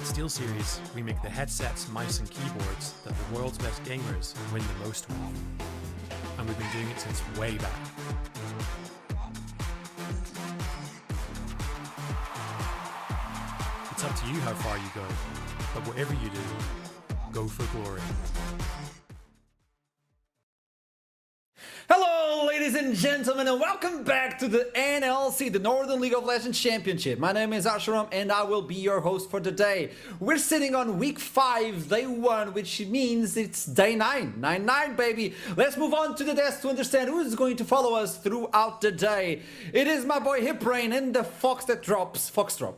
At SteelSeries, we make the headsets, mice, and keyboards that the world's best gamers win the most with. And we've been doing it since way back. It's up to you how far you go, but whatever you do, go for glory. Hello, ladies and gentlemen, and welcome back to the NLC, the Northern League of Legends Championship. My name is Asheram, and I will be your host for today. We're sitting on week 5, day 1, which means it's day 9. 9-9, baby. Let's move on to the desk to understand who is going to follow us throughout the day. It is my boy Hiprain and the fox that drops. Foxdrop.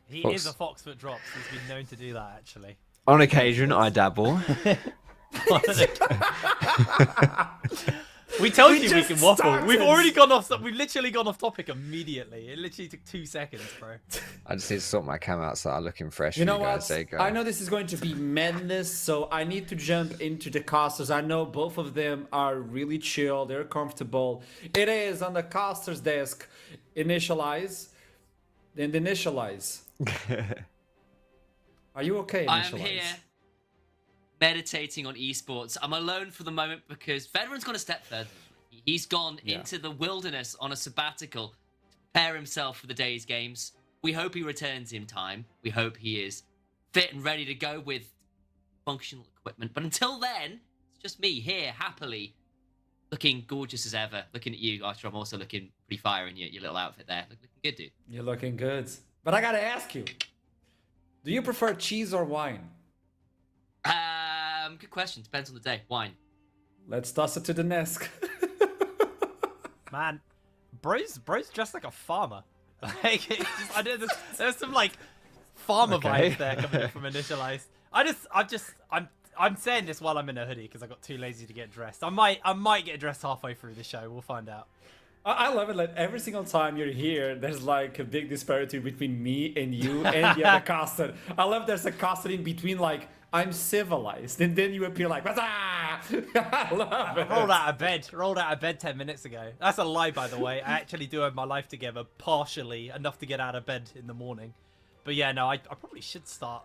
He is a fox that drops. He's been known to do that, actually. On occasion, I dabble. We told you we just can waffle. started. We've already gone off. We've literally gone off topic immediately. It literally took 2 seconds, bro. I just need to sort my cam out so I'm looking fresh. You know for you guys. what? There you go. I know this is going to be madness, so I need to jump into the casters. I know both of them are really chill. They're comfortable. It is on the caster's desk. Initialize. And initialize. Are you okay, Initialize? I am here meditating on esports. I'm alone for the moment because Veteran's gone a step further. He's gone into the wilderness on a sabbatical to prepare himself for the day's games. We hope he returns in time. We hope he is fit and ready to go with functional equipment. But until then, it's just me here, happily, looking gorgeous as ever. Looking at you, Archer. I'm also looking pretty fire in your little outfit there. Looking good, dude. You're looking good. But I gotta ask you, do you prefer cheese or wine? Good question. Depends on the day. Wine. Let's toss it to the desk. Man, bro's dressed like a farmer. Like, it's just, I know there's some like farmer vibes there coming in from Initialize. I'm saying this while I'm in a hoodie because I got too lazy to get dressed. I might get dressed halfway through the show. We'll find out. I love it. Like every single time you're here, there's like a big disparity between me and you and the other caster. I love there's a caster in between. Like I'm civilized, and then you appear like, "What's I love it. Rolled out of bed 10 minutes ago. That's a lie, by the way. I actually do have my life together partially enough to get out of bed in the morning. But yeah, no, I probably should start.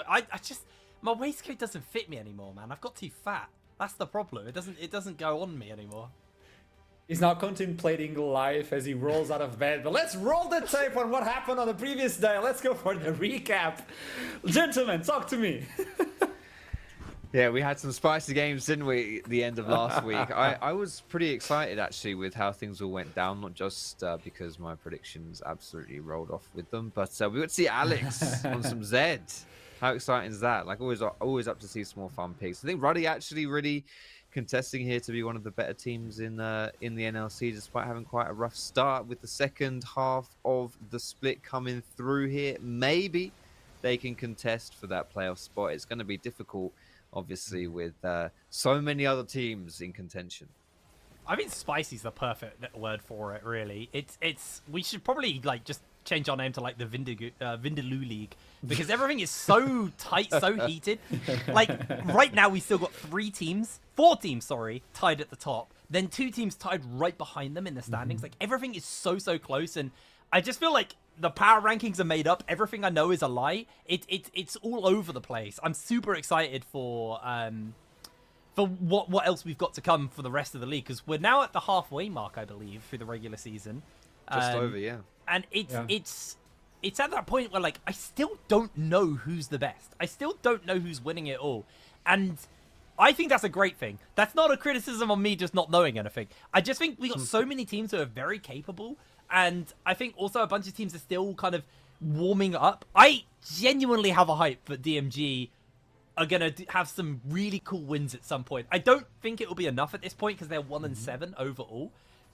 I just my waistcoat doesn't fit me anymore, man. I've got too fat. That's the problem. It doesn't go on me anymore. He's now contemplating life as he rolls out of bed. But let's roll the tape on what happened on the previous day. Let's go for the recap. Gentlemen, talk to me. Yeah, we had some spicy games, didn't we, at the end of last week? I was pretty excited, actually, with how things all went down, not just because my predictions absolutely rolled off with them, but we got to see Alex on some Zed. How exciting is that? Like, always up to see some more fun picks. I think Ruddy actually really contesting here to be one of the better teams in the NLC, despite having quite a rough start with the second half of the split coming through here. Maybe they can contest for that playoff spot. It's going to be difficult, obviously, with so many other teams in contention. I mean, spicy's the perfect word for it, really. It's we should probably like just change our name to like the Vindaloo League, because everything is so tight, so heated. Like right now we still got 4 teams, tied at the top, then 2 teams tied right behind them in the standings. Like everything is so close, and I just feel like the power rankings are made up. Everything I know is a lie. It's all over the place. I'm super excited for what else we've got to come for the rest of the league, because we're now at the halfway mark, I believe, through the regular season. Just over, yeah. And it's at that point where like I still don't know who's the best. I still don't know who's winning it all, and I think that's a great thing. That's not a criticism on me just not knowing anything. I just think we got so many teams who are very capable, and I think also a bunch of teams are still kind of warming up. I genuinely have a hype that DMG are gonna have some really cool wins at some point. I don't think it will be enough at this point because they're 1-7 overall,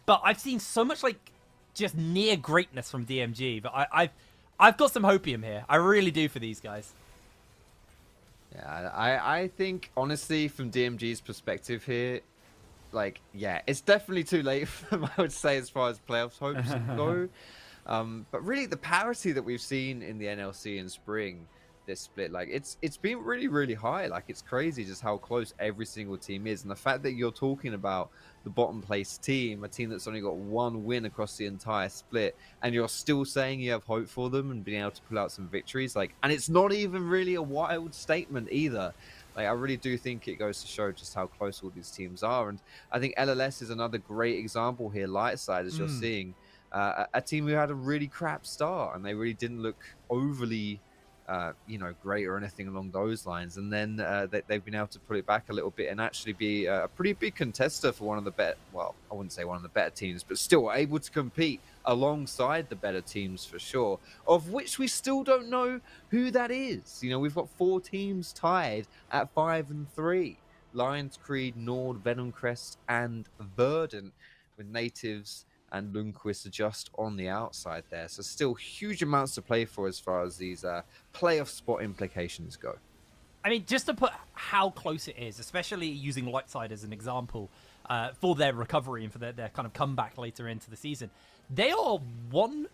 but I've seen so much like just near greatness from DMG, but I've got some hopium here. I really do for these guys. Yeah, I think, honestly, from DMG's perspective here, like, yeah, it's definitely too late for them, I would say, as far as playoffs hopes go. But really, the parity that we've seen in the NLC in spring this split. Like it's been really, really high. Like it's crazy just how close every single team is, and the fact that you're talking about the bottom place team, a team that's only got one win across the entire split, and you're still saying you have hope for them and being able to pull out some victories. Like, and it's not even really a wild statement either. Like, I really do think it goes to show just how close all these teams are. And I think LLS is another great example here, Lightside, as you're seeing. A team who had a really crap start, and they really didn't look overly, great or anything along those lines. And then they've been able to put it back a little bit and actually be a pretty big contester for one of the better, well, I wouldn't say one of the better teams, but still able to compete alongside the better teams for sure, of which we still don't know who that is. You know, we've got 4 teams tied at 5 and 3. Lions, Creed, Nord, Venomcrest, and Verdant, with Natives and Lundqvist are just on the outside there. So still huge amounts to play for as far as these playoff spot implications go. I mean, just to put how close it is, especially using Lightside as an example for their recovery and for their kind of comeback later into the season, they are one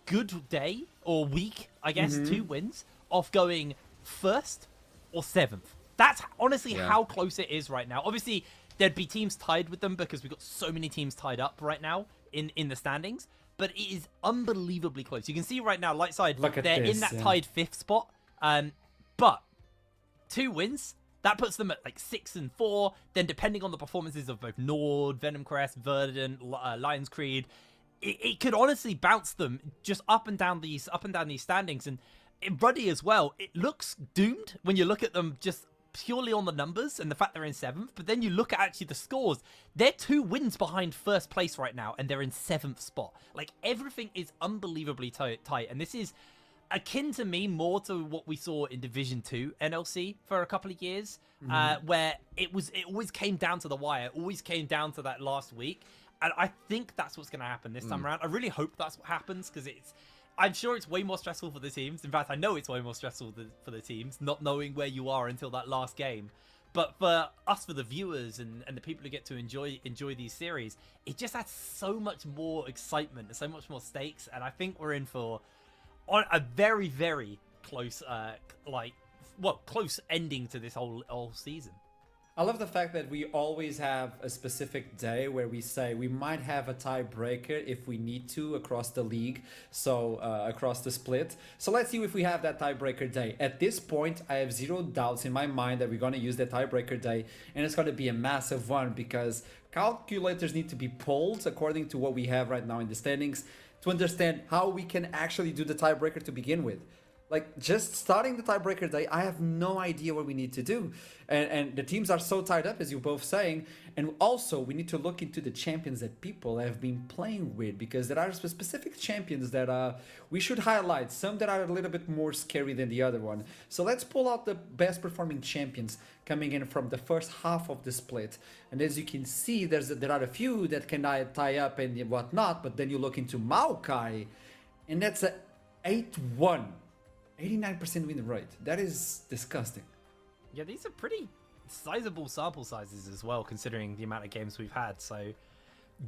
good day or week, I guess, 2 wins off going 1st or 7th. That's honestly how close it is right now. Obviously, there'd be teams tied with them because we've got so many teams tied up right now in the standings, but it is unbelievably close. You can see right now, Lightside, they're in that tied 5th spot, but 2 wins, that puts them at like 6 and 4. Then depending on the performances of both Nord, Venomcrest, Verdant, Lions Creed, it could honestly bounce them just up and down these standings. And Ruddy as well, it looks doomed when you look at them just purely on the numbers and the fact they're in 7th, but then you look at actually the scores, they're 2 wins behind 1st place right now, and they're in 7th spot. Like, everything is unbelievably tight, and this is akin to me more to what we saw in Division 2 NLC for a couple of years, where it always came down to the wire, it always came down to that last week, and I think that's what's going to happen this time around. I really hope that's what happens, because I'm sure it's way more stressful for the teams. In fact, I know it's way more stressful for the teams, not knowing where you are until that last game. But for us, for the viewers and the people who get to enjoy these series, it just adds so much more excitement and so much more stakes. And I think we're in for a very, very close, close ending to this whole season. I love the fact that we always have a specific day where we say we might have a tiebreaker if we need to across the league, so across the split. So let's see if we have that tiebreaker day. At this point, I have 0 doubts in my mind that we're going to use the tiebreaker day, and it's going to be a massive one because calculators need to be pulled according to what we have right now in the standings to understand how we can actually do the tiebreaker to begin with. Like, just starting the tiebreaker day, I have no idea what we need to do. And the teams are so tied up, as you're both saying. And also, we need to look into the champions that people have been playing with, because there are specific champions that we should highlight. Some that are a little bit more scary than the other one. So let's pull out the best performing champions coming in from the first half of the split. And as you can see, there are a few that can tie up and whatnot. But then you look into Maokai, and that's a 8-1. 89% win rate. That is disgusting. Yeah, these are pretty sizable sample sizes as well, considering the amount of games we've had. So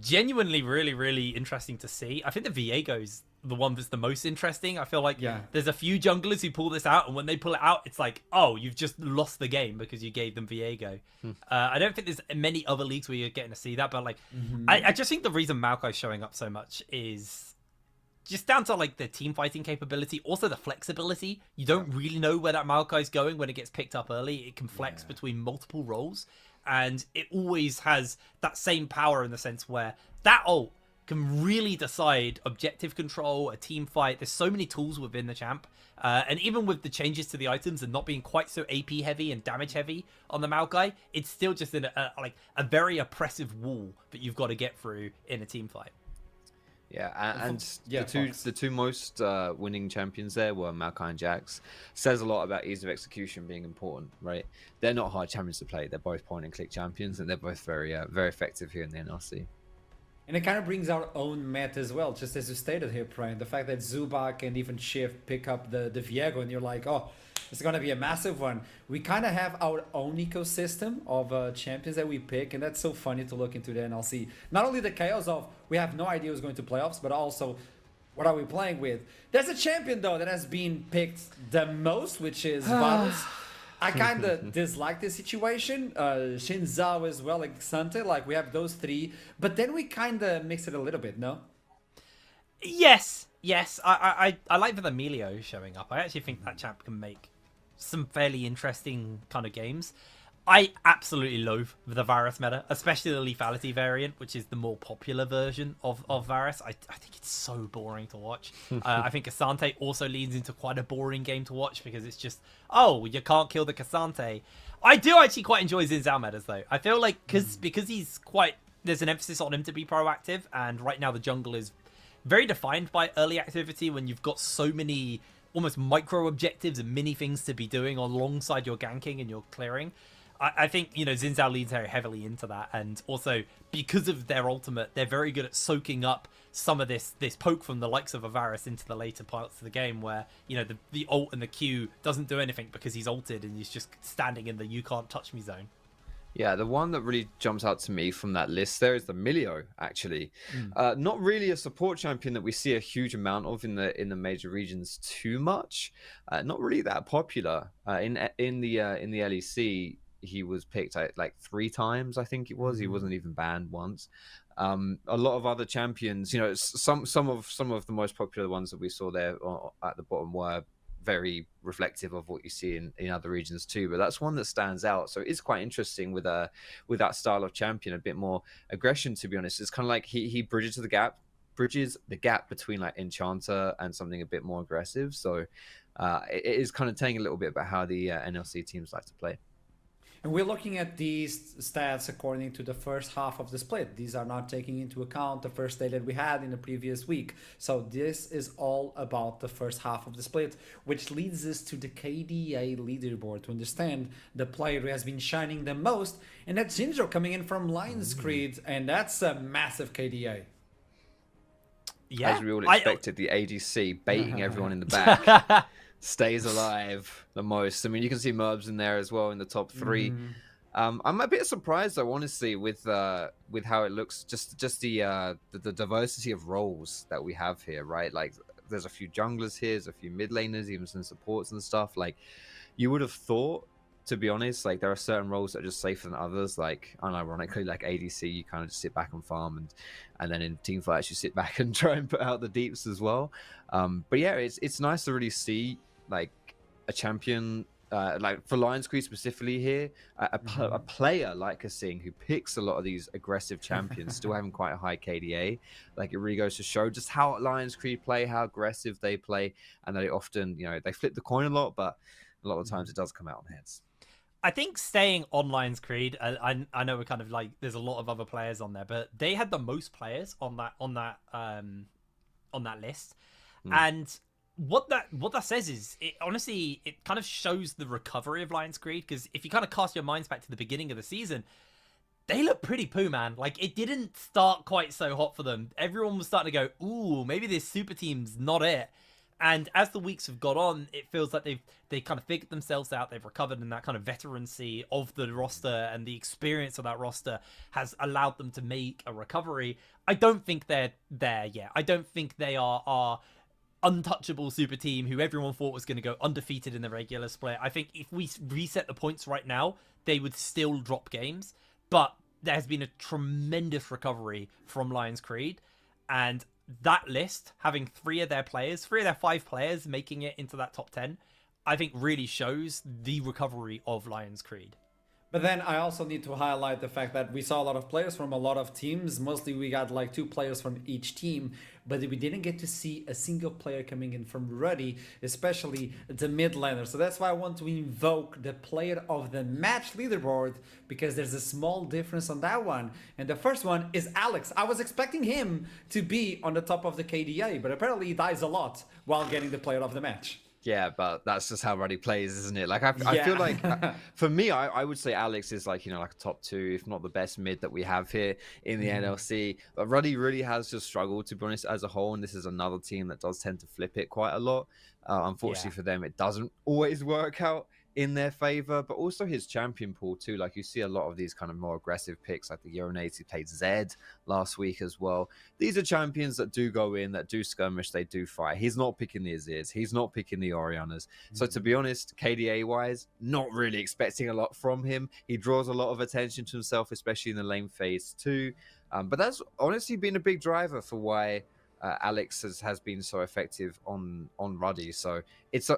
genuinely really, really interesting to see. I think the Viego's the one that's the most interesting. I feel like there's a few junglers who pull this out, and when they pull it out, it's like, oh, you've just lost the game because you gave them Viego. I don't think there's many other leagues where you're getting to see that, but like, I just think the reason Maokai's showing up so much is just down to like the team fighting capability, also the flexibility. You don't really know where that Maokai's going when it gets picked up early. It can flex between multiple roles, and it always has that same power in the sense where that ult can really decide objective control, a team fight. There's so many tools within the champ, and even with the changes to the items and not being quite so AP heavy and damage heavy on the Maokai, it's still just in a very oppressive wall that you've got to get through in a team fight. Yeah, and the two most winning champions there were Maokai and Jax. Says a lot about ease of execution being important, right? They're not hard champions to play. They're both point and click champions, and they're both very effective here in the NLC. And it kind of brings our own meta as well, just as you stated here, Brian. The fact that Zubak and even Shift pick up the Viego, and you're like, oh, it's going to be a massive one. We kind of have our own ecosystem of champions that we pick, and that's so funny to look into the NLC. Not only the chaos of we have no idea who's going to playoffs, but also What are we playing with? There's a champion though that has been picked the most, which is Varus. I kind of dislike this situation. Xin Zhao as well, like Sante, like we have those three, but then we kind of mix it a little bit, no? Yes. I like that Emilio showing up. I actually think that chap can make some fairly interesting kind of games. I absolutely loathe the Varus meta, especially the lethality variant, which is the more popular version of Varus. I think it's so boring to watch. I think Cassante also leads into quite a boring game to watch because it's just, oh, you can't kill the Cassante. I do actually quite enjoy Xin Zhao metas though. I feel like because he's quite, there's an emphasis on him to be proactive, and right now the jungle is very defined by early activity when you've got so many almost micro objectives and mini things to be doing alongside your ganking and your clearing. I think, you know, Xin Zhao leads very heavily into that, and also because of their ultimate, they're very good at soaking up some of this poke from the likes of Varus into the later parts of the game where, you know, the ult and the Q doesn't do anything because he's ulted and he's just standing in the you can't touch me zone. Yeah, the one that really jumps out to me from that list there is the Milio, actually. Not really a support champion that we see a huge amount of in the major regions too much. Not really that popular. In the LEC, he was picked like 3 times, I think it was. He wasn't even banned once. A lot of other champions, you know, some of the most popular ones that we saw there at the bottom were very reflective of what you see in other regions too, but that's one that stands out. So it's quite interesting with that style of champion, a bit more aggression, to be honest. It's kind of like he bridges the gap between like Enchanter and something a bit more aggressive. So it is kind of telling a little bit about how the NLC teams like to play. And we're looking at these stats according to the first half of the split. These are not taking into account the first day that we had in the previous week. So this is all about the first half of the split, which leads us to the KDA leaderboard to understand the player who has been shining the most. And that's Ginger coming in from Lions Creed, and that's a massive KDA. Yeah, as we all expected, the ADC baiting everyone in the back. Stays alive the most. I mean, you can see Merbs in there as well in the top 3. I'm a bit surprised though, honestly, with how it looks. Just the diversity of roles that we have here, right? Like, there's a few junglers here, there's a few mid laners, even some supports and stuff. Like, you would have thought, to be honest, like there are certain roles that are just safer than others. Like, unironically, like ADC, you kind of just sit back and farm, and then in team fights, you sit back and try and put out the deeps as well. But yeah, it's nice to really see like a champion, like for Lions Creed specifically here, a player like Kasing who picks a lot of these aggressive champions, still having quite a high KDA. Like, it really goes to show just how Lions Creed play, how aggressive they play, and that it often, you know, they flip the coin a lot, but a lot of times it does come out on heads. I think staying on Lions Creed, I know we're kind of like, there's a lot of other players on there, but they had the most players on that list, and what that says is, it honestly, it kind of shows the recovery of Lions Creed, because if you kind of cast your minds back to the beginning of the season, they look pretty poo, man. Like, it didn't start quite so hot for them. Everyone was starting to go, ooh, maybe this super team's not it. And as the weeks have got on, it feels like they kind of figured themselves out. They've recovered, in that kind of veterancy of the roster, and the experience of that roster has allowed them to make a recovery. I don't think they're there yet. I don't think they are untouchable super team who everyone thought was going to go undefeated in the regular split. I think if we reset the points right now, they would still drop games. But there has been a tremendous recovery from Lions Creed, and that list, having 3 of their 5 players making it into that top 10, I think really shows the recovery of Lions Creed. But then I also need to highlight the fact that we saw a lot of players from a lot of teams. Mostly we got like 2 players from each team, but we didn't get to see a single player coming in from Ruddy, especially the mid laner. So that's why I want to invoke the player of the match leaderboard, because there's a small difference on that one. And the first one is Alex. I was expecting him to be on the top of the KDA, but apparently he dies a lot while getting the player of the match. Yeah, but that's just how Ruddy plays, isn't it? Like, I feel like, for me, I would say Alex is like, you know, like a top 2, if not the best mid that we have here in the NLC. But Ruddy really has just struggled, to be honest, as a whole. And this is another team that does tend to flip it quite a lot. Unfortunately for them, it doesn't always work out in their favor, but also his champion pool too. Like, you see a lot of these kind of more aggressive picks, like the Euronades who played Zed last week as well. These are champions that do go in, that do skirmish, they do fight. He's not picking the Azirs, he's not picking the Orianas. So to be honest, KDA wise, not really expecting a lot from him. He draws a lot of attention to himself, especially in the lane phase too. But that's honestly been a big driver for why Alex has been so effective on Ruddy. So it's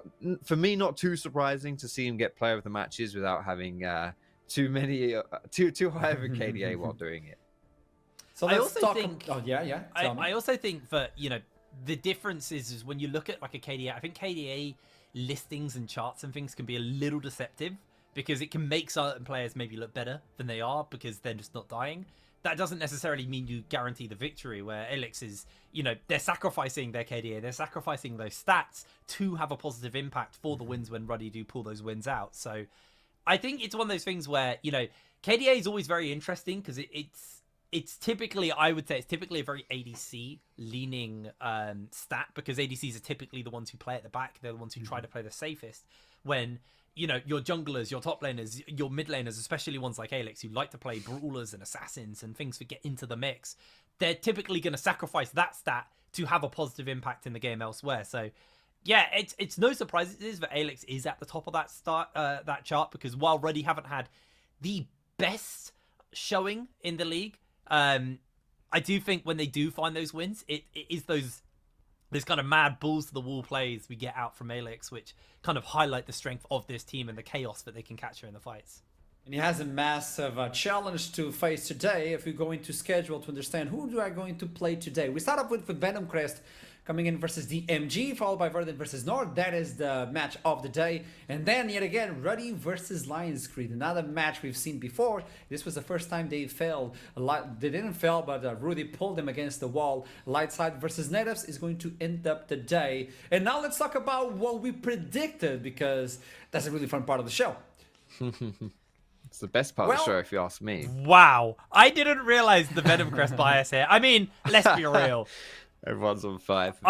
for me not too surprising to see him get player of the matches without having too high of a KDA while doing it. So I let's also talk. think- Oh yeah. I also think that, the difference is when you look at like a KDA, I think KDA listings and charts and things can be a little deceptive because it can make certain players maybe look better than they are because they're just not dying. That doesn't necessarily mean you guarantee the victory, where Elix is, they're sacrificing their KDA, they're sacrificing those stats to have a positive impact for the wins when Ruddy do pull those wins out. So I think it's one of those things where, KDA is always very interesting because it's typically, I would say, it's typically a very ADC leaning stat, because ADCs are typically the ones who play at the back. They're the ones who try to play the safest when, your junglers, your top laners, your mid laners, especially ones like Alex who like to play brawlers and assassins and things that get into the mix. They're typically going to sacrifice that stat to have a positive impact in the game elsewhere. So yeah, it's no surprise it is that Alex is at the top of that chart, because while Ruddy haven't had the best showing in the league, I do think when they do find those wins, it is those kind of mad balls to the wall plays we get out from Alex, which kind of highlight the strength of this team and the chaos that they can capture in the fights. And he has a massive challenge to face today if we're going to schedule to understand who do I going to play today. We start off with Venom Crest coming in versus the MG, followed by Verdant versus Nord. That is the match of the day. And then, yet again, Ruddy versus Lions Creed. Another match we've seen before. This was the first time they failed. They didn't fail, but Rudy pulled them against the wall. Lightside versus Natives is going to end up the day. And now let's talk about what we predicted, because that's a really fun part of the show. It's the best part of the show, if you ask me. Wow. I didn't realize the Venom Crest bias here. I mean, let's be real. Everyone's on 5.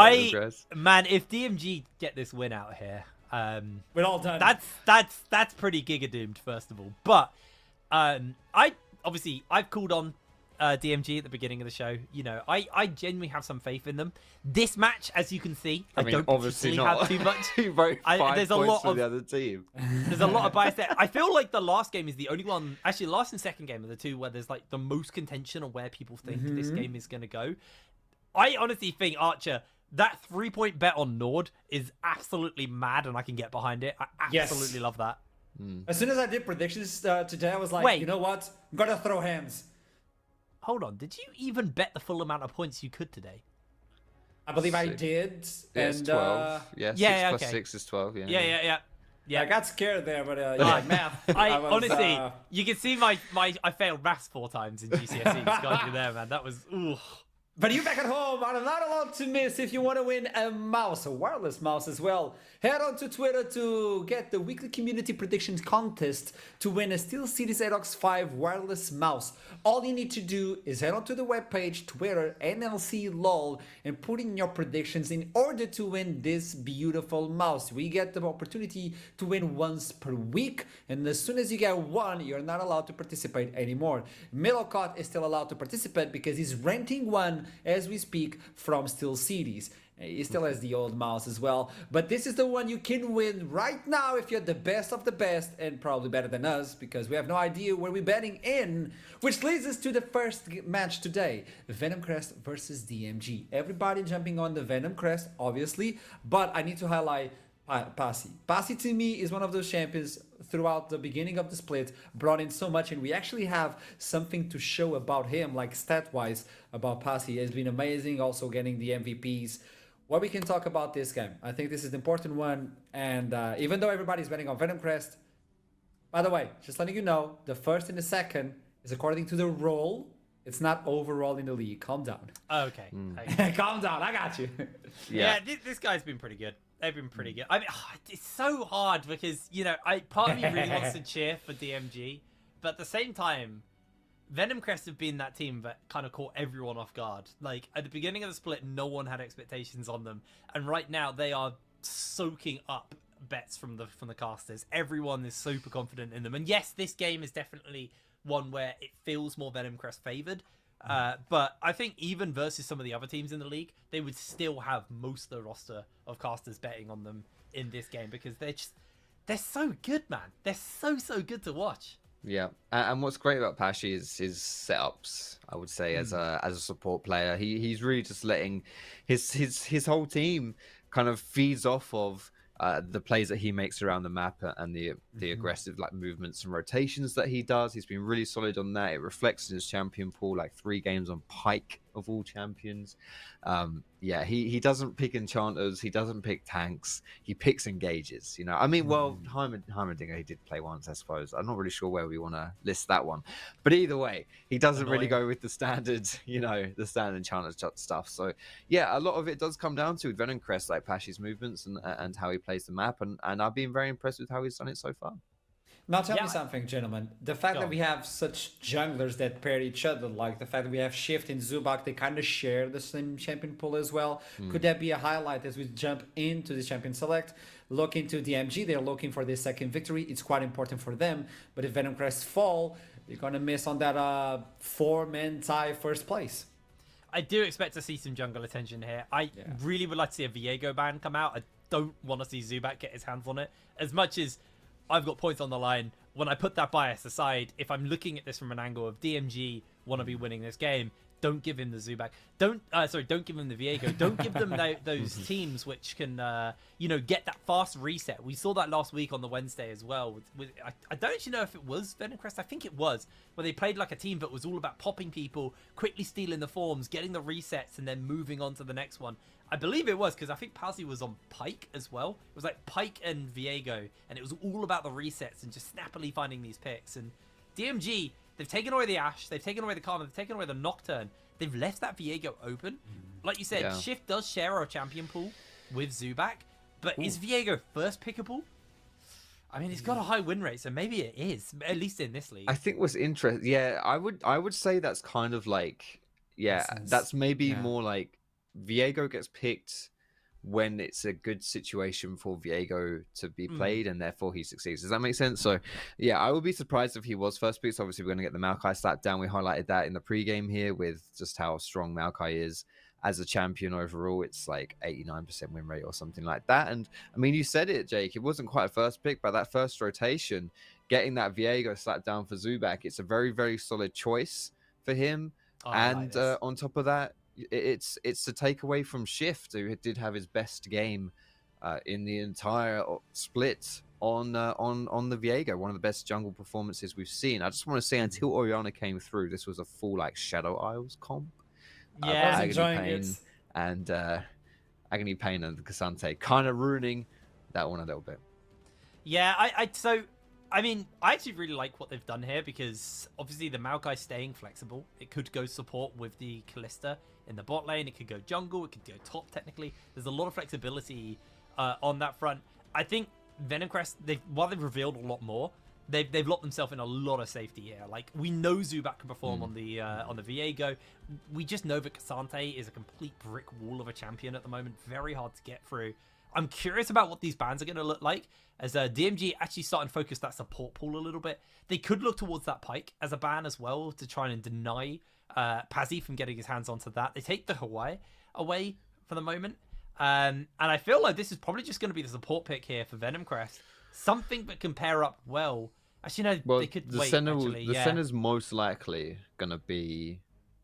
Man, if DMG get this win out here, We're all done. that's pretty giga doomed, first of all. But I've called on DMG at the beginning of the show. I genuinely have some faith in them. This match, as you can see, I don't obviously particularly not. have too much. You vote 5 there's a points lot for of the other team. There's a lot of bias there. I feel like the last game is the only one, actually last and second game are the two where there's like the most contention on where people think this game is going to go. I honestly think, Archer, that 3-point bet on Nord is absolutely mad, and I can get behind it. I absolutely love that. As soon as I did predictions today, I was like, Wait. you know what? I'm going to throw hands. Hold on, did you even bet the full amount of points you could today? I believe I did. Yeah, it's And 12. Yeah, 6 yeah, plus okay. 6 is 12. Yeah. I got scared there, but yeah, math. I was, honestly, you can see my I failed maths 4 times in GCSE. It's got you there, man. That was ooh. But you back at home are not allowed to miss if you want to win a mouse, a wireless mouse as well. Head on to Twitter to get the weekly community predictions contest to win a Steel Cities Adox 5 wireless mouse. All you need to do is head on to the webpage, Twitter, NLC LOL, and put in your predictions in order to win this beautiful mouse. We get the opportunity to win once per week, and as soon as you get one, you're not allowed to participate anymore. Middlecott is still allowed to participate because he's renting one as we speak from Steel Cities. He still has the old mouse as well, but this is the one you can win right now if you're the best of the best, and probably better than us, because we have no idea where we're betting in, which leads us to the first match today, Venom Crest versus DMG. Everybody jumping on the Venom Crest, obviously, but I need to highlight Passy. Passy to me is one of those champions throughout the beginning of the split, brought in so much, and we actually have something to show about him, like stat-wise, about Passy. He has been amazing, also getting the MVPs. What we can talk about this game, I think this is an important one, and even though everybody's betting on Venom Crest, by the way, just letting you know, the first and the second is according to the roll. It's not overall in the league. Calm down. Okay. Calm down. I got you. Yeah, this guy's been pretty good. They've been pretty good. I mean, it's so hard because, part of me really wants to cheer for DMG, but at the same time, Venom Crest have been that team that kind of caught everyone off guard. Like, at the beginning of the split, no one had expectations on them, and right now they are soaking up bets from the casters. Everyone is super confident in them, and yes, this game is definitely one where it feels more Venom Crest favored. But I think even versus some of the other teams in the league, they would still have most of the roster of casters betting on them in this game because they're so good, man. They're so good to watch. Yeah, and what's great about Pashi is his setups. I would say as a support player, he's really just letting his whole team kind of feeds off of the plays that he makes around the map and the aggressive like movements and rotations that he does. He's been really solid on that. It reflects in his champion pool, like 3 games on Pike of all champions. Yeah, he doesn't pick enchanters, he doesn't pick tanks, he picks engages. You know, I mean, well, Heimerdinger he did play once, I suppose. I'm not really sure where we want to list that one, but either way, he doesn't really go with the standard, you know, the standard enchanters stuff. So yeah, a lot of it does come down to Venom Crest, like Pashi's movements and how he plays the map, and I've been very impressed with how he's done it so far. Now tell me something, gentlemen. The fact that we have such junglers that pair each other, like the fact that we have Shift and Zubak, they kind of share the same champion pool as well. Could that be a highlight as we jump into the champion select? Look into DMG, they're looking for their second victory. It's quite important for them. But if Venom Crest fall, they're going to miss on that 4-man tie first place. I do expect to see some jungle attention here. I really would like to see a Viego ban come out. I don't want to see Zubak get his hands on it. As much as I've got points on the line, when I put that bias aside, if I'm looking at this from an angle of DMG want to be winning this game, don't give him the Zubak. Don't give him the Viego. Don't give them those teams which can, get that fast reset. We saw that last week on the Wednesday as well. I don't actually know if it was Venom Crest. I think it was, where they played like a team that was all about popping people, quickly stealing the forms, getting the resets, and then moving on to the next one. I believe it was, because I think Pazzi was on Pike as well. It was like Pike and Viego, and it was all about the resets and just snappily finding these picks. And DMG, they've taken away the Ashe, they've taken away the Karma, they've taken away the Nocturne. They've left that Viego open. Like you said, Shift does share our champion pool with Zubak, but is Viego first pickable? I mean, he's got a high win rate, so maybe it is, at least in this league. I think what's interesting, I would say that's kind of like, that's maybe more like Viego gets picked when it's a good situation for Viego to be played, and therefore he succeeds. Does that make sense? So, yeah, I would be surprised if he was first pick. So obviously, we're going to get the Maokai stat down. We highlighted that in the pregame here with just how strong Maokai is as a champion overall. It's like 89% win rate or something like that. And I mean, you said it, Jake. It wasn't quite a first pick, but that first rotation, getting that Viego slapped down for Zubak, it's a very, very solid choice for him. And on top of that, it's a takeaway from Shift, who did have his best game in the entire split on the Viego, one of the best jungle performances we've seen. I just want to say, until Oriana came through, this was a full like Shadow Isles comp. I was enjoying it. And Agony Pain and Cassante kind of ruining that one a little bit. Yeah, I mean, I actually really like what they've done here, because obviously the Maokai staying flexible. It could go support with the Kalista in the bot lane. It could go jungle. It could go top, technically. There's a lot of flexibility on that front. I think Venom Crest, while they've revealed a lot more, they've locked themselves in a lot of safety here. Like, we know Zubak can perform on the Viego. We just know that Cassante is a complete brick wall of a champion at the moment. Very hard to get through. I'm curious about what these bans are going to look like, as DMG actually starting to focus that support pool a little bit. They could look towards that Pike as a ban as well, to try and deny Pazzi from getting his hands onto that. They take the Hawaii away for the moment. And I feel like this is probably just going to be the support pick here for Venom Crest. Something that can pair up well. Actually, no, they could wait. Center's most likely going to be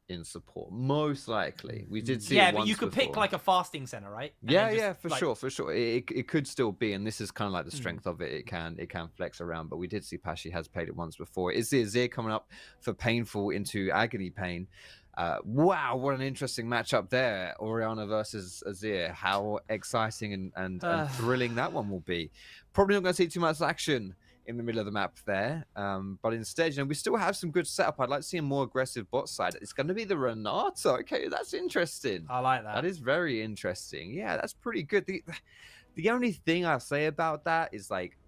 in support, most likely. We did see but you could pick like a fasting center, right? And for sure it could still be, and this is kind of like the strength of it. It can flex around, but we did see Pashi has played it once before. Is the Azir coming up for Painful into Agony Pain? Wow, what an interesting matchup there. Oriana versus Azir. How exciting and thrilling that one will be. Probably not going to see too much action in the middle of the map there, but instead, we still have some good setup. I'd like to see a more aggressive bot side. It's going to be the Renato. Okay, that's interesting. I like that. That is very interesting. Yeah, that's pretty good. The only thing I'll say about that is, like,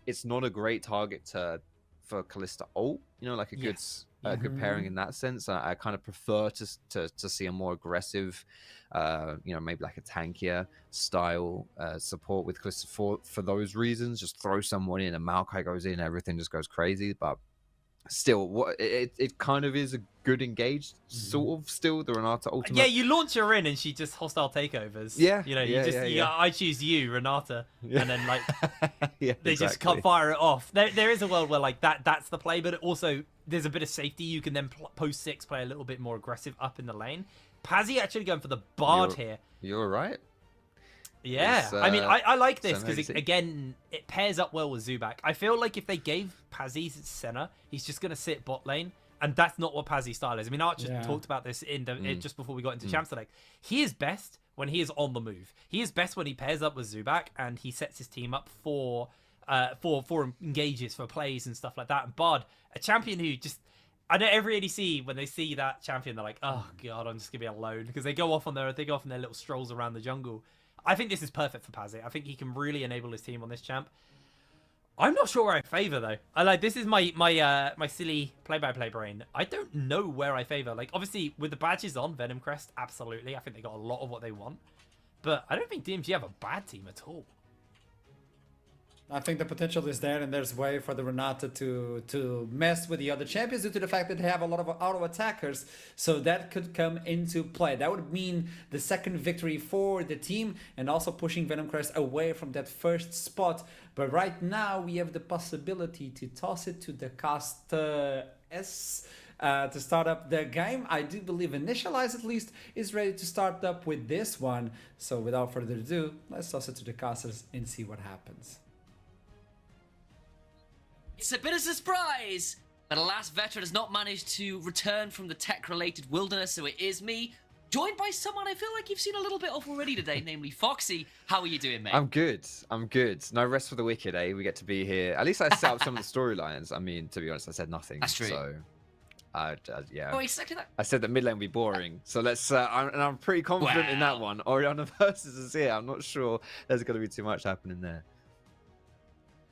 it's not a great target to for Kalista ult, you know, like a Yes. good pairing in that sense. I kind of prefer to see a more aggressive, you know, maybe like a tankier style support with Kalista for those reasons. Just throw someone in and Maokai goes in, everything just goes crazy. But still, what it kind of is a good engaged sort of still the Renata ultimate. Yeah, you launch her in and she just hostile takeovers. Yeah, you know, I choose you, Renata, and then like they just can't fire it off. There is a world where like that's the play, but also there's a bit of safety. You can then post 6 play a little bit more aggressive up in the lane. Pazzy actually going for the Bard here. You're right. Yeah, I mean, I like this because, again, it pairs up well with Zubac. I feel like if they gave Pazzy Senna, he's just going to sit bot lane, and that's not what Pazzy's style is. I mean, Archer talked about this just before we got into Champ Select. He is best when he is on the move. He is best when he pairs up with Zubac, and he sets his team up for engages, for plays and stuff like that. And Bard, a champion who just... I know every ADC, when they see that champion, they're like, oh, God, I'm just going to be alone. Because they go off on their little strolls around the jungle. I think this is perfect for Pazzy. I think he can really enable his team on this champ. I'm not sure where I favor though. This is my silly play-by-play brain. I don't know where I favor. Like, obviously with the badges on Venom Crest, absolutely. I think they got a lot of what they want. But I don't think DMG have a bad team at all. I think the potential is there, and there's way for the Renata to mess with the other champions due to the fact that they have a lot of auto attackers. So that could come into play. That would mean the second victory for the team, and also pushing Venom Crest away from that first spot. But right now we have the possibility to toss it to the Casta S. To start up the game. I do believe Initialize at least is ready to start up with this one. So without further ado, let's toss it to the Castas and see what happens. It's a bit of a surprise, but alas, Veteran has not managed to return from the tech-related wilderness, so it is me, joined by someone I feel like you've seen a little bit of already today, namely Foxy. How are you doing, mate? I'm good. No rest for the wicked, eh? We get to be here. At least I set up some of the storylines. I mean, to be honest, I said nothing. That's true. So, yeah. Oh, exactly that. I said that mid lane would be boring. So let's, I'm pretty confident in that one. Orianna versus is here. I'm not sure there's going to be too much happening there.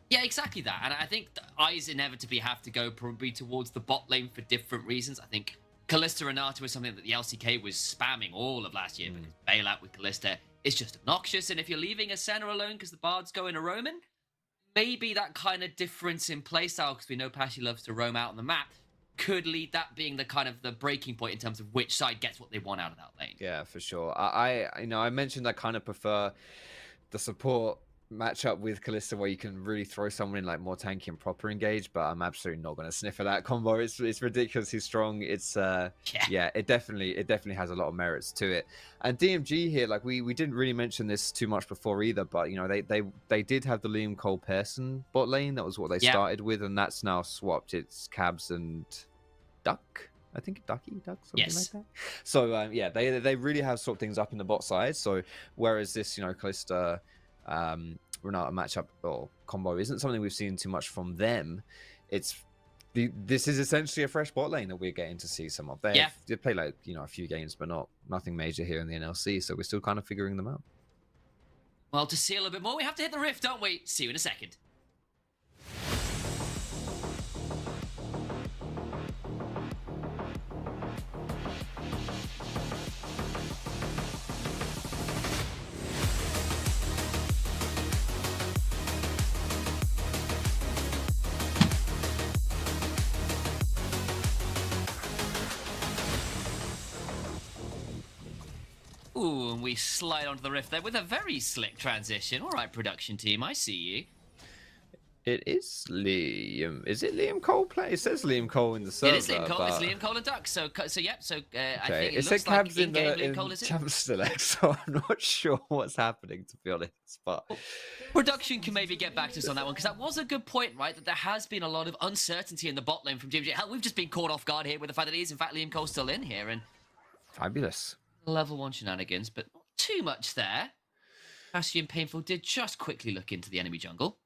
Yeah, exactly that. And I think the eyes inevitably have to go probably towards the bot lane for different reasons. I think Kalista Renata was something that the LCK was spamming all of last year because bailout with Kalista is just obnoxious. And if you're leaving a Senna alone because the Bard's going to Roman, maybe that kind of difference in playstyle, because we know Pashy loves to roam out on the map, could lead that being the kind of the breaking point in terms of which side gets what they want out of that lane. Yeah, for sure. I mentioned I kind of prefer the support matchup with Kalista where you can really throw someone in like more tanky and proper engage, but I'm absolutely not going to sniff at that combo. It's ridiculously strong. It's yeah, it definitely has a lot of merits to it. And DMG here, like we didn't really mention this too much before either, but you know they did have the Liam Cole Pearson bot lane. That was what they started with, and that's now swapped. It's Cabs and Duck. I think Duck, something like that. So yeah, they really have swapped things up in the bot side. So whereas this, you know, Kalista Renata matchup or combo isn't something we've seen too much from them. This is essentially a fresh bot lane that we're getting to see some of. They play like, you know, a few games, but nothing major here in the NLC. So we're still kind of figuring them out. Well, to see a little bit more, we have to hit the rift, don't we? See you in a second. Ooh, and we slide onto the rift there with a very slick transition. All right, production team, I see you. It is Liam. Is it Liam Cole play? It says Liam Cole in the server. It is Liam Cole. But... It's Liam Cole and Duck. So yep. So I think it looks Cabs like in the Liam Cole is it. Champ Select, so I'm not sure what's happening, to be honest. But production can maybe get back to us on that one, because that was a good point, right? That there has been a lot of uncertainty in the bot lane from DMG. Hell, we've just been caught off guard here with the fact that it is in fact Liam Cole still in here, and fabulous. Level 1 shenanigans, but not too much there. Pashy and Painful did just quickly look into the enemy jungle.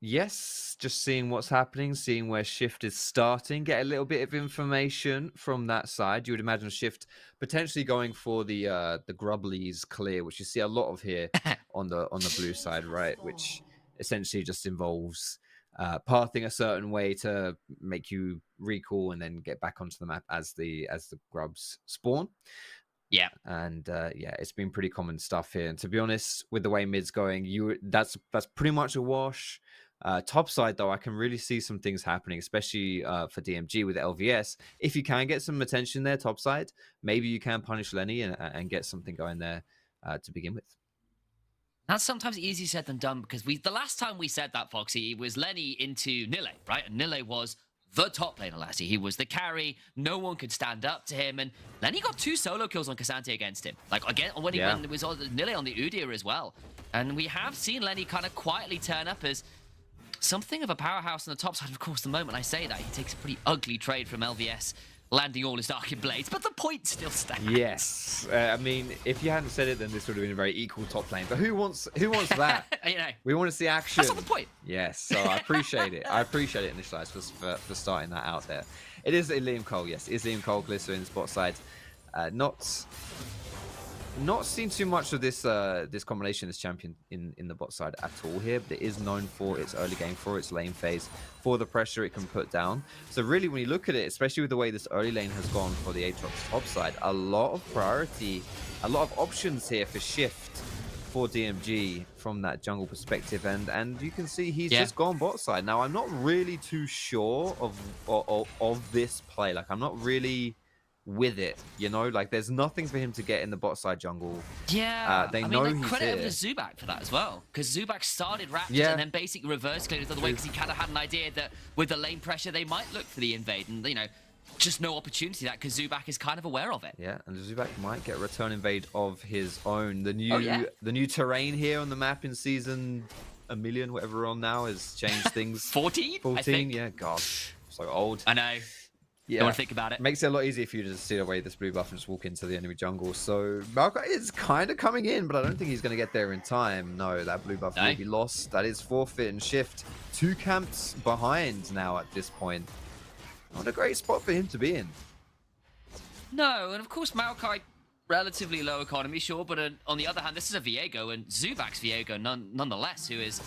Yes, just seeing what's happening, seeing where Shift is starting, get a little bit of information from that side. You would imagine Shift potentially going for the Grubblies clear, which you see a lot of here on the blue side, right? Which essentially just involves pathing a certain way to make you recall and then get back onto the map as the grubs spawn. Yeah. And yeah, it's been pretty common stuff here. And to be honest, with the way mid's going, that's pretty much a wash. Top side though, I can really see some things happening, especially for DMG with LVS. If you can get some attention there, top side, maybe you can punish Lenny and get something going there to begin with. That's sometimes easier said than done, because the last time we said that, Foxy, it was Lenny into Nille, right? And Nille was the top laner last year. He was the carry. No one could stand up to him. And Lenny got 2 solo kills on Cassante against him. Like, again, when it was Nille on the Udyr as well. And we have seen Lenny kind of quietly turn up as something of a powerhouse on the top side. Of course, the moment I say that, he takes a pretty ugly trade from LVS, landing all his Darkin Blades, but the point still stands. Yes, I mean, if you hadn't said it, then this would have been a very equal top lane. But who wants that? You know, we want to see action. that's not the point. Yes, so I appreciate it. I appreciate it, Initialize, for starting that out there. It is Liam Cole, yes. It is Liam Cole, Glycerin, spot side. Not seen too much of this this combination, this champion in the bot side at all here, but it is known for its early game, for its lane phase, for the pressure it can put down. So really, when you look at it, especially with the way this early lane has gone for the Aatrox top side, a lot of priority, a lot of options here for shift for DMG from that jungle perspective, and you can see he's just gone bot side. Now, I'm not really too sure of this play. Like, I'm not really with it, you know, like there's nothing for him to get in the bot side jungle. Yeah, they I know mean, he's credit here. over to Zubak for that as well, because Zubak started wrapped and then basically reverse cleared the other way, because he kind of had an idea that with the lane pressure they might look for the invade, and you know, just no opportunity that, because Zubak is kind of aware of it. Yeah, and Zubak might get a return invade of his own. The new terrain here on the map in season a million, whatever we're on now, has changed things. 14? 14, yeah, god, so old. I know. Yeah. Don't want to think about it. Makes it a lot easier for you to steal away this blue buff and just walk into the enemy jungle. So Maokai is kind of coming in, but I don't think he's going to get there in time. No, that blue buff will be lost. That is forfeit, and Shift 2 camps behind now at this point. Not a great spot for him to be in. No, and of course Maokai, relatively low economy, sure, but on the other hand, this is a Viego, and Zubak's Viego nonetheless, who has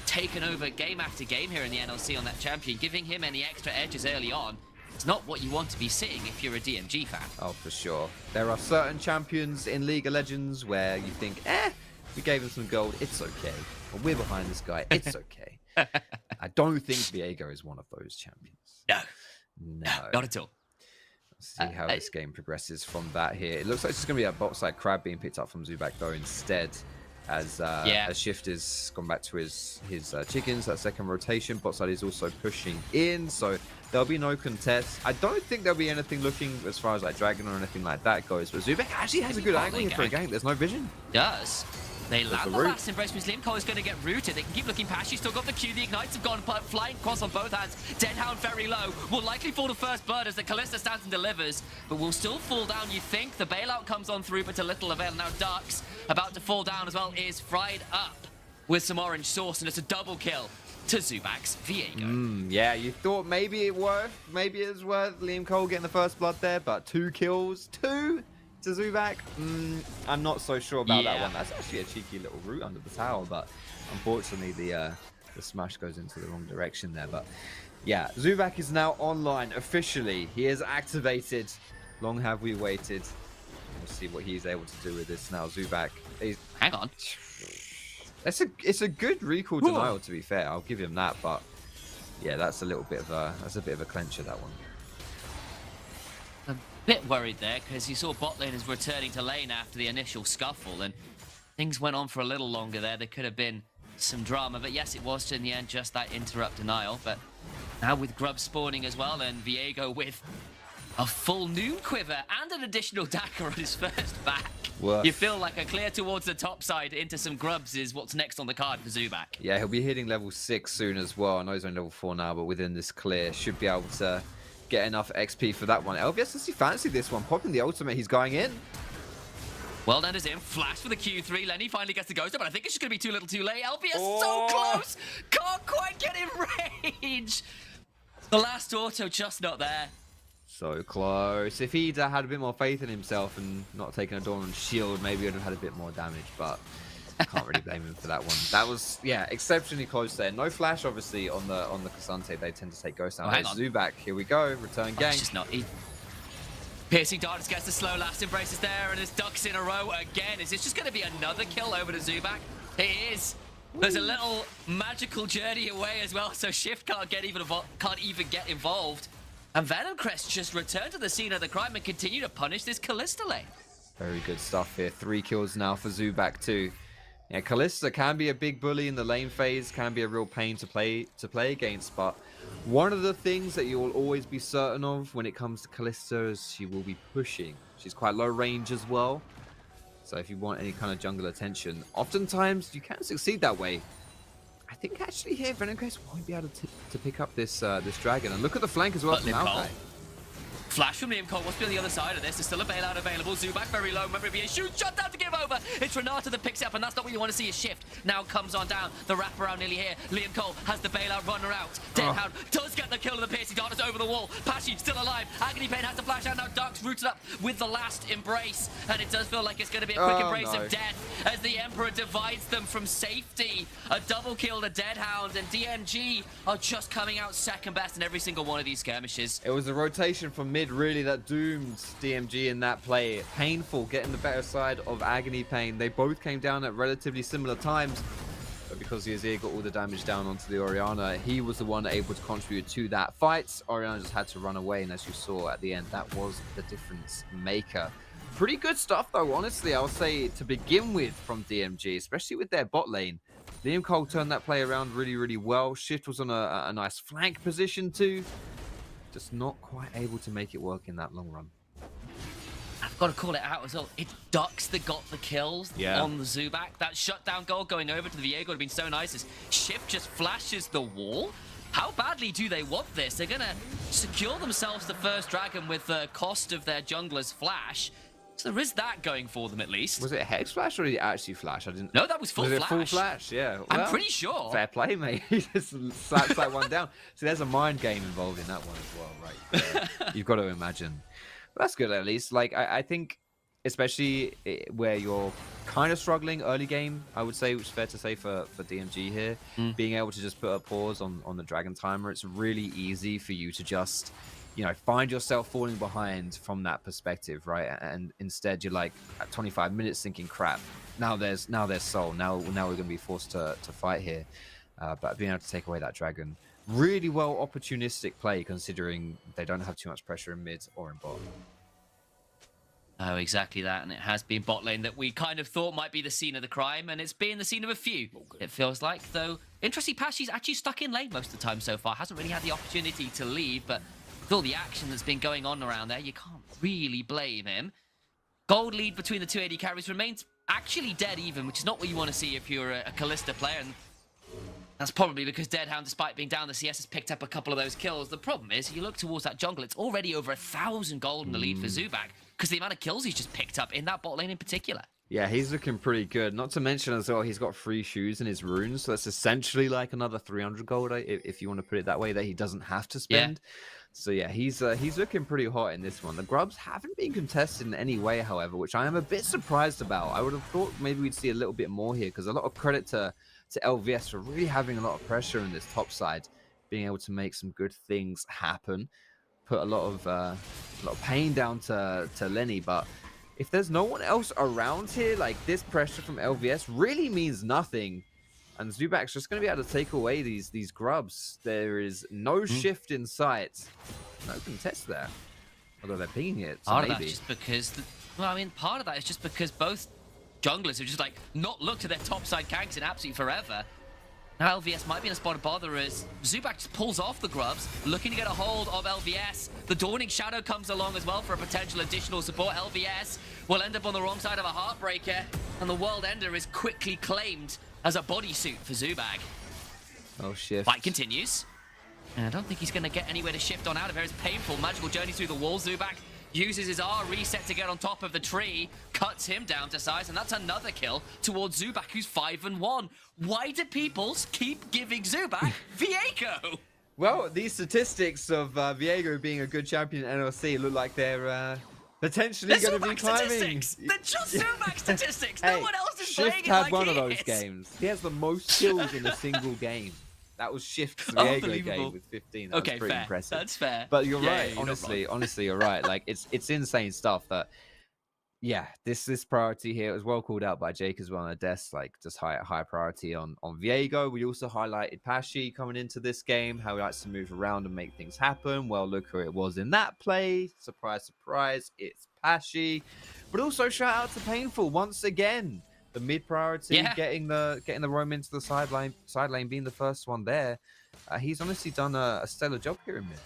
taken over game after game here in the NLC on that champion, giving him any extra edges early on. It's not what you want to be seeing if you're a DMG fan. Oh, for sure. There are certain champions in League of Legends where you think, we gave him some gold, it's okay. But we're behind this guy, it's okay. I don't think Viego is one of those champions. No. Not at all. Let's see how this game progresses from that here. It looks like it's just going to be a bot side crab being picked up from Zubak, though, instead. As Shift has gone back to his chickens, that second rotation. Bot side is also pushing in, so there'll be no contest. I don't think there'll be anything looking as far as like Dragon or anything like that goes, but Zubak actually has a good angle here for a gank. There's no vision. Does. They land the last embrace, which Liam Cole is going to get rooted. They can keep looking past. She's still got the Q. The Ignites have gone flying across on both hands. Deadhound very low. Will likely fall to first blood as the Kalista stands and delivers, but will still fall down, you think. The bailout comes on through, but to little avail. Now Dark's about to fall down as well, is fried up with some orange sauce, and it's a double kill to Zubak's Viego. Yeah, you thought maybe it was worth Liam Cole getting the first blood there, but 2 kills, 2 to Zubak. I'm not so sure about that one. That's actually a cheeky little route under the tower, but unfortunately the smash goes into the wrong direction there. But yeah, Zubak is now online officially. He is activated. Long have we waited. We'll see what he's able to do with this now. Zubak is... Hang on. It's a good recall denial, to be fair. I'll give him that, but yeah, that's a bit of a clencher, that one. A bit worried there, because you saw bot lane is returning to lane after the initial scuffle, and things went on for a little longer there. There could have been some drama, but yes, it was in the end just that interrupt denial. But now with Grub spawning as well, and Viego with a full noon quiver and an additional dagger on his first back. You feel like a clear towards the top side into some grubs is what's next on the card for Zubak. Yeah, he'll be hitting level 6 soon as well. I know he's on level 4 now, but within this clear, should be able to get enough XP for that one. LVS, does he fancy this one? Popping the ultimate, he's going in. Well done as in. Flash for the Q3. Lenny finally gets the ghost, but I think it's just going to be too little too late. LVS so close! Can't quite get in range! The last auto just not there. So close. If he'd had a bit more faith in himself and not taken a Dawn shield, maybe he'd have had a bit more damage, but Can't really blame him for that one. That was, yeah, exceptionally close there. No flash, obviously, on the Cassante. They tend to take Ghost down. Oh, hang on. Zubac, here we go. Return It's gang. just not. Piercing Darkness gets the slow last embraces there, and it's ducks in a row again. Is this just going to be another kill over to Zubac? It is. There's a little magical journey away as well, so Shift can't even get involved. And Venomcrest just returned to the scene of the crime and continue to punish this Kalista lane. Very good stuff here. 3 kills now for Zubac too. Yeah, Kalista can be a big bully in the lane phase, can be a real pain to play against, but one of the things that you will always be certain of when it comes to Kalista is she will be pushing. She's quite low range as well. So if you want any kind of jungle attention, oftentimes you can succeed that way. I think actually here Venomcrest won't be able to pick up this this dragon. And look at the flank as well from Maokai. Flash from Liam Cole. What's on the other side of this? There's still a bailout available. Zubac very low. Remember, be a shoot shot down to give over. It's Renata that picks up, and that's not what you want to see. A shift now comes on down. The wraparound nearly here. Liam Cole has the bailout runner out. Deadhound does get the kill of the piercing darkness over the wall. Pashy still alive. Agony Pain has to flash out now. Ducks rooted up with the last embrace, and it does feel like it's going to be a quick embrace of death as the Emperor divides them from safety. A double kill to Deadhound, and DMG are just coming out second best in every single one of these skirmishes. It was a rotation from mid really that doomed DMG in that play. Painful getting the better side of Agony Pain. They both came down at relatively similar times, but because the Azir got all the damage down onto the Orianna, he was the one able to contribute to that fight. Orianna just had to run away, and as you saw at the end, that was the difference maker. Pretty good stuff though, honestly, I'll say, to begin with from DMG, especially with their bot lane. Liam Cole turned that play around really, really well. Shift was on a nice flank position too. Just not quite able to make it work in that long run. I've got to call it out as well. It's Ducks that got the kills on the Zubac. That shutdown goal going over to the Viego would have been so nice as Shift just flashes the wall. How badly do they want this? They're going to secure themselves the first dragon with the cost of their jungler's flash. So there is that going for them at least. Was it a Hex Flash or did it actually flash? I didn't. No, that was full was flash. It full flash? Yeah. Well, I'm pretty sure. Fair play, mate. He just slaps that one down. So there's a mind game involved in that one as well, right? You've got to imagine. But that's good at least. Like I think, especially where you're kind of struggling early game, I would say, which is fair to say for DMG here, being able to just put a pause on the Dragon Timer, it's really easy for you to just, you know, find yourself falling behind from that perspective, right? And instead you're like at 25 minutes thinking, crap, now there's soul. Now we're going to be forced to fight here. But being able to take away that dragon, really well opportunistic play considering they don't have too much pressure in mid or in bot. Oh, exactly that. And it has been bot lane that we kind of thought might be the scene of the crime, and it's been the scene of a few, it feels like. Though, interesting, Pashy's actually stuck in lane most of the time so far. Hasn't really had the opportunity to leave, but with all the action that's been going on around there, you can't really blame him. Gold lead between the two AD carries remains actually dead even, which is not what you want to see if you're a Kalista player. And that's probably because Deadhound, despite being down the CS, has picked up a couple of those kills. The problem is, you look towards that jungle, it's already over 1,000 gold in the lead for Zubac, because the amount of kills he's just picked up in that bot lane in particular. Yeah, he's looking pretty good. Not to mention as well, he's got 3 shoes in his runes, so that's essentially like another 300 gold, if you want to put it that way, that he doesn't have to spend. Yeah. So yeah, he's looking pretty hot in this one. The grubs haven't been contested in any way, however, which I am a bit surprised about. I would have thought maybe we'd see a little bit more here, because a lot of credit to LVS for really having a lot of pressure in this top side, being able to make some good things happen, put a lot of pain down to Lenny. But if there's no one else around here, like, this pressure from LVS really means nothing. And Zubac's just going to be able to take away these grubs. There is no shift in sight. No contest there. Although they're pinging it, so part maybe. Of that's just because, part of that is just because both junglers have just, like, not looked at their topside ganks in absolutely forever. Now LVS might be in a spot of bother as Zubac just pulls off the grubs, looking to get a hold of LVS. The Dawning Shadow comes along as well for a potential additional support. LVS will end up on the wrong side of a Heartbreaker, and the World Ender is quickly claimed as a bodysuit for Zubac. Oh, shift. Fight continues. And I don't think he's going to get anywhere to shift on out of here. It's painful. Magical journey through the wall. Zubac uses his R reset to get on top of the tree, cuts him down to size, and that's another kill towards Zubac, who's 5-1. Why do people keep giving Zubac Viego? Well, these statistics of Viego being a good champion in NLC look like they're potentially going to be climbing. They're just Zubac statistics. Hey. No one else playing Shift it had like one he of those is. games. He has the most kills in a single game. That was Shift's Viego Unbelievable. game with 15. That Okay, was pretty fair. impressive. That's fair. But you're Yeah, right. yeah, you're not wrong. Honestly, you're right. Like it's insane stuff that. Yeah, this priority here was well called out by Jake as well on a desk, like just high priority on Viego. We also highlighted Pashi coming into this game, how he likes to move around and make things happen. Well, look who it was in that play. Surprise, surprise, it's Pashi. But also shout out to Painful once again. The mid priority, getting the roam into the side lane, being the first one there. He's honestly done a stellar job here in mid.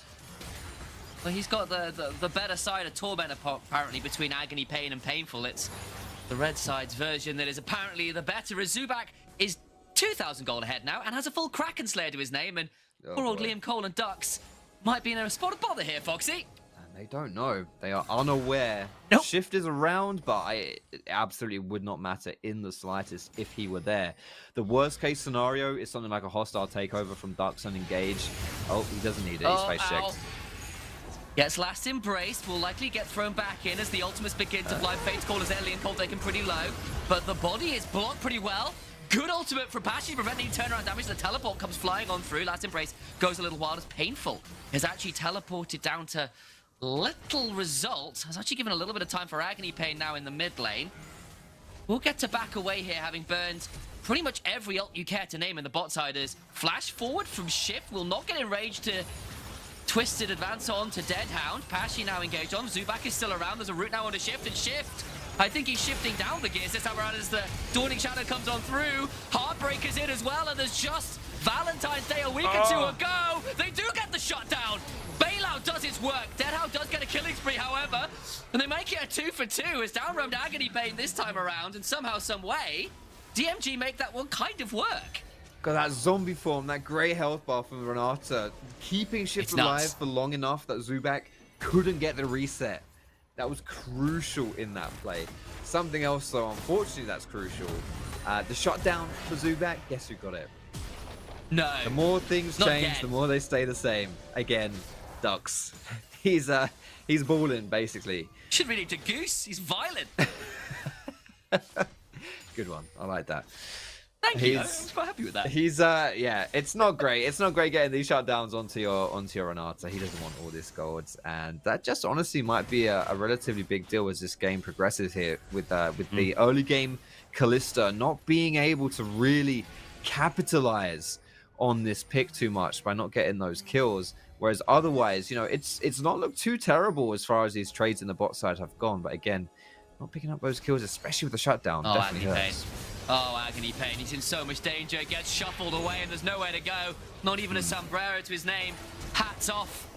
Well, he's got the better side of Torment apparently between Agony, Pain, and Painful. It's the red side's version that is apparently the better, as Zubac is 2,000 gold ahead now and has a full Kraken Slayer to his name, and poor old Liam Cole and Ducks might be in a spot of bother here, Foxy. And they don't know. They are unaware. Nope. Shift is around, but it absolutely would not matter in the slightest if he were there. The worst case scenario is something like a hostile takeover from Ducks unengaged. Oh, he doesn't need it. He's face checked. Gets last embraced, will likely get thrown back in as the ultimates begin to fly. Fate's Call is Ellie and Cole taken pretty low, but the body is blocked pretty well. Good ultimate from Pashi, preventing turnaround damage. The teleport comes flying on through. Last embrace goes a little wild as Painful is actually teleported down to little result. Has actually given a little bit of time for Agony Pain now in the mid lane. We'll get to back away here, having burned pretty much every ult you care to name in the bot side. As flash forward from Shift will not get enraged to Twisted advance on to Deadhound. Pashi now engaged on. Zubac is still around. There's a route now on to Shift, and Shift, I think he's shifting down the gears this time around as the Dawning Shadow comes on through. Heartbreaker's in as well, and there's just Valentine's Day a week or two ago. They do get the shutdown. Bailout does its work. Deadhound does get a killing spree, however, and they make it a 2 for 2 as down roamed Agony Pain this time around, and somehow, some way, DMG make that one kind of work. Got that zombie form, that great health bar from Renata, keeping Shift alive for long enough that Zubac couldn't get the reset. That was crucial in that play. Something else, though, unfortunately, that's crucial. The shutdown for Zubac, guess who got it? No. The more things change, the more they stay the same. Again, Ducks. He's balling, basically. Should read it to Goose. He's violent. Good one. I like that. Thank you. I was quite happy with that. He's yeah, it's not great. It's not great getting these shutdowns onto your Renata. He doesn't want all this gold, and that just honestly might be a relatively big deal as this game progresses here with the early game Kalista not being able to really capitalize on this pick too much by not getting those kills. Whereas otherwise, you know, it's not looked too terrible as far as these trades in the bot side have gone. But again, not picking up those kills, especially with the shutdown, definitely hurts. Oh, Agony Pain. He's in so much danger. Gets shuffled away and there's nowhere to go. Not even a sombrero to his name. Hats off.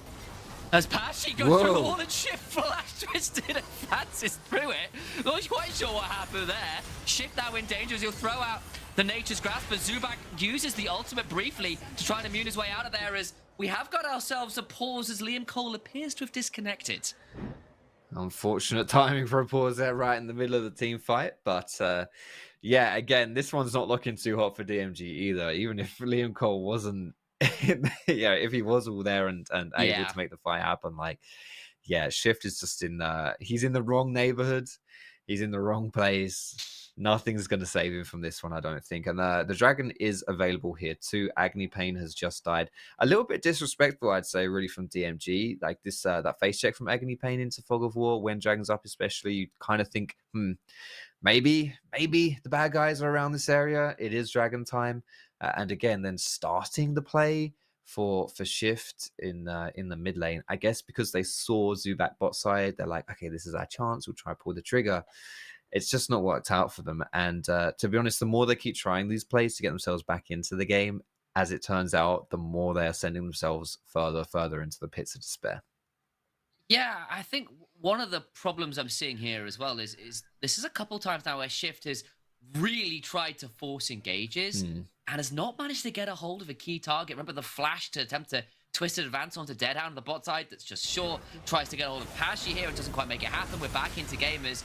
As Pashi goes through the wall and Shift flash twisted and Francis through it. Not quite sure what happened there. Shift now in danger as he'll throw out the Nature's Grasp, but Zubac uses the ultimate briefly to try and immune his way out of there as we have got ourselves a pause as Liam Cole appears to have disconnected. Unfortunate timing for a pause there right in the middle of the team fight, but yeah, again, this one's not looking too hot for DMG either. Even if Liam Cole wasn't, yeah, if he was all there and able to make the fight happen, like, yeah, Shift is just he's in the wrong neighborhood. He's in the wrong place. Nothing's going to save him from this one, I don't think. And the dragon is available here too. Agony Pain has just died. A little bit disrespectful, I'd say, really, from DMG. Like this, that face check from Agony Pain into Fog of War when Dragon's up, especially, you kind of think, maybe the bad guys are around this area. It is Dragon time, and again, then starting the play for Shift in the mid lane. I guess because they saw Zubac bot side, they're like, okay, this is our chance. We'll try to pull the trigger. It's just not worked out for them. And to be honest, the more they keep trying these plays to get themselves back into the game, as it turns out, the more they are sending themselves further into the pits of despair. Yeah, I think one of the problems I'm seeing here as well is this is a couple times now where Shift has really tried to force engages and has not managed to get a hold of a key target. Remember the flash to attempt to twisted advance onto Deadhound on the bot side that's just short, tries to get a hold of Pashi here and doesn't quite make it happen. We're back into game as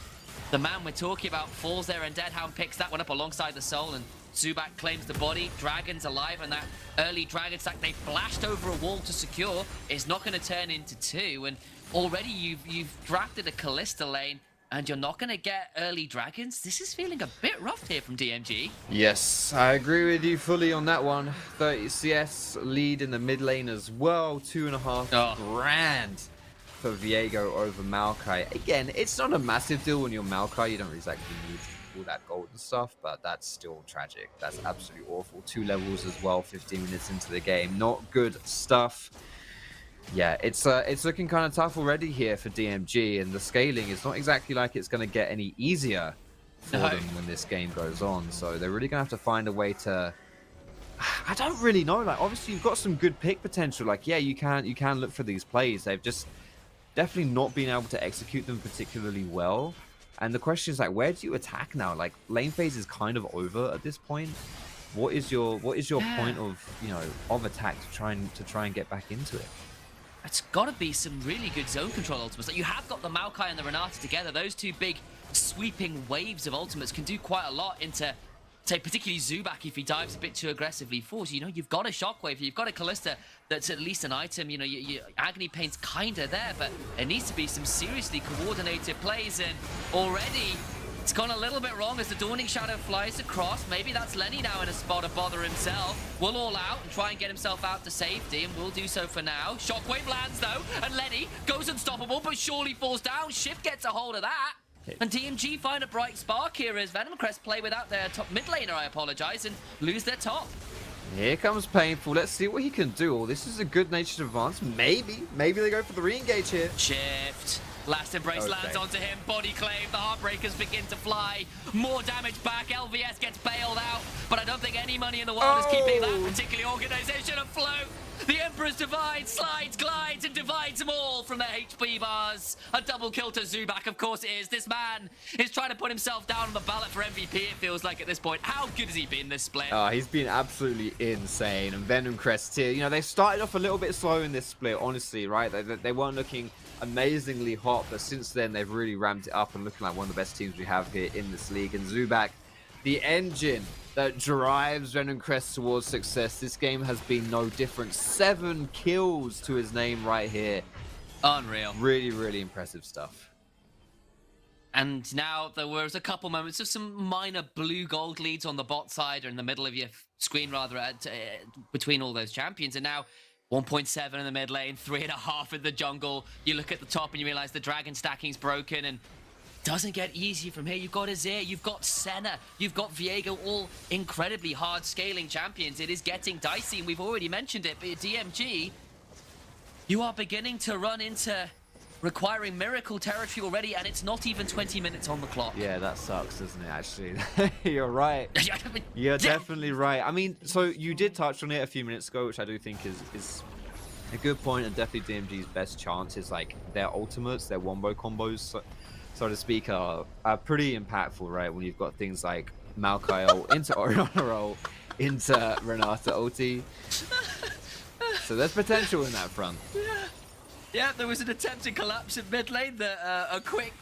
the man we're talking about falls there and Deadhound picks that one up alongside the soul and Zubac claims the body. Dragon's alive and that early dragon stack they flashed over a wall to secure is not going to turn into two. And already you've drafted a Kalista lane and you're not going to get early dragons. This is feeling a bit rough here from DMG. Yes, I agree with you fully on that one. 30 CS lead in the mid lane as well. 2.5 grand for Viego over Maokai. Again, it's not a massive deal when you're Maokai. You don't exactly need all that gold and stuff, but that's still tragic. That's absolutely awful. 2 levels as well, 15 minutes into the game. Not good stuff. Yeah, it's looking kind of tough already here for DMG, and the scaling is not exactly like it's going to get any easier for them when this game goes on. So they're really going to have to find a way to... I don't really know. Like, obviously, you've got some good pick potential. Like, yeah, you can look for these plays. They've just definitely not been able to execute them particularly well. And the question is, like, where do you attack now? Like, lane phase is kind of over at this point. What is your point of, you know, of attack to try and get back into it? It's got to be some really good zone control ultimates. Like, you have got the Maokai and the Renata together. Those two big sweeping waves of ultimates can do quite a lot into, say, particularly Zubak if he dives a bit too aggressively forward. You know, you've got a Shockwave, you've got a Callista that's at least an item. You know, your Agony Paint's kind of there, but it needs to be some seriously coordinated plays. And already, it's gone a little bit wrong as the Dawning Shadow flies across. Maybe that's Lenny now in a spot to bother himself. Will all out and try and get himself out to safety, and will do so for now. Shockwave lands, though, and Lenny goes unstoppable, but surely falls down. Shift gets a hold of that. And DMG find a bright spark here as Venomcrest play without their top mid laner, I apologize, and lose their top. Here comes Painful. Let's see what he can do. Oh, this is a good-natured advance. Maybe they go for the re-engage here. Shift. Last Embrace lands onto him. Body claim. The Heartbreakers begin to fly. More damage back. LVS gets bailed out. But I don't think any money in the world is keeping that particular organization afloat. The Emperor's Divide slides, glides, and divides them all from their HP bars. A double kill to Zubak, of course it is. This man is trying to put himself down on the ballot for MVP, it feels like, at this point. How good has he been this split? He's been absolutely insane. And Venomcrest here, you know, they started off a little bit slow in this split, honestly, right? They weren't looking amazingly hot, but since then they've really ramped it up and looking like one of the best teams we have here in this league. And Zubak, the engine that drives Venomcrest towards success. This game has been no different. 7 kills to his name right here. Unreal. Really, really impressive stuff. And now there was a couple moments of some minor blue-gold leads on the bot side, or in the middle of your screen, rather, between all those champions. And now 1.7 in the mid lane, 3.5 in the jungle. You look at the top and you realize the dragon stacking's broken, and doesn't get easy from here. You've got Azir, you've got Senna, you've got Viego, all incredibly hard scaling champions. It is getting dicey, and we've already mentioned it, but at DMG, you are beginning to run into requiring miracle territory already, and it's not even 20 minutes on the clock. Yeah, that sucks, doesn't it, actually? You're right. I mean, You're definitely right. I mean, so you did touch on it a few minutes ago, which I do think is a good point, and definitely DMG's best chance is, like, their ultimates, their wombo combos, so to speak, are pretty impactful, right? When you've got things like Maokai ult into Orianna ult, into Renata ulti. So there's potential in that front. Yeah, there was an attempted collapse in mid lane that a quick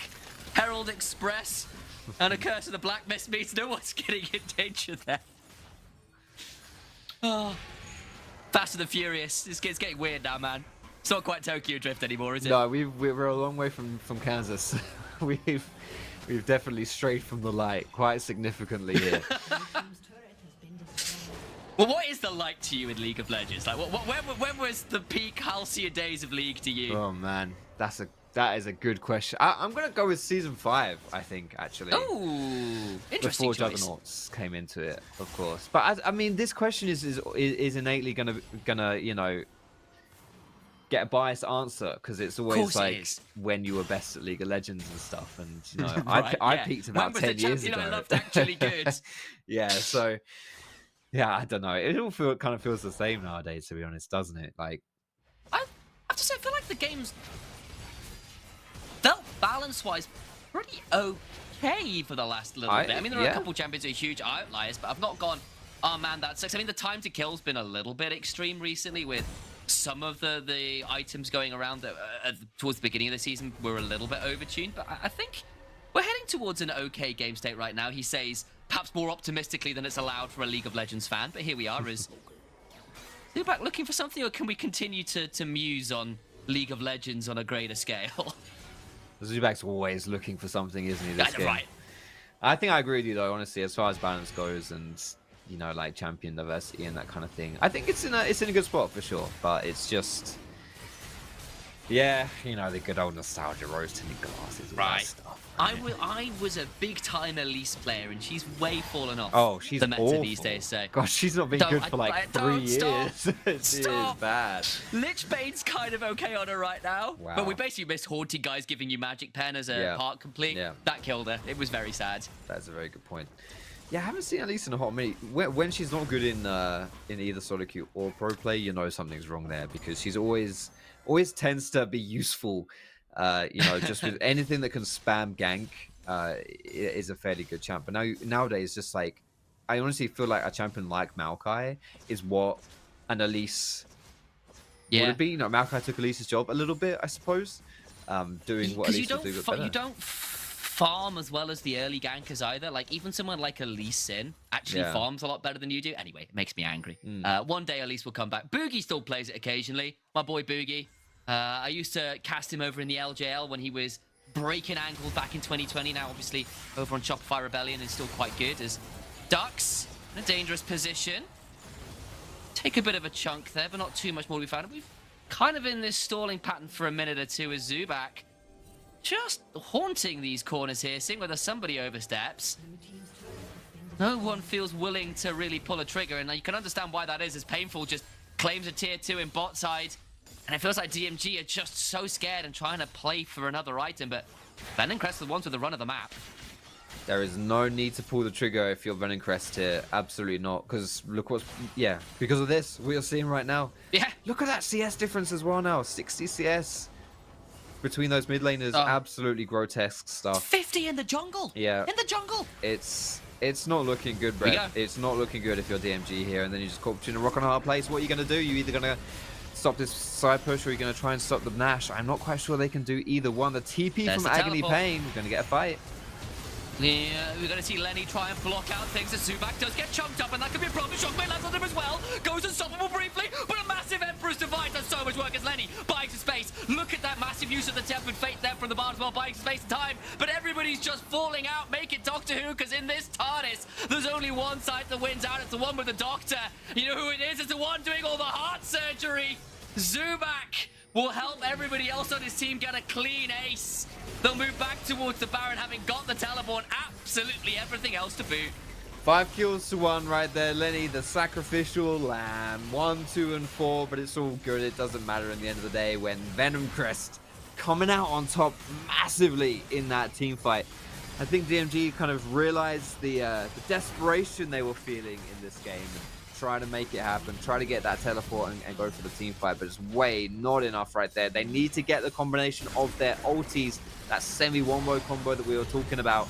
Herald Express and a Curse of the Black Mist means no one's getting in danger there. Oh, Fast and the Furious. It's getting weird now, man. It's not quite Tokyo Drift anymore, is it? No, we're a long way from Kansas. We've definitely strayed from the light quite significantly here. Well, what is the light to you in League of Legends? Like, when was the peak halcyon days of League to you? Oh man, that is a good question. I'm gonna go with season 5. I think actually. Oh, interesting Before choice. Juggernauts came into it, of course. But I mean, this question is innately gonna you know, get a biased answer, because it's always like when you were best at League of Legends and stuff, and you know, Right, I yeah. peaked about 10 years ago. I loved actually good. Yeah, so yeah, I don't know. It all kind of feels the same nowadays, to be honest, doesn't it? Like, I have to say, I feel like the game's felt balance-wise pretty okay for the last little bit. I mean, there are a couple champions who are huge outliers, but I've not gone, oh man, that sucks. I mean, the time to kill's been a little bit extreme recently, with some of the items going around that towards the beginning of the season were a little bit overtuned, but I think we're heading towards an okay game state right now. He says, perhaps more optimistically than it's allowed for a League of Legends fan, but here we are. Is Zubak looking for something, or can we continue to muse on League of Legends on a greater scale? Zubak's always looking for something, isn't he? This That's game. right. I think I agree with you though, honestly, as far as balance goes and you know, like champion diversity and that kind of thing. I think it's in a good spot for sure, but it's just yeah, you know, the good old nostalgia rose tinted glasses, all that Right. stuff. I was a big time Elise player, and she's way fallen off. Oh, she's the meta awful. these days. So Gosh, she's not been Don't- good for like I- 3 don't years. stop. She is Stop. bad. Lich Bane's kind of okay on her right now, Wow. but we basically missed Haunted Guys giving you Magic Pen as a Yeah. part complete. Yeah. That killed her. It was very sad. That's a very good point. Yeah, I haven't seen Elise in a hot minute. When she's not good in either solo queue or pro play, you know something's wrong there because she's always tends to be useful. You know, just with anything that can spam gank is a fairly good champ. But nowadays, just like I honestly feel like a champion like Maokai is what an Elise would Yeah. have been. You know, Maokai took Elise's job a little bit, I suppose, doing what Because Elise would do but better. you don't farm as well as the early gankers either. Like even someone like Elise Sin actually Yeah. farms a lot better than you do. Anyway, it makes me angry. Mm. One day Elise will come back. Boogie still plays it occasionally. My boy Boogie. I used to cast him over in the LJL when he was breaking ankles back in 2020. Now obviously over on Shopify Rebellion is still quite good as Ducks in a dangerous position. Take a bit of a chunk there, but not too much more to be found. We've kind of in this stalling pattern for a minute or two as Zubak just haunting these corners here, seeing whether somebody oversteps. No one feels willing to really pull a trigger, and you can understand why that is, as Painful just claims a tier 2 in bot side, and it feels like DMG are just so scared and trying to play for another item, but Venomcrest are the ones with the run of the map. There is no need to pull the trigger if you're Venomcrest here. Absolutely not. Because look what's... Yeah, because of this, we are seeing right now. Yeah. Look at that CS difference as well now. 60 CS between those mid laners. Oh. Absolutely grotesque stuff. 50 in the jungle! Yeah. In the jungle! It's not looking good, We Brett. go. It's not looking good if you're DMG here. And then you just caught between a rock and a hard place. What are you going to do? You either going to stop this side push or you're going to try and stop the Nash. I'm not quite sure they can do either one. The TP There's from the Agony teleport. Pain. We're going to get a fight. Yeah, we're going to see Lenny try and block out things as Zubak does get chunked up, and that could be a problem. Shockmate lands on him as well. Goes unstoppable briefly, but a massive Emperor's Divide does so much work as Lenny buying some space. Look at that massive use of the Tempered Fate there from the bar as well, buying space and time. But everybody's just falling out. Make it Doctor Who, because in this TARDIS, there's only one side that wins out. It's the one with the Doctor. You know who it is? It's the one doing all the heart surgery. Zubak will help everybody else on his team get a clean ace. They'll move back towards the Baron, having got the teleport, absolutely everything else to boot. 5 kills to 1 right there. Lenny, the sacrificial lamb. 1, 2, and 4, but it's all good. It doesn't matter in the end of the day when Venomcrest coming out on top massively in that team fight. I think DMG kind of realized the desperation they were feeling in this game. Try to make it happen, try to get that teleport and go for the team fight, but it's way not enough right there. They need to get the combination of their ultis, that semi-wombo combo that we were talking about,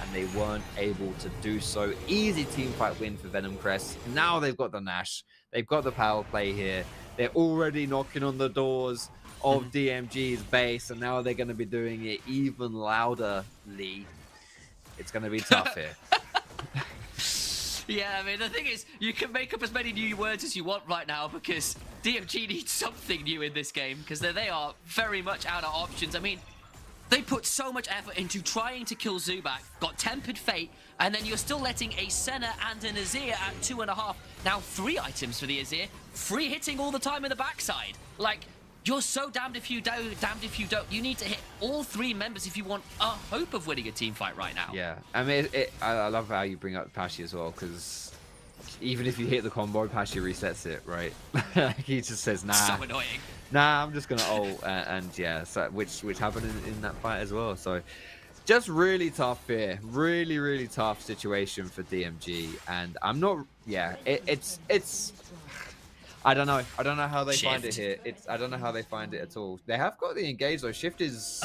and they weren't able to do so. Easy team fight win for Venomcrest. Now they've got the Nash, they've got the power play here. They're already knocking on the doors of DMG's base, and now they're going to be doing it even louderly. It's going to be tough here. Yeah, I mean, the thing is, you can make up as many new words as you want right now because DMG needs something new in this game because they are very much out of options. I mean, they put so much effort into trying to kill Zubak, got Tempered Fate, and then you're still letting a Senna and an Azir at 2.5. Now 3 items for the Azir, free hitting all the time in the backside. Like, you're so damned if you do, damned if you don't. You need to hit all 3 members if you want a hope of winning a team fight right now. Yeah, I mean, I love how you bring up Pashi as well, because even if you hit the combo, Pashi resets it, right? He just says, nah. So annoying. Nah, I'm just going to ult, and yeah, so, which happened in that fight as well. So just really tough here. Really, really tough situation for DMG. And I'm not, yeah, it's I don't know. I don't know how they find it here. I don't know how they find it at all. They have got the engage though. Shift is...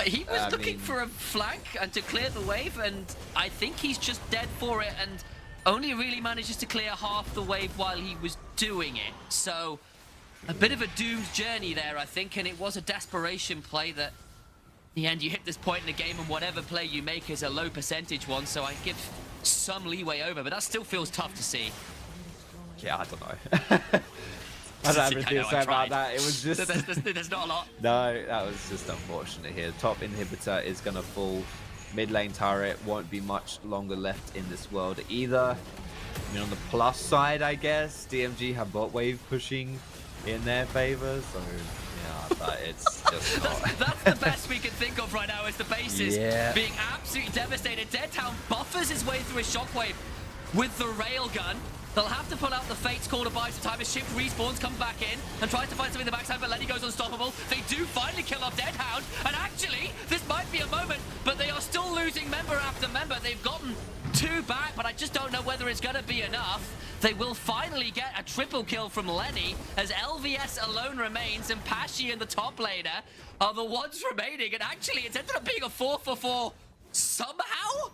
He was looking for a flank and to clear the wave, and I think he's just dead for it and only really manages to clear half the wave while he was doing it. So a bit of a doomed journey there, I think, and it was a desperation play that in the end you hit this point in the game and whatever play you make is a low percentage one, so I give some leeway over, but that still feels tough to see. Yeah, I don't know. I don't have I anything know, to I say about tried. that. It was just... There's not a lot. No, that was just unfortunate here. Top inhibitor is going to fall. Mid lane turret won't be much longer left in this world either. I mean, on the plus side, I guess, DMG have bot wave pushing in their favor, so yeah, but it's just not. That's the best we can think of right now is the bases Yeah. being absolutely devastated. Deadtown buffers his way through his shockwave with the railgun. They'll have to pull out the Fate's Call to buy some time. His ship respawns, comes back in, and tries to find something in the backside, but Lenny goes unstoppable. They do finally kill off Deadhound, and actually, this might be a moment, but they are still losing member after member. They've gotten 2 back, but I just don't know whether it's going to be enough. They will finally get a triple kill from Lenny, as LVS alone remains, and Pashi and the top laner are the ones remaining, and actually, it's ended up being a 4-for-4 somehow?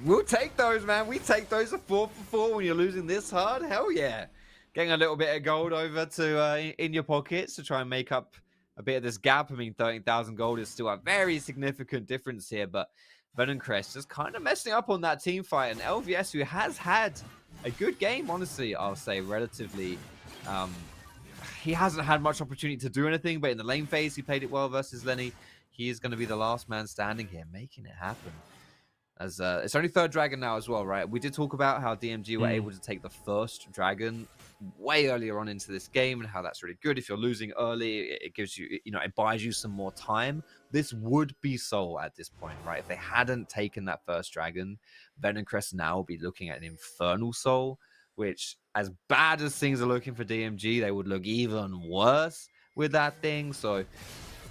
We'll take those, man. We take those. A 4-for-4 when you're losing this hard. Hell yeah. Getting a little bit of gold over to in your pockets to try and make up a bit of this gap. I mean, 13,000 gold is still a very significant difference here, but Venom Crest just kind of messing up on that team fight. And LVS, who has had a good game, honestly, I'll say, relatively. He hasn't had much opportunity to do anything, but in the lane phase, he played it well versus Lenny. He is going to be the last man standing here, making it happen. As it's only 3rd dragon now as well, right? We did talk about how DMG were able to take the 1st dragon way earlier on into this game and how that's really good. If you're losing early, it gives you, it buys you some more time. This would be Soul at this point, right? If they hadn't taken that 1st dragon, Venom Crest now will be looking at an Infernal Soul, which, as bad as things are looking for DMG, they would look even worse with that thing. So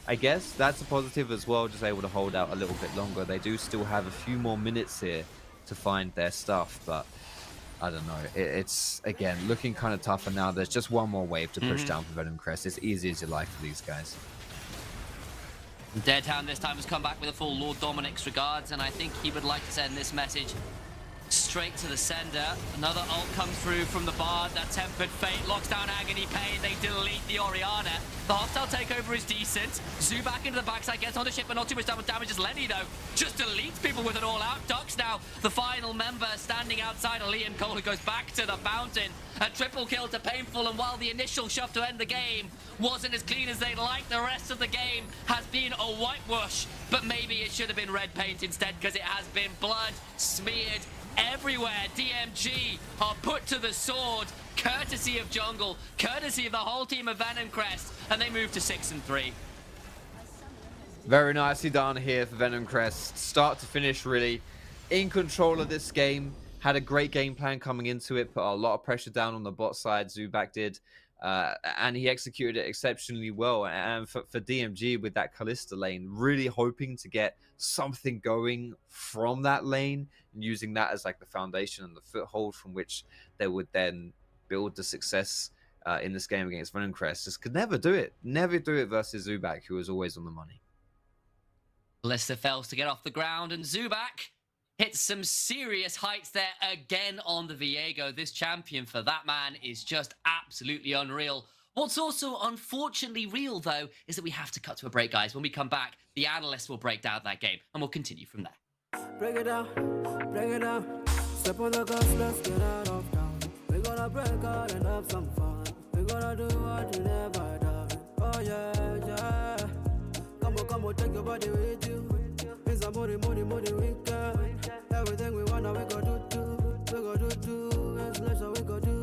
I guess that's a positive as well, just able to hold out a little bit longer. They do still have a few more minutes here to find their stuff, but I don't know. It's, again, looking kind of tougher now. There's just one more wave to push down for Venom Crest. It's easy as you like for these guys. Deadtown this time has come back with a full Lord Dominic's regards, and I think he would like to send this message straight to the sender. Another ult comes through from the Bard. That Tempered Fate locks down Agony Pain. They delete the Orianna. The hostile takeover is decent. Zoo back into the backside, gets on the ship, but not too much damage as Lenny, though, just deletes people with an all-out. Ducks now, the final member standing outside of Liam Cole, who goes back to the fountain. A triple kill to Painful, and while the initial shove to end the game wasn't as clean as they'd like, the rest of the game has been a whitewash. But maybe it should have been red paint instead, because it has been blood smeared everywhere. DMG are put to the sword, courtesy of Jungle, courtesy of the whole team of Venom Crest, and they move to 6-3. Very nicely done here for Venom Crest. Start to finish, really in control of this game. Had a great game plan coming into it, put a lot of pressure down on the bot side, Zubak did, and he executed it exceptionally well. And for DMG with that Kalista lane, really hoping to get something going from that lane, and using that as like the foundation and the foothold from which they would then build the success in this game against Venom Crest. Just could never do it versus Zubak, who was always on the money. Lister fails to get off the ground, and Zubak hits some serious heights there again on the Viego. This champion for that man is just absolutely unreal. What's also unfortunately real, though, is that we have to cut to a break, guys. When we come back, the analysts will break down that game, and we'll continue from there. Break it down, break it down. Step on the gas, let's get out of town. We're gonna break out and have some fun. We're gonna do what you never done. Oh yeah, yeah. Come on, take your body with you. It's a money weekend. Everything we wanna, we go do. We go do. It's leisure, we go do.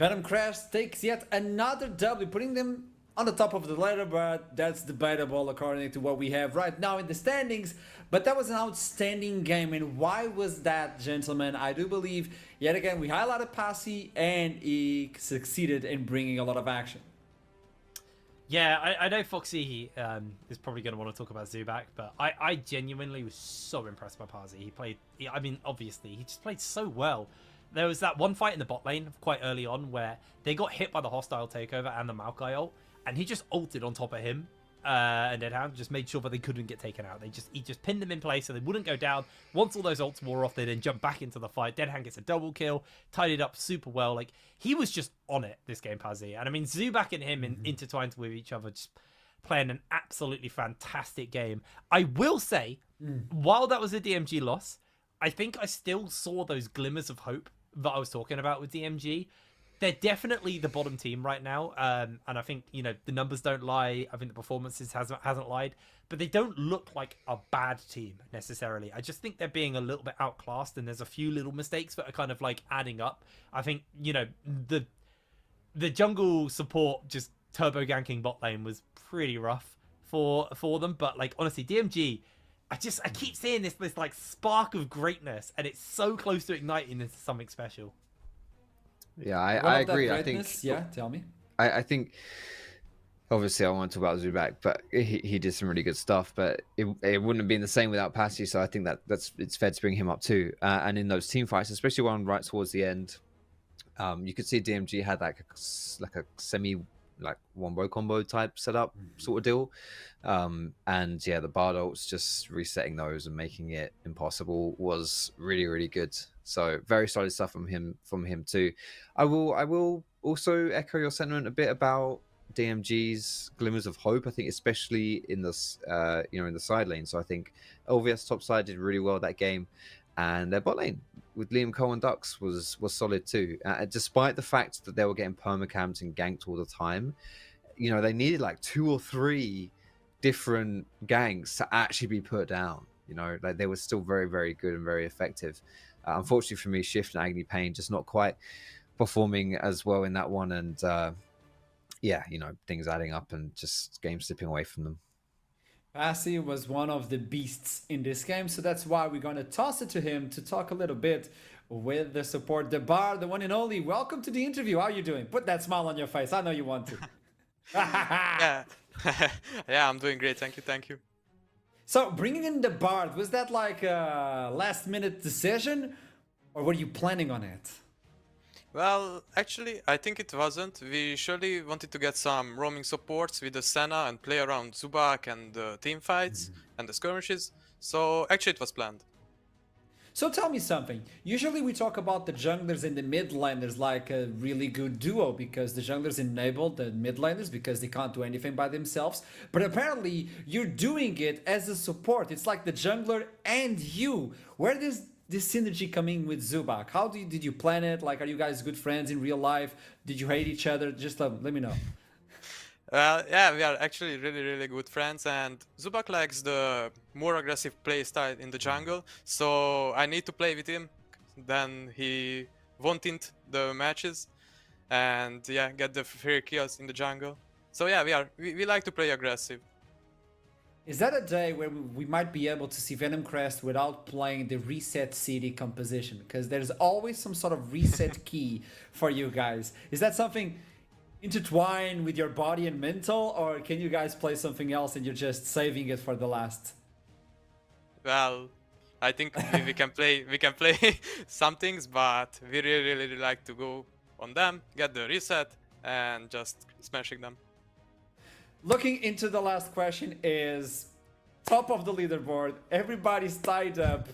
Venom Crash takes yet another W, putting them on the top of the ladder, but that's debatable according to what we have right now in the standings. But that was an outstanding game, and why was that, gentlemen? I do believe, yet again, we highlighted Passy, and he succeeded in bringing a lot of action. Yeah, I know Foxy is probably going to want to talk about Zubac, but I genuinely was so impressed by Parsi. I mean, obviously, he just played so well. There was that one fight in the bot lane quite early on where they got hit by the hostile takeover and the Maokai ult, and he just ulted on top of him, and Deadhand just made sure that they couldn't get taken out. He just pinned them in place so they wouldn't go down. Once all those ults wore off, they then jump back into the fight. Deadhand gets a double kill, tied it up super well. Like, he was just on it this game, Pazzi. And I mean, Zubac and him intertwined with each other, just playing an absolutely fantastic game. I will say, while that was a DMG loss, I think I still saw those glimmers of hope that I was talking about with DMG. They're definitely the bottom team right now, and I think, you know, the numbers don't lie. I think the performances hasn't lied, but they don't look like a bad team necessarily. I just think they're being a little bit outclassed, and there's a few little mistakes that are kind of like adding up. I think, you know, the jungle support just turbo ganking bot lane was pretty rough for them, but like, honestly, DMG, I keep seeing this like spark of greatness, and it's so close to igniting into something special. Yeah, I agree. I think. Yeah, tell me. I think. Obviously, I want to talk about Zubac, but he did some really good stuff. But it wouldn't have been the same without Passy. So I think it's fair to bring him up too. And in those team fights, especially one right towards the end, you could see DMG had like a semi wombo combo type setup sort of deal. And yeah, the Bard ults, just resetting those and making it impossible was really, really good. So very solid stuff from him too. I will also echo your sentiment a bit about DMG's glimmers of hope. I think especially in this in the side lane. So I think LVS top side did really well that game, and their bot lane with Liam Cole and Dux was solid too. Despite the fact that they were getting permacamped and ganked all the time, you know, they needed like 2 or 3 different ganks to actually be put down. You know, like they were still very, very good and very effective. Unfortunately for me, Shift and Agni Pain just not quite performing as well in that one, and yeah, you know, things adding up and just game slipping away from them. Passy was one of the beasts in this game, so that's why we're going to toss it to him to talk a little bit with the support. The Bar, the one and only, welcome to the interview. How are you doing? Put that smile on your face. I know you want to. Yeah. Yeah, I'm doing great. Thank you. So bringing in the Bard, was that like a last minute decision, or were you planning on it? Well, actually, I think it wasn't. We surely wanted to get some roaming supports with the Senna and play around Zubac and the team fights and the skirmishes. So actually it was planned. So tell me something. Usually we talk about the junglers and the mid laners like a really good duo, because the junglers enable the mid laners because they can't do anything by themselves. But apparently you're doing it as a support. It's like the jungler and you. Where does this synergy come in with Zubac? How did you plan it? Like, are you guys good friends in real life? Did you hate each other? Just let me know. Yeah, we are actually really, really good friends, and Zubac likes the more aggressive play style in the jungle, so I need to play with him. Then he won't int the matches, and yeah, get the free kills in the jungle. So yeah, we like to play aggressive. Is that a day where we might be able to see Venom Crest without playing the reset city composition? Because there's always some sort of reset key for you guys. Is that something intertwined with your body and mental, or can you guys play something else and you're just saving it for the last? Well, I think we can play some things, but we really, really like to go on them, get the reset, and just smashing them. Looking into the last question is top of the leaderboard. Everybody's tied up.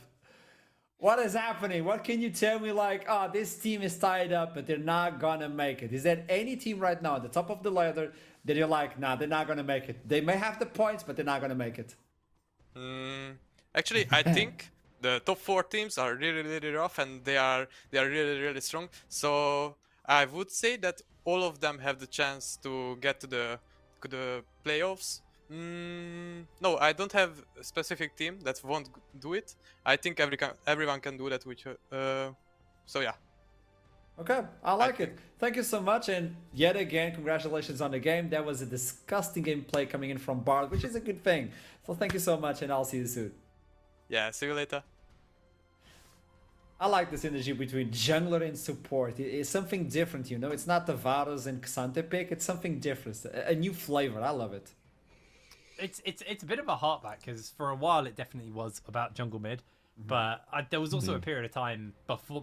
What is happening? What can you tell me? Like, this team is tied up, but they're not gonna make it. Is there any team right now at the top of the ladder that you're like, nah, they're not gonna make it? They may have the points, but they're not gonna make it. Actually, I think the top 4 teams are really, really rough, and they are really, really strong. So I would say that all of them have the chance to get to the playoffs. No, I don't have a specific team that won't do it. I think everyone can do that. So yeah. Okay, I like it. Thank you so much, and yet again, congratulations on the game. That was a disgusting gameplay coming in from Bard, which is a good thing. So thank you so much, and I'll see you soon. Yeah, see you later. I like the synergy between jungler and support. It's something different, you know? It's not the Varus and Xante pick, it's something different. A new flavor, I love it. It's a bit of a heartback, because for a while it definitely was about jungle mid. But there was also a period of time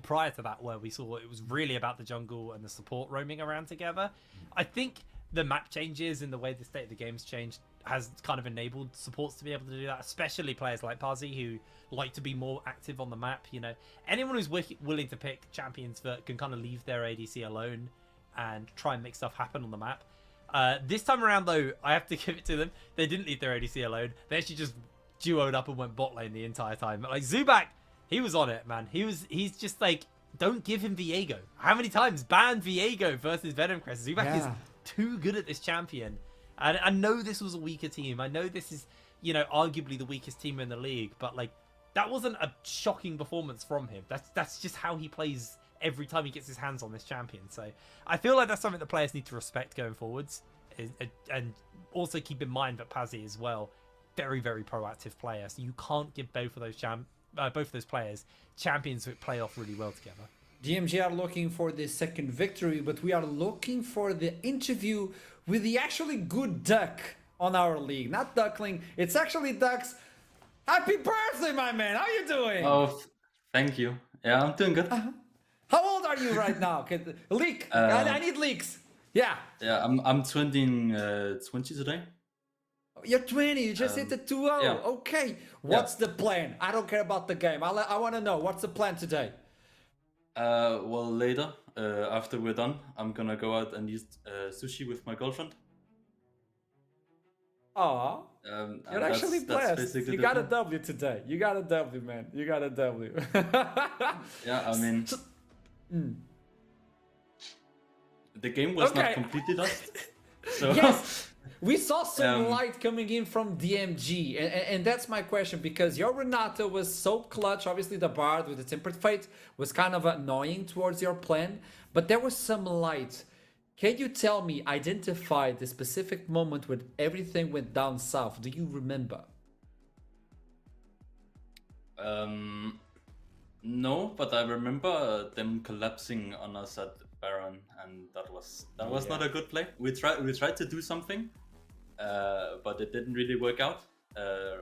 prior to that where we saw it was really about the jungle and the support roaming around together. I think the map changes and the way the state of the game's changed has kind of enabled supports to be able to do that, especially players like Pazzi who like to be more active on the map. You know, anyone who's willing to pick champions that can kind of leave their ADC alone and try and make stuff happen on the map. This time around, though, I have to give it to them. They didn't leave their ADC alone. They actually just duoed up and went bot lane the entire time. Like Zubak, he was on it, man. He's just like, don't give him Viego. How many times ban Viego versus Venom Crest? Zubak is too good at this champion. And I know this was a weaker team. I know this is, you know, arguably the weakest team in the league, but like that wasn't a shocking performance from him. That's just how he plays every time he gets his hands on this champion. So I feel like that's something that players need to respect going forwards, and also keep in mind that Pazzi as well, very, very proactive player. So you can't give both of those players champions that play off really well together. DMG are looking for the second victory, but we are looking for the interview with the actually good duck on our league. Not Duckling, it's actually Ducks. Happy birthday, my man! How you doing? Oh, thank you. Yeah, I'm doing good. How old are you right now? Leak. I need leaks. Yeah. Yeah, I'm turning 20 today. You're 20. You just hit the 2-0. Yeah. Okay. What's the plan? I don't care about the game. I want to know what's the plan today. Well, later, after we're done, I'm gonna go out and eat sushi with my girlfriend. Aw. You're actually blessed. You got a plan. W today. You got a W, man. You got a W. Yeah, I mean, the game was not Okay. completely lost. So Yes, we saw some light coming in from DMG, and that's my question, because your Renato was so clutch. Obviously, the Bard with the Tempered Fate was kind of annoying towards your plan, but there was some light. Can you tell me, identify the specific moment when everything went down south? Do you remember? no, but I remember them collapsing on us at Baron, and that was not a good play. We tried to do something, but it didn't really work out.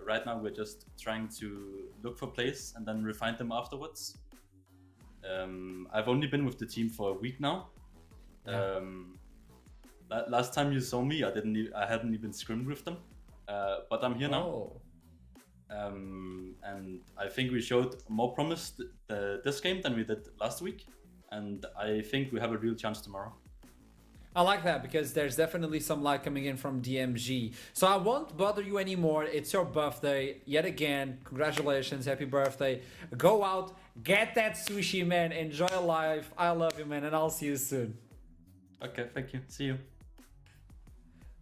Right now we're just trying to look for plays and then refine them afterwards. I've only been with the team for a week now. Last time you saw me, I hadn't even scrimmed with them, but I'm here now. And I think we showed more promise this game than we did last week, and I think we have a real chance tomorrow. I like that, because there's definitely some light coming in from DMG. So I won't bother you anymore. It's your birthday yet again. Congratulations, happy birthday. Go out, get that sushi, man. Enjoy life. I love you, man, and I'll see you soon. Okay, thank you. See you.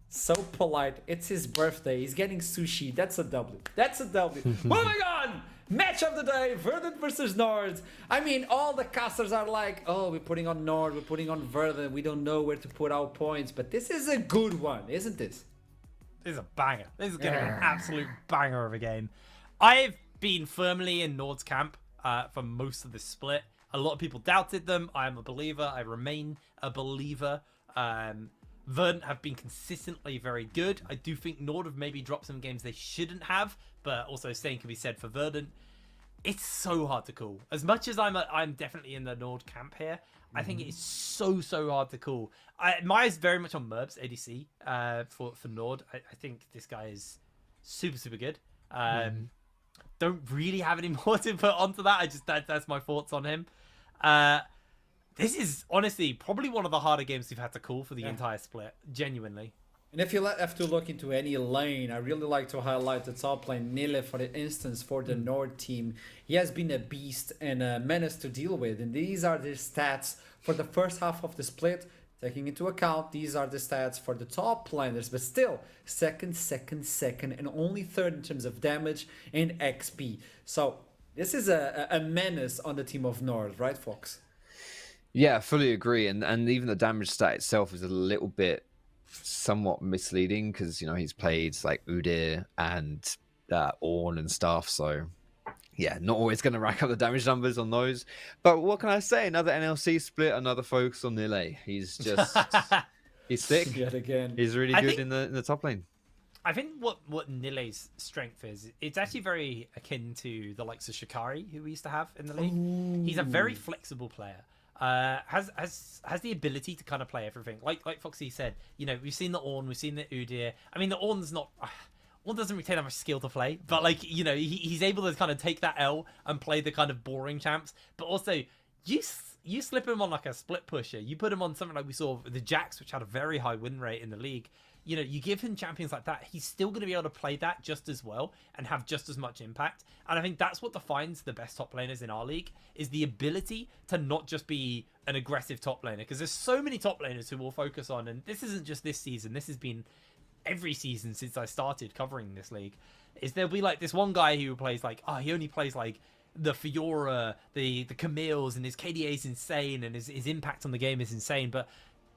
So polite. It's his birthday. He's getting sushi. That's a W. That's a W. Moving on. Match of the day, Verdant versus Nord. I mean, all the casters are like, oh, we're putting on Nord, we're putting on Verdant. We don't know where to put our points. But this is a good one, isn't this? This is a banger. This is going to be an absolute banger of a game. I've been firmly in Nord's camp for most of this split. A lot of people doubted them. I am a believer. I remain a believer. Verdant have been consistently very good. I do think Nord have maybe dropped some games they shouldn't have, but also same can be said for Verdant. It's so hard to call. As much as I'm definitely in the Nord camp here, I think it is so hard to call. My eyes very much on Merb's ADC for Nord. I think this guy is super good. Don't really have any more to put onto that. That's my thoughts on him. This is honestly probably one of the harder games we've had to call for the entire split, genuinely. And if you have to look into any lane, I really like to highlight the top lane, Nile, for instance, for the Nord team. He has been a beast and a menace to deal with. And these are the stats for the first half of the split. Taking into account, these are the stats for the top laners, but still, second, and only third in terms of damage and XP. So this is a menace on the team of Nord, right, Fox? Yeah, I fully agree. And even the damage stat itself is a little bit somewhat misleading because, he's played like Udyr and Ornn and stuff. So, yeah, not always going to rack up the damage numbers on those. But what can I say? Another NLC split, another focus on Nile. He's just, he's sick. Yet again. He's really good in the top lane. I think what Nile's strength is, it's actually very akin to the likes of Shikari, who we used to have in the league. Ooh. He's a very flexible player. Has the ability to kind of play everything. Like Foxy said, we've seen the Ornn, we've seen the Udyr. I mean, the Ornn's not... Ornn doesn't retain that much skill to play, but he's able to kind of take that L and play the kind of boring champs. But also, you slip him on like a split pusher. You put him on something like we saw with the Jax, which had a very high win rate in the league. You give him champions like that, he's still going to be able to play that just as well and have just as much impact. And I think that's what defines the best top laners in our league, is the ability to not just be an aggressive top laner. Because there's so many top laners who will focus on, and this isn't just this season, this has been every season since I started covering this league, is there'll be like this one guy who plays like, he only plays like the Fiora, the Camille's, and his KDA is insane, and his impact on the game is insane. But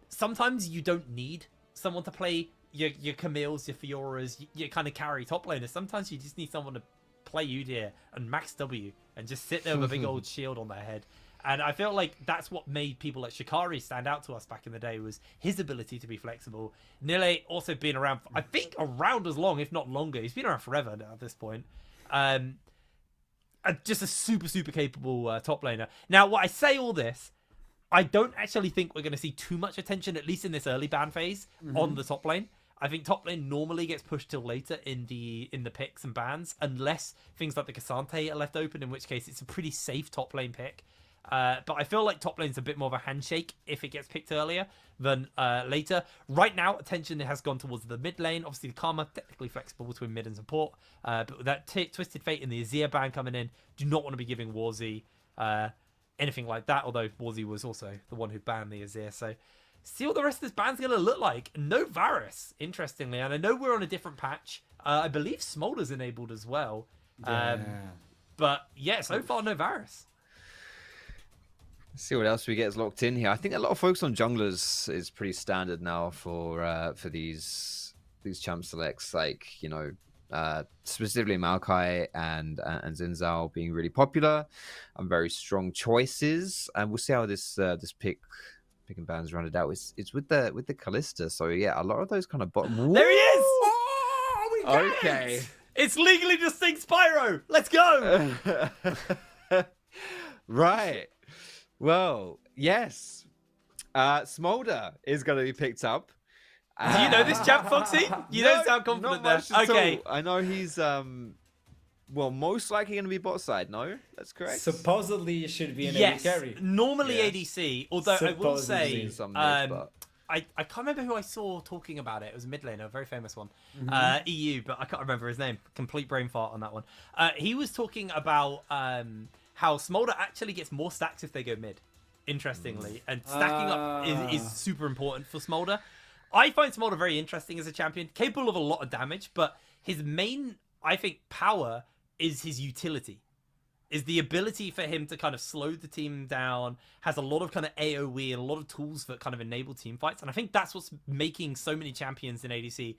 sometimes you don't need someone to play your Camille's, your Fioras, your kind of carry top laners. Sometimes you just need someone to play Udyr and max W and just sit there with a big old shield on their head. And I feel like that's what made people like Shikari stand out to us back in the day, was his ability to be flexible. Nile also been around, I think, around as long, if not longer. He's been around forever now at this point. Just a super, super capable top laner. Now, what I say all this, I don't actually think we're going to see too much attention, at least in this early ban phase, on the top lane. I think top lane normally gets pushed till later in the picks and bans, unless things like the Cassante are left open, in which case it's a pretty safe top lane pick. But I feel like top lane's a bit more of a handshake if it gets picked earlier than later. Right now, attention has gone towards the mid lane. Obviously, the Karma, technically flexible between mid and support. But with that Twisted Fate and the Azir ban coming in, do not want to be giving Warzy anything like that, although Warzy was also the one who banned the Azir. So see what the rest of this band's going to look like. No Varus, interestingly. And I know we're on a different patch. I believe Smolder's enabled as well. But yeah, so far no Varus. Let's see what else we get locked in here. I think a lot of focus on junglers is pretty standard now for these champ selects, like, specifically Maokai and Xin being really popular and very strong choices. And we'll see how this pick and bands rounded out. It's with the Kalista. So yeah, a lot of those kind of bottom. There he is! Oh, we got Okay. it! It's legally distinct Spyro! Let's go! Right. Well, yes. Smolder is going to be picked up. Do you know this chap, Foxy? You don't sound confident there. Okay. I know he's most likely going to be bot side. No, that's correct. Supposedly it should be an Yes, AD carry. normally Yes. ADC. Although I will say, Seen some mid, but I can't remember who I saw talking about it. It was a mid laner, a very famous one, EU, but I can't remember his name. Complete brain fart on that one. He was talking about how Smolder actually gets more stacks if they go mid. Interestingly, and stacking up is super important for Smolder. I find Smolder very interesting as a champion, capable of a lot of damage, but his main, I think, power is his utility. Is the ability for him to kind of slow the team down, has a lot of kind of AoE and a lot of tools that kind of enable team fights. And I think that's what's making so many champions in ADC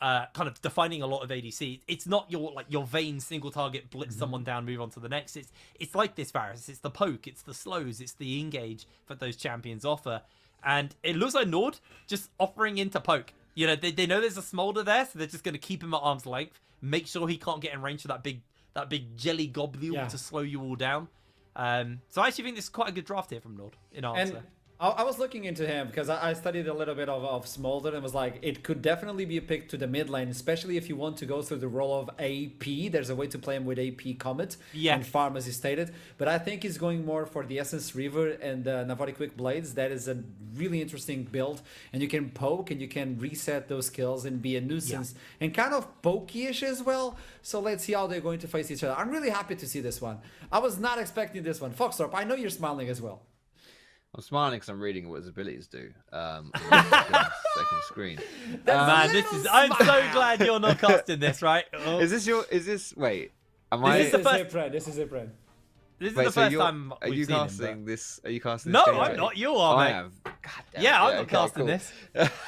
kind of defining a lot of ADC. It's not your vain single target blitz someone down, move on to the next. It's like this Varus. It's the poke, it's the slows, it's the engage that those champions offer. And it looks like Nord just offering into poke. They know there's a Smolder there, so they're just going to keep him at arm's length, make sure he can't get in range of that big jelly globule to slow you all down. So I actually think this is quite a good draft here from Nord in answer. And I was looking into him because I studied a little bit of Smolder and was like, it could definitely be a pick to the mid lane, especially if you want to go through the role of AP. There's a way to play him with AP Comet and farm, as he stated. But I think he's going more for the Essence River and Navori Quick Blades. That is a really interesting build. And you can poke and you can reset those skills and be a nuisance and kind of pokey-ish as well. So let's see how they're going to face each other. I'm really happy to see this one. I was not expecting this one. Foxthorpe, I know you're smiling as well. I'm smiling because I'm reading what his abilities do on the second screen. Man, I'm so glad you're not casting this, right? Oh. Wait, am This I? is a friend. This is a friend. This is Wait, the so first you're, time are we've you seen him, casting this? Are you casting No, this? game, I'm Jake? not. You are, I mate. am. God damn. Yeah, I'm it. not casting cool. this.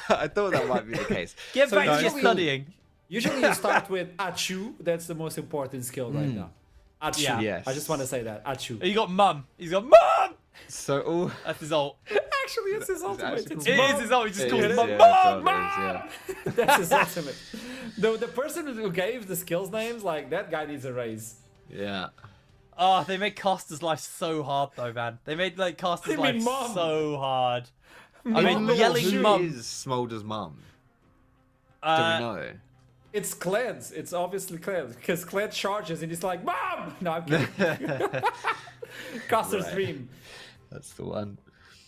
I thought that might be the case. Get So back to your usually- studying. Usually you start with Achu. That's the most important skill right now. Achu. Yeah. Yes. I just want to say that. Achu. You got mum. He's got mum. So all. That's his ult. Actually, it's his ultimate. actually It's It mom. is his ult. He just It calls is, mum. yeah, Mum. God, it is, yeah. That's his ultimate. The person who gave the skills names, like, that guy needs a raise. Yeah. Oh, they made Caster's life so hard though, man. They made like Caster's They made life Mum. so hard. I Mum. mean, Who yelling Who mum. is Smolder's mum? Do Uh, we know? It's Cled's. It's obviously Cled. Because Cled charges and he's like, Mom! No, I'm kidding. Caster's dream. That's the one.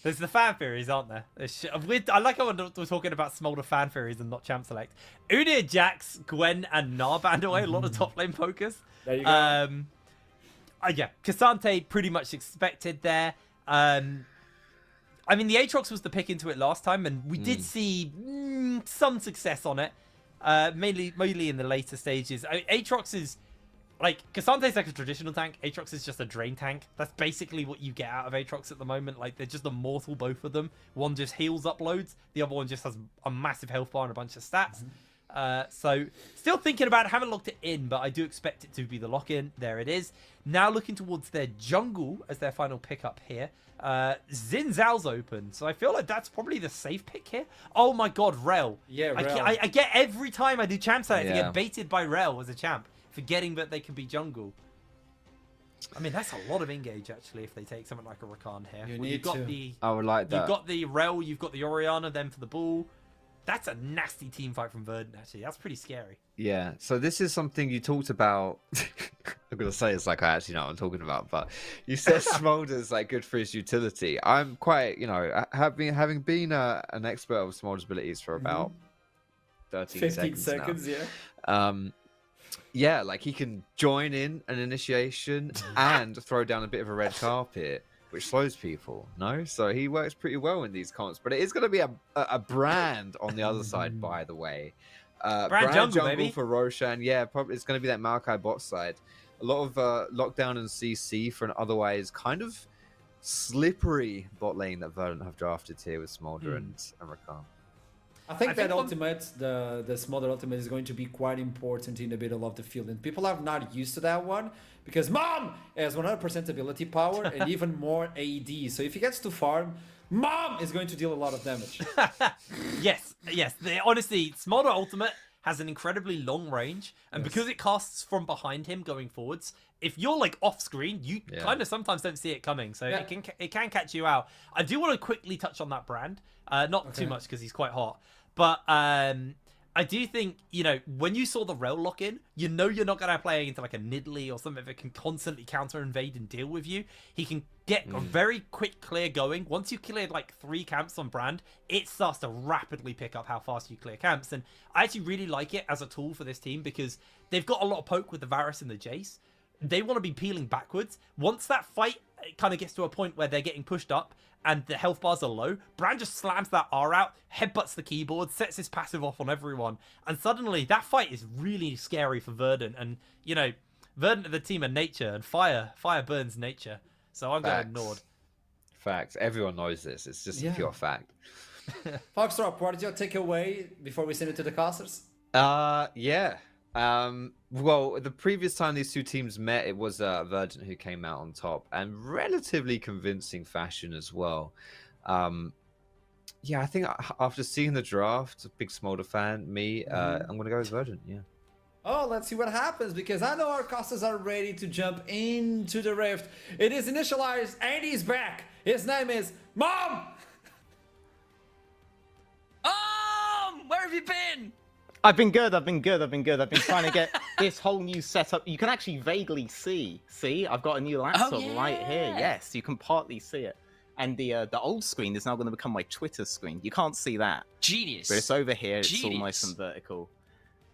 There's the fan theories, aren't there? I like how we're talking about Smolder fan theories and not champ select. Udyr, Jax, Gwen, and Gnar banned away. A lot of top lane focus. There you go. Yeah, Cassante pretty much expected there. I mean, the Aatrox was the pick into it last time, and we did see some success on it. Mainly in the later stages. Aatrox is like Cassante's like a traditional tank. Aatrox is just a drain tank. That's basically what you get out of Aatrox at the moment. Like they're just immortal, both of them. One just heals up loads. The other one just has a massive health bar and a bunch of stats. So still thinking about it. Haven't locked it in, but I do expect it to be the lock-in. There it is. Now looking towards their jungle as their final pickup here. Xin Zhao's open, so I feel like that's probably the safe pick here. Oh my god, Rel. Yeah, I Rel. I get every time I do champ select, I Yeah. get baited by Rel as a champ, forgetting that they can be jungle. I mean, that's a lot of engage actually if they take something like a Rakan here. You Well, need you've got to. the I would like that. you've got the Rel, you've got the Orianna, then for the ball. That's a nasty team fight from Verdant actually. That's pretty scary. Yeah, so this is something you talked about. I'm gonna say it's like I actually know what I'm talking about, but you said Smolder's like good for his utility. I'm quite, having been an expert of Smolder's abilities for about 13 15 seconds, seconds, yeah. now. Yeah, like he can join in an initiation and throw down a bit of a red carpet, which slows people. No, so he works pretty well in these comps. But it is going to be a brand on the other side, by the way. Brand jungle, baby. for Roshan. Yeah, probably it's going to be that Maokai bot side. A lot of lockdown and CC for an otherwise kind of slippery bot lane that Verdant have drafted here with Smolder and Rakan. I think I that think one- ultimate, the smaller ultimate, is going to be quite important in the middle of the field, and people are not used to that one because Mom has 100% ability power and even more AD. So if he gets to farm, Mom is going to deal a lot of damage. Yes. Honestly, Smolder Ultimate has an incredibly long range, and because it casts from behind him going forwards, if you're like off screen, you kind of sometimes don't see it coming, so it can catch you out. I do want to quickly touch on that brand, not too much because he's quite hot, but I do think, when you saw the Rel lock in, you're not going to play into like a Nidalee or something that can constantly counter invade and deal with you. He can get a very quick clear going. Once you cleared like 3 camps on Brand, it starts to rapidly pick up how fast you clear camps. And I actually really like it as a tool for this team because they've got a lot of poke with the Varus and the Jace. They want to be peeling backwards. Once that fight kind of gets to a point where they're getting pushed up and the health bars are low, Brand just slams that R out, headbutts the keyboard, sets his passive off on everyone, and suddenly that fight is really scary for Verdant. And Verdant are the team of nature, and fire burns nature. So I'm going Nord. Facts. Everyone knows this. It's just a pure fact. Foxtrot, what is your takeaway before we send it to the casters? Yeah. Well, the previous time these two teams met, it was Verdant who came out on top, and relatively convincing fashion as well. Yeah, I think after seeing the draft, a big Smolder fan, I'm going to go with Verdant, yeah. Oh, let's see what happens, because I know our casters are ready to jump into the rift. It is initialized, and he's back. His name is Mom! Where have you been? I've been good. I've been trying to get this whole new setup. You can actually vaguely see. See, I've got a new laptop right here. Yes, you can partly see it. And the old screen is now going to become my Twitter screen. You can't see that. Genius. But it's over here. It's Genius. all nice and vertical.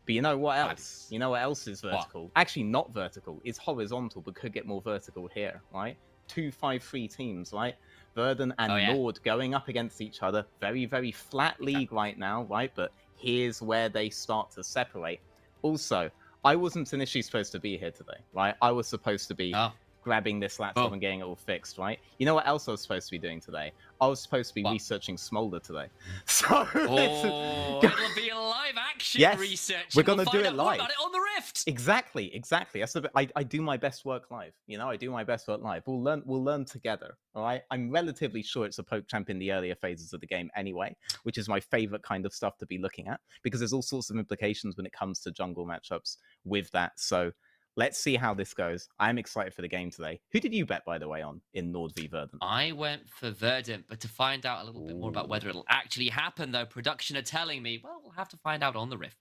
But you know what else? You know what else is vertical? Actually, not vertical. It's horizontal, but could get more vertical here, right? 2-5-3 teams, right? Verdant and Nord going up against each other. Very, very flat league right now, right? But here's where they start to separate. Also, I wasn't initially supposed to be here today, right? I was supposed to be grabbing this laptop and getting it all fixed, right? You know what else I was supposed to be doing today? I was supposed to be researching Smolder today. So it'll be a live action research. We're gonna do it find out more live. about it on the Rift. Exactly. That's the bit. I do my best work live. You know, I do my best work live. We'll learn together. All right. I'm relatively sure it's a poke champ in the earlier phases of the game anyway, which is my favorite kind of stuff to be looking at because there's all sorts of implications when it comes to jungle matchups with that. So let's see how this goes. I'm excited for the game today. Who did you bet, by the way, on in Nord v Verdant? I went for Verdant, but to find out a little bit more about whether it'll actually happen, though, production are telling me, well, we'll have to find out on the Rift.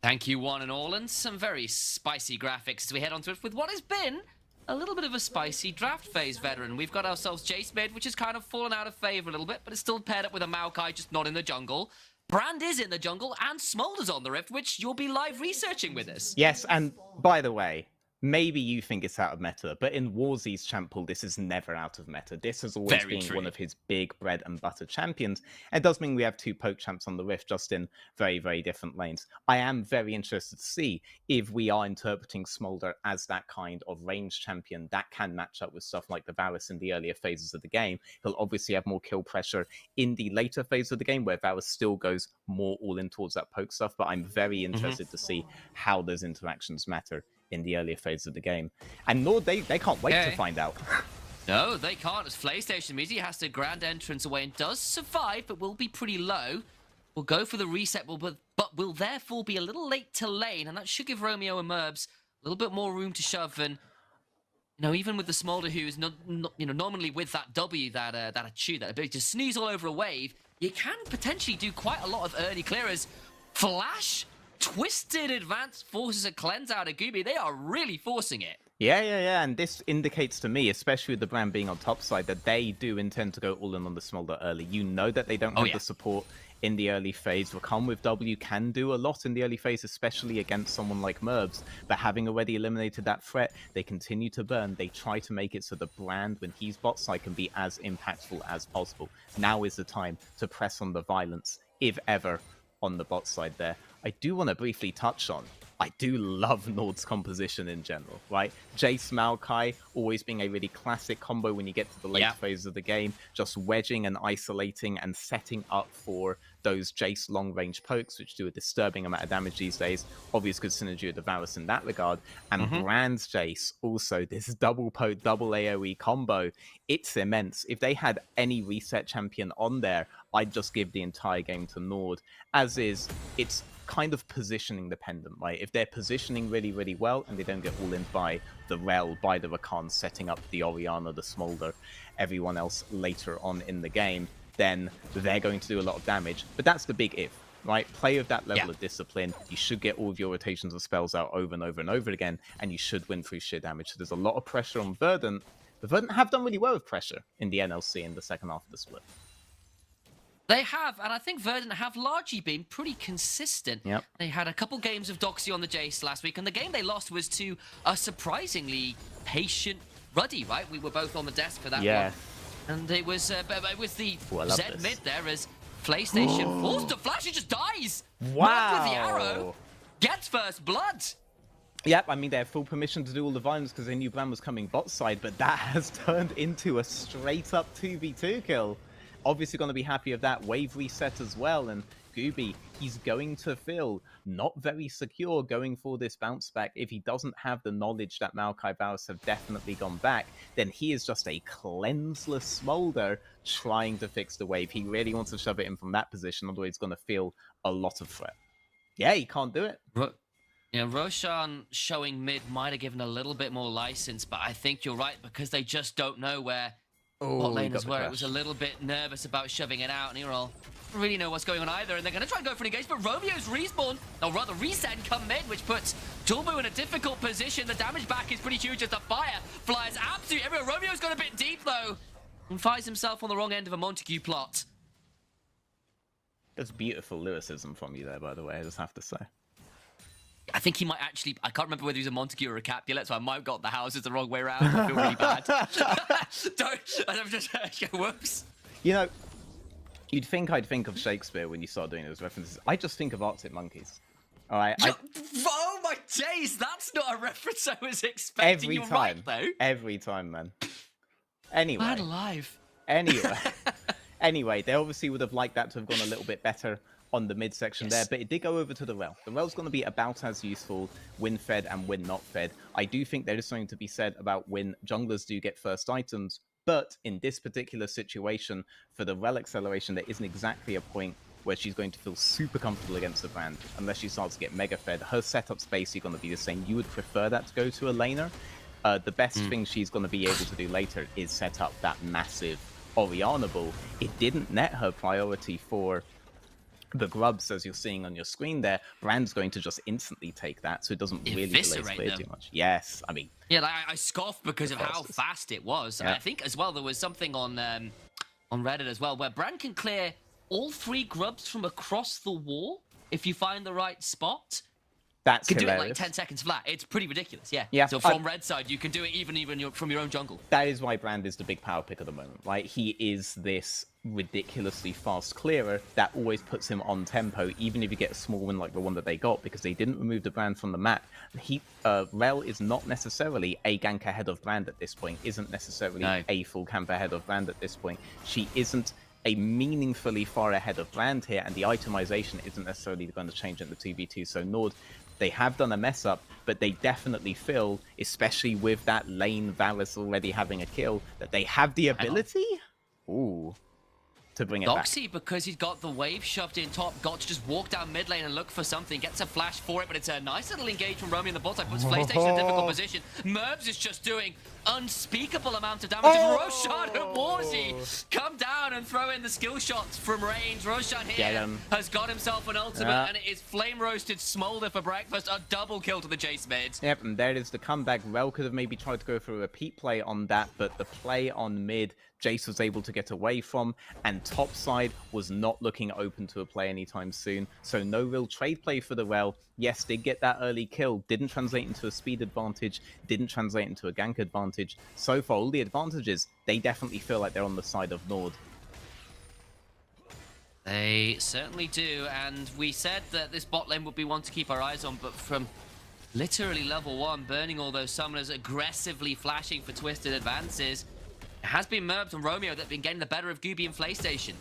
Thank you, one and all, and some very spicy graphics as we head on to it with what has been a little bit of a spicy draft phase, veteran. We've got ourselves Jace mid, which has kind of fallen out of favor a little bit, but it's still paired up with a Maokai, just not in the jungle. Brand is in the jungle, and Smolder's on the Rift, which you'll be live researching with us. Yes, and by the way, maybe you think it's out of meta, but in Warzy's champ pool, this is never out of meta. This has always been one of his big bread and butter champions. It does mean we have 2 poke champs on the Rift, just in very, very different lanes. I am very interested to see if we are interpreting Smolder as that kind of range champion that can match up with stuff like the Varus in the earlier phases of the game. He'll obviously have more kill pressure in the later phase of the game, where Varus still goes more all in towards that poke stuff, but I'm very interested to see how those interactions matter in the earlier phase of the game. And Nord, they can't wait to find out. No, they can't, as PlayStation Media has to grand entrance away and does survive, but will be pretty low. Will go for the reset, but will therefore be a little late to lane, and that should give Romeo and Merbs a little bit more room to shove. And even with the Smolder, who's normally with that W, that ability to sneeze all over a wave, you can potentially do quite a lot of early clearers. Flash, twisted advance forces a cleanse out of Gooby. They are really forcing it. Yeah. And this indicates to me, especially with the brand being on top side, that they do intend to go all in on the Smolder early. You know that they don't have the support in the early phase. Rakan with W can do a lot in the early phase, especially against someone like Merbs. But having already eliminated that threat, they continue to burn. They try to make it so the brand, when he's bot side, can be as impactful as possible. Now is the time to press on the violence, if ever, on the bot side there. I do want to briefly touch on, I do love Nord's composition in general, right? Jace Maokai always being a really classic combo when you get to the late phases of the game, just wedging and isolating and setting up for those Jace long-range pokes, which do a disturbing amount of damage these days. Obvious good synergy with the Varus in that regard. And Brand's Jace, also this double poke, double AoE combo, it's immense. If they had any reset champion on there, I'd just give the entire game to Nord. As is, it's kind of positioning dependent, right? If they're positioning really, really well and they don't get all in by the Rel, by the Rakan, setting up the Orianna, the Smolder, everyone else later on in the game, then they're going to do a lot of damage. But that's the big if, right? Play with that level of discipline. You should get all of your rotations of spells out over and over and over again, and you should win through sheer damage. So there's a lot of pressure on Verdant. But Verdant have done really well with pressure in the NLC in the second half of the split. They have, and I think Verdant have largely been pretty consistent. Yep. They had a couple games of Doxy on the Jace last week, and the game they lost was to a surprisingly patient Ruddy, right? We were both on the desk for that one. And it was the Z mid there as PlayStation forced to flash, it just dies! Wow! With the arrow, gets first blood! Yep, I mean, they have full permission to do all the violence because they knew Brand was coming bot side, but that has turned into a straight-up 2v2 kill. Obviously going to be happy with that wave reset as well, and Gooby, he's going to feel not very secure going for this bounce back. If he doesn't have the knowledge that Maokai Varus have definitely gone back, then he is just a cleanseless Smolder trying to fix the wave. He really wants to shove it in from that position, otherwise he's going to feel a lot of threat. Yeah, he can't do it. Roshan showing mid might have given a little bit more license, but I think you're right, because they just don't know where what laners were. It was a little bit nervous about shoving it out, and you're all really know what's going on either, and they're going to try and go for an engage, but Romeo's respawn, or rather reset, come mid, which puts Julbu in a difficult position. The damage back is pretty huge as the fire flies absolutely everywhere. Romeo's got a bit deep, though, and finds himself on the wrong end of a Montague plot. That's beautiful lyricism from you there, by the way, I just have to say. I think he might actually... I can't remember whether he's a Montague or a Capulet, so I might have got the houses the wrong way around. I feel really bad. I'm just... Whoops. You know, you'd think I'd think of Shakespeare when you start doing those references. I just think of Arctic Monkeys. All right. Oh my days, that's not a reference I was expecting. Every You're time, right, though. every time, man. Anyway. Man alive. Anyway, they obviously would have liked that to have gone a little bit better on the midsection there, but it did go over to the Rel. The Rel's going to be about as useful when fed and when not fed. I do think there is something to be said about when junglers do get first items, but in this particular situation, for the Rel acceleration, there isn't exactly a point where she's going to feel super comfortable against the brand, unless she starts to get mega fed. Her setup's basically going to be the same. You would prefer that to go to a laner. The best thing she's going to be able to do later is set up that massive Orianna bull. It didn't net her priority for the grubs, as you're seeing on your screen there. Brand's going to just instantly take that, so it doesn't really delay his play too much. Yes, I mean... Yeah, like, I scoffed because of how fast it was. Yeah. I think, as well, there was something on Reddit as well, where Brand can clear all 3 grubs from across the wall if you find the right spot. That's you can hilarious. do it like 10 seconds flat. It's pretty ridiculous, yeah. Yeah. So from red side, you can do it even from your own jungle. That is why Brand is the big power pick at the moment, right? He is this ridiculously fast clearer that always puts him on tempo, even if you get a small win like the one that they got, because they didn't remove the Brand from the map. Rel is not necessarily a gank ahead of Brand at this point, isn't necessarily a full camp ahead of Brand at this point. She isn't a meaningfully far ahead of Brand here, and the itemization isn't necessarily going to change in the 2v2. So Nord, they have done a mess up, but they definitely feel, especially with that lane Varus already having a kill, that they have the ability to bring it back. Doxy, because he's got the wave shoved in top, got to just walk down mid lane and look for something, gets a flash for it, but it's a nice little engage from Romeo in the bot side, puts PlayStation in a difficult position. Merbs is just doing unspeakable amount of damage, and Roshan and Warzy come down and throw in the skill shots from range. Roshan here has got himself an ultimate, and it is flame roasted smolder for breakfast, a double kill to the Jace mid. Yep, and there is the comeback. Rel could have maybe tried to go for a repeat play on that, but the play on mid, Jace was able to get away from, and top side was not looking open to a play anytime soon, so no real trade play for the Rel. Yes, did get that early kill, didn't translate into a speed advantage, didn't translate into a gank advantage. So far, all the advantages, they definitely feel like they're on the side of Nord. They certainly do, and we said that this bot lane would be one to keep our eyes on, but from literally level 1, burning all those summoners, aggressively flashing for twisted advances, it has been Merbs and Romeo that have been getting the better of Gooby and PlayStation.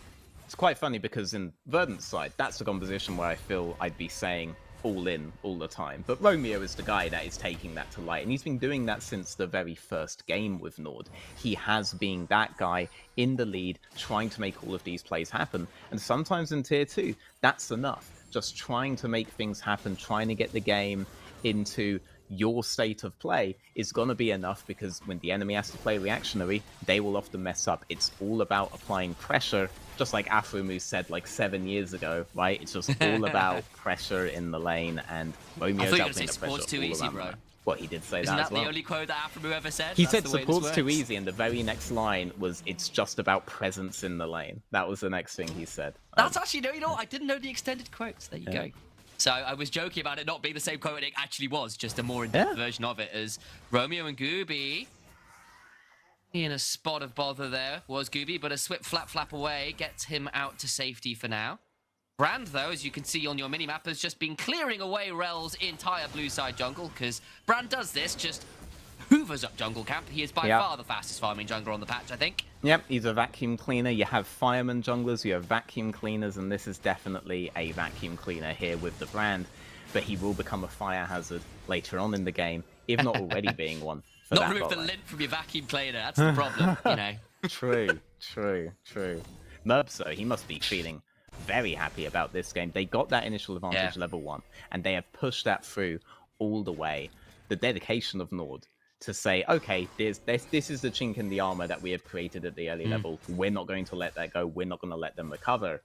It's quite funny because in Verdant's side, that's the composition where I feel I'd be saying all in all the time. But Romeo is the guy that is taking that to light, and he's been doing that since the very first game with Nord. He has been that guy in the lead, trying to make all of these plays happen. And sometimes in Tier 2, that's enough. Just trying to make things happen, trying to get the game into your state of play is going to be enough, because when the enemy has to play reactionary, they will often mess up. It's all about applying pressure, just like Afromu said like 7 years ago, right? It's just all about pressure in the lane, and Romeo's out playing the pressure too all easy, around bro. that. Well, he did say Isn't that as well. the only quote that Afromu ever said? He said support's too easy, and the very next line was, it's just about presence in the lane. That was the next thing he said. That's actually, no, you know what? I didn't know the extended quotes. There you go. So I was joking about it not being the same quote, and it actually was just a more in-depth version of it, as Romeo and Gooby in a spot of bother there was Gooby, but a swift flap away gets him out to safety for now. Brand, though, as you can see on your minimap, has just been clearing away Rel's entire blue side jungle, because Brand does this, just hoovers up jungle camp. He is by far the fastest farming jungler on the patch, I think. Yep, he's a vacuum cleaner. You have fireman junglers, you have vacuum cleaners, and this is definitely a vacuum cleaner here with the Brand. But he will become a fire hazard later on in the game, if not already being one. Not remove the lint from your vacuum cleaner, that's the problem, you know. True. Merbs, though, he must be feeling very happy about this game. They got that initial advantage level 1, and they have pushed that through all the way. The dedication of Nord to say, okay, this is the chink in the armor that we have created at the early level. We're not going to let that go. We're not going to let them recover.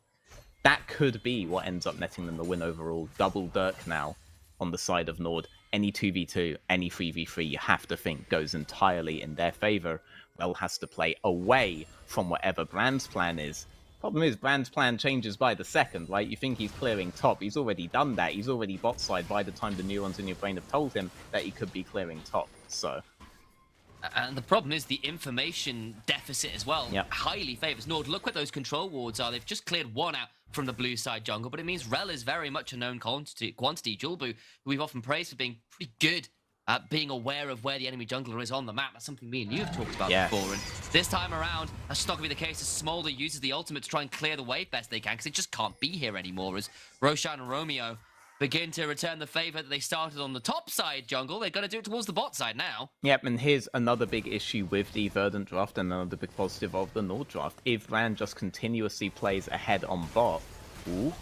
that could be what ends up netting them the win overall. Double Dirk now on the side of Nord. Any 2v2, any 3v3, you have to think goes entirely in their favor. Well has to play away from whatever Brand's plan is. Problem is, Brand's plan changes by the second, right? You think he's clearing top. He's already done that. He's already bot side by the time the neurons in your brain have told him that he could be clearing top. So... And the problem is the information deficit as well. Yep. Highly favors Nord. Look what those control wards are. They've just cleared one out from the blue side jungle, but it means Rel is very much a known quantity. Julbu, who we've often praised for being pretty good at being aware of where the enemy jungler is on the map. That's something me and you have talked about before. And this time around, that's not going to be the case as Smolder uses the ultimate to try and clear the wave best they can, because it just can't be here anymore as Roshan and Romeo begin to return the favor that they started on the top side jungle. They're going to do it towards the bot side now. Yep, and here's another big issue with the Verdant draft and another big positive of the Nord draft. If Rand just continuously plays ahead on bot, ooh.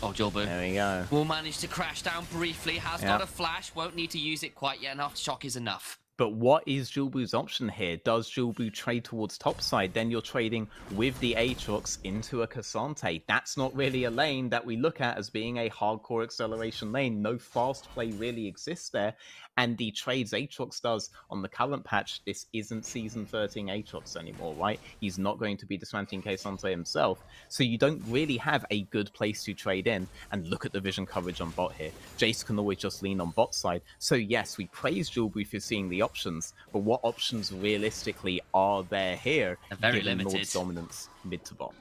Oh, Julbu. There we go. Will manage to crash down briefly, has got a flash, won't need to use it quite yet, enough shock is enough. But what is Julbu's option here? Does Julbu trade towards topside? Then you're trading with the Aatrox into a Cassante. That's not really a lane that we look at as being a hardcore acceleration lane. No fast play really exists there. And the trades Aatrox does on the current patch, this isn't Season 13 Aatrox anymore, right? He's not going to be dismantling Cassante himself. So you don't really have a good place to trade in. And look at the vision coverage on bot here. Jace can always just lean on bot side. So yes, we praise Julbu for seeing the options, but what options realistically are there here? They're very given limited. Nord's dominance mid to bot.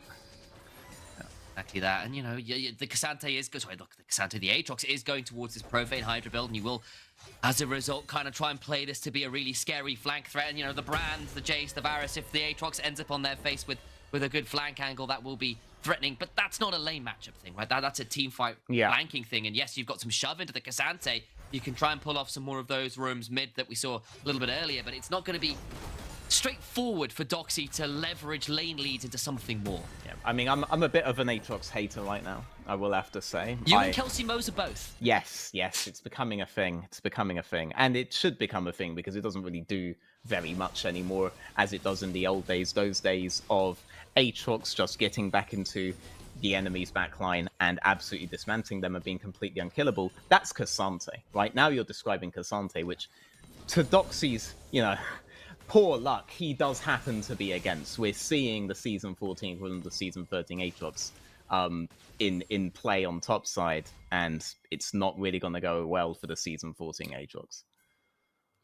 Exactly that, and the Cassante is the Aatrox is going towards this Profane Hydra build, and you will, as a result, kind of try and play this to be a really scary flank threat. And the Brand, the Jace, the Varus, if the Aatrox ends up on their face with a good flank angle, that will be threatening. But that's not a lane matchup thing, right? That's a team fight flanking thing. And yes, you've got some shove into the Cassante. You can try and pull off some more of those roams mid that we saw a little bit earlier, but it's not going to be straightforward for Doxy to leverage lane leads into something more. Yeah, I mean, I'm a bit of an Aatrox hater right now, I will have to say. You and Kelsey Mose are both. Yes, it's becoming a thing. It's becoming a thing. And it should become a thing because it doesn't really do very much anymore as it does in the old days. Those days of Aatrox just getting back into the enemy's backline and absolutely dismantling them and being completely unkillable. That's Cassante, right? Now you're describing Cassante, which to Doxy's, poor luck, he does happen to be against. We're seeing the Season 14 equivalent to Season 13 Aatrox in play on top side, and it's not really going to go well for the Season 14 Aatrox.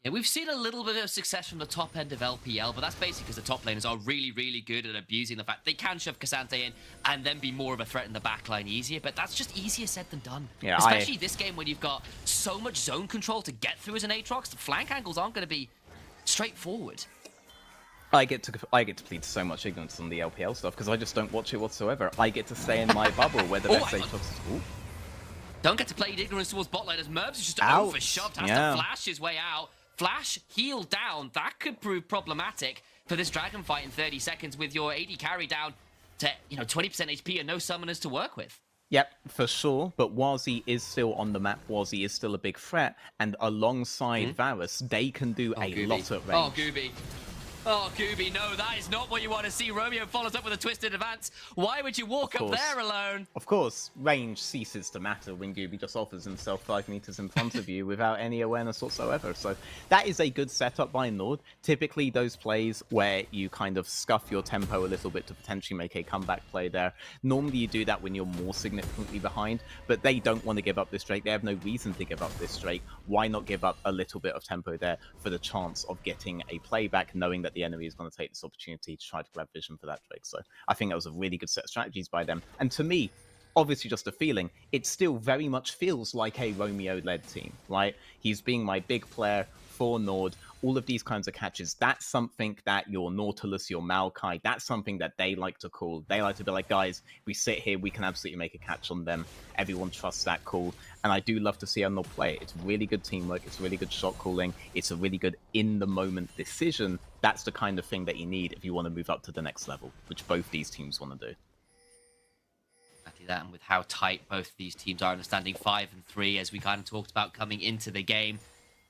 Yeah, we've seen a little bit of success from the top end of LPL, but that's basically because the top laners are really, really good at abusing the fact they can shove Cassante in and then be more of a threat in the backline easier, but that's just easier said than done. Yeah, especially this game when you've got so much zone control to get through as an Aatrox, the flank angles aren't going to be straightforward. I get to plead so much ignorance on the LPL stuff because I just don't watch it whatsoever. I get to stay in my bubble where the best Aatrox is. Don't get to play ignorance towards bot lane as Mervs is just overshoved, has to flash his way out. Flash, heal down. That could prove problematic for this dragon fight in 30 seconds with your AD carry down to 20% HP and no summoners to work with. Yep, for sure. But Warzy is still on the map. Warzy is still a big threat. And alongside Varus, they can do a lot at range. Oh, Gooby, no, that is not what you want to see. Romeo follows up with a twisted advance. Why would you walk up there alone? Of course, range ceases to matter when Gooby just offers himself 5 meters in front of you without any awareness whatsoever. So that is a good setup by Nord. Typically, those plays where you kind of scuff your tempo a little bit to potentially make a comeback play there. Normally, you do that when you're more significantly behind, but they don't want to give up this Drake. They have no reason to give up this Drake. Why not give up a little bit of tempo there for the chance of getting a playback, knowing that the enemy is going to take this opportunity to try to grab vision for that Drake? So I think that was a really good set of strategies by them. And to me, obviously just a feeling, it still very much feels like a Romeo-led team, right? He's being my big player for Nord. All of these kinds of catches, that's something that your Nautilus, your Maokai, that's something that they like to call. They like to be like, guys, we sit here, we can absolutely make a catch on them. Everyone trusts that call. And I do love to see Nord play. It's really good teamwork. It's really good shot calling. It's a really good in-the-moment decision. That's the kind of thing that you need if you want to move up to the next level, which both these teams want to do. Exactly that, and with how tight both these teams are, understanding 5 and 3, as we kind of talked about coming into the game,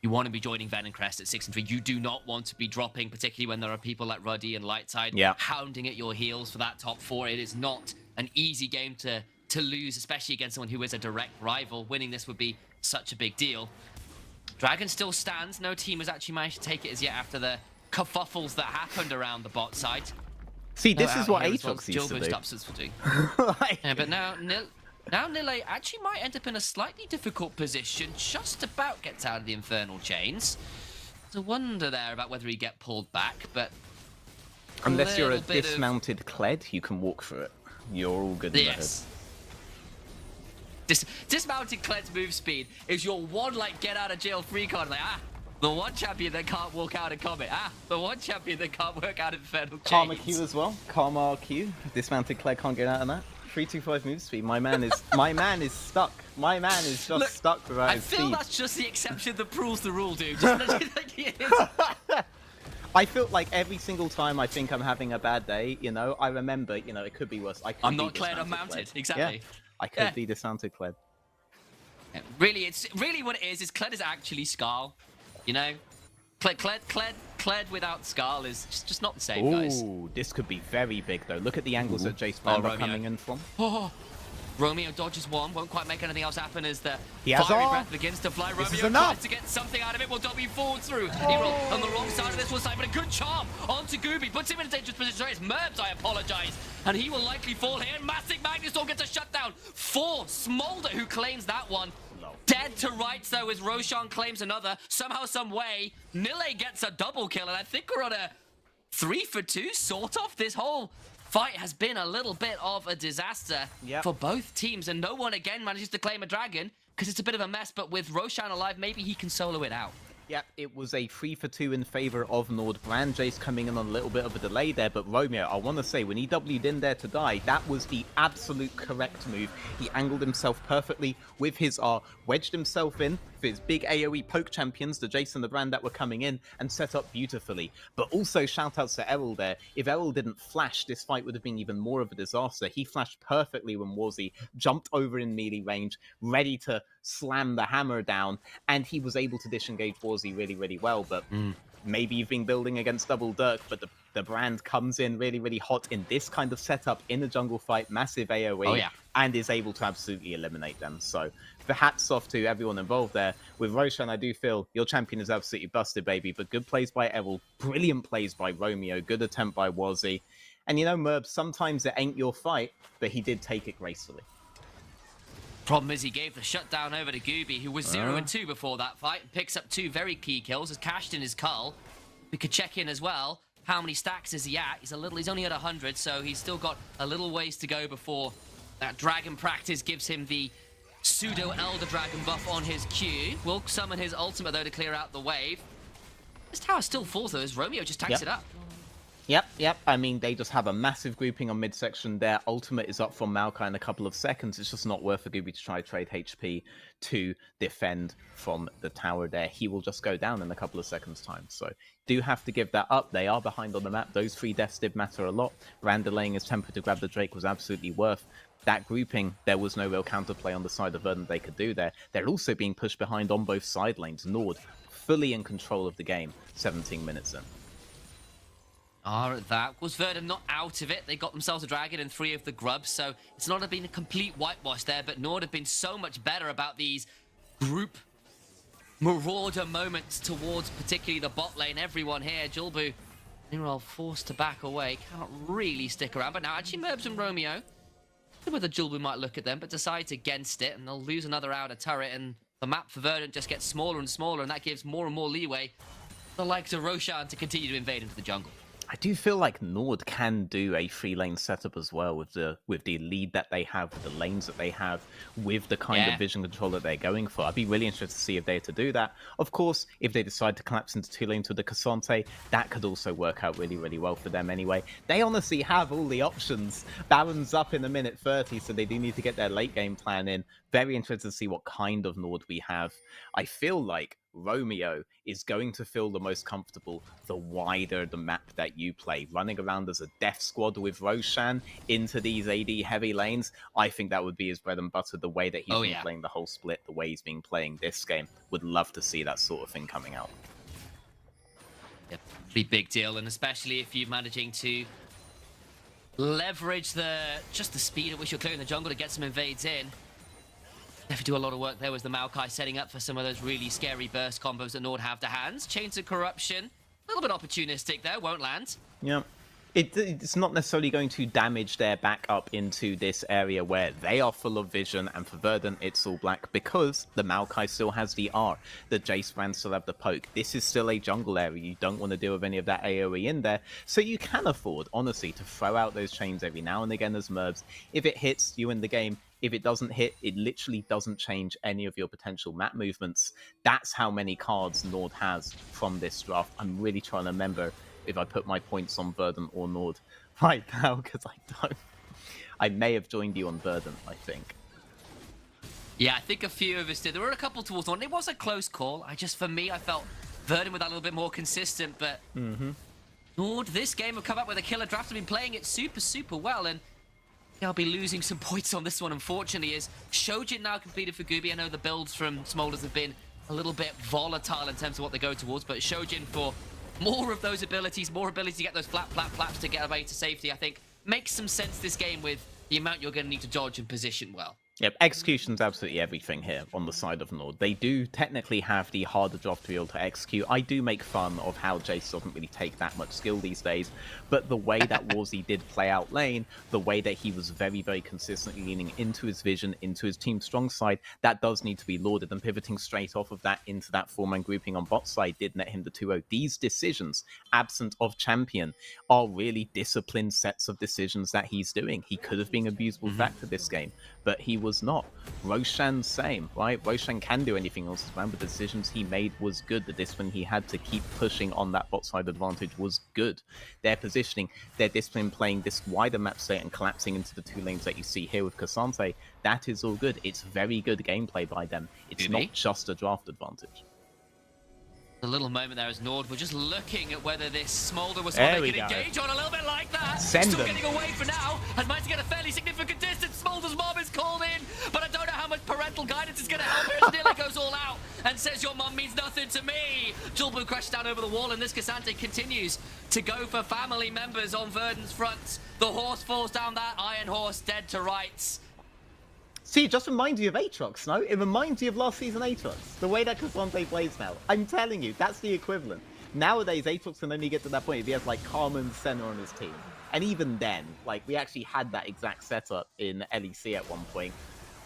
you want to be joining Ven and Crest at 6 and 3. You do not want to be dropping, particularly when there are people like Ruddy and Lightside hounding at your heels for that top 4. It is not an easy game to lose, especially against someone who is a direct rival. Winning this would be such a big deal. Dragon still stands. No team has actually managed to take it as yet after the kerfuffles that happened around the bot side. See, No this is out what here as well. Aatrox used to Jilbu do. stops us for doing. Like- Yeah, but now Nile actually might end up in a slightly difficult position. Just about gets out of the infernal chains. There's a wonder there about whether he get pulled back, but Unless you're a little bit of- dismounted Kled, you can walk through it. You're all good in the head. Yes. Dismounted Kled's move speed is your one like get out of jail free card. Like the one champion that can't walk out of Comet. The one champion that can't work out of Infernal Chains. Karma Q as well. Karma Q. Dismounted Kled can't get out of that. 325 move speed. My man is stuck. My man is just Look, stuck without I his feel speed. that's just the exception that proves the rule, dude. Just like it is. I feel like every single time I think I'm having a bad day, you know, I remember, you know, it could be worse. I could I'm be not Kled, I'm dismounted mounted. Kled. Exactly. Yeah, I could be dismounted Kled. Yeah, really, it's really what it is Kled is actually Skarl. You know? Kled without Skarl is just not the same, guys. Ooh, this could be very big though. Look at the angles that Jace Brand are Romeo. coming in from. Oh, Romeo dodges one, won't quite make anything else happen as the He has fiery R. breath begins to fly. This is Romeo enough. tries to get something out of it. Will W fall through? He rolled on the wrong side of this one side, but a good charm onto Gooby. Puts him in a dangerous position. Sorry, it's Merbs, I apologize. And he will likely fall here. Massive Magnusor gets a shutdown. 4, Smolder who claims that one. Dead to rights though as Roshan claims another. Somehow, some way, Nile gets a double kill. And I think we're on a 3 for 2 sort of. This whole fight has been a little bit of a disaster for both teams, and no one again manages to claim a dragon because it's a bit of a mess. But with Roshan alive, maybe he can solo it out. Yep, it was a 3 for 2 in favor of Nord Brand. Jace coming in on a little bit of a delay there, but Romeo, I want to say, when he W'd in there to die, that was the absolute correct move. He angled himself perfectly with his R, wedged himself in for his big AoE poke champions, the Jace and the Brand that were coming in, and set up beautifully. But also shout-outs to Errol there. If Errol didn't flash, this fight would have been even more of a disaster. He flashed perfectly when Warzy jumped over in melee range, ready to slam the hammer down, and he was able to disengage Warzy really, really well. But maybe you've been building against Double Dirk, but the Brand comes in really, really hot in this kind of setup in a jungle fight, massive AoE, and is able to absolutely eliminate them. So the hats off to everyone involved there. With Roshan, I do feel your champion is absolutely busted, baby, but good plays by Errol, brilliant plays by Romeo, good attempt by Warzy. And you know, Merb, sometimes it ain't your fight, but he did take it gracefully. Problem is he gave the shutdown over to Gooby, who was 0 and 2 before that fight, and picks up 2 very key kills, has cashed in his cull. We could check in as well. How many stacks is he at? He's only at 100, so he's still got a little ways to go before that dragon practice gives him the pseudo Elder Dragon buff on his Q. Will summon his ultimate though to clear out the wave. This tower still falls though as Romeo just tanks it up. Yep. I mean, they just have a massive grouping on midsection. Their ultimate is up from Maokai in a couple of seconds. It's just not worth for Gooby to try to trade HP to defend from the tower there. He will just go down in a couple of seconds' time. So do have to give that up. They are behind on the map. Those 3 deaths did matter a lot. Rand delaying his tempo to grab the Drake was absolutely worth that grouping. There was no real counterplay on the side of Verdant they could do there. They're also being pushed behind on both side lanes. Nord fully in control of the game, 17 minutes in. That was Verdant not out of it. They got themselves a dragon and 3 of the grubs, so it's not been a complete whitewash there, but Nord have been so much better about these group marauder moments towards particularly the bot lane. Everyone here, Jilbu, they were all forced to back away, cannot really stick around, but now actually Merbs and Romeo, whether Jilbu might look at them, but decides against it, and they'll lose another outer turret, and the map for Verdant just gets smaller and smaller, and that gives more and more leeway for the likes of Roshan to continue to invade into the jungle. I do feel like Nord can do a 3-lane setup as well with the lead that they have, with the lanes that they have, with the kind of vision control that they're going for. I'd be really interested to see if they're to do that. Of course, if they decide to collapse into 2 lanes with the Cassante, that could also work out really, really well for them anyway. They honestly have all the options. Baron's up in a minute 30, so they do need to get their late game plan in. Very interested to see what kind of Nord we have. I feel like Romeo is going to feel the most comfortable the wider the map that you play. Running around as a death squad with Roshan into these AD heavy lanes, I think that would be his bread and butter, the way that he's been playing the whole split, the way he's been playing this game. Would love to see that sort of thing coming out. Yeah, pretty big deal, and especially if you're managing to leverage just the speed at which you're clearing the jungle to get some invades in. Definitely do a lot of work there was the Maokai setting up for some of those really scary burst combos that Nord have to hands. Chains of Corruption, a little bit opportunistic there, won't land. Yeah. It's not necessarily going to damage their back up into this area where they are full of vision, and for Verdant it's all black because the Maokai still has the R, the Jace Brand still have the poke. This is still a jungle area, you don't want to deal with any of that AoE in there, so you can afford, honestly, to throw out those chains every now and again as Merbs. If it hits, you win the game. If it doesn't hit, it literally doesn't change any of your potential map movements. That's how many cards Nord has from this draft. I'm really trying to remember if I put my points on Verdant or Nord right now, because I don't. I may have joined you on Verdant, I think. Yeah, I think a few of us did. There were a couple towards Nord. It was a close call. For me, I felt Verdant with that a little bit more consistent, but Nord, this game have come up with a killer draft. Have been playing it super, super well, and I'll be losing some points on this one, unfortunately, as Shojin now completed for Gooby. I know the builds from Smolders have been a little bit volatile in terms of what they go towards, but Shojin for more of those abilities, more ability to get those flaps to get away to safety, I think makes some sense this game with the amount you're going to need to dodge and position well. Yep, execution's absolutely everything here on the side of Nord. They do technically have the harder job to be able to execute. I do make fun of how Jace doesn't really take that much skill these days, but the way that Warzy did play out lane, the way that he was very, very consistently leaning into his vision, into his team's strong side, that does need to be lauded, and pivoting straight off of that into that four-man grouping on bot side did net him the 2-0. These decisions, absent of champion, are really disciplined sets of decisions that he's doing. He could have been an abusable factor this game, but he was not. Roshan same, right? Roshan can do anything else around, but the decisions he made was good. The discipline he had to keep pushing on that bot side advantage was good. Their positioning, their discipline playing this wider map state and collapsing into the two lanes that you see here with Cassante, that is all good. It's very good gameplay by them. It's not just a draft advantage. A little moment there as Nord were just looking at whether this Smolder was someone they could engage on a little bit like that. Still getting away for now. Has managed to get a fairly significant distance. Smolder's mom is called in, but I don't know how much parental guidance is going to help her as Nilla goes all out and says, your mum means nothing to me. Julbu crashes down over the wall, and this Cassante continues to go for family members on Verdant's front. The horse falls down that iron horse, dead to rights. See, it just reminds you of Aatrox, no? It reminds you of last season Aatrox. The way that Cassante plays now. I'm telling you, that's the equivalent. Nowadays, Aatrox can only get to that point if he has, like, Carmen Senna on his team. And even then, like, we actually had that exact setup in LEC at one point.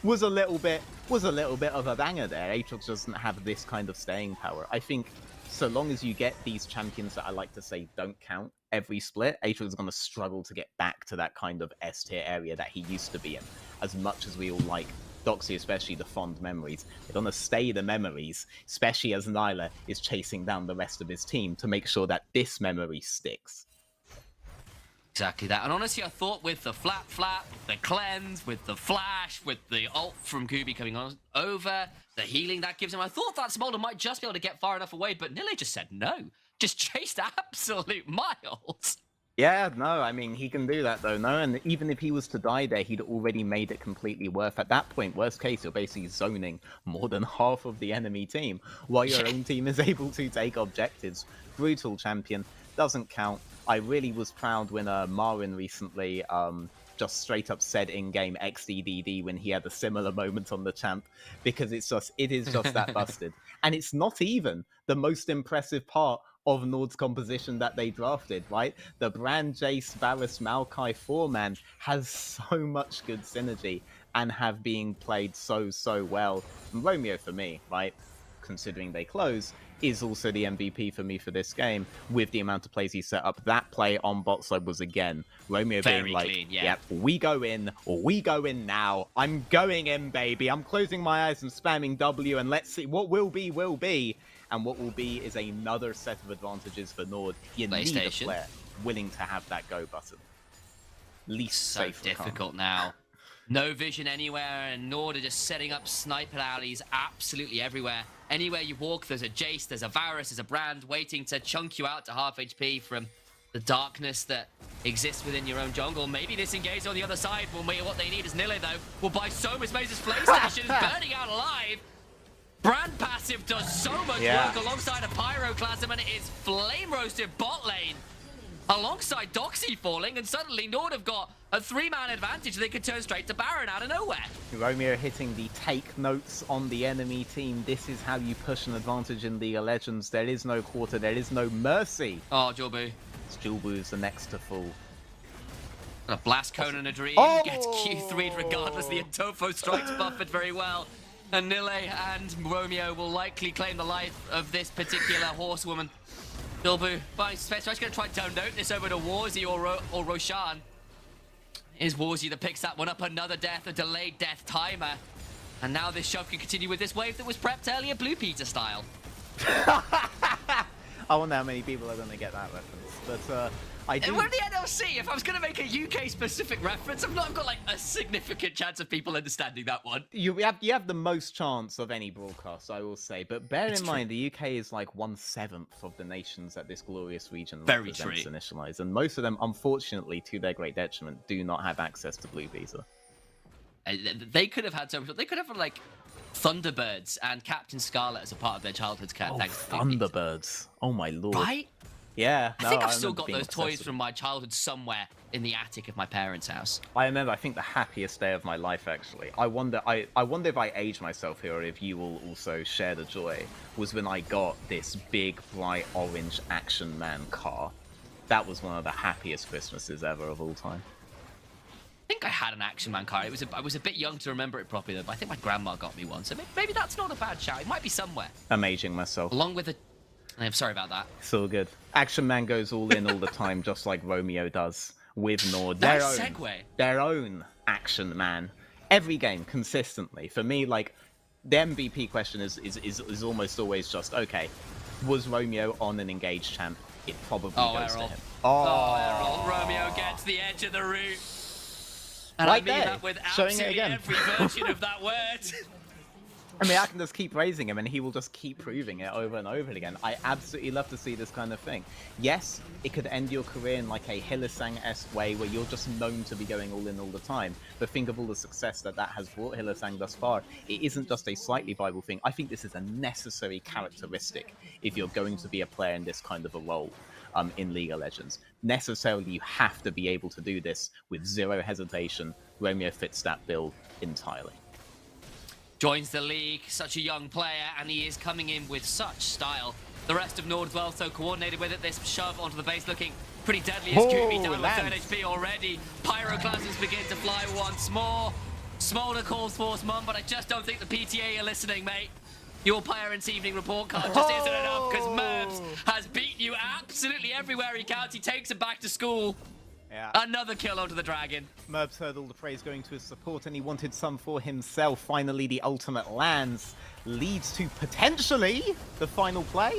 Was a little bit of a banger there. Aatrox doesn't have this kind of staying power. I think so long as you get these champions that I like to say don't count every split, Aatrox is going to struggle to get back to that kind of S tier area that he used to be in. As much as we all like Doxy, especially the fond memories, they're going to stay the memories, especially as Nyla is chasing down the rest of his team to make sure that this memory sticks. Exactly that. And honestly, I thought with the flap, the cleanse, with the flash, with the ult from Gooby coming on over, the healing that gives him, I thought that Smolder might just be able to get far enough away, but Nille just said no. Just chased absolute miles. Yeah, no, I mean, he can do that though, no? And even if he was to die there, he'd already made it completely worth. At that point, worst case, you're basically zoning more than half of the enemy team, while your own team is able to take objectives. Brutal champion, doesn't count. I really was proud when Marin recently just straight up said in-game XDDD when he had a similar moment on the champ, because it is just that busted. And it's not even the most impressive part of Nord's composition that they drafted, right? The Brand, Jace, Varus, Maokai 4-man has so much good synergy and have been played so well. And Romeo, for me, right, considering they close, is also the MVP for me for this game, with the amount of plays he set up. That play on bot side was, again, Romeo very being like, clean, yeah. Yep, we go in now. I'm going in, baby. I'm closing my eyes and spamming W, and let's see what will be, will be. And what will be is another set of advantages for Nord. You need a player willing to have that go button. Least so safe. Difficult now. No vision anywhere, and Nord are just setting up sniper alleys absolutely everywhere. Anywhere you walk, there's a Jace, there's a Varus, there's a Brand waiting to chunk you out to half HP from the darkness that exists within your own jungle. Maybe this engage on the other side will be what they need. As Nille, though, will buy so much space as PlayStation is burning out alive. Brand passive does so much work alongside a Pyroclasm, and it is flame roasted bot lane. alongside Doxy falling, and suddenly Nord have got a 3-man advantage. They could turn straight to Baron out of nowhere. Romeo hitting the take notes on the enemy team. This is how you push an advantage in League of Legends. There is no quarter, there is no mercy. Oh, Julbu. Julbu's the next to fall. A blast cone and a dream gets Q3'd regardless. The Atofo strikes buffered very well. And Nile and Romeo will likely claim the life of this particular horsewoman. Julbu, but I suspect he's going to try and down note this over to Warzy or Roshan. Is Warzy that picks that one up? Another death, a delayed death timer. And now this shove can continue with this wave that was prepped earlier, Blue Peter style. I wonder how many people are going to get that reference. But I do... And we're the NLC. If I was going to make a UK-specific reference, I've got like a significant chance of people understanding that one. You have the most chance of any broadcast, I will say. But bear in mind, the UK is like 1/7 of the nations that this glorious region represents initialized. And most of them, unfortunately, to their great detriment, do not have access to Blue Visa. They could have had so much. They could have like Thunderbirds and Captain Scarlet as a part of their childhood's care. Oh, Thunderbirds! Oh my lord! Right? Yeah. I think I've still got those toys from my childhood somewhere in the attic of my parents' house. I remember. I think the happiest day of my life, actually. I wonder if I age myself here, or if you will also share the joy. Was when I got this big, bright orange Action Man car. That was one of the happiest Christmases ever of all time. I think I had an Action Man car. I was a bit young to remember it properly, though, but I think my grandma got me one, so maybe that's not a bad shout. It might be somewhere. I'm aging myself. Along with a... I'm sorry about that. It's all good. Action Man goes all in all the time, just like Romeo does with Nord. Their own Action Man. Every game, consistently. For me, like, the MVP question is almost always just, okay, was Romeo on an engaged champ? It probably goes to him. Errol. Romeo gets the edge of the route. And right I mean there, that with showing it absolutely again. every version of that word. I mean, I can just keep praising him, and he will just keep proving it over and over again. I absolutely love to see this kind of thing. Yes, it could end your career in like a Hylissang-esque way, where you're just known to be going all in all the time. But think of all the success that has brought Hylissang thus far. It isn't just a slightly viable thing. I think this is a necessary characteristic if you're going to be a player in this kind of a role. In League of Legends. Necessarily, you have to be able to do this with zero hesitation. Romeo fits that bill entirely. Joins the league, such a young player, and he is coming in with such style. The rest of Nord as well, so coordinated with it. This shove onto the base looking pretty deadly as Scooby down with 3rd HP already. Pyroclasms begin to fly once more. Smolder calls Force Mum, but I just don't think the PTA are listening, mate. Your parents' evening report card just isn't enough because Merbs has beaten you absolutely everywhere he counts. He takes him back to school. Yeah. Another kill onto the dragon. Merbs heard all the praise going to his support, and he wanted some for himself. Finally, the ultimate lands, leads to potentially the final play.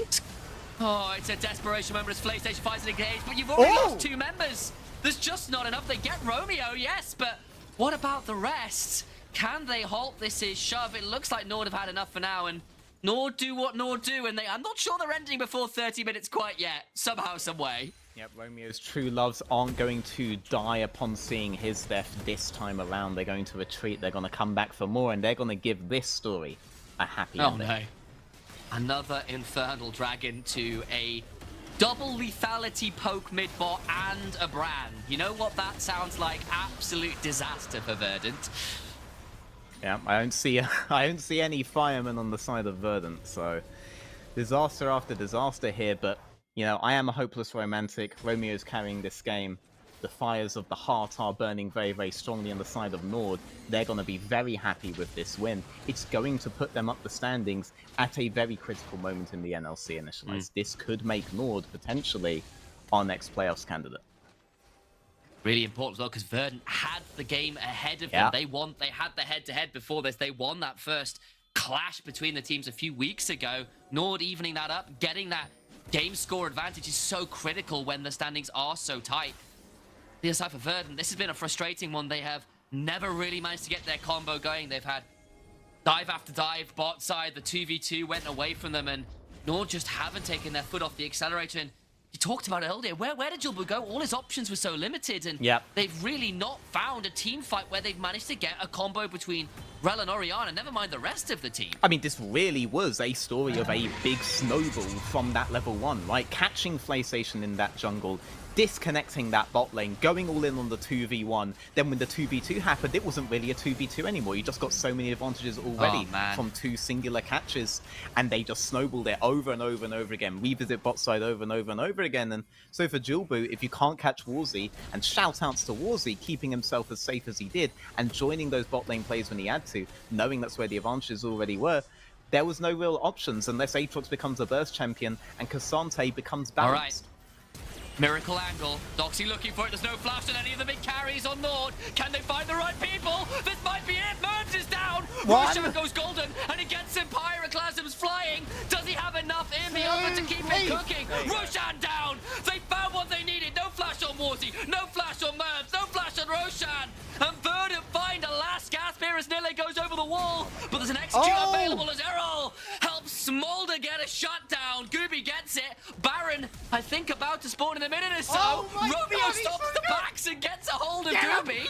Oh, it's a desperation moment as PlayStation fights an engage, but you've already lost 2 members. There's just not enough. They get Romeo, yes, but what about the rest? Can they halt this shove? It looks like Nord have had enough for now, and Nord do what Nord do, and I'm not sure they're ending before 30 minutes quite yet, somehow, some way. Yep, Romeo's true loves aren't going to die upon seeing his death this time around. They're going to retreat, they're going to come back for more, and they're going to give this story a happy ending. No. Another Infernal Dragon to a double lethality poke mid-bot and a Brand. You know what that sounds like? Absolute disaster for Verdant. Yeah, I don't see any firemen on the side of Verdant, so disaster after disaster here, but you know, I am a hopeless romantic. Romeo's carrying this game. The fires of the heart are burning very, very strongly on the side of Nord. They're going to be very happy with this win. It's going to put them up the standings at a very critical moment in the NLC initialized. This could make Nord potentially our next playoffs candidate. Really important as well, because Verdant had the game ahead of them. They had the head-to-head before this. They won that first clash between the teams a few weeks ago. Nord evening that up, getting that game score advantage is so critical when the standings are so tight. The other side for Verdant, this has been a frustrating one. They have never really managed to get their combo going. They've had dive after dive, bot side, the 2v2 went away from them, and Nord just haven't taken their foot off the accelerator. And you talked about it earlier. Where did Julbu go? All his options were so limited, and they've really not found a team fight where they've managed to get a combo between Rel and Orianna, never mind the rest of the team. I mean, this really was a story of a big snowball from that level 1, right? Catching PlayStation in that jungle disconnecting that bot lane, going all in on the 2v1. Then when the 2v2 happened, it wasn't really a 2v2 anymore. You just got so many advantages already from 2 singular catches, and they just snowballed it over and over and over again. Revisit bot side over and over and over again. And so for Jilbu, if you can't catch Warzy, and shout outs to Warzy, keeping himself as safe as he did, and joining those bot lane plays when he had to, knowing that's where the advantages already were, there was no real options unless Aatrox becomes a burst champion and Cassante becomes balanced. Miracle angle. Doxy looking for it. There's no flash on any of the big carries on Nord. Can they find the right people? This might be it. Merns is down. Roshan goes golden, and he gets him. Pyroclasm's flying. Does he have enough in the oven to keep it cooking? Roshan down. They found what they needed. No flash on Warzy. No flash on Merns. No flash on Roshan. And Verdant find a last gasp here as Nille goes over the wall. But there's an execute available as Errol helps Smolder get a shutdown. Gooby gets it. Baron, I think, about to spawn in a minute or so. Romeo stops the backs and gets a hold of Gooby.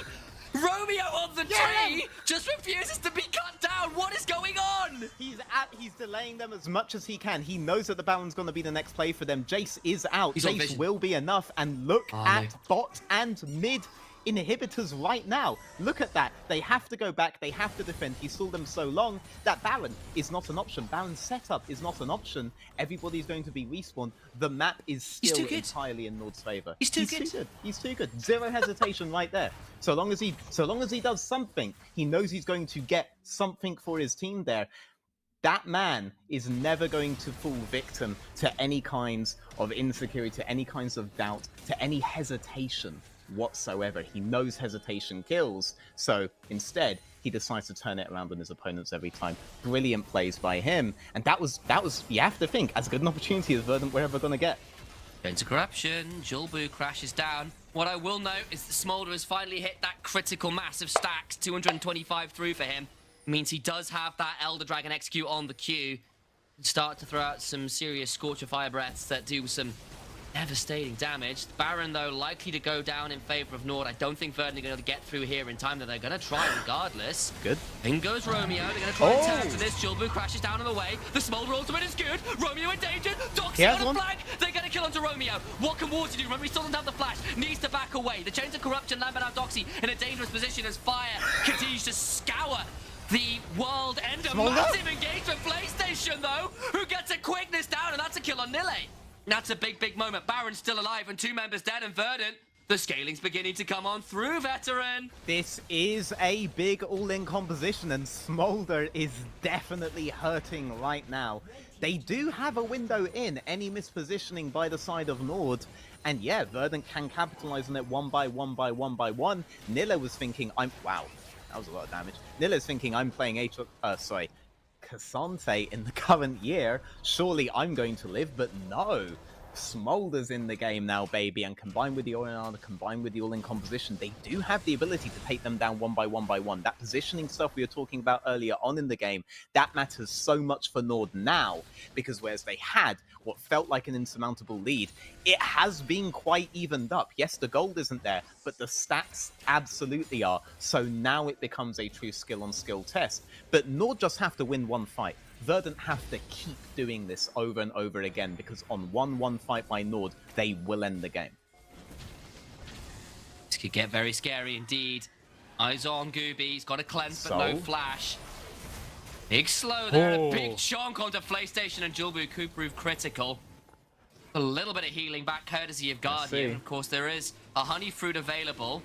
Romeo on the tree just refuses to be cut down. What is going on? He's delaying them as much as he can. He knows that the Baron's going to be the next play for them. Jace is out. Jace will be enough. And look at bot and mid inhibitors right now. Look at that. They have to go back. They have to defend. He saw them so long that Baron is not an option. Baron's setup is not an option. Everybody's going to be respawned. The map is still entirely in Nord's favor. He's too good. He's too good. Zero hesitation right there. So long as he does something, he knows he's going to get something for his team there. That man is never going to fall victim to any kinds of insecurity, to any kinds of doubt, to any hesitation whatsoever. He knows hesitation kills, so instead he decides to turn it around on his opponents every time. Brilliant plays by him, and that was you have to think, as good an opportunity as Verdant we're ever going to get. Into corruption, Jilbu crashes down. What I will note is that Smolder has finally hit that critical mass of stacks, 225 through for him. It means he does have that Elder Dragon execute on the queue. Start to throw out some serious Scorcher Fire Breaths that do some devastating damage. Baron, though, likely to go down in favor of Nord. I don't think Verdant are going to get through here in time, though they're going to try regardless. Good. In goes Romeo. They're going to try and turn to this. Jilbu crashes down on the way. The Smolder ultimate is good. Romeo endangered. Doxy on the flank. They're going to kill onto Romeo. What can Warzy do? Remember, he still doesn't have the flash. Needs to back away. The Chains of Corruption land now Doxy in a dangerous position as fire continues to scour the world ender. Massive engagement. PlayStation, though, who gets a quickness down, and that's a kill on Nille. That's a big, big moment. Baron's still alive and 2 members dead, and Verdant, the scaling's beginning to come on through, veteran. This is a big all-in composition, and Smolder is definitely hurting right now. They do have a window in, any mispositioning by the side of Nord, and yeah, Verdant can capitalize on it one by one by one by one. Nille was thinking, wow, that was a lot of damage. Nille's thinking, I'm playing Cassante in the current year, surely I'm going to live, but no. Smolder's in the game now, baby, and combined with the Oriana, combined with the all-in composition, they do have the ability to take them down one by one by one. That positioning stuff we were talking about earlier on in the game, that matters so much for Nord now, because whereas they had what felt like an insurmountable lead, it has been quite evened up. Yes, the gold isn't there, but the stats absolutely are, so now it becomes a true skill-on-skill test. But Nord just have to win one fight. Verdant have to keep doing this over and over again, because on one fight by Nord, they will end the game. This could get very scary indeed. Eyes on Gooby, he's got a cleanse but no flash. Big slow there, and a big chonk onto PlayStation, and Jilbu could prove critical. A little bit of healing back courtesy of Guardian. Of course, there is a honey fruit available.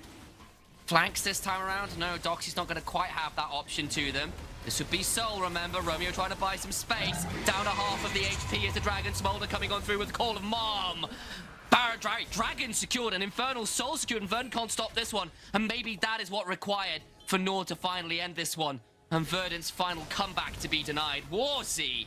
Flanks this time around. No, Doxy's not going to quite have that option to them. This would be Soul, remember. Romeo trying to buy some space. Down to half of the HP as the Dragon. Smolder coming on through with the Call of Mom. Dragon secured, and Infernal Soul secured, and Verdant can't stop this one. And maybe that is what required for Nord to finally end this one. And Verdant's final comeback to be denied. Warzy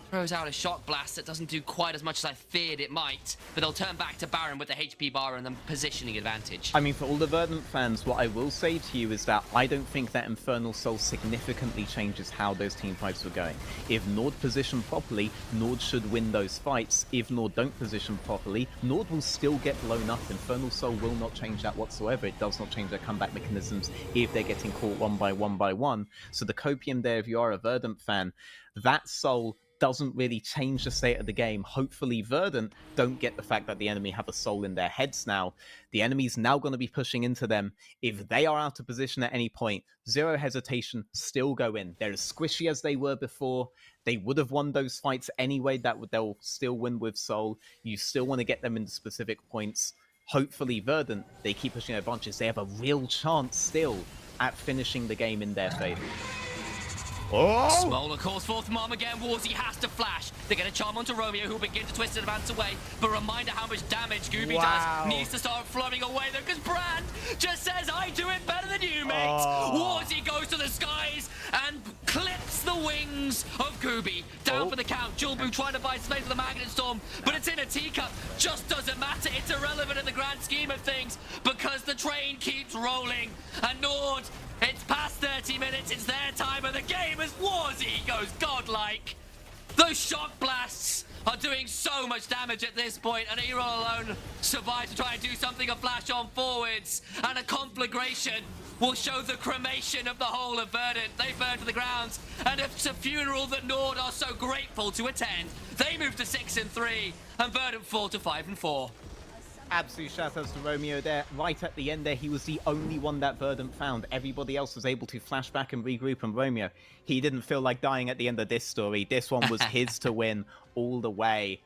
throws out a shock blast that doesn't do quite as much as I feared it might, but they'll turn back to Baron with the HP bar and the positioning advantage. I mean, for all the Verdant fans, what I will say to you is that I don't think that Infernal Soul significantly changes how those team fights were going. If Nord position properly, Nord should win those fights. If Nord don't position properly, Nord will still get blown up. Infernal Soul will not change that whatsoever. It does not change their comeback mechanisms if they're getting caught one by one by one. So the copium there, if you are a Verdant fan, that Soul doesn't really change the state of the game. Hopefully Verdant don't get the fact that the enemy have a soul in their heads now. The enemy's now going to be pushing into them. If they are out of position at any point, zero hesitation, still go in. They're as squishy as they were before. They would have won those fights anyway. They'll still win with soul. You still want to get them into specific points. Hopefully Verdant, they keep pushing their bunches. They have a real chance still at finishing the game in their favor. Oh! Smolar calls forth Mom again. Warzy has to flash. They get a charm onto Romeo, who'll begin to twist and advance away. But reminder how much damage Gooby does. Needs to start floating away though, because Brand just says, I do it better than you, mate. Warzy goes to the skies and clips the wings of Gooby. Down for the count. Julbu trying to buy space with the Magnet Storm, but it's in a teacup. Just doesn't matter. It's irrelevant in the grand scheme of things because the train keeps rolling. And Nord, it's past 30 minutes, it's their time of the game as Warzy goes godlike. Those shock blasts are doing so much damage at this point, and Erol alone survives to try and do something, a flash on forwards, and a conflagration will show the cremation of the whole of Verdant. They burn to the ground, and it's a funeral that Nord are so grateful to attend. They move to 6-3, and Verdant fall to 5-4. Absolute shoutouts to Romeo there. Right at the end there, he was the only one that Verdant found. Everybody else was able to flash back and regroup, and Romeo, he didn't feel like dying at the end of this story. This one was his to win all the way.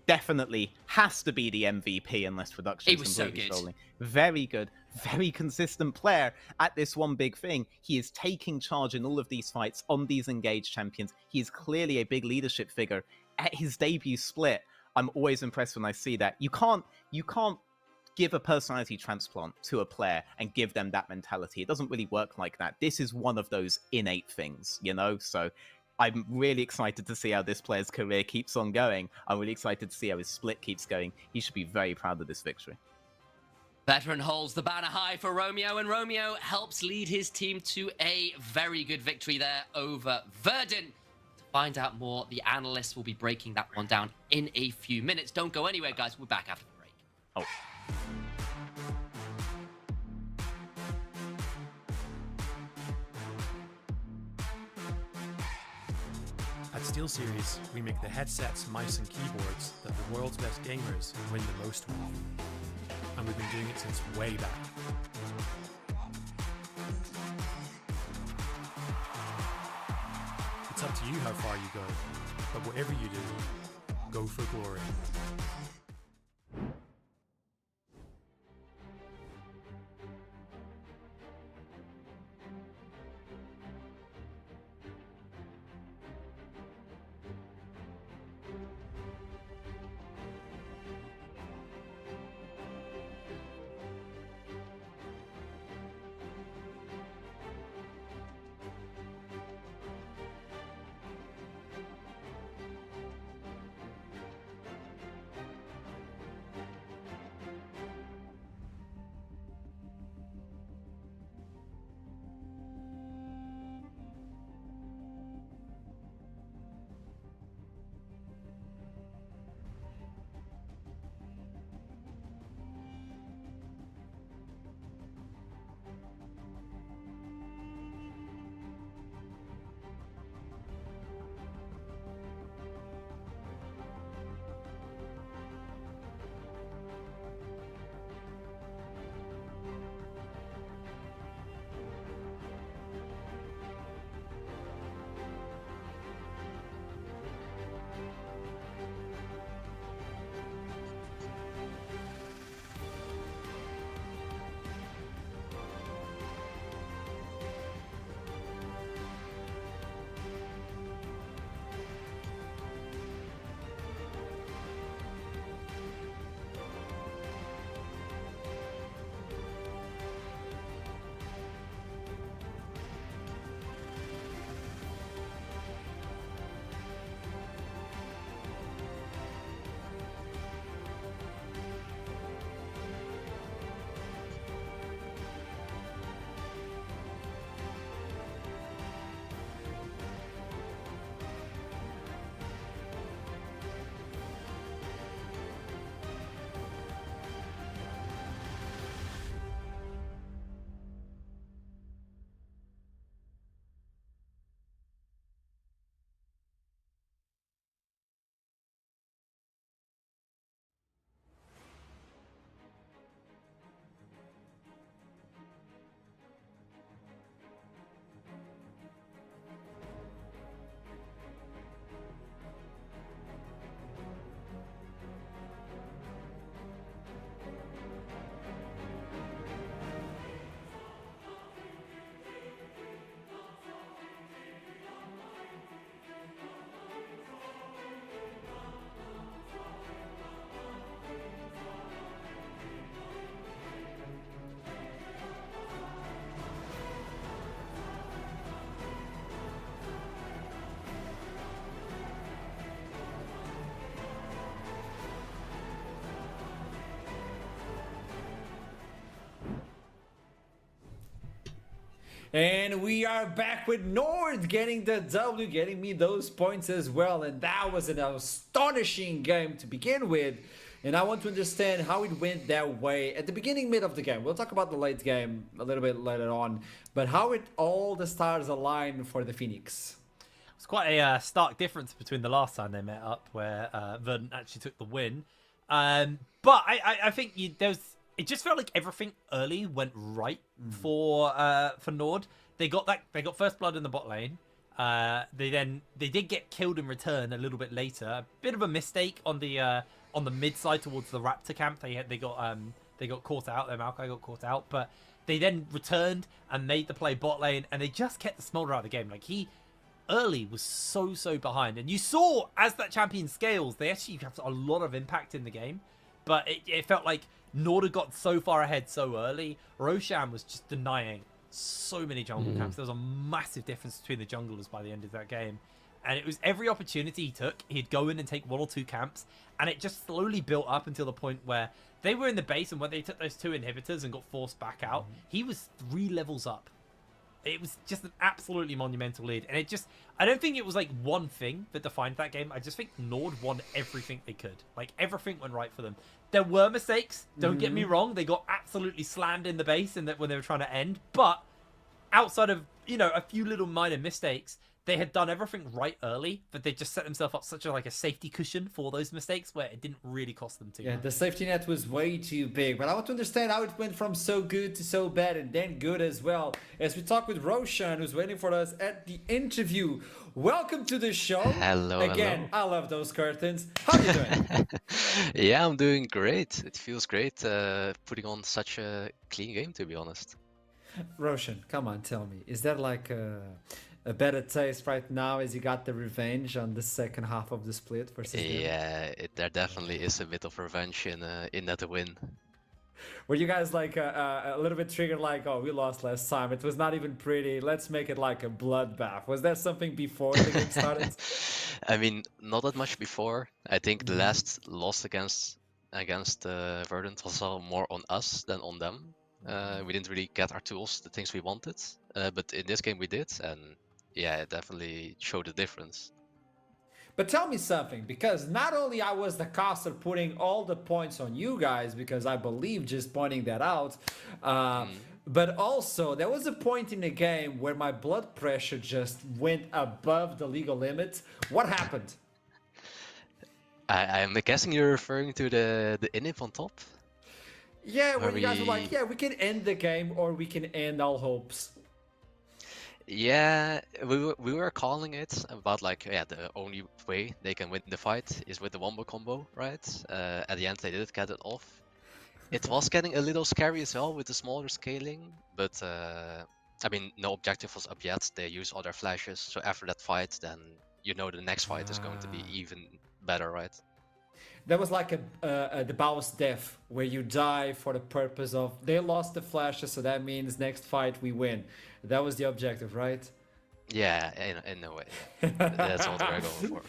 Definitely has to be the MVP unless production is completely trolling. Very good, very consistent player at this one big thing. He is taking charge in all of these fights on these engaged champions. He is clearly a big leadership figure. At his debut split, I'm always impressed when I see that. You can't give a personality transplant to a player and give them that mentality. It doesn't really work like that. This is one of those innate things, you know? So I'm really excited to see how this player's career keeps on going. I'm really excited to see how his split keeps going. He should be very proud of this victory. Veteran holds the banner high for Romeo, and Romeo helps lead his team to a very good victory there over Verdant. Find out more, the analysts will be breaking that one down in a few minutes. Don't go anywhere, guys. We're back after the break. Oh. At SteelSeries, we make the headsets, mice and keyboards that the world's best gamers win the most with. And we've been doing it since way back. It's up to you how far you go, but whatever you do, go for glory. And we are back with Nord getting the W, getting me those points as well. And that was an astonishing game to begin with. And I want to understand how it went that way at the beginning, mid of the game. We'll talk about the late game a little bit later on. But how it all the stars aligned for the Phoenix. It's quite a stark difference between the last time they met up, where Verdant actually took the win. But I think it just felt like everything early went right for Nord. They got first blood in the bot lane. They did get killed in return a little bit later. A bit of a mistake on the mid side towards the Raptor camp. They got caught out. Their Maokai got caught out, but they then returned and made the play bot lane, and they just kept the Smolder out of the game. Like he early was so behind, and you saw as that champion scales, they actually have a lot of impact in the game. But it felt like Nord had got so far ahead so early. Roshan was just denying so many jungle camps. There was a massive difference between the junglers by the end of that game. And it was every opportunity he took, he'd go in and take 1 or 2 camps. And it just slowly built up until the point where they were in the base, and when they took those 2 inhibitors and got forced back out, he was 3 levels up. It was just an absolutely monumental lead. And I don't think it was like one thing that defined that game. I just think Nord won everything they could. Like everything went right for them. There were mistakes, don't get me wrong. They got absolutely slammed in the base when they were trying to end. But outside of, a few little minor mistakes, they had done everything right early, but they just set themselves up such a safety cushion for those mistakes where it didn't really cost them too much. The safety net was way too big, but I want to understand how it went from so good to so bad and then good as well. As we talk with Roshan, who's waiting for us at the interview. Welcome to the show. Hello. Again, I love those curtains. How are you doing? Yeah, I'm doing great. It feels great putting on such a clean game, to be honest. Roshan, come on, tell me. Is there like a better taste right now as you got the revenge on the second half of the split versus them? Yeah, there definitely is a bit of revenge in that win. Were you guys like a little bit triggered, like, oh, we lost last time, it was not even pretty, let's make it like a bloodbath? Was there something before the game started? I mean, not that much before. I think the last loss against Verdant was all more on us than on them. We didn't really get our tools, the things we wanted, but in this game we did, and yeah, it definitely showed a difference. But tell me something, because not only I was the caster putting all the points on you guys, because I believe just pointing that out, but also there was a point in the game where my blood pressure just went above the legal limit. What happened? I'm guessing you're referring to the inif on top? Yeah, where you guys were like, yeah, we can end the game or we can end all hopes. Yeah, we were calling it about the only way they can win the fight is with the wombo combo, right? At the end they did get it off. It was getting a little scary as well with the smaller scaling, but I mean, no objective was up yet. They use all their flashes, so after that fight, then the next fight is going to be even better, right? That was like the Bow's death, where you die for the purpose of they lost the flashes, so that means next fight we win. That was the objective, right? Yeah, in a way. That's what we're going for.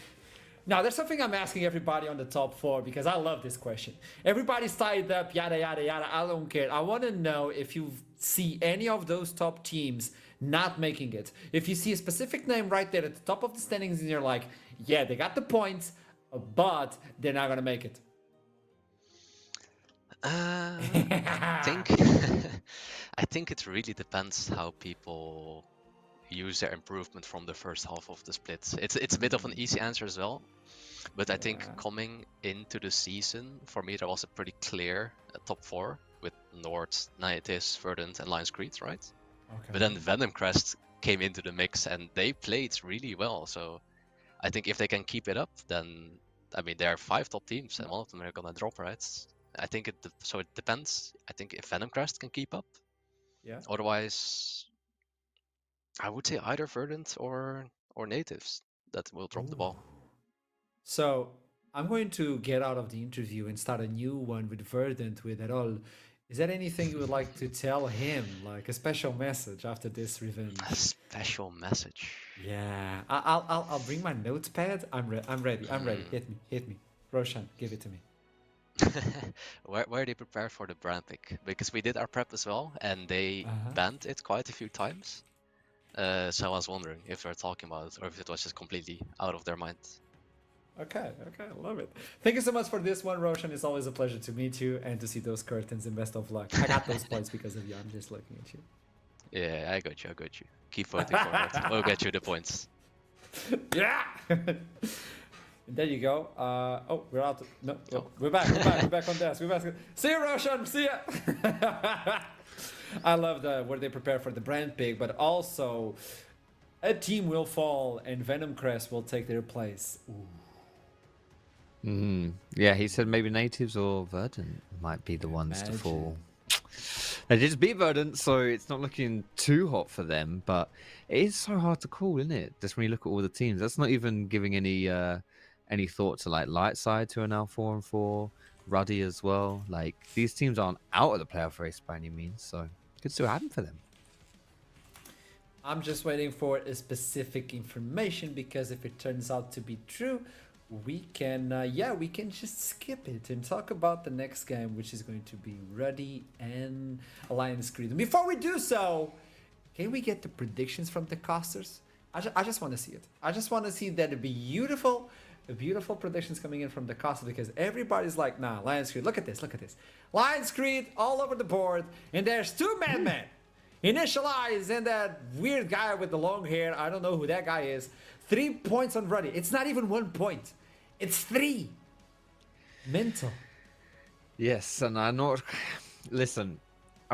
Now, there's something I'm asking everybody on the top 4 because I love this question. Everybody's tied up, yada, yada, yada. I don't care. I want to know if you see any of those top teams not making it. If you see a specific name right there at the top of the standings and you're like, yeah, they got the points, but they're not going to make it. I think it really depends how people use their improvement from the first half of the split. It's a bit of an easy answer as well, but I think coming into the season, for me there was a pretty clear top 4 with Nord, Niantic, Verdant, and Lions Creed, right? Okay. But then Venom Crest came into the mix and they played really well. So I think if they can keep it up, then I mean there are 5 top teams and one of them are gonna drop, right? I think it depends. I think if Venom Crest can keep up, yeah. Otherwise, I would say either Verdant or Natives that will drop the ball. So I'm going to get out of the interview and start a new one with Verdant with Erol. Is there anything you would like to tell him, like a special message after this revenge? A special message. Yeah, I'll bring my notepad. I'm ready. Hit me. Roshan, give it to me. Where are they prepared for the brand pick? Because we did our prep as well, and they banned it quite a few times. So I was wondering if they're talking about it or if it was just completely out of their mind. Okay, I love it. Thank you so much for this one, Roshan. It's always a pleasure to meet you and to see those curtains, and best of luck. I got those points because of you. I'm just looking at you. Yeah, I got you. Keep voting for it. We'll get you the points. Yeah! There you go. Oh, we're out. No, oh, we're back. We're back on desk. We're back. See you, Roshan. See ya. I love where they prepare for the brand pick, but also a team will fall and Venom Crest will take their place. Ooh. Yeah, he said maybe Natives or Verdant might be the ones to fall. They just beat Verdant, so it's not looking too hot for them, but it is so hard to call, isn't it? Just when you look at all the teams, that's not even giving any thought to like Lightside to an now 4-4, Ruddy as well. Like these teams aren't out of the playoff race by any means, so it could still happen for them. I'm just waiting for a specific information because if it turns out to be true, we can just skip it and talk about the next game, which is going to be Ruddy and Alliance Creed. And before we do so, can we get the predictions from the casters? I just want to see it. I just want to see that beautiful predictions coming in from the casters, because everybody's like, nah, Alliance Creed, look at this. Alliance Creed all over the board, and there's two madmen. Initialize and that weird guy with the long hair, I don't know who that guy is. 3 points on Ruddy. It's not even 1 point. It's 3. Mental. Yes, and I'm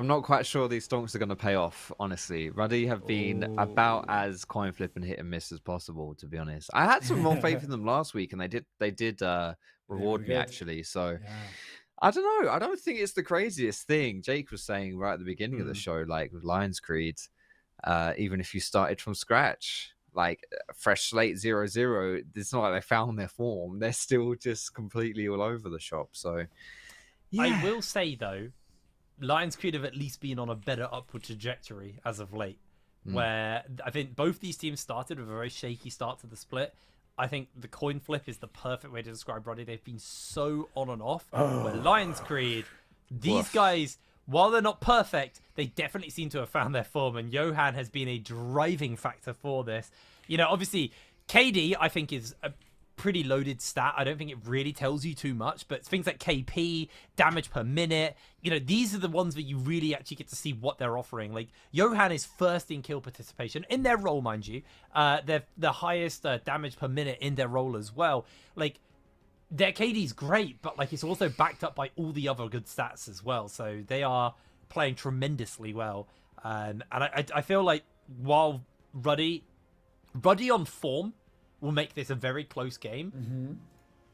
not quite sure these stonks are going to pay off, honestly. Ruddy have been about as coin flip and hit and miss as possible, to be honest. I had some more faith in them last week, and they did reward me, actually. So, yeah. I don't know. I don't think it's the craziest thing. Jake was saying right at the beginning of the show, like with Lions Creed, even if you started from scratch, like fresh slate 0-0, it's not like they found their form. They're still just completely all over the shop. So, yeah. I will say, though, Lions Creed have at least been on a better upward trajectory as of late, where I think both these teams started with a very shaky start to the split. I think the coin flip is the perfect way to describe Ruddy. They've been so on and off. Where Lions Creed, these guys, while they're not perfect, they definitely seem to have found their form, and Johan has been a driving factor for this. You know, obviously, KD, I think, is a pretty loaded stat. I don't think it really tells you too much, but things like KP, damage per minute, you know, these are the ones that you really actually get to see what they're offering. Like, Johan is first in kill participation in their role, mind you. They're the highest damage per minute in their role as well. Like, their KD's great, but like it's also backed up by all the other good stats as well. So they are playing tremendously well. And I feel like while Ruddy on form will make this a very close game,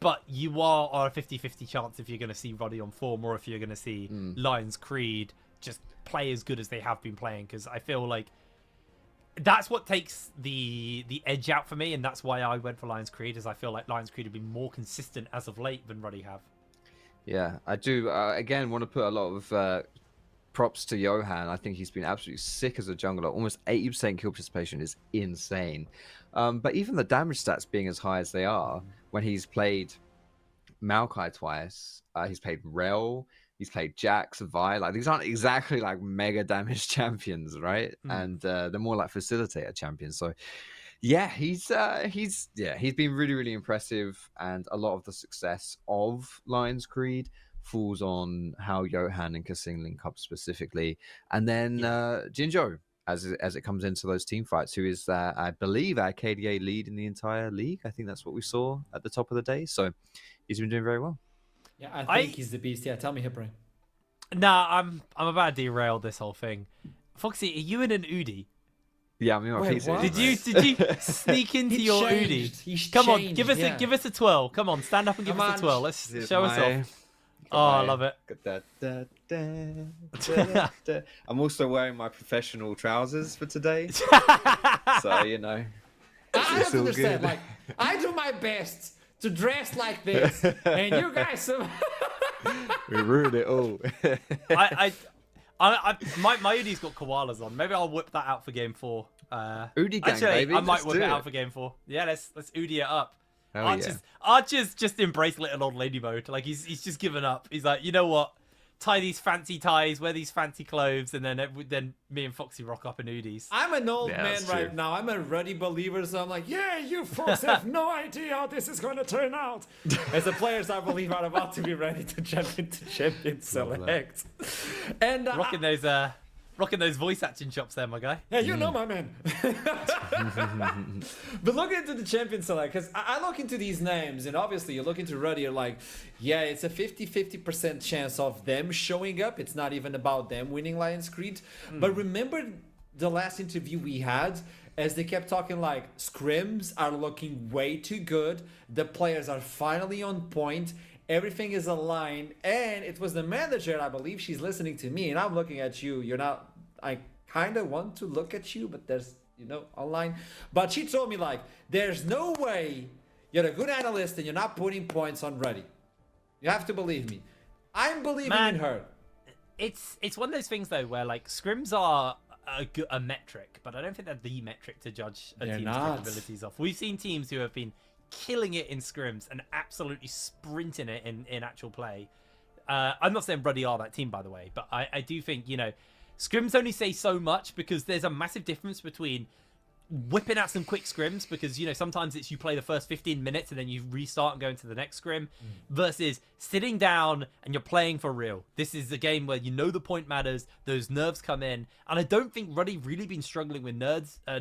but you are on a 50-50 chance if you're going to see Ruddy on form or if you're going to see Lions Creed just play as good as they have been playing, because I feel like that's what takes the edge out for me, and that's why I went for Lions Creed, is I feel like Lions Creed have been more consistent as of late than Ruddy have. Yeah, I do. Again, want to put a lot of props to Johan. I think he's been absolutely sick as a jungler. Almost 80% kill participation is insane. But even the damage stats being as high as they are, when he's played Maokai twice, he's played Rel, he's played Jax, Vi. Like, these aren't exactly like mega damage champions, right? And they're more like facilitator champions. So yeah, he's been really, really impressive, and a lot of the success of Lions Creed falls on how Johan and Kasing link up specifically, and then Jinjo as it comes into those team fights, who is I believe our KDA lead in the entire league. I think that's what we saw at the top of the day. So he's been doing very well. Yeah, I think he's the beast. Yeah, tell me, Hipray. Nah, I'm about to derail this whole thing. Foxy, are you in an Udi? Yeah, I mean, did you sneak into your Udi? Come on, give us a twirl. Come on, stand up and give us a twirl. Let's show us off. I love it. I'm also wearing my professional trousers for today, so you know. I don't understand. Like, I do my best to dress like this, and you guys, we ruined it all. My Udi's got koalas on. Maybe I'll whip that out for game 4. Udi gang, actually, baby. I might whip it out for game 4. Yeah, let's Udi it up. Archer's Archer's just embraced little old lady mode. Like he's just given up. He's like, you know what? tie these fancy ties, wear these fancy clothes, and then me and Foxy rock up in Udis. I'm an old Yeah, man that's right true. now. I'm a Ruddy believer, so I'm like, yeah, you folks have no idea how this is going to turn out. As the players, I believe, are about to be ready to jump into Champion Select. And Rocking those voice acting chops there, my guy. yeah, you know my man. But look into the Champion Select, because I look into these names, and obviously you look into Ruddy, you're like, yeah, it's a 50% chance of them showing up. It's not even about them winning Lions Creed. But remember the last interview we had, as they kept talking like, scrims are looking way too good. The players are finally on point. Everything is aligned, and it was the manager, I believe she's listening to me, and I'm looking at you. You're not, I kind of want to look at you, but there's, online. But she told me, like, there's no way you're a good analyst and you're not putting points on Ruddy. You have to believe me. I'm believing in her. It's one of those things, though, where, like, scrims are a metric, but I don't think they're the metric to judge a team's capabilities off. We've seen teams who have been killing it in scrims and absolutely sprinting it in actual play. I'm not saying Ruddy are that team, by the way, but I do think, scrims only say so much, because there's a massive difference between whipping out some quick scrims, because sometimes it's you play the first 15 minutes and then you restart and go into the next scrim, versus sitting down and you're playing for real. This is a game where the point matters, those nerves come in, and I don't think Ruddy really been struggling with nerves. I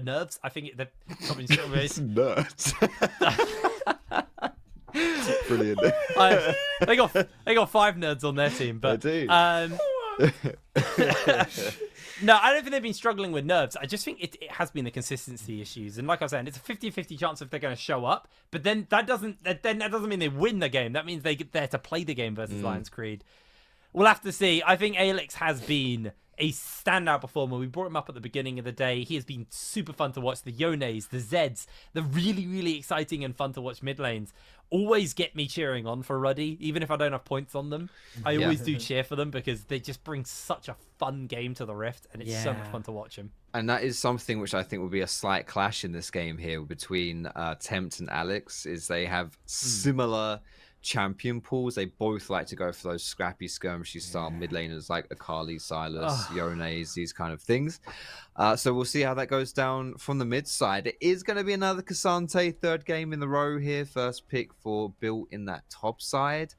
think they've probably been struggling with Nerds. Brilliant. They got 5 nerds on their team, but They do. no, I don't think they've been struggling with nerves. I just think it has been the consistency issues. And like I was saying, it's a 50-50 chance if they're going to show up. But then that doesn't mean they win the game. That means they get there to play the game versus Lions Creed. We'll have to see. I think Alex has been a standout performer. We brought him up at the beginning of the day. He has been super fun to watch. The Yones, the Zeds, the really, really exciting and fun to watch mid lanes always get me cheering on for Ruddy, even if I don't have points on them. I always do cheer for them, because they just bring such a fun game to the Rift, and it's so much fun to watch him. And that is something which I think will be a slight clash in this game here between Tempt and Alex, is they have similar champion pools. They both like to go for those scrappy skirmishy style mid laners like Akali, Silas, Yones, these kind of things. So we'll see how that goes down from the mid side. It is going to be another Cassante, third game in the row here. First pick for built in that top side.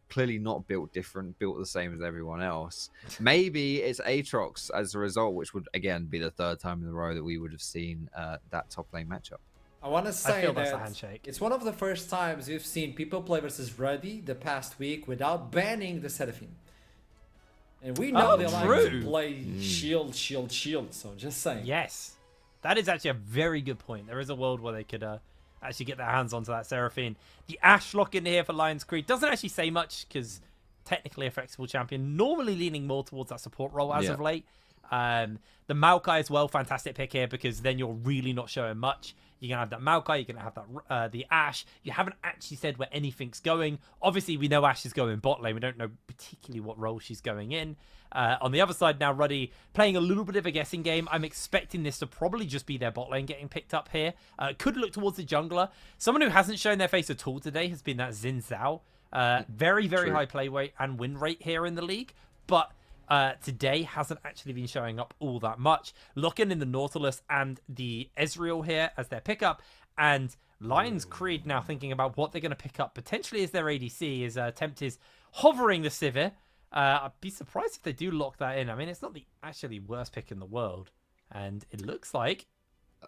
Clearly not built different, built the same as everyone else. Maybe it's Aatrox as a result, which would again be the third time in a row that we would have seen that top lane matchup. I want to say feel that's a that handshake. it's one of the first times we've seen people play versus Ruddy the past week without banning the Seraphine. And we know they like to play shield. So just saying. Yes. That is actually a very good point. There is a world where they could actually get their hands onto that Seraphine. The Ashe lock in here for Lions Creed doesn't actually say much, because technically a flexible champion, normally leaning more towards that support role as of late. The Maokai as well, fantastic pick here, because then you're really not showing much. You're going to have that Maokai, you're going to have that the Ashe. You haven't actually said where anything's going. Obviously, we know Ashe is going bot lane. We don't know particularly what role she's going in. On the other side now, Ruddy playing a little bit of a guessing game. I'm expecting this to probably just be their bot lane getting picked up here. Could look towards the jungler. Someone who hasn't shown their face at all today has been that Xin Zhao. Very, very high play rate and win rate here in the league. But today hasn't actually been showing up all that much. Looking in the Nautilus and the Ezreal here as their pickup, and Lions Creed now thinking about what they're going to pick up potentially as their ADC, is Tempt is hovering the Sivir. I'd be surprised if they do lock that in. I mean, it's not the actually worst pick in the world, and it looks like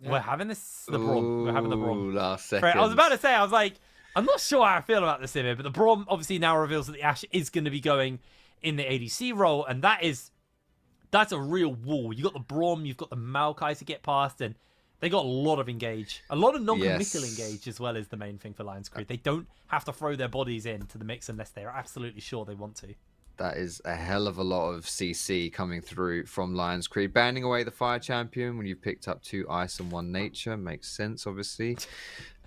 we're having the Braum. We're having the Braum. Last second. I was about to say, I was like, I'm not sure how I feel about the Sivir, but the Braum obviously now reveals that the Ashe is going to be going in the ADC role, and that's a real wall. You got the Braum, you've got the Maokai to get past, and they got a lot of engage, a lot of non-committal engage as well as the main thing for Lions Creed. They don't have to throw their bodies into the mix unless they're absolutely sure they want to. That is a hell of a lot of CC coming through from Lions Creed. Banning away the Fire Champion when you've picked up 2 Ice and 1 Nature. Makes sense, obviously.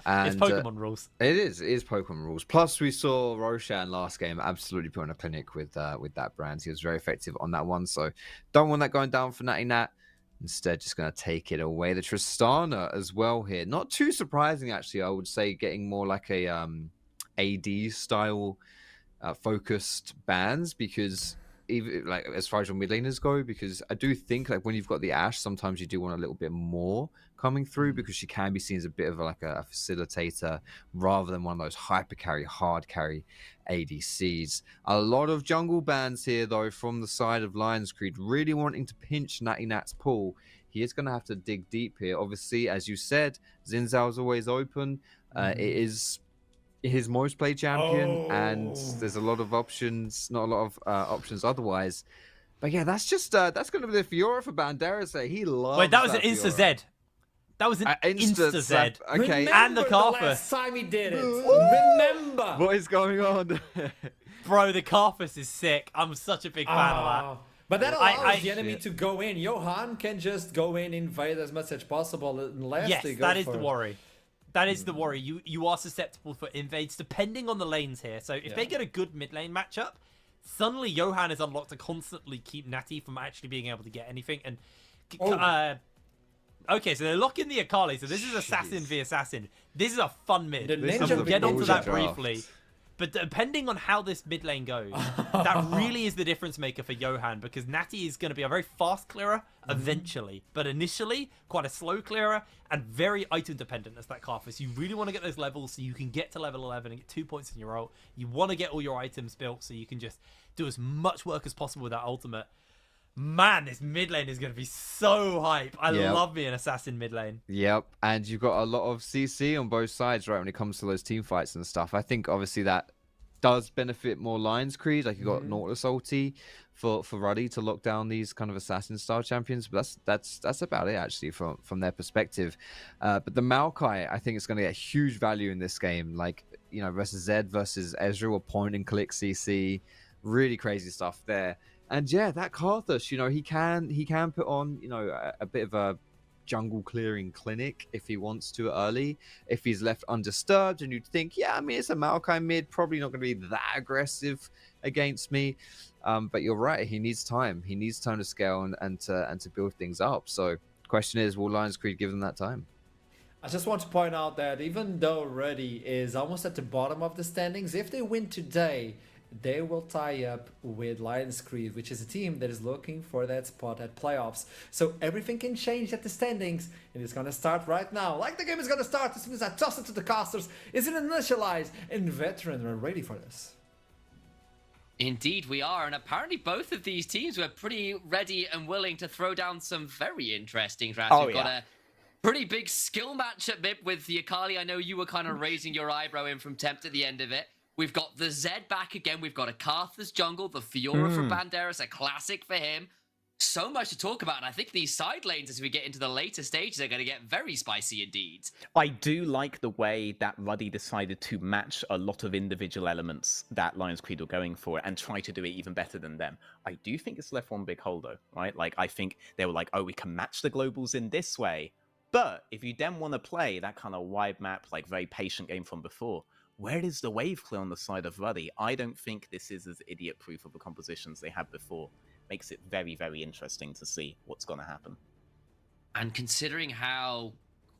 And, it's Pokemon rules. It is Pokemon rules. Plus, we saw Roshan last game absolutely put on a clinic with that brand. He was very effective on that one. So don't want that going down for Natty Nat. Instead, just going to take it away. The Tristana as well here. Not too surprising, actually. I would say getting more like a AD style focused bans, because even like as far as your mid laners go, because I do think like when you've got the Ashe, sometimes you do want a little bit more coming through because she can be seen as a bit of like a facilitator rather than one of those hyper carry, hard carry ADCs. A lot of jungle bans here though from the side of Lions Creed, really wanting to pinch Natty Nat's pool. He is going to have to dig deep here. Obviously, as you said, Xin Zhao's always open. It is his most played champion, and there's a lot of options, not a lot of options otherwise. But yeah, that's just that's going to be the Fiora for Banderas. He loves. Wait, that was an Fiora. Insta Z. That was an Insta Z. Okay, and the Carthus. Last time he did it. Remember. What is going on? Bro, the Carthus is sick. I'm such a big fan of that. But that allows the enemy to go in. Johan can just go in, invade as much as possible unless they go that is the worry. That is the worry. You are susceptible for invades depending on the lanes here. So if they get a good mid lane matchup, suddenly Johan is unlocked to constantly keep Natty from actually being able to get anything. And okay, so they're locking the Akali. So this is assassin v assassin. This is a fun mid. We'll get onto that briefly. But depending on how this mid lane goes, that really is the difference maker for Johan, because Natty is going to be a very fast clearer eventually, but initially quite a slow clearer and very item dependent as that Carthus. You really want to get those levels so you can get to level 11 and get 2 points in your ult. You want to get all your items built so you can just do as much work as possible with that ultimate. Man, this mid lane is going to be so hype. I love me an assassin mid lane. Yep, and you've got a lot of CC on both sides, right, when it comes to those team fights and stuff. I think, obviously, that does benefit more Lions Creed. Like, you got Nautilus ulti for Ruddy to lock down these kind of assassin-style champions. But that's about it, actually, from their perspective. But the Maokai, I think, is going to get huge value in this game. Like, you know, versus Zed versus Ezreal, a point-and-click CC. Really crazy stuff there. And yeah, that Carthus, you know, he can put on, you know, a bit of a jungle clearing clinic if he wants to early. If he's left undisturbed, and you'd think, yeah, I mean, it's a Maokai mid, probably not going to be that aggressive against me. But you're right, he needs time. He needs time to scale and to build things up. So question is, will Lions Creed give them that time? I just want to point out that even though Ruddy is almost at the bottom of the standings, if they win today, they will tie up with Lions Creed, which is a team that is looking for that spot at playoffs. So everything can change at the standings, and it's going to start right now. Like the game is going to start as soon as I toss it to the casters. Is it initialized? And Veteran are ready for this. Indeed, we are. And apparently both of these teams were pretty ready and willing to throw down some very interesting drafts. We've got a pretty big skill matchup mid with the Akali. I know you were kind of raising your eyebrow in from Tempt at the end of it. We've got the Zed back again. We've got a Carthus jungle, the Fiora for Banderas, a classic for him. So much to talk about. And I think these side lanes, as we get into the later stages, are going to get very spicy indeed. I do like the way that Ruddy decided to match a lot of individual elements that Lions Creed were going for and try to do it even better than them. I do think it's left one big hole, though, right? Like, I think they were like, oh, we can match the globals in this way. But if you then want to play that kind of wide map, like very patient game from before, where is the wave clear on the side of Ruddy? I don't think this is as idiot-proof of the compositions they had before. Makes it very, very interesting to see what's going to happen. And considering how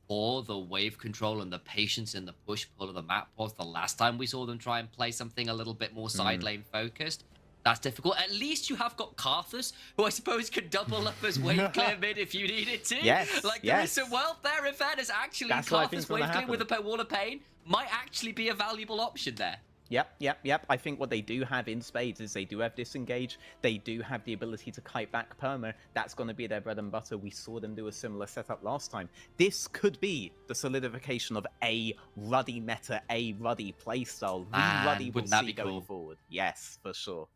core the wave control and the patience and the push-pull of the map was the last time we saw them try and play something a little bit more side lane focused, that's difficult. At least you have got Carthus, who I suppose could double up as wave clear mid if you needed to. Yes, like there is some wealth there if that is actually Carthus wave clear with a wall of pain might actually be a valuable option there. Yep. I think what they do have in spades is they do have disengage. They do have the ability to kite back perma. That's going to be their bread and butter. We saw them do a similar setup last time. This could be the solidification of a Ruddy meta, a Ruddy playstyle. Ruddy will see going forward. Yes, for sure.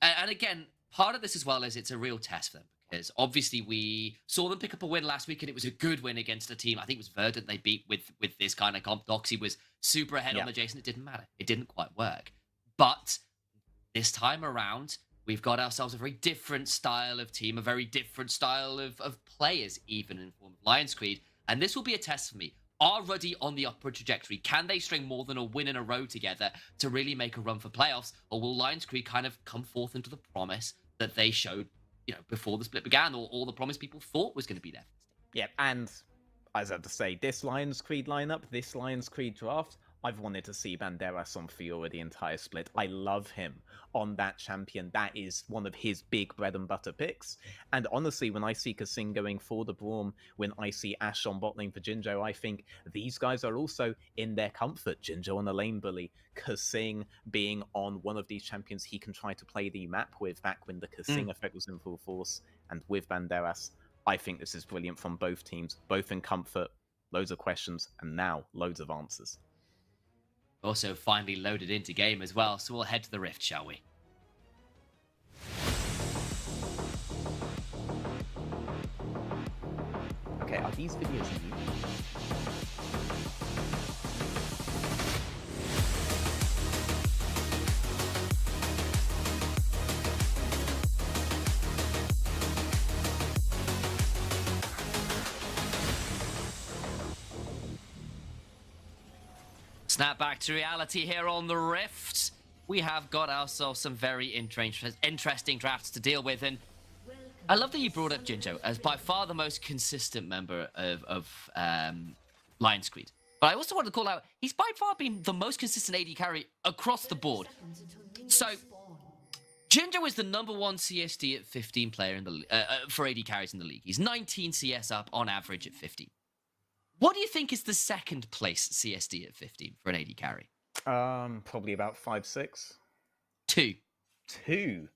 And again, part of this as well is it's a real test for them. Because obviously we saw them pick up a win last week, and it was a good win against a team. I think it was Verdant they beat with this kind of comp. Doxy was super ahead on the Jason. It didn't matter. It didn't quite work. But this time around, we've got ourselves a very different style of team, a very different style of players, even in form of Lions Creed. And this will be a test for me. Are Ruddy on the upward trajectory? Can they string more than a win in a row together to really make a run for playoffs? Or will Lions Creed kind of come forth into the promise that they showed, you know, before the split began, or all the promise people thought was going to be there? Yeah, and as I had to say, this Lions Creed lineup, this Lions Creed draft, I've wanted to see Banderas on Fiora the entire split. I love him on that champion. That is one of his big bread and butter picks. And honestly, when I see Kasing going for the Braum, when I see Ash on bot lane for Jinjo, I think these guys are also in their comfort. Jinjo on a lane bully, Kasing being on one of these champions he can try to play the map with back when the Kasing effect was in full force. And with Banderas, I think this is brilliant from both teams, both in comfort, loads of questions, and now loads of answers. Also finally loaded into game as well, so we'll head to the Rift, shall we? Okay, are these videos new? Snap back to reality here on the Rift. We have got ourselves some very interesting drafts to deal with, and I love that you brought up Jinjo as by far the most consistent member of Lion's Creed. But I also want to call out, he's by far been the most consistent AD carry across the board. So, Jinjo is the #1 CSD at 15 player in the for AD carries in the league. He's 19 CS up on average at 15. What do you think is the second place CSD at 15 for an AD carry? Probably about 5-6. 2. 2.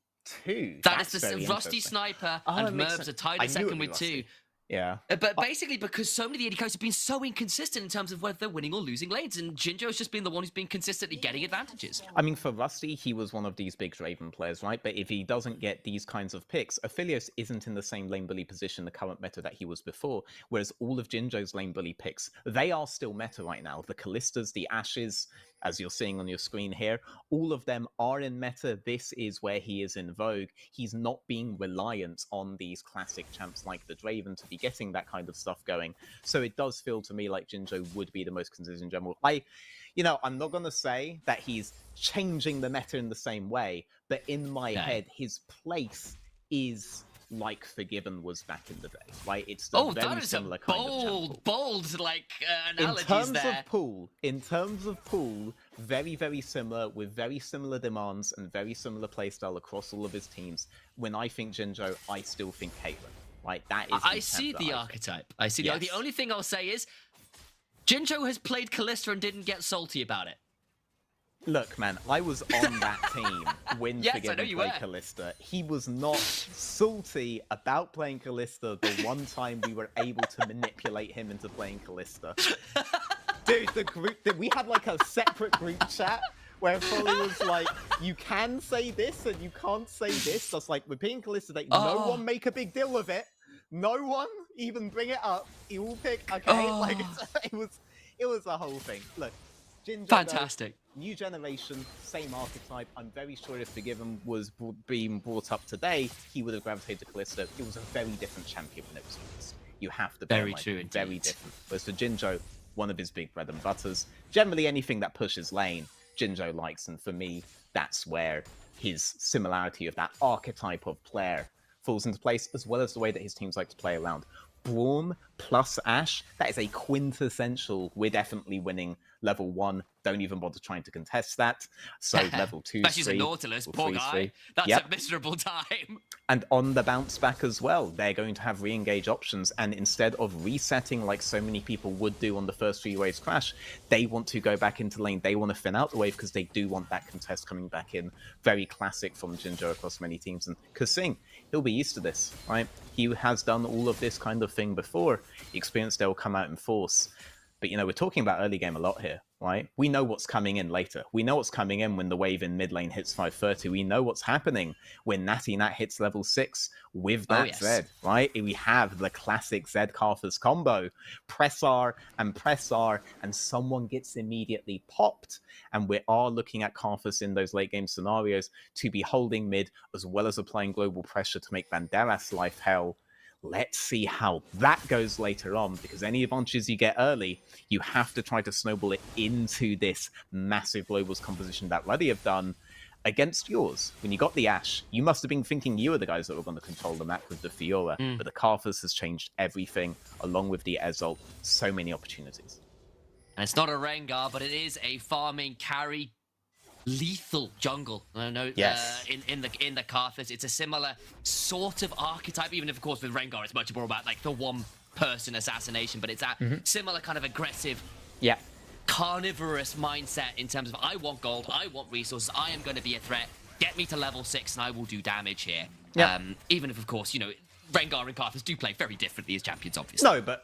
That is the Rusty Sniper and Merbs are tied at second with 2. Yeah. But basically, because so many of the AD carries have been so inconsistent in terms of whether they're winning or losing lanes, and Jinjo's just been the one who's been consistently getting advantages. I mean, for Rusty, he was one of these big Draven players, right? But if he doesn't get these kinds of picks, Aphelios isn't in the same lane bully position, the current meta that he was before, whereas all of Jinjo's lane bully picks, they are still meta right now. The Kallistas, the Ashes, as you're seeing on your screen here, all of them are in meta. This is where he is in vogue. He's not being reliant on these classic champs like the Draven to be getting that kind of stuff going. So it does feel to me like Jinjo would be the most consistent in general. I'm not going to say that he's changing the meta in the same way, but in my head, his place is like Forgiven was back in the day, right? It's the very similar kind of champ. bold analogies in terms of pool, very, very similar, with very similar demands and very similar playstyle across all of his teams. When I think Jinjo, I still think Caitlyn. Right? That is. I see the archetype. I see the only thing I'll say is Jinjo has played Callista and didn't get salty about it. Look, man, I was on that team when yes, Forgiven played Callista. He was not salty about playing Callista the one time we were able to manipulate him into playing Callista. Dude, we had like a separate group chat where Folly was like, you can say this and you can't say this. That's like, we're playing Callista, like, no one make a big deal of it. No one even bring it up. You will pick, okay? Like, it was a whole thing. Look. Jinjo, fantastic. New generation, same archetype. I'm very sure if Forgiven was being brought up today, he would have gravitated to Callista. It was a very different champion when it was released. You have to very true, indeed. Very different. Whereas for Jinjo, one of his big bread and butters. Generally, anything that pushes lane, Jinjo likes, and for me, that's where his similarity of that archetype of player falls into place, as well as the way that his teams like to play around. Braum plus Ashe, that is a quintessential. We're definitely winning level 1. Don't even bother trying to contest that. So level 2, she's a Nautilus, poor guy. That's a miserable time. And on the bounce back as well, they're going to have re-engage options. And instead of resetting like so many people would do on the first 3 waves crash, they want to go back into lane. They want to thin out the wave because they do want that contest coming back in. Very classic from Jinjo across many teams. And Kasing, he'll be used to this, right? He has done all of this kind of thing before. Experience there will come out in force. But, we're talking about early game a lot here, right? We know what's coming in later. We know what's coming in when the wave in mid lane hits 530. We know what's happening when Natty Nat hits level 6 with that Zed, right? We have the classic Zed Karthus combo. Press R, and someone gets immediately popped. And we are looking at Karthus in those late game scenarios to be holding mid, as well as applying global pressure to make Banderas' life hell. Let's see how that goes later on, because any advantages you get early, you have to try to snowball it into this massive globals composition that Ruddy have done against yours. When you got the Ashe, you must have been thinking you were the guys that were going to control the map with the Fiora, but the Karthus has changed everything, along with the Ezreal. So many opportunities. And it's not a Rengar, but it is a farming carry lethal jungle. I know in the Karthus, it's a similar sort of archetype, even if of course with Rengar it's much more about like the one person assassination, but it's that similar kind of aggressive carnivorous mindset in terms of I want gold, I want resources, I am going to be a threat, get me to level 6 and I will do damage here. Even if of course, you know, Rengar and Karthus do play very differently as champions, obviously. No, but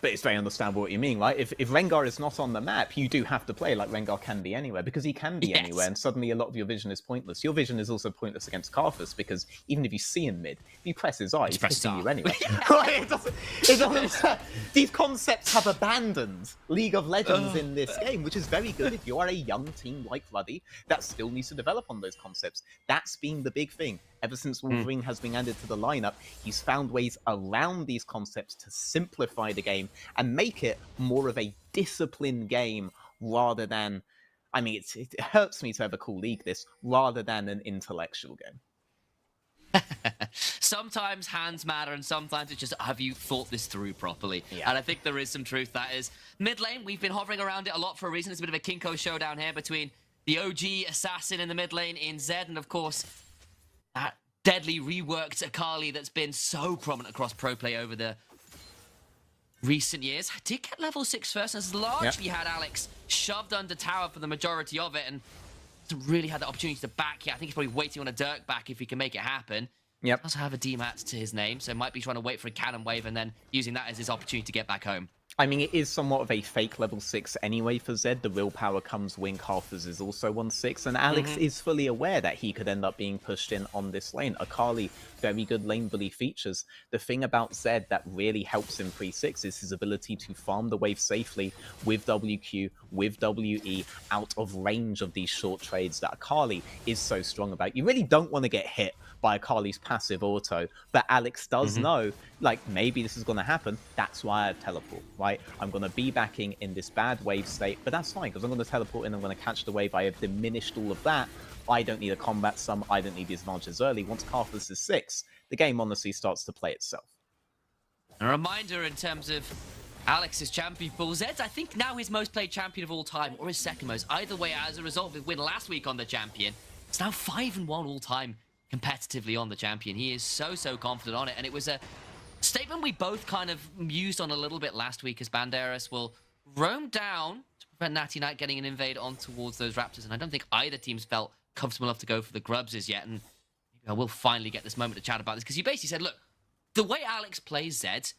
it's very understandable what you mean, right? If Rengar is not on the map, you do have to play like Rengar can be anywhere, because he can be anywhere, and suddenly a lot of your vision is pointless. Your vision is also pointless against Karthus, because even if you see him mid, if you press his eye, he's hitting you anyway. Right? It doesn't, these concepts have abandoned League of Legends in this game, which is very good if you are a young team like Ruddy that still needs to develop on those concepts. That's been the big thing. Ever since Wolverine has been added to the lineup, he's found ways around these concepts to simplify the game and make it more of a disciplined game rather than, I mean, it hurts me to ever call League this, rather than an intellectual game. Sometimes hands matter, and sometimes it's just, have you thought this through properly? And I think there is some truth that is. Mid lane, we've been hovering around it a lot for a reason. It's a bit of a Kinko showdown here between the OG assassin in the mid lane in Zed, and of course, that deadly reworked Akali that's been so prominent across pro play over the recent years. Did get level 6 first, and has largely had Alex shoved under tower for the majority of it, and really had the opportunity to back here. I think he's probably waiting on a Dirk back if he can make it happen. Also have a DMAT to his name, so might be trying to wait for a cannon wave and then using that as his opportunity to get back home. I mean, it is somewhat of a fake level 6 anyway for Zed. The real power comes when Karthus is also 1-6, and Alex is fully aware that he could end up being pushed in on this lane. Akali, very good lane bully features. The thing about Zed that really helps him pre-6 is his ability to farm the wave safely with WQ, with WE, out of range of these short trades that Akali is so strong about. You really don't want to get hit by Akali's passive auto, but Alex does know, like, maybe this is going to happen. That's why I teleport, right? I'm going to be backing in this bad wave state, but that's fine, because I'm going to teleport in, I'm going to catch the wave. I have diminished all of that. I don't need a combat sum. I don't need the advantages early. Once Karthus is 6, the game honestly starts to play itself. A reminder in terms of Alex's champion pool. Zed's, I think, now his most played champion of all time, or his second most. Either way, as a result of his win last week on the champion, it's now 5-1 all time competitively on the champion. He is so confident on it, and it was a statement we both kind of mused on a little bit last week, as Banderas will roam down to prevent Natty Knight getting an invade on towards those Raptors, and I don't think either team's felt comfortable enough to go for the grubs as yet, and maybe I will finally get this moment to chat about this, because he basically said, look, the way Alex plays Zed,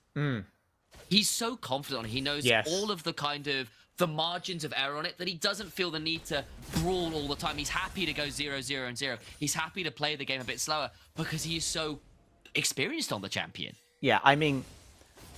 he's so confident on it. He knows all of the kind of the margins of error on it, that he doesn't feel the need to brawl all the time. He's happy to go 0-0 and 0. He's happy to play the game a bit slower because he is so experienced on the champion. Yeah, I mean,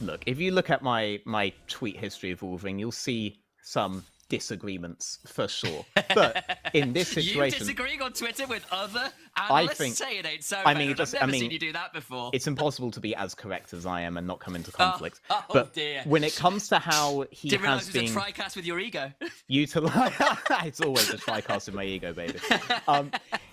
look, if you look at my tweet history of Wolverine, you'll see some disagreements for sure. But in this situation, you disagreeing on Twitter with other analysts? Say it ain't so. I mean, I've never seen you do that before. It's impossible to be as correct as I am and not come into conflict. But dear. When it comes to how he Didn't has been a tricast with your ego. utilized, it's always a tricast with my ego, baby.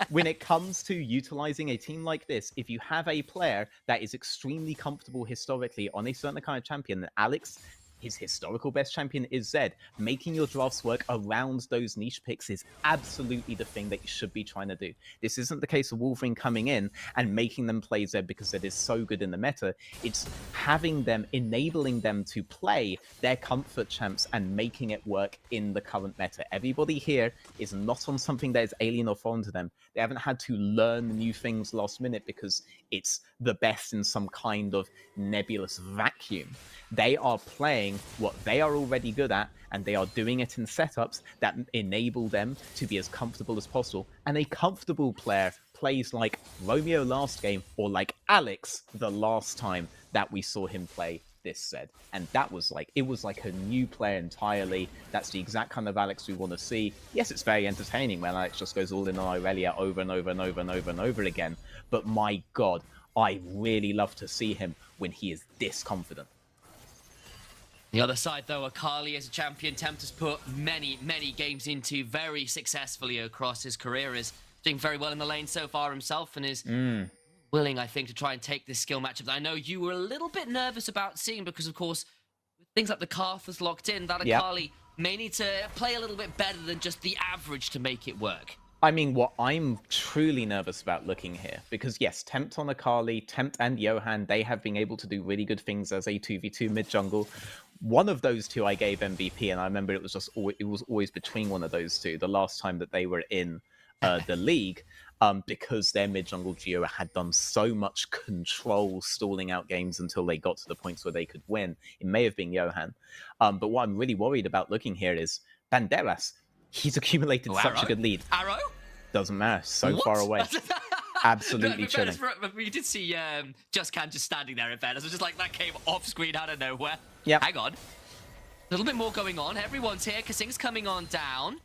When it comes to utilizing a team like this, if you have a player that is extremely comfortable historically on a certain kind of champion, Alex, his historical best champion is Zed. Making your drafts work around those niche picks is absolutely the thing that you should be trying to do. This isn't the case of Wolverine coming in and making them play Zed because Zed is so good in the meta. It's having them, enabling them to play their comfort champs and making it work in the current meta. Everybody here is not on something that is alien or foreign to them. They haven't had to learn new things last minute because it's the best in some kind of nebulous vacuum. They are playing what they are already good at, and they are doing it in setups that enable them to be as comfortable as possible. And a comfortable player plays like Romeo last game, or like Alex the last time that we saw him play this Zed. And that was like, it was like a new player entirely. That's the exact kind of Alex we want to see. Yes, it's very entertaining when Alex just goes all in on Irelia over and over and over and over and over again. But my God, I really love to see him when he is this confident. The other side, though, Akali as a champion, Tempter's put many games into very successfully across his career, is doing very well in the lane so far himself, and is willing, I think, to try and take this skill matchup that I know you were a little bit nervous about seeing, because, of course, with things like the Karthus locked in, that Akali may need to play a little bit better than just the average to make it work. I mean, what I'm truly nervous about looking here, because yes, Tempt on Akali, Tempt and Johan, they have been able to do really good things as a 2v2 mid-jungle. One of those two I gave MVP, and I remember it was always between one of those two, the last time that they were in the league, because their mid-jungle duo had done so much control, stalling out games until they got to the points where they could win. It may have been Johan. But what I'm really worried about looking here is Banderas. He's accumulated such a good lead. Arrow? Doesn't matter. So What? far away. Absolutely chilling. We did see Just Can just standing there in fairness. It was just like that came off screen out of nowhere. Yep. Hang on. A little bit more going on. Everyone's here. Kasing's coming on down.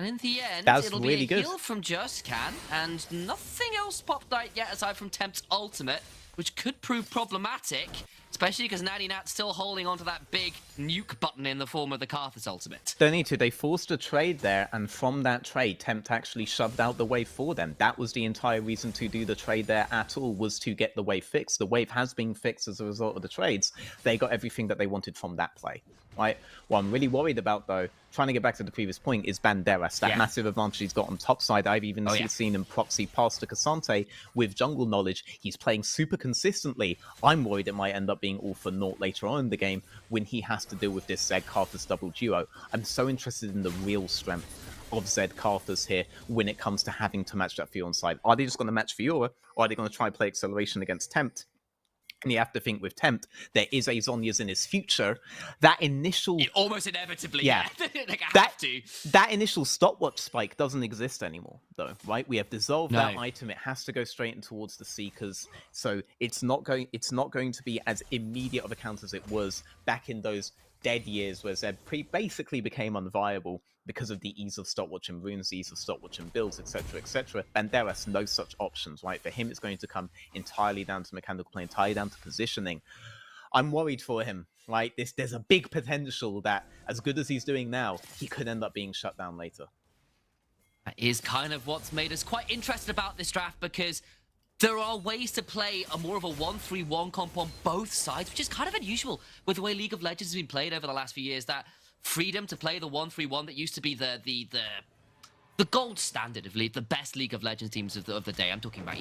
And in the end, it'll be really a good. heal from Just Can. And nothing else popped out yet aside from Tempt's ultimate, which could prove problematic. Especially because Natty Nat's still holding onto that big nuke button in the form of the Karthus ultimate. Don't need to. They forced a trade there, and from that trade, Tempt actually shoved out the wave for them. That was the entire reason to do the trade there at all, was to get the wave fixed. The wave has been fixed as a result of the trades. They got everything that they wanted from that play, right? What I'm really worried about, though, trying to get back to the previous point, is Banderas. That massive advantage he's got on top side. I've even seen him proxy past to Cassante with jungle knowledge. He's playing super consistently. I'm worried it might end up being all for naught later on in the game when he has to deal with this Zed Karthus double duo. I'm so interested in the real strength of Zed Karthus here when it comes to having to match that Fiora side. Are they just going to match Fiora, or are they going to try and play acceleration against Tempt? And you have to think with Tempt, there is a Zhonya's in his future. That initial... Almost inevitably, like, that initial stopwatch spike doesn't exist anymore, though, right? We have dissolved that item. It has to go straight in towards the Seekers. So it's not going to be as immediate of a count as it was back in those dead years where Zed basically became unviable because of the ease of stopwatch and runes, the ease of stopwatch and builds, etc., etc. Banderas, no such options, right? For him, it's going to come entirely down to mechanical play, entirely down to positioning. I'm worried for him, right? There's a big potential that, as good as he's doing now, he could end up being shut down later. That is kind of what's made us quite interested about this draft, because there are ways to play a more of a 1-3-1 comp on both sides, which is kind of unusual with the way League of Legends has been played over the last few years. That freedom to play the 1-3-1 that used to be the gold standard of the best League of Legends teams of the day. I'm talking about,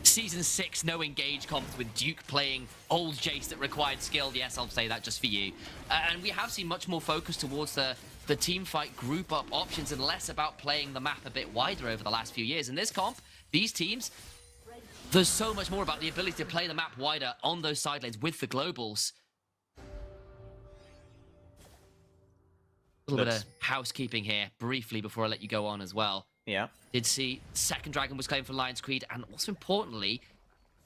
Season 6, no engage comps with Duke playing old Jace that required skill. Yes, I'll say that just for you. And we have seen much more focus towards the team fight group up options and less about playing the map a bit wider over the last few years. In this comp, these teams, there's so much more about the ability to play the map wider on those side lanes with the globals. A little bit of housekeeping here, briefly, before I let you go on as well. Yeah. Did see second dragon was claimed for Lion's Creed, and also importantly,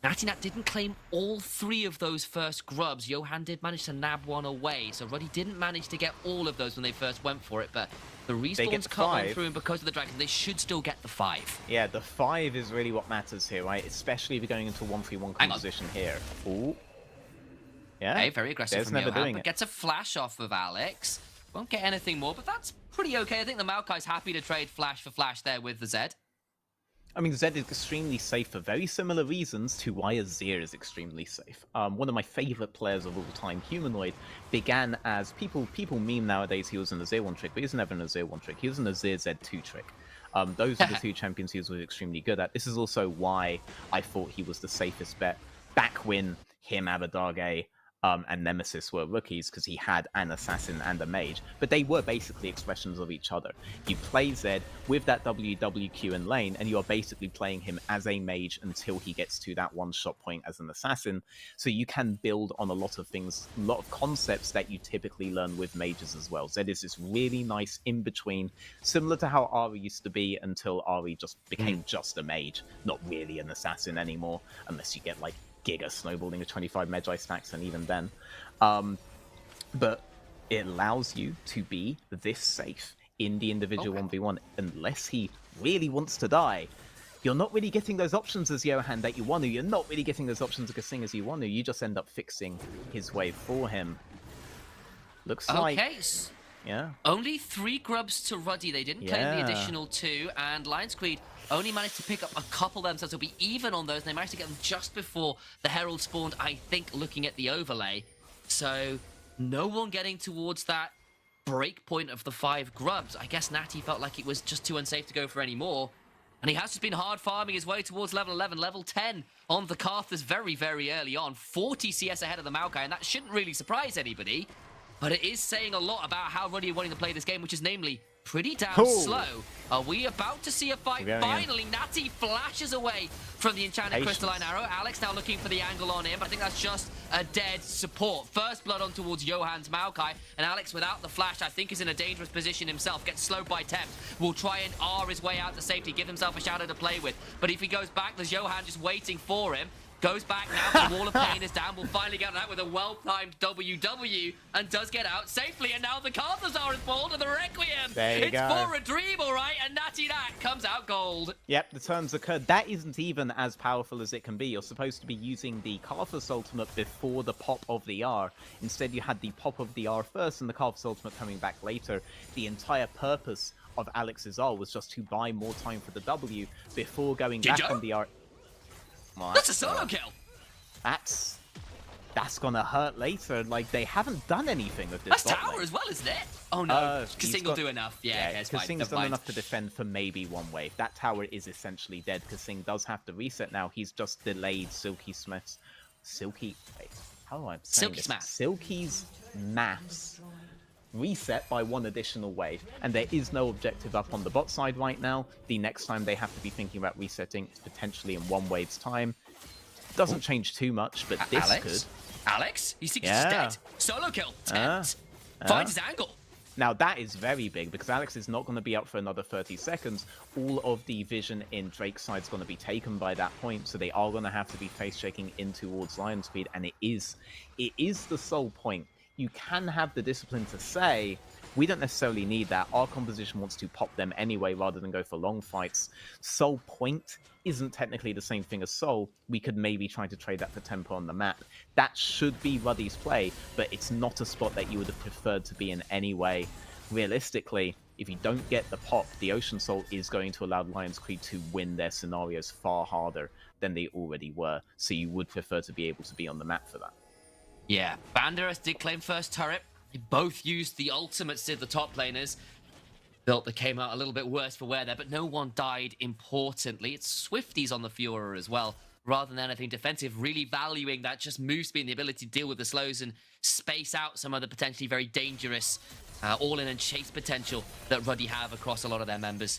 Natty Nat didn't claim all 3 of those first grubs. Johan did manage to nab one away, so Ruddy didn't manage to get all of those when they first went for it, but the respawn's coming through, and because of the dragon, they should still get the 5. Yeah, the 5 is really what matters here, right? Especially if you're going into a 1-3-1 composition here. Ooh. Yeah. Okay, very aggressive There's from never Johan, doing but it. gets a flash off of Alex. Won't get anything more, but that's pretty okay. I think the Maokai's happy to trade flash for flash there with the Zed. I mean, Zed is extremely safe for very similar reasons to why Azir is extremely safe. One of my favorite players of all time, Humanoid, began as people meme nowadays he was an Azir 1-trick, but he was never an Azir 1-trick. He was an Azir Zed 2-trick. Those are the 2 champions he was extremely good at. This is also why I thought he was the safest bet back when him, Abadage, and Nemesis were rookies, because he had an assassin and a mage, but they were basically expressions of each other. You play Zed with that WWQ in lane, and you are basically playing him as a mage until he gets to that one-shot point as an assassin, so you can build on a lot of things, a lot of concepts that you typically learn with mages as well. Zed is this really nice in-between, similar to how Ahri used to be until Ahri just became just a mage, not really an assassin anymore, unless you get, like, Giga snowballing with 25 Magi stacks, and even then. But it allows you to be this safe in the individual 1v1, unless he really wants to die. You're not really getting those options as Johan that you want to. You're not really getting those options as Kasing as you want to. You just end up fixing his wave for him. Looks like... Okay. Yeah. Only 3 grubs to Ruddy. They didn't claim the additional 2, and Lion's Creed only managed to pick up a couple themselves. They'll be even on those, and they managed to get them just before the Herald spawned, I think, looking at the overlay. So no one getting towards that break point of the 5 grubs. I guess Natty felt like it was just too unsafe to go for any more. And he has just been hard farming his way towards level 11, level 10 on the Karthus very, very early on. 40 CS ahead of the Maokai, and that shouldn't really surprise anybody. But it is saying a lot about how Ruddy are wanting to play this game, which is namely pretty damn slow. Are we about to see a fight? Finally, Natty flashes away from the Enchanted Crystalline Arrow. Alex now looking for the angle on him, but I think that's just a dead support. First blood on towards Johan's Maokai, and Alex without the flash, I think is in a dangerous position himself. Gets slowed by Tempt. Will try and R his way out to safety, give himself a shadow to play with. But if he goes back, there's Johan just waiting for him. Goes back now, the wall of pain is down. Will finally get out with a well-timed WW and does get out safely. And now the Karthus are involved in the Requiem. It's for a dream, all right. And Natty Nat comes out gold. Yep, the turns occurred. That isn't even as powerful as it can be. You're supposed to be using the Karthus ultimate before the pop of the R. Instead, you had the pop of the R first and the Karthus ultimate coming back later. The entire purpose of Alex's R was just to buy more time for the W before going back on the R. Well, that's a solo kill. That's gonna hurt later. Like, they haven't done anything with this. That's tower as well, isn't it? Oh no, Kasing will do enough. Yeah, Kasing's done enough to defend for maybe one wave. That tower is essentially dead. Kasing does have to reset now. He's just delayed Silky Smith's wait, how do I say this? Silky's maths reset by 1 additional wave, and there is no objective up on the bot side right now. The next time they have to be thinking about resetting is potentially in 1 wave's time. Doesn't change too much, but this could. Alex? He's dead. Solo kill. Tempt. Finds his angle. Now that is very big, because Alex is not going to be up for another 30 seconds. All of the vision in Drake's side is going to be taken by that point, so they are going to have to be face-checking in towards Lion Speed, and it is the sole point. You can have the discipline to say, we don't necessarily need that. Our composition wants to pop them anyway rather than go for long fights. Soul Point isn't technically the same thing as Soul. We could maybe try to trade that for tempo on the map. That should be Ruddy's play, but it's not a spot that you would have preferred to be in anyway. Realistically, if you don't get the pop, the Ocean Soul is going to allow Lion's Creed to win their scenarios far harder than they already were. So you would prefer to be able to be on the map for that. Yeah, Banderas did claim first turret. They both used the ultimates, did the top laners. Built that came out a little bit worse for wear there, but no one died importantly. It's Swifties on the Fiora as well, rather than anything defensive, really valuing that just move speed and the ability to deal with the slows and space out some of the potentially very dangerous all-in and chase potential that Ruddy have across a lot of their members.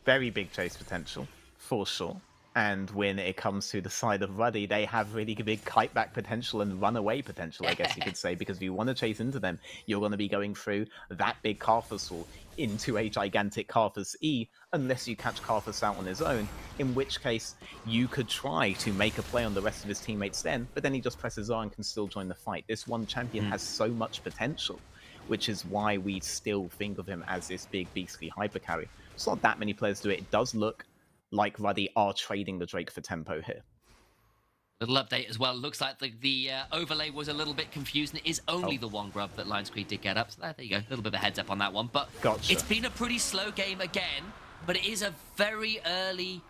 Very big chase potential, for sure. And when it comes to the side of Ruddy, they have really big kite back potential and runaway potential, I guess you could say, because if you want to chase into them, you're going to be going through that big Karthus wall into a gigantic Karthus E, unless you catch Karthus out on his own, in which case you could try to make a play on the rest of his teammates then, but then he just presses R and can still join the fight. This one champion has so much potential, which is why we still think of him as this big beastly hyper carry. It's not that many players do it. It does look like Ruddy are trading the Drake for tempo here. Little update as well. Looks like the overlay was a little bit confused, and it is only the 1 grub that Lions Creed did get up. So there you go. A little bit of a heads up on that one. But It's been a pretty slow game again, but it is a very early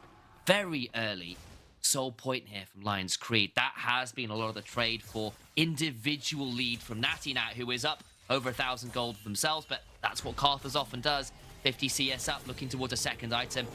soul point here from Lions Creed. That has been a lot of the trade for individual lead from Natty Nat, who is up over 1,000 gold themselves, but that's what Karthus often does. 50 CS up, looking towards a second item.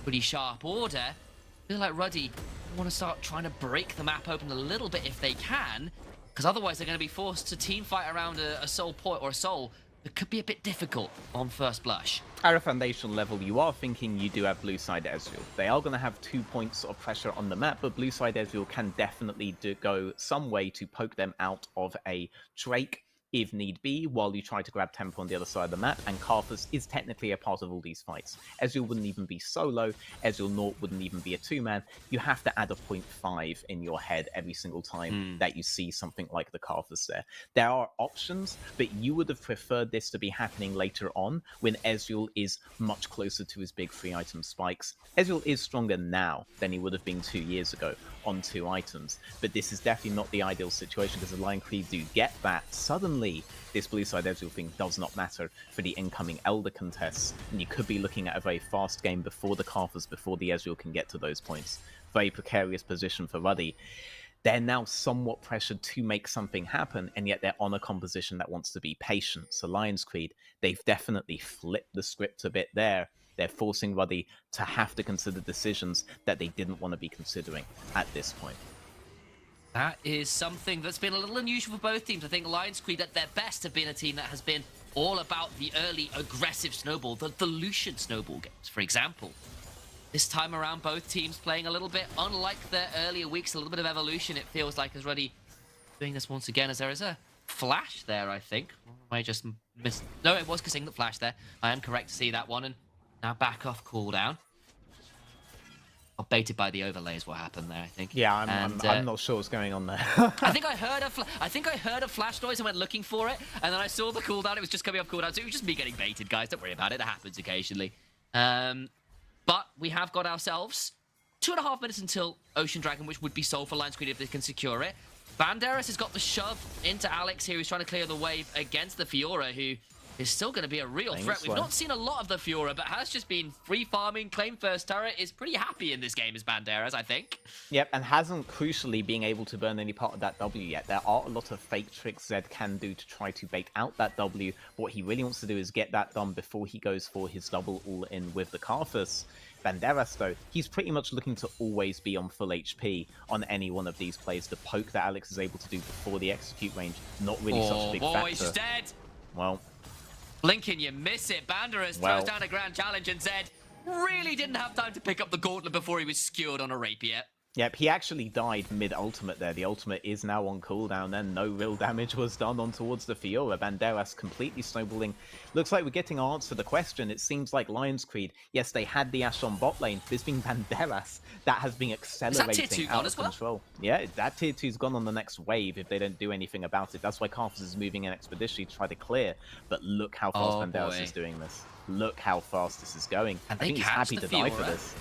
Pretty sharp order. I feel like Ruddy want to start trying to break the map open a little bit if they can, because otherwise they're going to be forced to team fight around a soul point or a soul. It could be a bit difficult on first blush. At a foundational level, you are thinking you do have blue side Ezreal. They are going to have 2 points of pressure on the map, but blue side Ezreal can definitely go some way to poke them out of a Drake if need be, while you try to grab tempo on the other side of the map, and Karthus is technically a part of all these fights. Ezreal wouldn't even be solo, Ezreal Naught wouldn't even be a 2-man. You have to add a 0.5 in your head every single time that you see something like the Karthus there. There are options, but you would have preferred this to be happening later on, when Ezreal is much closer to his big 3-item spikes. Ezreal is stronger now than he would have been 2 years ago on 2 items, but this is definitely not the ideal situation, because the Lion Creed do get that. Suddenly, this blue side Ezreal thing does not matter for the incoming Elder contests, and you could be looking at a very fast game before the Karthus, before the Ezreal can get to those points. Very precarious position for Ruddy. they're now somewhat pressured to make something happen, and yet they're on a composition that wants to be patient. So Lions Creed, they've definitely flipped the script a bit there. They're forcing Ruddy to have to consider decisions that they didn't want to be considering at this point. That is something that's been a little unusual for both teams. I think Lions Creed at their best have been a team that has been all about the early aggressive snowball, the Lucian snowball games, for example. This time around, both teams playing a little bit unlike their earlier weeks, a little bit of evolution, it feels like, as Ruddy doing this once again, as there is a flash there, I think. I just missed... No, it was Kasing that flashed there. I am correct to see that one, and now back off cooldown. Got baited by the overlay is what happened there, I think. Yeah, I'm not sure what's going on there. I think I heard a flash noise and went looking for it, and then I saw the cooldown. It was just coming off cooldown, so it was just me getting baited, guys. Don't worry about it. That happens occasionally. But we have got ourselves 2.5 minutes until Ocean Dragon, which would be sold for Lions Creed if they can secure it. Banderas has got the shove into Alex here, who's trying to clear the wave against the Fiora, who is still going to be a real threat. We've not seen a lot of the Fiora, but has just been free farming, claim first turret, is pretty happy in this game as Banderas, I think. Yep, and hasn't crucially being able to burn any part of that W yet. There are a lot of fake tricks Zed can do to try to bait out that W. What he really wants to do is get that done before he goes for his double all-in with the Karthus. Banderas, though, he's pretty much looking to always be on full HP on any one of these plays. The poke that Alex is able to do before the execute range, not really such a big factor. He's dead! Well... Blinking, you miss it. Banderas throws down a grand challenge, and Zed really didn't have time to pick up the gauntlet before he was skewered on a rapier. Yep, he actually died mid-ultimate there. The ultimate is now on cooldown, and no real damage was done on towards the Fiora. Banderas completely snowballing. Looks like we're getting our answer to the question. It seems like Lions Creed, yes, they had the Ashe on bot lane, but it's been Banderas that has been accelerating out of control. Yeah, that tier 2's gone on the next wave if they don't do anything about it. That's why Karthus is moving in expeditiously to try to clear. But look how fast Banderas is doing this. Look how fast this is going. I think he's happy to die for this.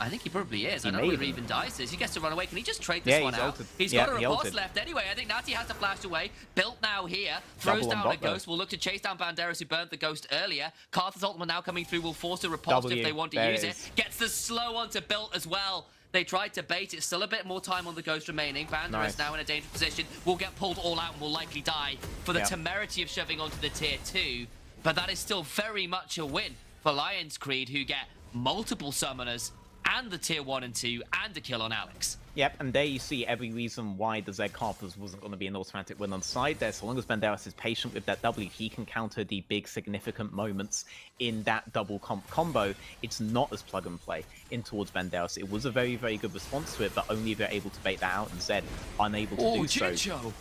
I think he probably is. I don't know whether he even dies this. He gets to run away. Can he just trade this one out? He's got a riposte left anyway. I think Natty has to flash away. Built now here. Throws down a ghost. Will look to chase down Banderas, who burnt the ghost earlier. Karthus ultimate now coming through. Will force a riposte if they want to use it. Gets the slow onto Built as well. They tried to bait it. Still a bit more time on the ghost remaining. Banderas now in a dangerous position. Will get pulled all out and will likely die for the temerity of shoving onto the tier 2. But that is still very much a win for Lions Creed, who get multiple summoners and the tier 1 and 2 and a kill on Alex. Yep, and there you see every reason why the Zed Karthus wasn't going to be an automatic win on side there. So long as Banderas is patient with that W, he can counter the big significant moments in that double combo. It's not as plug and play in towards Banderas. It was a very, very good response to it, but only if they're able to bait that out, and Zed unable to do so.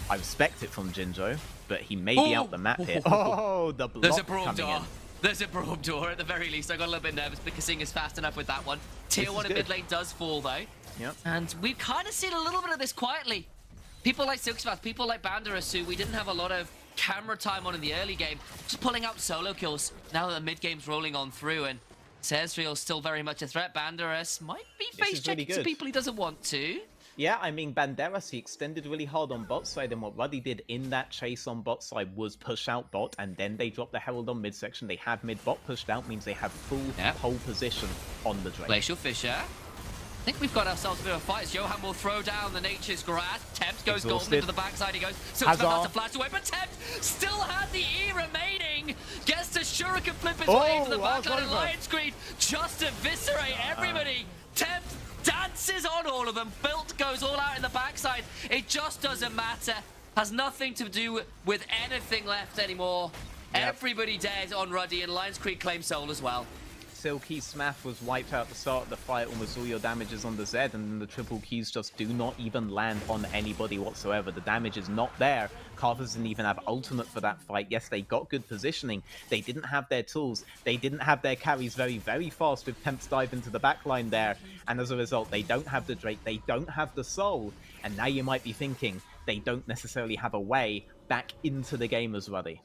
I respect it from Jinjo, but he may be out the map here. Oh, the block. There's a Braum door. There's a Braum door at the very least. I got a little bit nervous because Sing is fast enough with that one. Tier 1 in mid lane does fall though. Yep. And we've kind of seen a little bit of this quietly. People like Silkspath, people like Banderas, who we didn't have a lot of camera time on in the early game, just pulling out solo kills now that the mid game's rolling on through, and Sezreal's still very much a threat. Banderas might be face checking some people he doesn't want to. Yeah, I mean, Banderas, he extended really hard on bot side, and what Ruddy did in that chase on bot side was push out bot, and then they drop the Herald on midsection. They have mid-bot pushed out, means they have full pole position on the Drake. Glacial Fissure. I think we've got ourselves a bit of a fight. As Johan will throw down the Nature's Grasp. Tempt goes golden into the backside. He goes. So has to flash away, but Tempt still had the E remaining. Gets to Shuriken flip his way into the backside. And Lions Creed just eviscerate everybody. Tempt dances on all of them. Built goes all out in the backside. It just doesn't matter. Has nothing to do with anything left anymore. Yep. Everybody dead on Ruddy, and Lions Creed claims soul as well. Silky Smath was wiped out at the start of the fight. Almost all your damage is on the Zed, and then the triple Qs just do not even land on anybody whatsoever. The damage is not there. Karthus didn't even have ultimate for that fight. Yes, they got good positioning. They didn't have their tools. They didn't have their carries very, very fast with Temp's dive into the backline there. And as a result, they don't have the Drake. They don't have the soul. And now you might be thinking they don't necessarily have a way back into the game as Ruddy.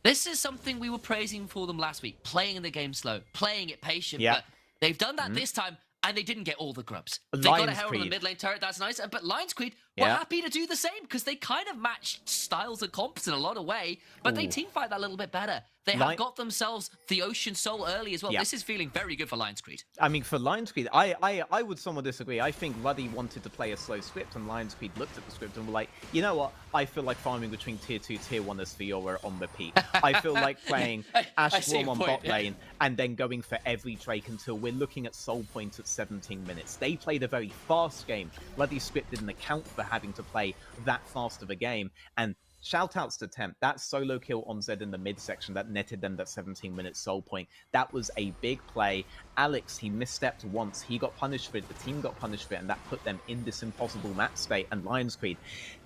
This is something we were praising for them last week. Playing the game slow, playing it patient. But they've done that this time, and they didn't get all the grubs. They got a Herald on the mid lane turret, that's nice. But Lions Creed were happy to do the same, because they kind of matched styles and comps in a lot of way, but they teamfight that a little bit better. They have got themselves the Ocean Soul early as well. Yeah. This is feeling very good for Lions Creed. I mean, for Lions Creed, I would somewhat disagree. I think Ruddy wanted to play a slow script, and Lions Creed looked at the script and were like, you know what? I feel like farming between tier 2, tier 1 as Fiora on repeat. I feel like playing Ashbrom on bot lane and then going for every Drake until we're looking at soul points at 17 minutes. They played a very fast game. Ruddy's script didn't account for having to play that fast of a game, and shoutouts to Temp. That solo kill on Zed in the mid section that netted them that 17-minute soul point. That was a big play. Alex, he misstepped once. He got punished for it. The team got punished for it, and that put them in this impossible match state. And Lions Creed,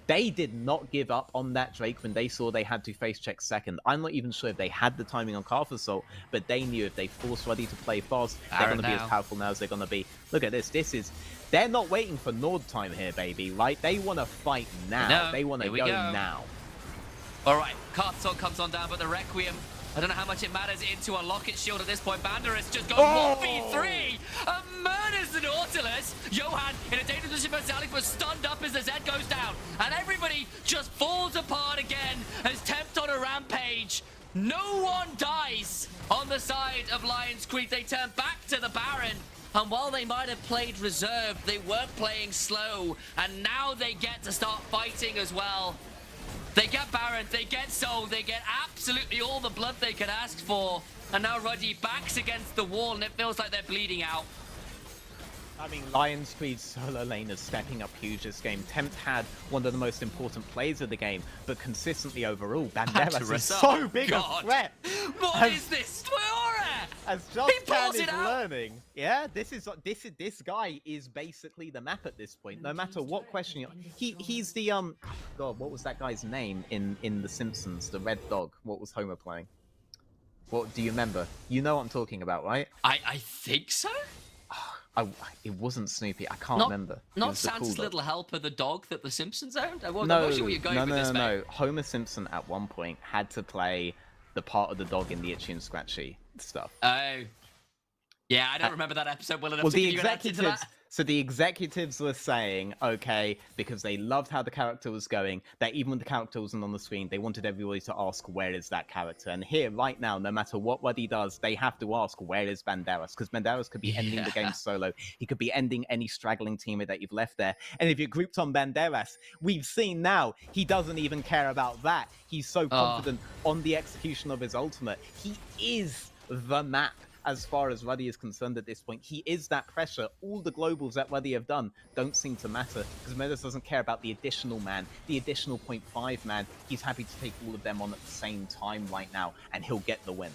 they did not give up on that Drake when they saw they had to face check second. I'm not even sure if they had the timing on Calf Assault, but they knew if they forced Ruddy to play fast, they're going to be as powerful now as they're going to be. Look at this. This is... They're not waiting for Nord time here, baby, right? They want to fight now. No, they want to go now. All right, Cartson comes on down, but the Requiem, I don't know how much it matters into a Locket Shield at this point. Banderas just goes 1v3 and murders the Nautilus. Johan in a dangerous position for Alex, but stunned up as the Zed goes down. And everybody just falls apart again as Tempt on a rampage. No one dies on the side of Lions Creed. They turn back to the Baron. And while they might have played reserved, they weren't playing slow. And now they get to start fighting as well. They get Baron, they get Soul, they get absolutely all the blood they could ask for. And now Ruddy backs against the wall and it feels like they're bleeding out. I mean, Lions Creed's solo lane is stepping up huge this game. Tempt had one of the most important plays of the game, but consistently overall, Banderas is so big a threat. What is this? As Just is learning, yeah, this guy is basically the map at this point. No matter what question he's the God, what was that guy's name in The Simpsons? The red dog. What was Homer playing? What do you remember? You know what I'm talking about, right? I think so. It wasn't Snoopy. I can't remember. Not Santa's cool little helper, the dog that The Simpsons owned? I'm not sure where you're going with this, mate. No. Homer Simpson at one point had to play the part of the dog in the Itchy and Scratchy stuff. Oh. Yeah, I don't remember that episode well enough to give you an answer to that. So the executives were saying, okay, because they loved how the character was going, that even when the character wasn't on the screen, they wanted everybody to ask, where is that character? And here, right now, no matter what Ruddy does, they have to ask, where is Banderas? Because Banderas could be ending the game solo. He could be ending any straggling teammate that you've left there. And if you're grouped on Banderas, we've seen now, he doesn't even care about that. He's so confident on the execution of his ultimate. He is the map. As far as Ruddy is concerned at this point, he is that pressure. All the globals that Ruddy have done don't seem to matter because Meadows doesn't care about the additional man, the additional 0.5 man. He's happy to take all of them on at the same time right now, and he'll get the win.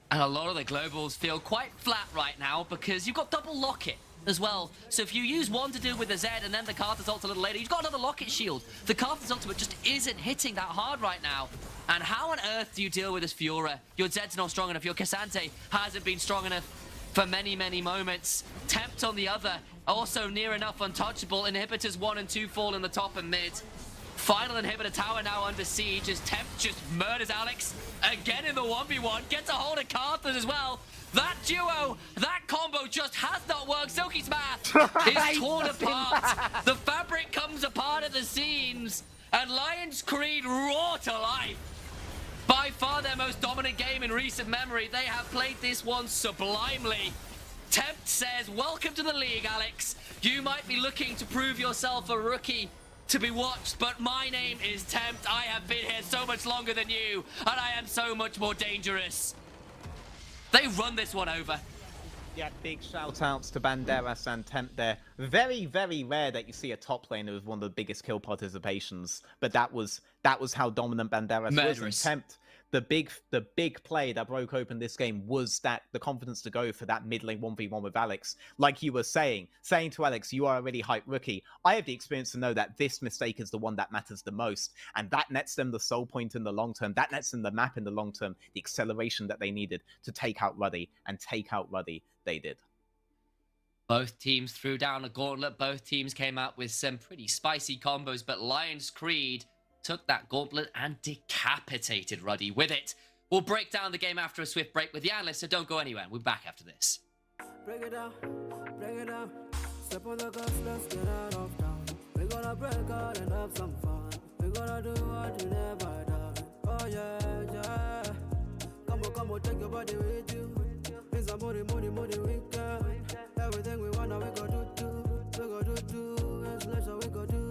And a lot of the globals feel quite flat right now because you've got double Locket as well. So if you use one to deal with the Zed and then the Carthus ult a little later, you've got another Locket shield. The Carthus ultimate just isn't hitting that hard right now. And how on earth do you deal with this Fiora? Your Zed's not strong enough. Your Cassante hasn't been strong enough for many, many moments. Tempt on the other, also near enough untouchable. Inhibitors 1 and 2 fall in the top and mid. Final inhibitor tower now under siege as Tempt just murders Alex again in the 1v1. Gets a hold of Carthus as well. That duo, that combo just has not worked. Silky's math is torn apart. The fabric comes apart at the seams. And Lions Creed roar to life. By far their most dominant game in recent memory. They have played this one sublimely. Tempt says, welcome to the league, Alex. You might be looking to prove yourself a rookie to be watched, but my name is Tempt. I have been here so much longer than you, and I am so much more dangerous. They run this one over. Yeah, big shout-outs to Banderas and Tempt there. Very, very rare that you see a top laner with one of the biggest kill participations, but that was how dominant Banderas was. And Tempt, the big play that broke open this game was that the confidence to go for that mid lane 1v1 with Alex. Like you were saying to Alex, you are a really hype rookie. I have the experience to know that this mistake is the one that matters the most, and that nets them the soul point in the long term. That nets them the map in the long term, the acceleration that they needed to take out Ruddy, and take out Ruddy they did. Both teams threw down a gauntlet. Both teams came out with some pretty spicy combos, but Lions Creed took that gauntlet and decapitated Ruddy with it. We'll break down the game after a swift break with the analysts, so don't go anywhere. We'll be back after this. Break it down, step on the gas, let's get out of town. We're gonna break out and have some fun. We're gonna do what you never done. Oh yeah, yeah. body with you. It's a money weekend. Everything we wanna, we go do. We go do. It's leisure, we go do.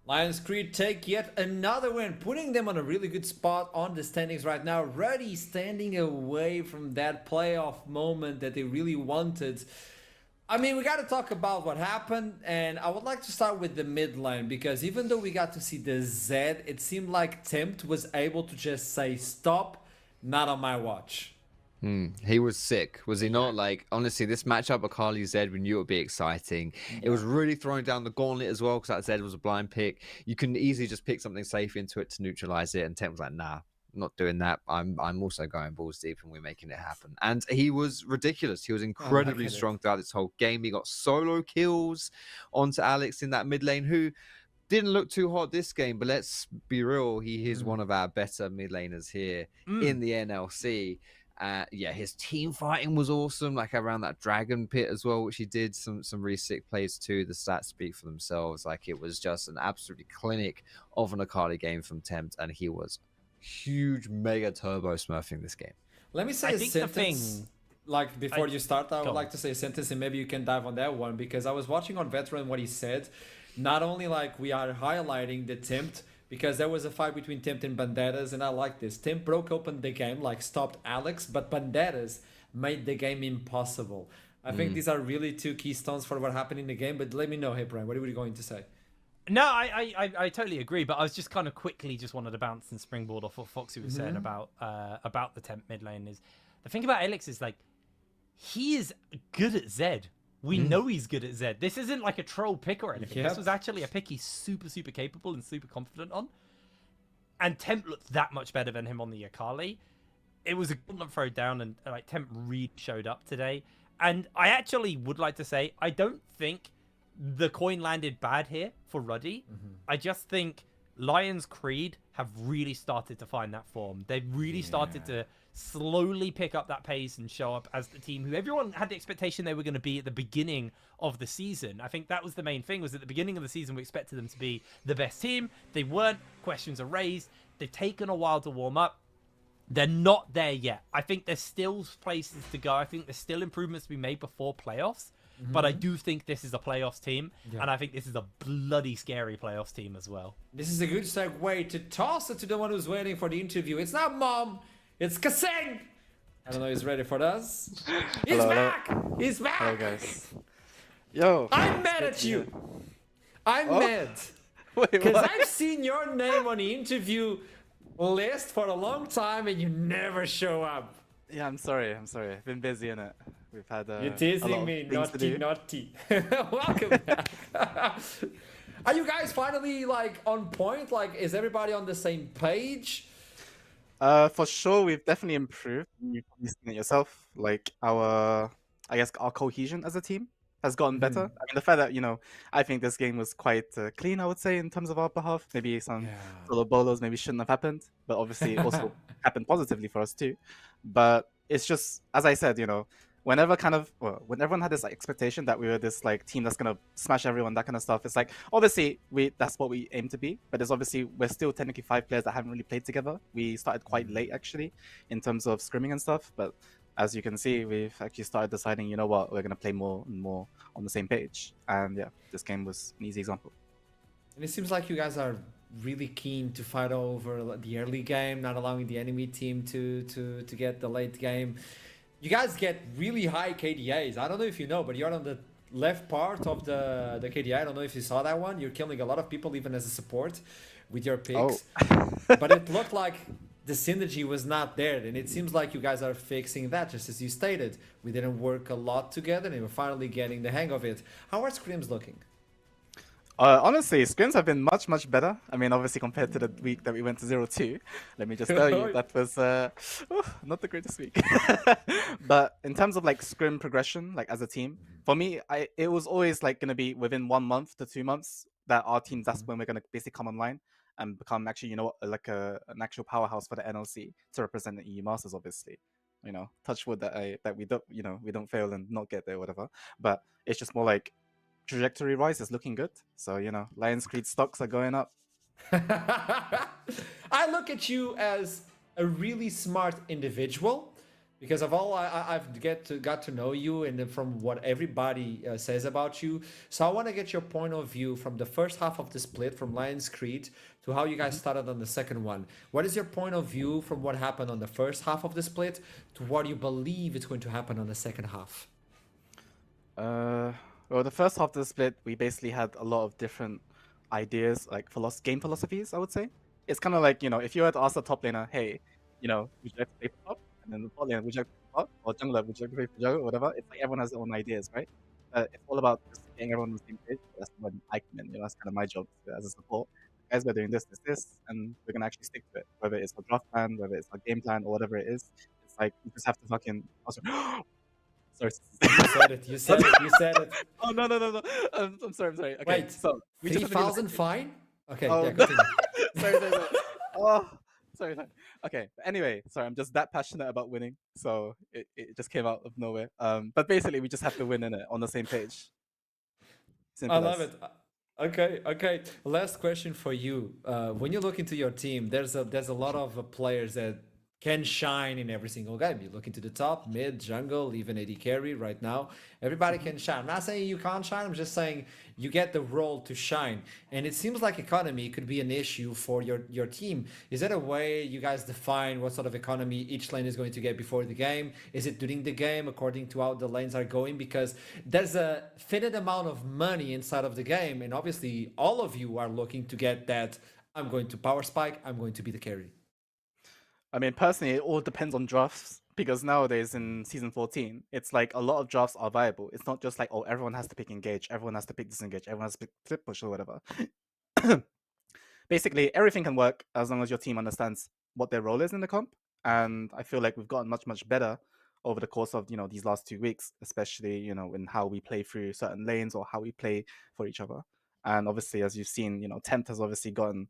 Lions Creed take yet another win, putting them on a really good spot on the standings right now, already standing away from that playoff moment that they really wanted. I mean, we got to talk about what happened, and I would like to start with the mid lane, because even though we got to see the Zed, it seemed like Tempt was able to just say, stop, not on my watch. He was sick, was he not? Like, honestly, this matchup, Akali Zed, we knew it would be exciting. Yeah. It was really throwing down the gauntlet as well, because that Zed was a blind pick. You can easily just pick something safe into it to neutralize it, and Tempt was like, nah, I'm not doing that. I'm also going balls deep, and we're making it happen. And he was ridiculous. He was incredibly strong throughout this whole game. He got solo kills onto Alex in that mid lane, who didn't look too hot this game, but let's be real, he is one of our better mid laners here in the NLC. Yeah, his team fighting was awesome, like around that dragon pit as well, which he did some really sick plays too. The stats speak for themselves. Like, it was just an absolutely clinic of an Akali game from Tempt, and he was huge mega turbo smurfing this game. Let me say a sentence. Like, before you start, I would like to say a sentence, and maybe you can dive on that one, because I was watching on Veteran what he said. Not only like we are highlighting the Tempt, because there was a fight between Tempt and Banderas, and I like this. Tempt broke open the game, like stopped Alex, but Banderas made the game impossible. I think these are really two keystones for what happened in the game, but let me know, hey Brian, what are you going to say? No, I totally agree, but I was just kind of quickly just wanted to bounce and springboard off what Foxy was saying about the Tempt mid lane. Is the thing about Alex is, like, he is good at Zed. We know he's good at Zed. This isn't like a troll pick or anything. Yep. This was actually a pick he's super, super capable and super confident on. And Temp looked that much better than him on the Akali. It was a gauntlet throw down, and like Temp really showed up today. And I actually would like to say, I don't think the coin landed bad here for Ruddy. I just think Lion's Creed have really started to find that form. They've really started to slowly pick up that pace and show up as the team who everyone had the expectation they were going to be at the beginning of the season. I think that was the main thing, was at the beginning of the season we expected them to be the best team. They weren't. Questions are raised. They've taken a while to warm up. They're not there yet. I think there's still places to go. I think there's still improvements to be made before playoffs. But I do think this is a playoffs team, and I think this is a bloody scary playoffs team as well. This is a good segue to toss it to the one who's waiting for the interview. It's not Mom, it's Kaseng! I don't know, he's ready for us. He's back! He's back! Hello, guys. Yo! I'm mad at you! I'm mad! Wait, Because what? I've seen your name on the interview list for a long time and you never show up. Yeah, I'm sorry. I've been busy in it. We've had You're a lot teasing of me, things to do. naughty. Welcome back. Are you guys finally like on point? Like, is everybody on the same page? For sure, we've definitely improved. You've probably seen it yourself. Like our cohesion as a team has gotten better. I mean, the fact that I think this game was quite clean, I would say, in terms of our behalf. Maybe some solo bolos maybe shouldn't have happened, but obviously it also happened positively for us too. But it's just, as I said, when everyone had this expectation that we were this like team that's gonna smash everyone, that kind of stuff, it's like obviously that's what we aim to be, but it's obviously we're still technically 5 players that haven't really played together. We started quite late actually in terms of scrimming and stuff, but as you can see, we've actually started deciding, you know what, we're gonna play more and more on the same page, and yeah, this game was an easy example. And it seems like you guys are really keen to fight over the early game, not allowing the enemy team to get the late game. You guys get really high KDAs. I don't know if you know, but you're on the left part of the KDA. I don't know if you saw that one. You're killing a lot of people even as a support with your picks. But it looked like the synergy was not there, and it seems like you guys are fixing that, just as you stated. We didn't work a lot together, and we're finally getting the hang of it. How are scrims looking? Honestly, scrims have been much better. I mean, obviously compared to the week that we went to 0-2, let me just tell you that was not the greatest week. But in terms of like scrim progression, like as a team, for me, it was always like gonna be within 1 month to 2 months that our teams, that's when we're gonna basically come online and become actually, like an actual powerhouse for the NLC to represent the EU Masters, obviously. Touch wood that we don't, we don't fail and not get there, whatever. But it's just more like trajectory wise is looking good. So, Lions Creed stocks are going up. I look at you as a really smart individual because of all I've got to know you, and from what everybody says about you. So I want to get your point of view from the first half of the split from Lions Creed to how you guys started on the second one. What is your point of view from what happened on the first half of the split to what you believe is going to happen on the second half? Well, the first half of the split, we basically had a lot of different ideas, like game philosophies, I would say. It's kind of like, if you were to ask the top laner, hey, would you like to play for top? And then the bot laner, would you like to play for top? Or jungler, would you like to play for jungle? Or whatever. It's like everyone has their own ideas, right? It's all about just getting everyone on the same page. That's when I come in. That's kind of my job as a support. Guys, we're doing this, and we're going to actually stick to it. Whether it's our draft plan, whether it's our game plan, or whatever it is. It's like, you just have to fucking... Also, sorry. You said it. Oh, no. I'm sorry. Okay, wait, so 3,000 fine? Okay, oh, yeah, continue. sorry. Oh, sorry. Okay, but anyway, sorry, I'm just that passionate about winning, so it just came out of nowhere. But basically, we just have to win in it on the same page. Simple I love it. Okay. Last question for you. When you look into your team, there's a lot of players that can shine in every single game. You look into the top, mid, jungle, even AD carry right now. Everybody can shine. I'm not saying you can't shine. I'm just saying you get the role to shine. And it seems like economy could be an issue for your team. Is there a way you guys define what sort of economy each lane is going to get before the game? Is it during the game according to how the lanes are going? Because there's a finite amount of money inside of the game. And obviously all of you are looking to get that. I'm going to power spike. I'm going to be the carry. I mean, personally, it all depends on drafts. because nowadays in season 14, it's like a lot of drafts are viable. It's not just like, oh, everyone has to pick engage, everyone has to pick disengage, everyone has to pick flip push or whatever. Basically, everything can work as long as your team understands what their role is in the comp. And I feel like we've gotten much better over the course of these last 2 weeks, especially in how we play through certain lanes or how we play for each other. And obviously, as you've seen, Tempt has obviously gotten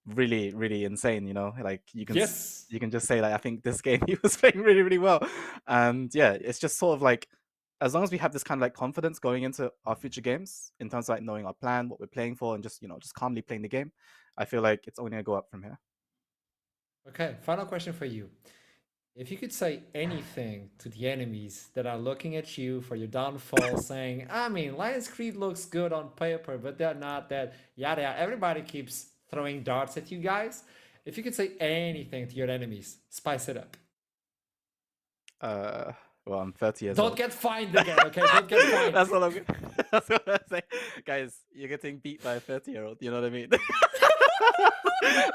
really insane. Like you can just say, like, I think this game he was playing really well. And yeah, it's just sort of like, as long as we have this kind of like confidence going into our future games in terms of like knowing our plan, what we're playing for, and just just calmly playing the game, I feel like it's only gonna go up from here. Okay, final question for you. If you could say anything to the enemies that are looking at you for your downfall, saying, I mean, Lion's Creed looks good on paper, but they're not that, yada yada. Everybody keeps throwing darts at you guys. If you could say anything to your enemies, spice it up. Well, I'm 30 years Don't old. get fined again, okay? Don't get fined. That's what I'm saying. Guys, you're getting beat by a 30-year-old. You know what I mean? No,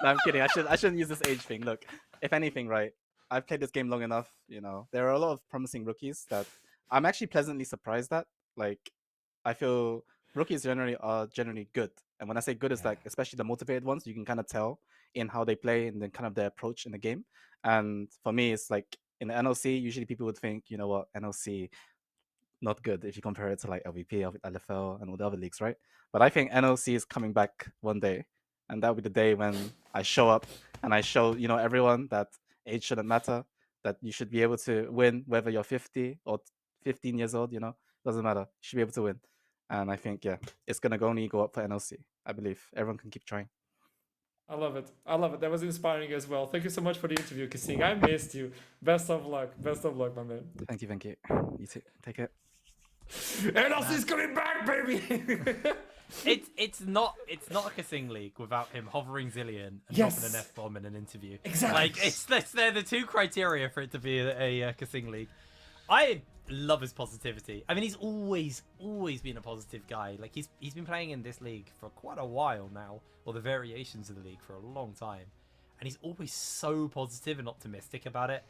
I'm kidding. I shouldn't use this age thing. Look, if anything, right, I've played this game long enough. There are a lot of promising rookies that I'm actually pleasantly surprised at. Like, I feel rookies are generally good. And when I say good, it's like, especially the motivated ones, you can kind of tell in how they play and then kind of their approach in the game. And for me, it's like, in the NLC, usually people would think, you know what, NLC, not good if you compare it to like LVP, LFL, and all the other leagues, right? But I think NLC is coming back one day, and that'll be the day when I show up and I show everyone that age shouldn't matter, that you should be able to win whether you're 50 or 15 years old. Doesn't matter. You should be able to win, and I think it's gonna only go up for NLC. I believe everyone can keep trying. I love it. That was inspiring as well. Thank you so much for the interview, Kasing. I missed you. Best of luck, my man. Thank you. You too. Take care. NLC's coming back, baby. It's not a Kasing league without him hovering Zillion and Yes. dropping an F-bomb in an interview. Exactly. Like they're the two criteria for it to be a Kasing league. I love his positivity. I mean, he's always been a positive guy. Like he's been playing in this league for quite a while now, or the variations of the league for a long time, and he's always so positive and optimistic about it.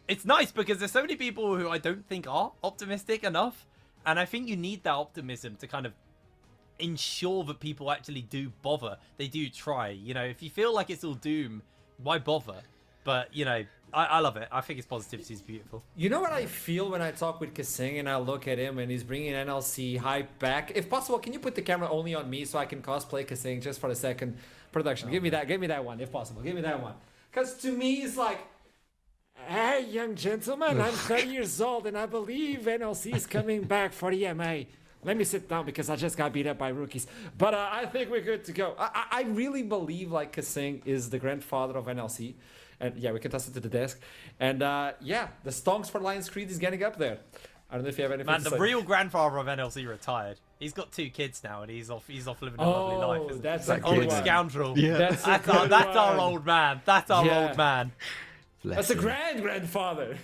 It's nice because there's so many people who I don't think are optimistic enough, and I think you need that optimism to kind of ensure that people actually do bother. They do try. If you feel like it's all doom, why bother? But I love it. I think his positivity is beautiful. You know what I feel when I talk with Kasing and I look at him and he's bringing NLC hype back? If possible, can you put the camera only on me so I can cosplay Kasing just for the second production? Give me that one, if possible. Give me that one. Because to me, it's like, hey, young gentlemen, I'm 30 years old and I believe NLC is coming back for EMA. Let me sit down because I just got beat up by rookies. But I think we're good to go. I really believe like Kasing is the grandfather of NLC. And yeah, we can toss it to the desk. And the stonks for Lion's Creed is getting up there. I don't know if you have anything to say. The real grandfather of NLC retired. He's got 2 kids now, and he's off living a lovely life. Isn't That's he? a good one. Scoundrel. Yeah. That's our old man. That's our old man. That's a grandfather.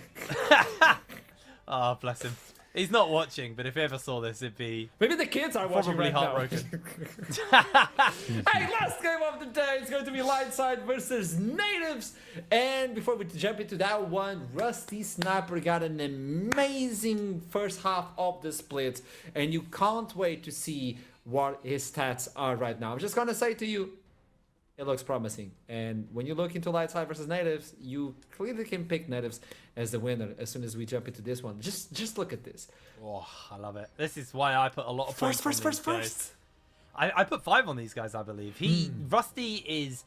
Oh, bless him. He's not watching, but if he ever saw this, it'd be Maybe the kids are watching probably right heartbroken. Hey, last game of the day is going to be Lightside versus Natives. And before we jump into that one, Rusty Sniper got an amazing first half of the split. And you can't wait to see what his stats are right now. I'm just going to say to you, it looks promising. And when you look into Lightside versus Natives, you clearly can pick Natives as the winner as soon as we jump into this one. Just look at this. Oh, I love it. This is why I put a lot of points on these guys. First. I put 5 on these guys, I believe. Rusty is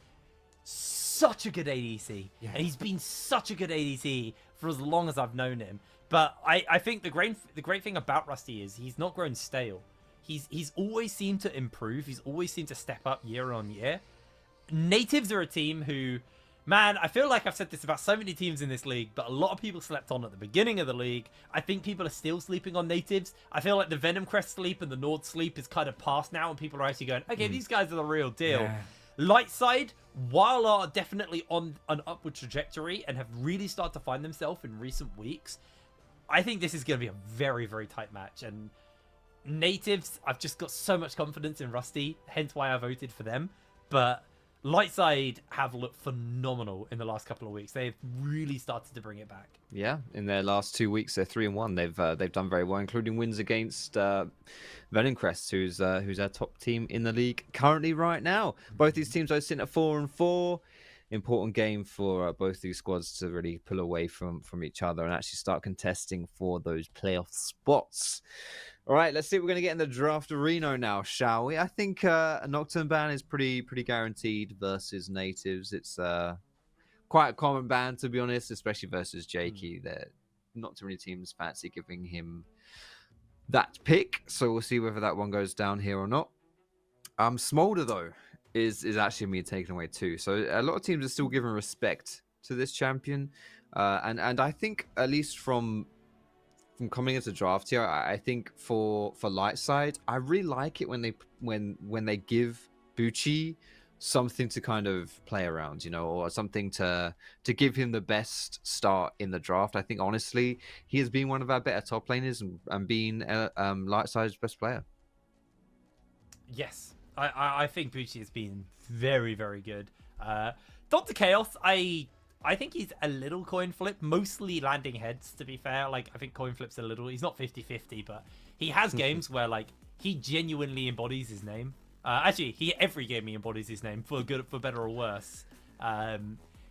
such a good ADC. Yeah. And he's been such a good ADC for as long as I've known him. But I think the great thing about Rusty is he's not grown stale. He's always seemed to improve. He's always seemed to step up year on year. Natives are a team who, man, I feel like I've said this about so many teams in this league, but a lot of people slept on at the beginning of the league. I think people are still sleeping on Natives. I feel like the Venom Crest sleep and the Nord sleep is kind of past now, and people are actually going, okay, these guys are the real deal. Yeah. Lightside, while are definitely on an upward trajectory and have really started to find themselves in recent weeks, I think this is going to be a very, very tight match. And Natives, I've just got so much confidence in Rusty, hence why I voted for them. But Lightside have looked phenomenal in the last couple of weeks. They've really started to bring it back. Yeah, in their last 2 weeks, they're 3-1. They've done very well, including wins against Venencrest, who's our top team in the league currently right now. Both these teams are sitting at 4-4. Important game for both these squads to really pull away from each other and actually start contesting for those playoff spots. All right, let's see what we're going to get in the draft arena now, shall we? I think a Nocturne ban is pretty guaranteed versus natives. It's quite a common ban, to be honest, especially versus Jakey. There, not too many teams fancy giving him that pick, so we'll see whether that one goes down here or not. Smolder, though, is actually being taken away too. So a lot of teams are still giving respect to this champion, and I think at least from coming into draft here, I think for Lightside, I really like it when they give Bucci something to kind of play around, or something to give him the best start in the draft. I think honestly, he has been one of our better top laners and been Lightside's best player. Yes, I think Bucci has been very, very good. Dr. Chaos, I think he's a little coin flip, mostly landing heads, to be fair. Like, I think coin flip's a little... He's not 50-50, but he has games where, like, he genuinely embodies his name. Actually, every game he embodies his name, for better or worse.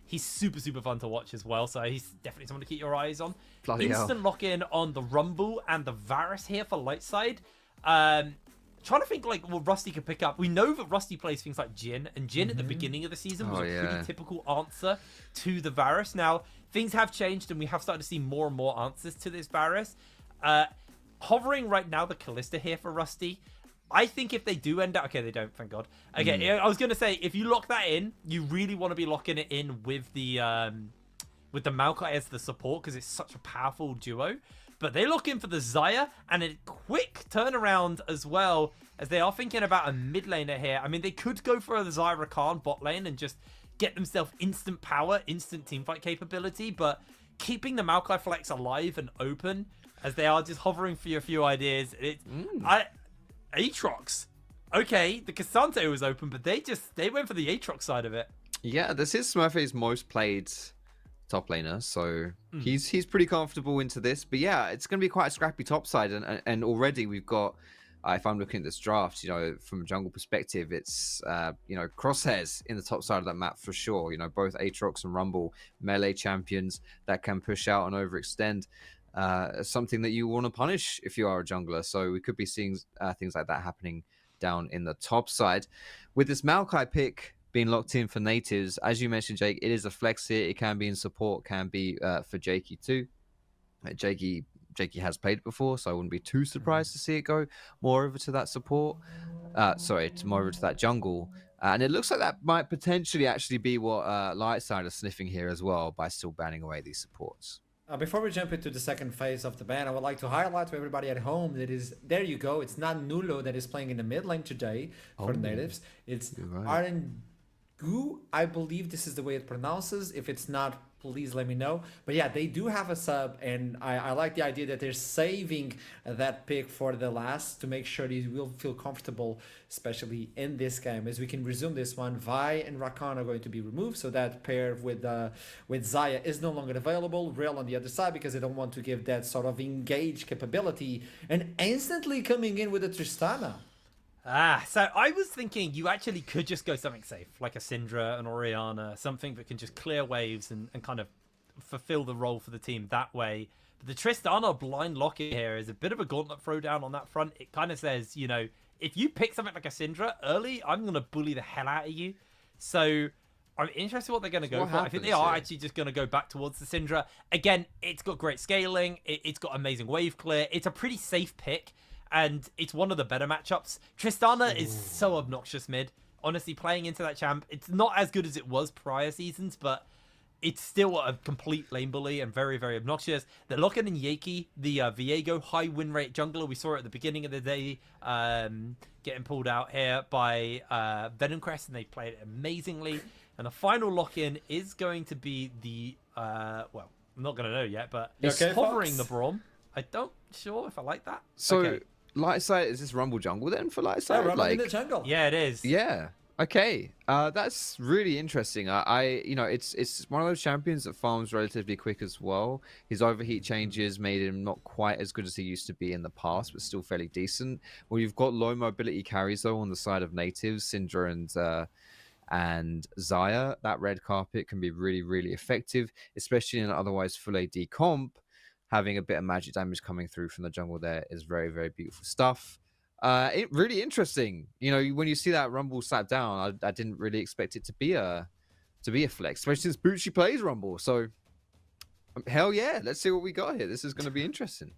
He's super, super fun to watch as well, so he's definitely someone to keep your eyes on. Bloody Instant lock-in on the Rumble and the Varus here for Lightside. Trying to think like what Rusty could pick up. We know that Rusty plays things like Jhin, and Jhin at the beginning of the season was a pretty typical answer to the Varus. Now, things have changed, and we have started to see more and more answers to this Varus. Hovering right now, the Callista here for Rusty. I think if they do end up... Okay, they don't, thank God. Okay, I was going to say, if you lock that in, you really want to be locking it in with the Maokai as the support, because it's such a powerful duo. But they look in for the Xayah, and a quick turnaround as well, as they are thinking about a mid laner here. I mean, they could go for a Xayah Rakan bot lane and just get themselves instant power, instant teamfight capability, but keeping the Maokai flex alive and open, as they are just hovering for a few ideas. Aatrox. Okay, the Cassante was open, but they went for the Aatrox side of it. Yeah, this is Smurfy's most played top laner, so he's pretty comfortable into this. But yeah, it's going to be quite a scrappy top side, and already we've got, if I'm looking at this draft, from a jungle perspective, it's crosshairs in the top side of that map for sure. Both Aatrox and Rumble, melee champions that can push out and overextend, something that you want to punish if you are a jungler. So we could be seeing things like that happening down in the top side. With this Maokai pick being locked in for natives, as you mentioned, Jake, it is a flex here. It can be in support, can be for Jakey too. Jakey has played it before, so I wouldn't be too surprised to see it go more over to that support. More over to that jungle. And it looks like that might potentially actually be what Lightside are sniffing here as well, by still banning away these supports. Before we jump into the second phase of the ban, I would like to highlight to everybody at home that there you go. It's not Nulo that is playing in the mid lane today for the natives. It's Arengu. I believe this is the way it pronounces. If it's not, please let me know. But yeah, they do have a sub, and I like the idea that they're saving that pick for the last to make sure they will feel comfortable, especially in this game. As we can resume this one, Vi and Rakan are going to be removed, so that pair with Xayah is no longer available. Real on the other side, because they don't want to give that sort of engage capability, and instantly coming in with a Tristana. So I was thinking you actually could just go something safe, like a Syndra, an Orianna, something that can just clear waves and kind of fulfill the role for the team that way. But the Tristana blind lock here is a bit of a gauntlet throwdown on that front. It kind of says, if you pick something like a Syndra early, I'm going to bully the hell out of you. So I'm interested what they're going to go for. I think they are actually just going to go back towards the Syndra. Again, it's got great scaling. It's got amazing wave clear. It's a pretty safe pick. And it's one of the better matchups. Tristana is so obnoxious mid. Honestly, playing into that champ, it's not as good as it was prior seasons, but it's still a complete lane bully and very, very obnoxious. They're locking in Yakey, the Viego high win rate jungler. We saw it at the beginning of the day, getting pulled out here by Venomcrest, and they played it amazingly. And the final lock-in is going to be the, well, I'm not going to know yet, but it's hovering the Braum. I don't sure if I like that. So, Lightside, is this Rumble jungle then for Lightside? Yeah, Rumble in the jungle. Yeah, it is. Yeah. Okay, that's really interesting. It's one of those champions that farms relatively quick as well. His overheat changes made him not quite as good as he used to be in the past, but still fairly decent. Well, you've got low mobility carries though on the side of natives, Syndra and Zaya. That red carpet can be really, really effective, especially in an otherwise full AD comp. Having a bit of magic damage coming through from the jungle there is very, very beautiful stuff. It really interesting. You know, when you see that Rumble sat down, I didn't really expect it to be a flex, especially since Bucci plays Rumble. So, hell yeah, let's see what we got here. This is going to be interesting.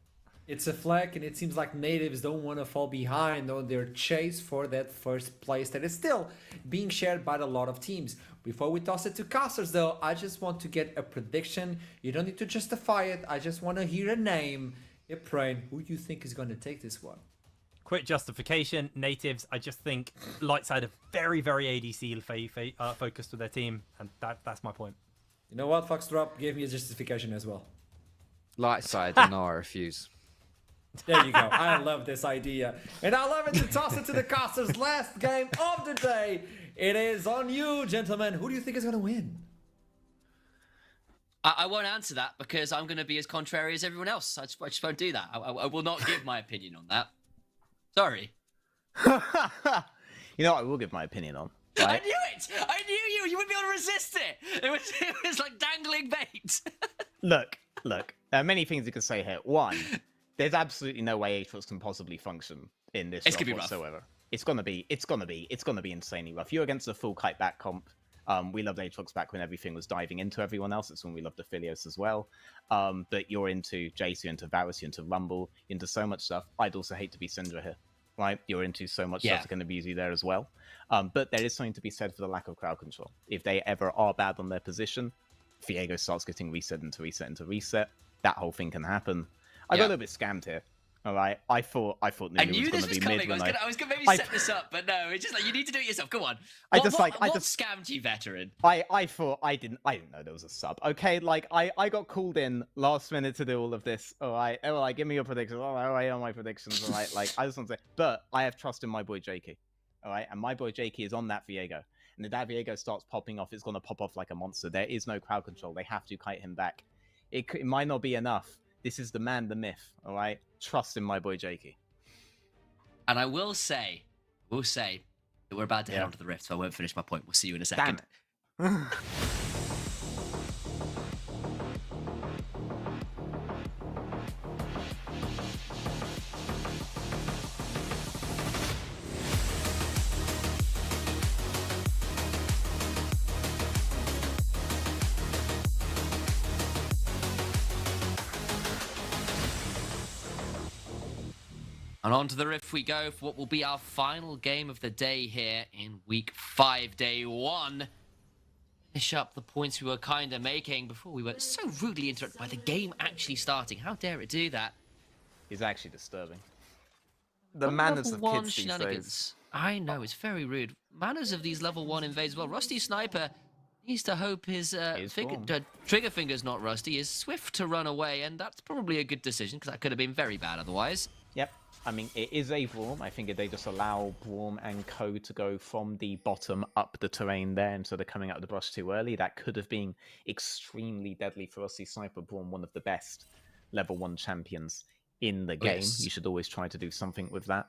It's a flag, and it seems like natives don't want to fall behind on their chase for that first place that is still being shared by a lot of teams. Before we toss it to casters, though, I just want to get a prediction. You don't need to justify it. I just want to hear a name. Iprain, who do you think is going to take this one? Quick justification, natives, I just think Lightside are very, very ADC focused with their team, and that's my point. You know what, Foxdrop gave me a justification as well. Lightside, and no, I refuse. There you go. I love this idea. And I love it to toss it to the casters. Last game of the day. It is on you, gentlemen. Who do you think is going to win? I won't answer that because I'm going to be as contrary as everyone else. I just won't do that. I will not give my opinion on that. Sorry. You know what I will give my opinion on? Right? I knew it! I knew you! You wouldn't be able to resist it! It was like dangling bait! Look. There are many things you can say here. One, there's absolutely no way Aatrox can possibly function in this gonna be whatsoever. Rough. It's gonna be insanely rough. You're against a full kite back comp. We loved Aatrox back when everything was diving into everyone else. It's when we loved Aphelios as well. But you're into Jace, you're into Varus, you're into Rumble, you're into so much stuff. I'd also hate to be Syndra here, right? You're into so much stuff that can abuse you there as well. But there is something to be said for the lack of crowd control. If they ever are bad on their position, Viego starts getting reset into reset. That whole thing can happen. I got a little bit scammed here. All right, I thought Nunu I knew was this was going to be coming. mid. I was going to maybe set this up, but no, it's just like you need to do it yourself. Go on. What scammed you, veteran? I thought I didn't know there was a sub. Okay, like I got called in last minute to do all of this. All right, give me your predictions. All right, my predictions. All right, like I just want to say, but I have trust in my boy Jakey. All right, and my boy Jakey is on that Viego. And if that Viego starts popping off, it's going to pop off like a monster. There is no crowd control. They have to kite him back. It might not be enough. This is the man, the myth, all right? Trust in my boy Jakey. And I will say that we're about to head on to the Rift, so I won't finish my point. We'll see you in a second. Damn it. And on to the Rift we go for what will be our final game of the day here in Week 5, Day 1. Finish up the points we were kind of making before we were so rudely interrupted by the game actually starting. How dare it do that? It's actually disturbing. The manners of kids these days. I know, it's very rude. Manners of these level 1 invades. Well, Rusty Sniper needs to hope his trigger finger's not rusty, is swift to run away, and that's probably a good decision because that could have been very bad otherwise. Yep. I mean, it is a Braum. I think if they just allow Braum and Co to go from the bottom up the terrain there instead of coming out of the brush too early, that could have been extremely deadly for Rusty Sniper. Braum, one of the best level 1 champions in the game. Yes. You should always try to do something with that.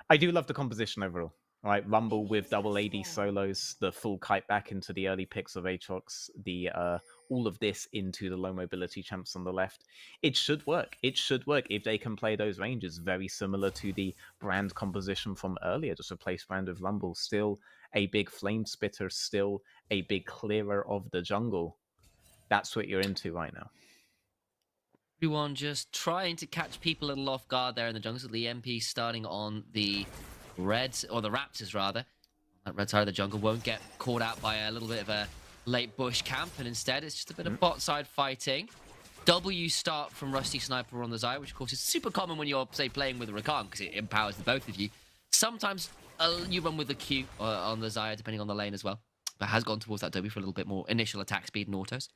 I do love the composition overall. Right, Rumble with double AD solos, the full kite back into the early picks of Aatrox, the all of this into the low mobility champs on the left. It should work. It should work if they can play those ranges, very similar to the brand composition from earlier. Just replace brand with Rumble. Still a big flame spitter, still a big clearer of the jungle. That's what you're into right now. Everyone just trying to catch people a little off guard there in the jungle. So the MP starting on the Reds, or the Raptors rather. That red side of the jungle won't get caught out by a little bit of a late bush camp, and instead it's just a bit of bot side fighting. W start from Rusty Sniper on the Zaya, which of course is super common when you're, say, playing with a Rakan, because it empowers the both of you. Sometimes you run with the Q on the Zaya, depending on the lane as well. But has gone towards that W for a little bit more initial attack speed and autos.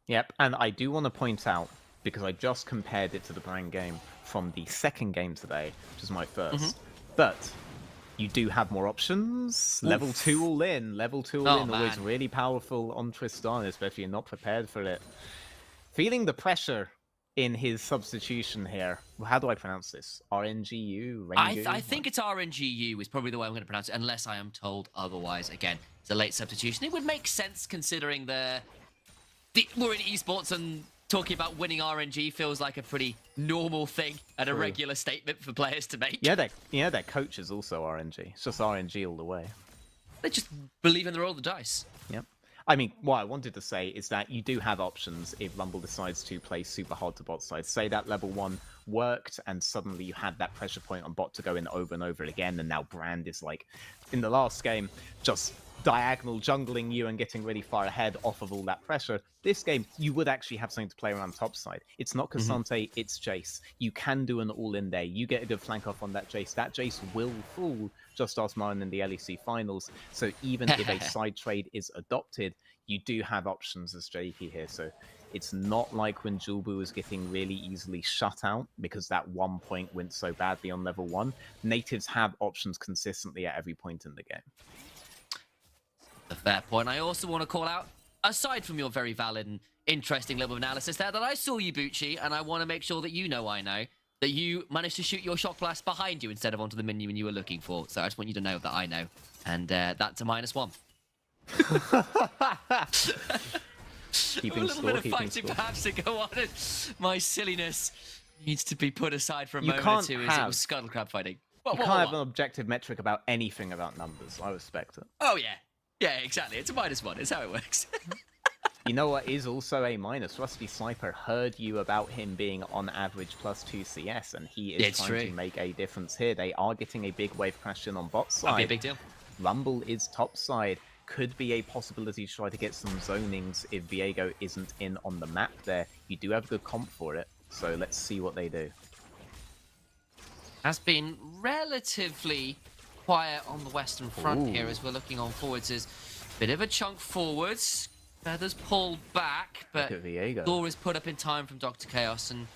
Yep, and I do want to point out, because I just compared it to the brand game from the second game today, which is my first. But You do have more options. Level 2 all in. Level 2 all in. Always really powerful on Tristan, especially if you're not prepared for it. Feeling the pressure in his substitution here. How do I pronounce this? RNGU? I think it's RNGU is probably the way I'm going to pronounce it, unless I am told otherwise. Again, it's a late substitution. It would make sense considering we're in esports and talking about winning RNG feels like a pretty normal thing and a regular statement for players to make. Yeah, their coach is also RNG. It's just RNG all the way. They just believe in the roll of the dice. Yep. I mean, what I wanted to say is that you do have options if Rumble decides to play super hard to bot side. Say that level 1 worked and suddenly you had that pressure point on bot to go in over and over again, and now Brand is like, in the last game, just diagonal jungling you and getting really far ahead off of all that pressure. This game, you would actually have something to play around top side. It's not Cassante, it's Jace. You can do an all-in there. You get a good flank off on that Jace. That Jace will fall. Just ask Martin in the LEC finals. So even if a side trade is adopted, you do have options as JP here. So it's not like when Julbu was getting really easily shut out because that 1 point went so badly on level 1. Natives have options consistently at every point in the game. A fair point. I also want to call out, aside from your very valid and interesting little analysis there, that I saw you, Bucci, and I want to make sure that you know that you managed to shoot your shock blast behind you instead of onto the minion you were looking for. So I just want you to know that I know. And that's a -1. Keeping a little bit of fighting perhaps to go on, and my silliness needs to be put aside for a moment or two as it was scuttle crab fighting. You can't have an objective metric about anything about numbers. I respect it. Oh, yeah. Yeah, exactly. It's a -1. It's how it works. You know what is also a minus? Rusty Sniper heard you about him being on average +2 CS, and he is trying to make a difference here. They are getting a big wave crash in on bot side. That'd be a big deal. Rumble is top side. Could be a possibility to try to get some zonings if Viego isn't in on the map there. You do have good comp for it, so let's see what they do. Has been relatively quiet on the western front here as we're looking on forwards. There's a bit of a chunk forwards. Feathers pulled back, but door is put up in time from Dr. Chaos, and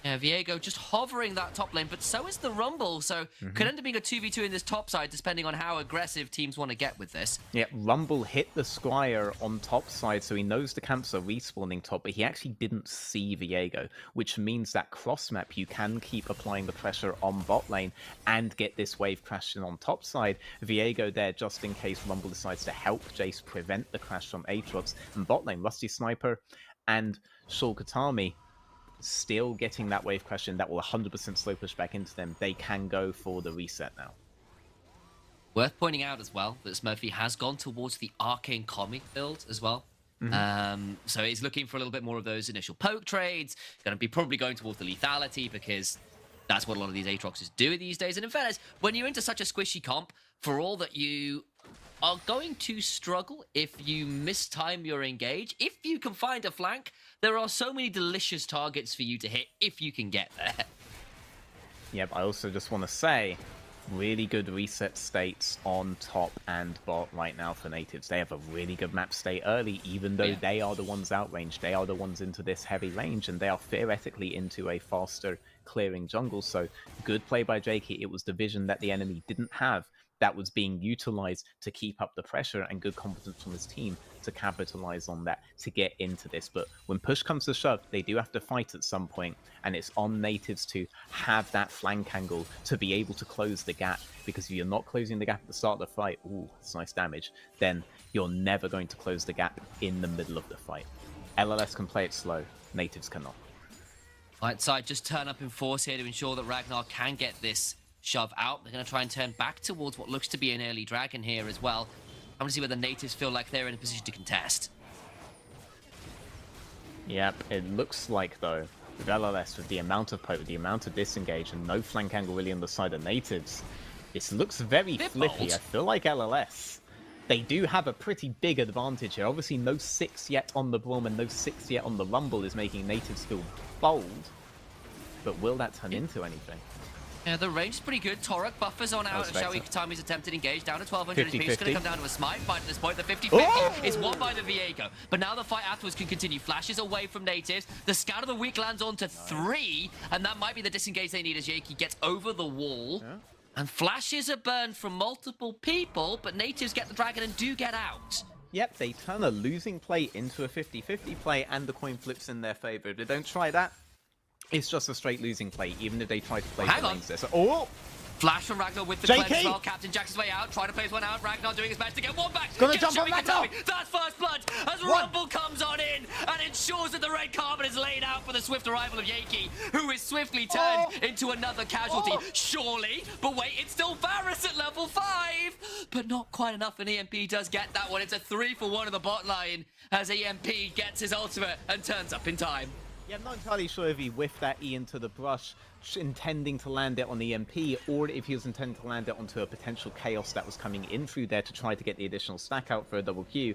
Viego just hovering that top lane, but so is the Rumble, so could end up being a 2v2 in this top side, depending on how aggressive teams want to get with this. Yeah, Rumble hit the Squire on top side, so he knows the camps are respawning top, but he actually didn't see Viego, which means that cross-map you can keep applying the pressure on bot lane and get this wave crashing on top side. Viego there just in case Rumble decides to help Jace prevent the crash from Aatrox, and bot lane, Rusty Sniper and Shulkatami still getting that wave crash in that will 100% slow push back into them. They can go for the reset now. Worth pointing out as well that Smurfy has gone towards the Arcane Comic build as well. So he's looking for a little bit more of those initial poke trades. Going to be probably going towards the lethality because that's what a lot of these Aatroxes do these days. And in fairness, when you're into such a squishy comp, for all that you are going to struggle if you mistime your engage, if you can find a flank, there are so many delicious targets for you to hit if you can get there. Yep, I also just want to say, really good reset states on top and bot right now for natives. They have a really good map state early, even though they are the ones outranged. They are the ones into this heavy range, and they are theoretically into a faster clearing jungle. So good play by Jakey. It was the vision that the enemy didn't have that was being utilized to keep up the pressure, and good competence from his team to capitalize on that to get into this. But when push comes to shove, they do have to fight at some point, and it's on natives to have that flank angle to be able to close the gap, because if you're not closing the gap at the start of the fight, ooh, that's nice damage, then you're never going to close the gap in the middle of the fight. LLS can play it slow, natives cannot. Right side just turn up in force here to ensure that Ragnar can get this shove out. They're going to try and turn back towards what looks to be an early dragon here as well. I want to see whether natives feel like they're in a position to contest. Yep, it looks like, though, with LLS, with the amount of poke, the amount of disengage, and no flank angle really on the side of natives, this looks very flippy. I feel like LLS, they do have a pretty big advantage here. Obviously, no 6 yet on the Braum and no 6 yet on the Rumble is making natives feel bold, but will that turn into anything? Yeah, the range is pretty good. Torok buffers on out of Shoei Katami's attempted engage down to 1200 HP. It's going to come down to a smite fight at this point. The 50-50 is won by the Viego. But now the fight afterwards can continue. Flashes away from natives. The scout of the week lands onto 3, and that might be the disengage they need as Yaki gets over the wall. And flashes are burned from multiple people, but natives get the dragon and do get out. Yep, they turn a losing play into a 50-50 play, and the coin flips in their favor. If they don't try that, it's just a straight losing play, even if they try to play the lanes there. So, oh! Flash from Ragnar with the cleanse as well. Captain Jacks his way out, trying to place one out. Ragnar doing his best to get one back. Gonna jump on Ragnar! That's first blood as Rumble comes on in and ensures that the red carpet is laid out for the swift arrival of Yaki, who is swiftly turned into another casualty. Surely, but wait, it's still Varus at level 5, but not quite enough, and EMP does get that one. It's a 3-for-1 in the bot line as EMP gets his ultimate and turns up in time. Yeah, I'm not entirely sure if he whiffed that E into the brush, intending to land it on the EMP, or if he was intending to land it onto a potential Chaos that was coming in through there to try to get the additional stack out for a double Q.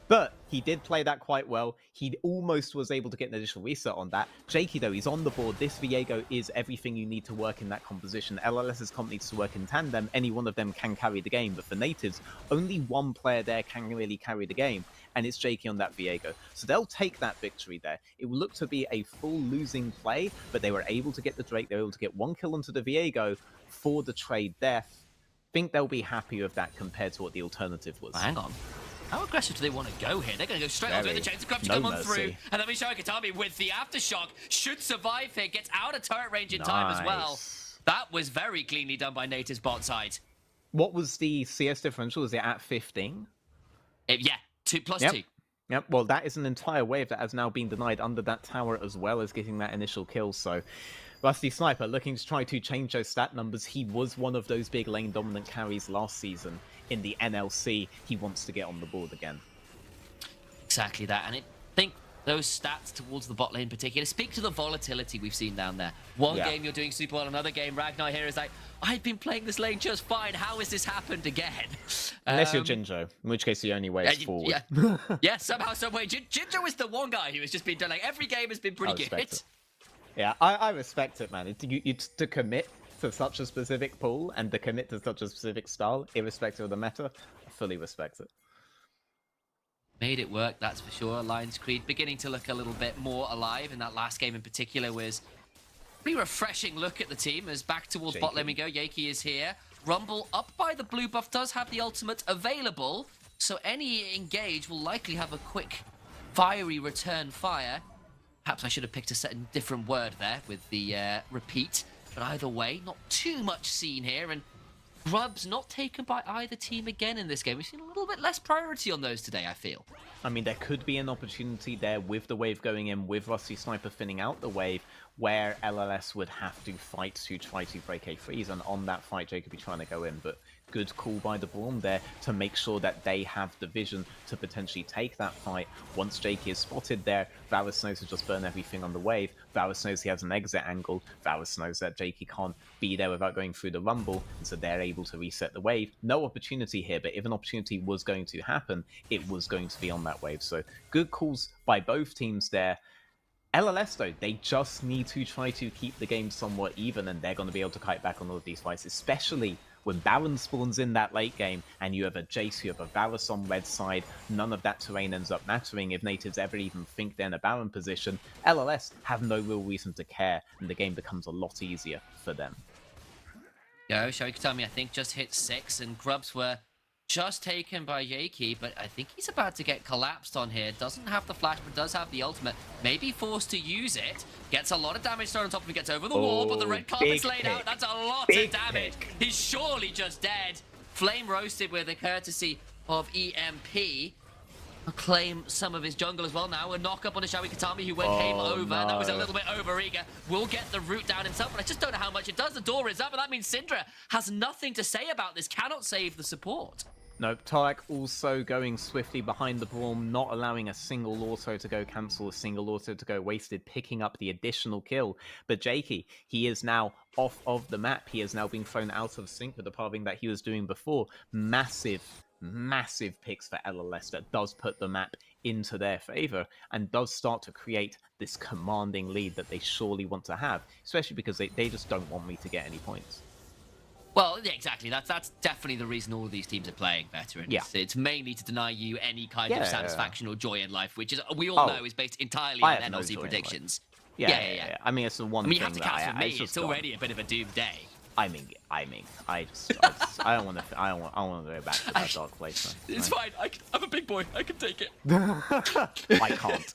But he did play that quite well. He almost was able to get an additional reset on that. Jakey, though, he's on the board. This Viego is everything you need to work in that composition. LLS's comp needs to work in tandem. Any one of them can carry the game. But for natives, only one player there can really carry the game, and it's Jakey on that Viego. So they'll take that victory there. It will look to be a full losing play, but they were able to get the Drake. They were able to get one kill onto the Viego for the trade death. Think they'll be happy with that compared to what the alternative was. Hang on. How aggressive do they want to go here? They're going to go straight onto the chains of corruption, come on through. And then Misho Katami with the aftershock should survive here. Gets out of turret range in time as well. That was very cleanly done by Native's bot side. What was the CS differential? Was it at 15? Yeah, 2+2. Yep, well, that is an entire wave that has now been denied under that tower as well as getting that initial kill. So Rusty Sniper looking to try to change those stat numbers. He was one of those big lane dominant carries last season. In the NLC, he wants to get on the board again. Exactly that, and I think those stats towards the bot lane in particular speak to the volatility we've seen down there. One game you're doing super well, another game Ragnar here is like, I've been playing this lane just fine, how has this happened again? Unless you're Jinjo, in which case the only way is forward. Yeah, somehow, some way. Jinjo is the one guy who has just been done, like, every game has been pretty good. It. Yeah, I respect it, man. It's to commit to such a specific pool and to commit to such a specific style, irrespective of the meta, I fully respect it. Made it work, that's for sure. Lions Creed beginning to look a little bit more alive, and that last game in particular was a pretty refreshing look at the team as back towards bot lane we go. Yaki is here. Rumble up by the blue buff does have the ultimate available, so any engage will likely have a quick fiery return fire. Perhaps I should have picked a different word there with the repeat. But either way, not too much seen here, and Grub's not taken by either team again in this game. We've seen a little bit less priority on those today, I feel. I mean, there could be an opportunity there with the wave going in, with Rusty Sniper thinning out the wave, where LLS would have to fight to try to break a freeze, and on that fight, Jake could be trying to go in, but good call by the Braum there to make sure that they have the vision to potentially take that fight. Once Jake is spotted there, Varus knows to just burn everything on the wave. Varus knows he has an exit angle. Varus knows that Jakey can't be there without going through the rumble, and so they're able to reset the wave. No opportunity here, but if an opportunity was going to happen, it was going to be on that wave. So good calls by both teams there. LLS, though, they just need to try to keep the game somewhat even, and they're going to be able to kite back on all of these fights, especially when Baron spawns in that late game, and you have a Jace, you have a Varus on red side. None of that terrain ends up mattering if natives ever even think they're in a Baron position. LLS have no real reason to care, and the game becomes a lot easier for them. Yo, Shoikatami, I think, just hit 6, and Grubs were just taken by Yaki, but I think he's about to get collapsed on here. Doesn't have the flash, but does have the ultimate. Maybe forced to use it. Gets a lot of damage thrown on top of him, gets over the wall, but the red carpet's laid out. That's a lot of damage. He's surely just dead. Flame roasted with the courtesy of EMP. Claim some of his jungle as well now. A knock up on the Shawi Katami who came over. No. That was a little bit over-eager. Will get the root down himself, but I just don't know how much it does. The door is up, and that means Syndra has nothing to say about this. Cannot save the support. No, Tarek also going swiftly behind the Braum, not allowing a single auto to go cancel, a single auto to go wasted, picking up the additional kill. But Jakey, he is now off of the map. He has now been thrown out of sync with the pathing that he was doing before. Massive picks for LLS that does put the map into their favor and does start to create this commanding lead that they surely want to have, especially because they just don't want me to get any points. Well, yeah, exactly. That's definitely the reason all of these teams are playing better. And it's mainly to deny you any kind of satisfaction or joy in life, which is we all know is based entirely on NLC predictions. Yeah. I mean, it's the one thing you have to catch for me. It's already a bit of a doomed day. I don't want to go back to that dark place. Man. It's fine. I'm a big boy. I can take it. I can't.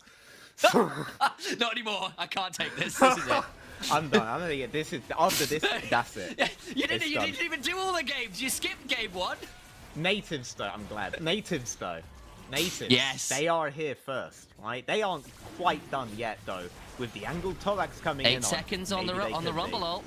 Not anymore. I can't take this. This is it. I'm done. I'm gonna get this. After this, that's it. You didn't even do all the games. You skipped game 1. Natives though, I'm glad. Natives though. Natives. Yes. They are here first, right? They aren't quite done yet though. With the angled thorax coming in. 8 seconds on the maybe rumble ult.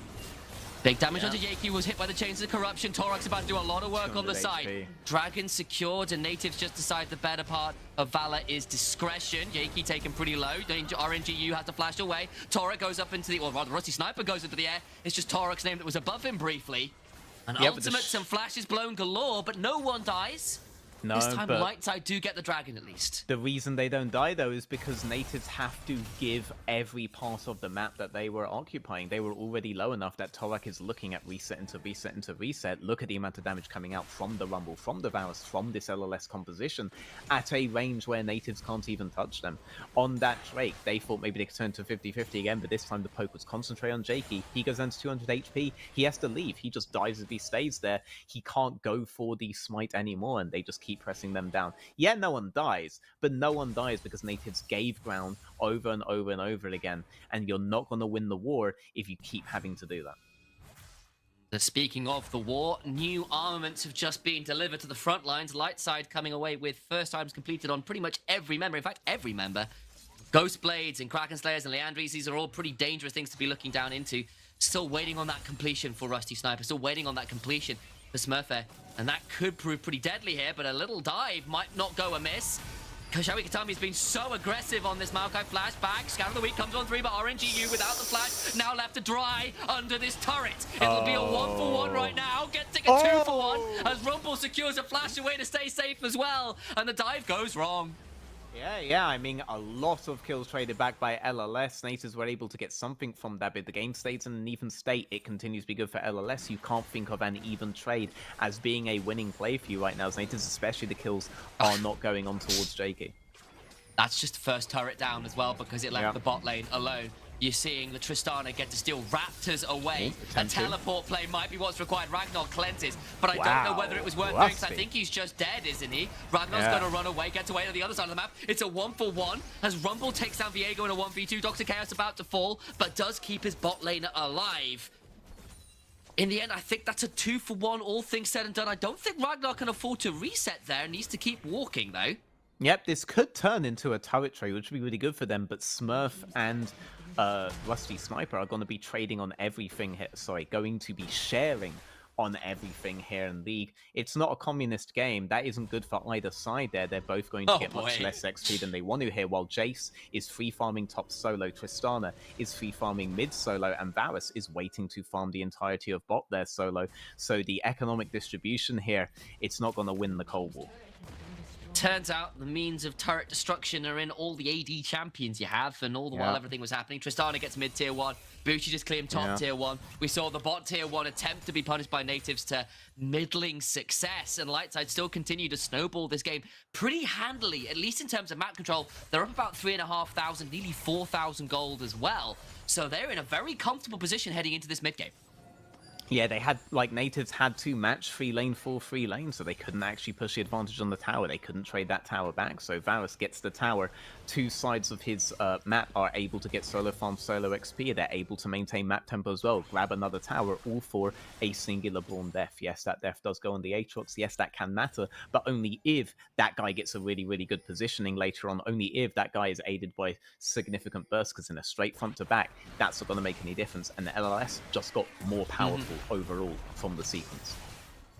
Big damage onto Yaki, was hit by the Chains of Corruption. Torax about to do a lot of work on the side. HP. Dragon secured, and Natives just decide the better part of Valor is discretion. Yaki taken pretty low. RNGU has to flash away. Torak goes up into the, or rather, Rusty Sniper goes into the air. It's just Torak's name that was above him briefly. And ultimates and flashes blown galore, but no one dies. No, this time, but Lightside do get the dragon at least. the reason they don't die though is because natives have to give every part of the map that they were occupying. They were already low enough that Torak is looking at reset into reset into reset. Look at the amount of damage coming out from the Rumble, from the Varus, from this LLS composition at a range where natives can't even touch them. On that Drake, they thought maybe they could turn to 50-50 again, but this time the poke was concentrated on Jakey. He goes down to 200 HP. He has to leave. He just dies if he stays there. He can't go for the smite anymore, and they just keep pressing them down. Yeah, no one dies, but no one dies because natives gave ground over and over and over again, and you're not going to win the war if you keep having to do that. Speaking of the war, new armaments have just been delivered to the front lines. Lightside coming away with first times completed on pretty much every member. In fact, every member. Ghost Blades and Kraken Slayers and Leandries, these are all pretty dangerous things to be looking down into. Still waiting on that completion for Rusty Sniper. Still waiting on that completion for Smurfer. And that could prove pretty deadly here, but a little dive might not go amiss. Koshawi Katami's been so aggressive on this Maokai flashback. Scout of the week comes on 3, but RNGU without the flash, now left to dry under this turret. It'll be a 1-for-1 right now, getting a 2-for-1 as Rumble secures a flash away to stay safe as well, and the dive goes wrong. Yeah, I mean, a lot of kills traded back by LLS. Natives were able to get something from that, but the game stays in an even state. It continues to be good for LLS. You can't think of an even trade as being a winning play for you right now, as Natives, especially the kills, are not going on towards Jakey. That's just the first turret down as well, because it left the bot lane alone. You're seeing the Tristana get to steal Raptors away. A teleport play might be what's required. Ragnar cleanses, but I don't know whether it was worth doing, because I think he's just dead, isn't he? Ragnar's going to run away, gets away to the other side of the map. It's a 1-for-1 as Rumble takes down Viego in a 1v2. Dr. Chaos about to fall, but does keep his bot lane alive. In the end, I think that's a 2-for-1, all things said and done. I don't think Ragnar can afford to reset there. Needs to keep walking, though. Yep, this could turn into a turret trade, which would be really good for them, but Smurf and Rusty Sniper are going to be trading on everything here. Sorry, going to be sharing on everything here in League. It's not a communist game. That isn't good for either side there. They're both going to get much less XP than they want to here, while Jace is free farming top solo, Tristana is free farming mid solo, and Varus is waiting to farm the entirety of bot there solo. So the economic distribution here, it's not going to win the Cold War. Turns out the means of turret destruction are in all the AD champions you have, and all the while everything was happening. Tristana gets mid tier 1, Bucci just cleared top tier 1. We saw the bot tier 1 attempt to be punished by natives to middling success, and Lightside still continue to snowball this game pretty handily, at least in terms of map control. They're up about 3,500, nearly 4,000 gold as well. So they're in a very comfortable position heading into this mid game. Yeah, they had, like, natives had to match 3 lane for 3 lane, so they couldn't actually push the advantage on the tower. They couldn't trade that tower back, so Varus gets the tower. 2 sides of his map are able to get solo farm, solo XP. They're able to maintain map tempo as well, grab another tower, all for a singular born death. Yes, that death does go on the Aatrox. Yes, that can matter, but only if that guy gets a really, really good positioning later on. Only if that guy is aided by significant bursts, because in a straight front to back, that's not going to make any difference. And the LLS just got more powerful overall from the sequence.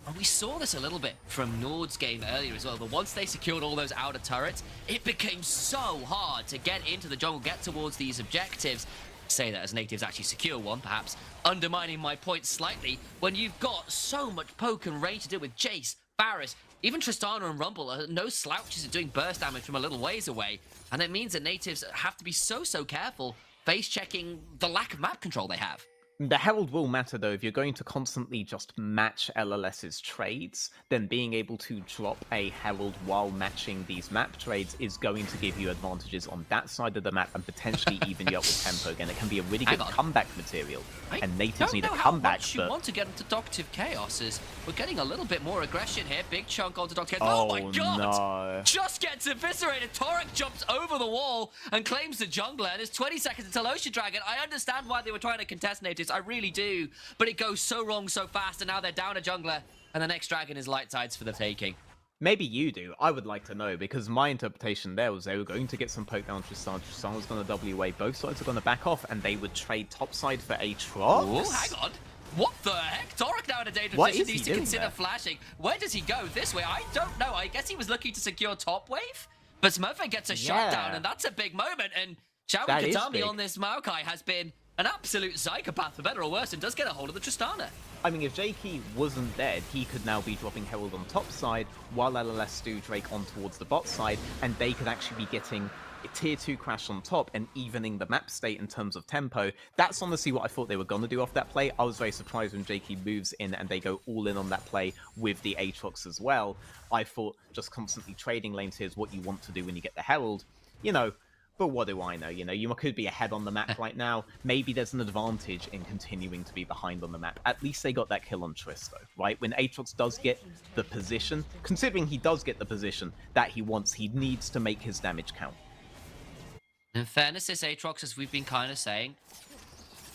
And we saw this a little bit from Nord's game earlier as well, but once they secured all those outer turrets, it became so hard to get into the jungle, get towards these objectives. Say that as natives actually secure one, perhaps undermining my point slightly, when you've got so much poke and range to deal with Jace, Varus, even Tristana and Rumble are no slouches at doing burst damage from a little ways away, and it means that natives have to be so careful face checking the lack of map control they have. The Herald will matter though. If you're going to constantly just match LLS's trades, then being able to drop a Herald while matching these map trades is going to give you advantages on that side of the map and potentially even you up with tempo again. It can be a really good comeback material, and natives need a comeback. But you want to get into Doctive Chaoses. We're getting a little bit more aggression here. Big chunk onto Doctive Chaos. Oh my god! No. Just gets eviscerated. Torek jumps over the wall and claims the jungler. And there's 20 seconds until Ocean Dragon. I understand why they were trying to contest natives. I really do. But it goes so wrong so fast, and now they're down a jungler. And the next dragon is light sides for the taking. Maybe you do. I would like to know, because my interpretation there was they were going to get some poke down Tristan. Tristan was going to WA. Both sides are going to back off, and they would trade topside for Aatrox. Oh, hang on. What the heck? Torek now in a dangerous position, needs to consider flashing. Where does he go? This way? I don't know. I guess he was looking to secure top wave, but Smurfette gets a shutdown, and that's a big moment. And Xiao Katami on this Maokai has been an absolute psychopath, for better or worse, and does get a hold of the Tristana. I mean, if Jakey wasn't dead, he could now be dropping Herald on top side, while LLS do Drake on towards the bot side, and they could actually be getting a tier 2 crash on top and evening the map state in terms of tempo. That's honestly what I thought they were going to do off that play. I was very surprised when Jakey moves in and they go all in on that play with the Aatrox as well. I thought just constantly trading lanes here is what you want to do when you get the Herald. You know, but what do I know? You know, you could be ahead on the map right now. Maybe there's an advantage in continuing to be behind on the map. At least they got that kill on Triss, though, right? When Aatrox does get the position, considering he does get the position that he wants, he needs to make his damage count. In fairness, this Aatrox, as we've been kind of saying,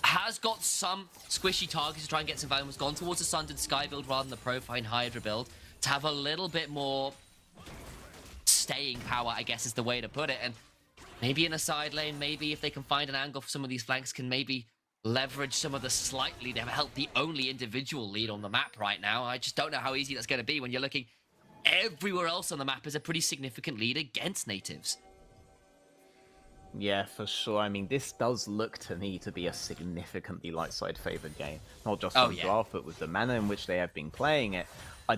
has got some squishy targets to try and get some value. Was gone towards the Sundered Sky build rather than the Profine Hydra build to have a little bit more staying power, I guess is the way to put it. And maybe in a side lane, maybe if they can find an angle for some of these flanks, can maybe leverage some of the slight lead. They've helped the only individual lead on the map right now. I just don't know how easy that's going to be when you're looking everywhere else on the map is a pretty significant lead against natives. Yeah, for sure. I mean, this does look to me to be a significantly light side favored game. Not just on draft, but with the manner in which they have been playing it.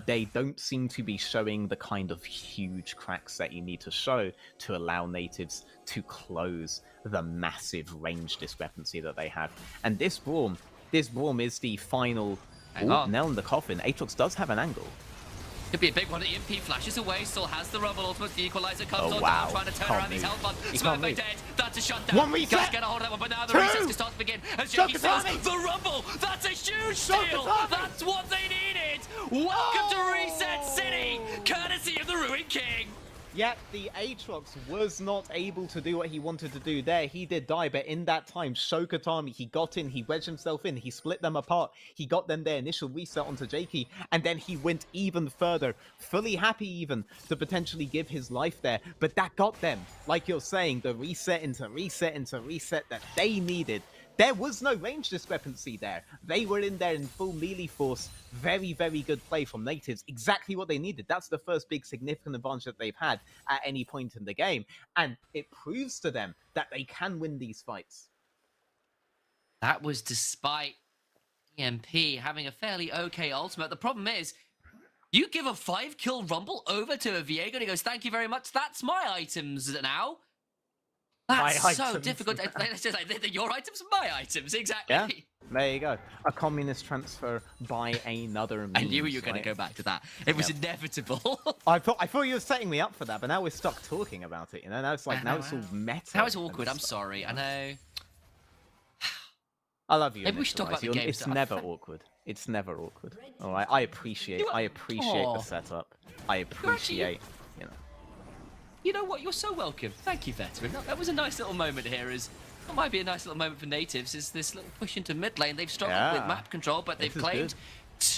They don't seem to be showing the kind of huge cracks that you need to show to allow natives to close the massive range discrepancy that they have. And this Braum is the final nail in the coffin. Aatrox does have an angle. Could be a big one. EMP flashes away, still has the Rumble ultimate. The Equalizer comes on down, trying to turn around these health buns. Smurfette dead. That's a shutdown. One reset. Guys get a hold of that one, but now the resets can start to begin. As Jakey steals the Rumble. That's a huge steal. That's what they needed. Welcome to Reset City, courtesy of the Ruined King. Yet the Aatrox was not able to do what he wanted to do there. He did die, but in that time, Shokatami, he got in, he wedged himself in, he split them apart, he got them their initial reset onto Jakey, and then he went even further, fully happy even, to potentially give his life there. But that got them, like you're saying, the reset into reset into reset that they needed. There was no range discrepancy there. They were in there in full melee force. Very, very good play from natives. Exactly what they needed. That's the first big significant advantage that they've had at any point in the game. And it proves to them that they can win these fights. That was despite EMP having a fairly okay ultimate. The problem is, you give a 5-kill Rumble over to a Viego and he goes, thank you very much. That's my items now. That's so difficult. It's just like, your items are my items, exactly. Yeah, there you go. A communist transfer by another means. I knew you were going to go back to that. It was inevitable. I thought you were setting me up for that, but now we're stuck talking about it. You know, now it's like, now it's all meta. Now it's awkward. I'm sorry. I know. I love you. Maybe we should talk about the game. It's never awkward. It's never awkward. All right. I appreciate the setup. I appreciate. You know what? You're so welcome. Thank you, veteran. That was a nice little moment here. That might be a nice little moment for natives. Is this little push into mid lane? They've struggled with map control, but they've claimed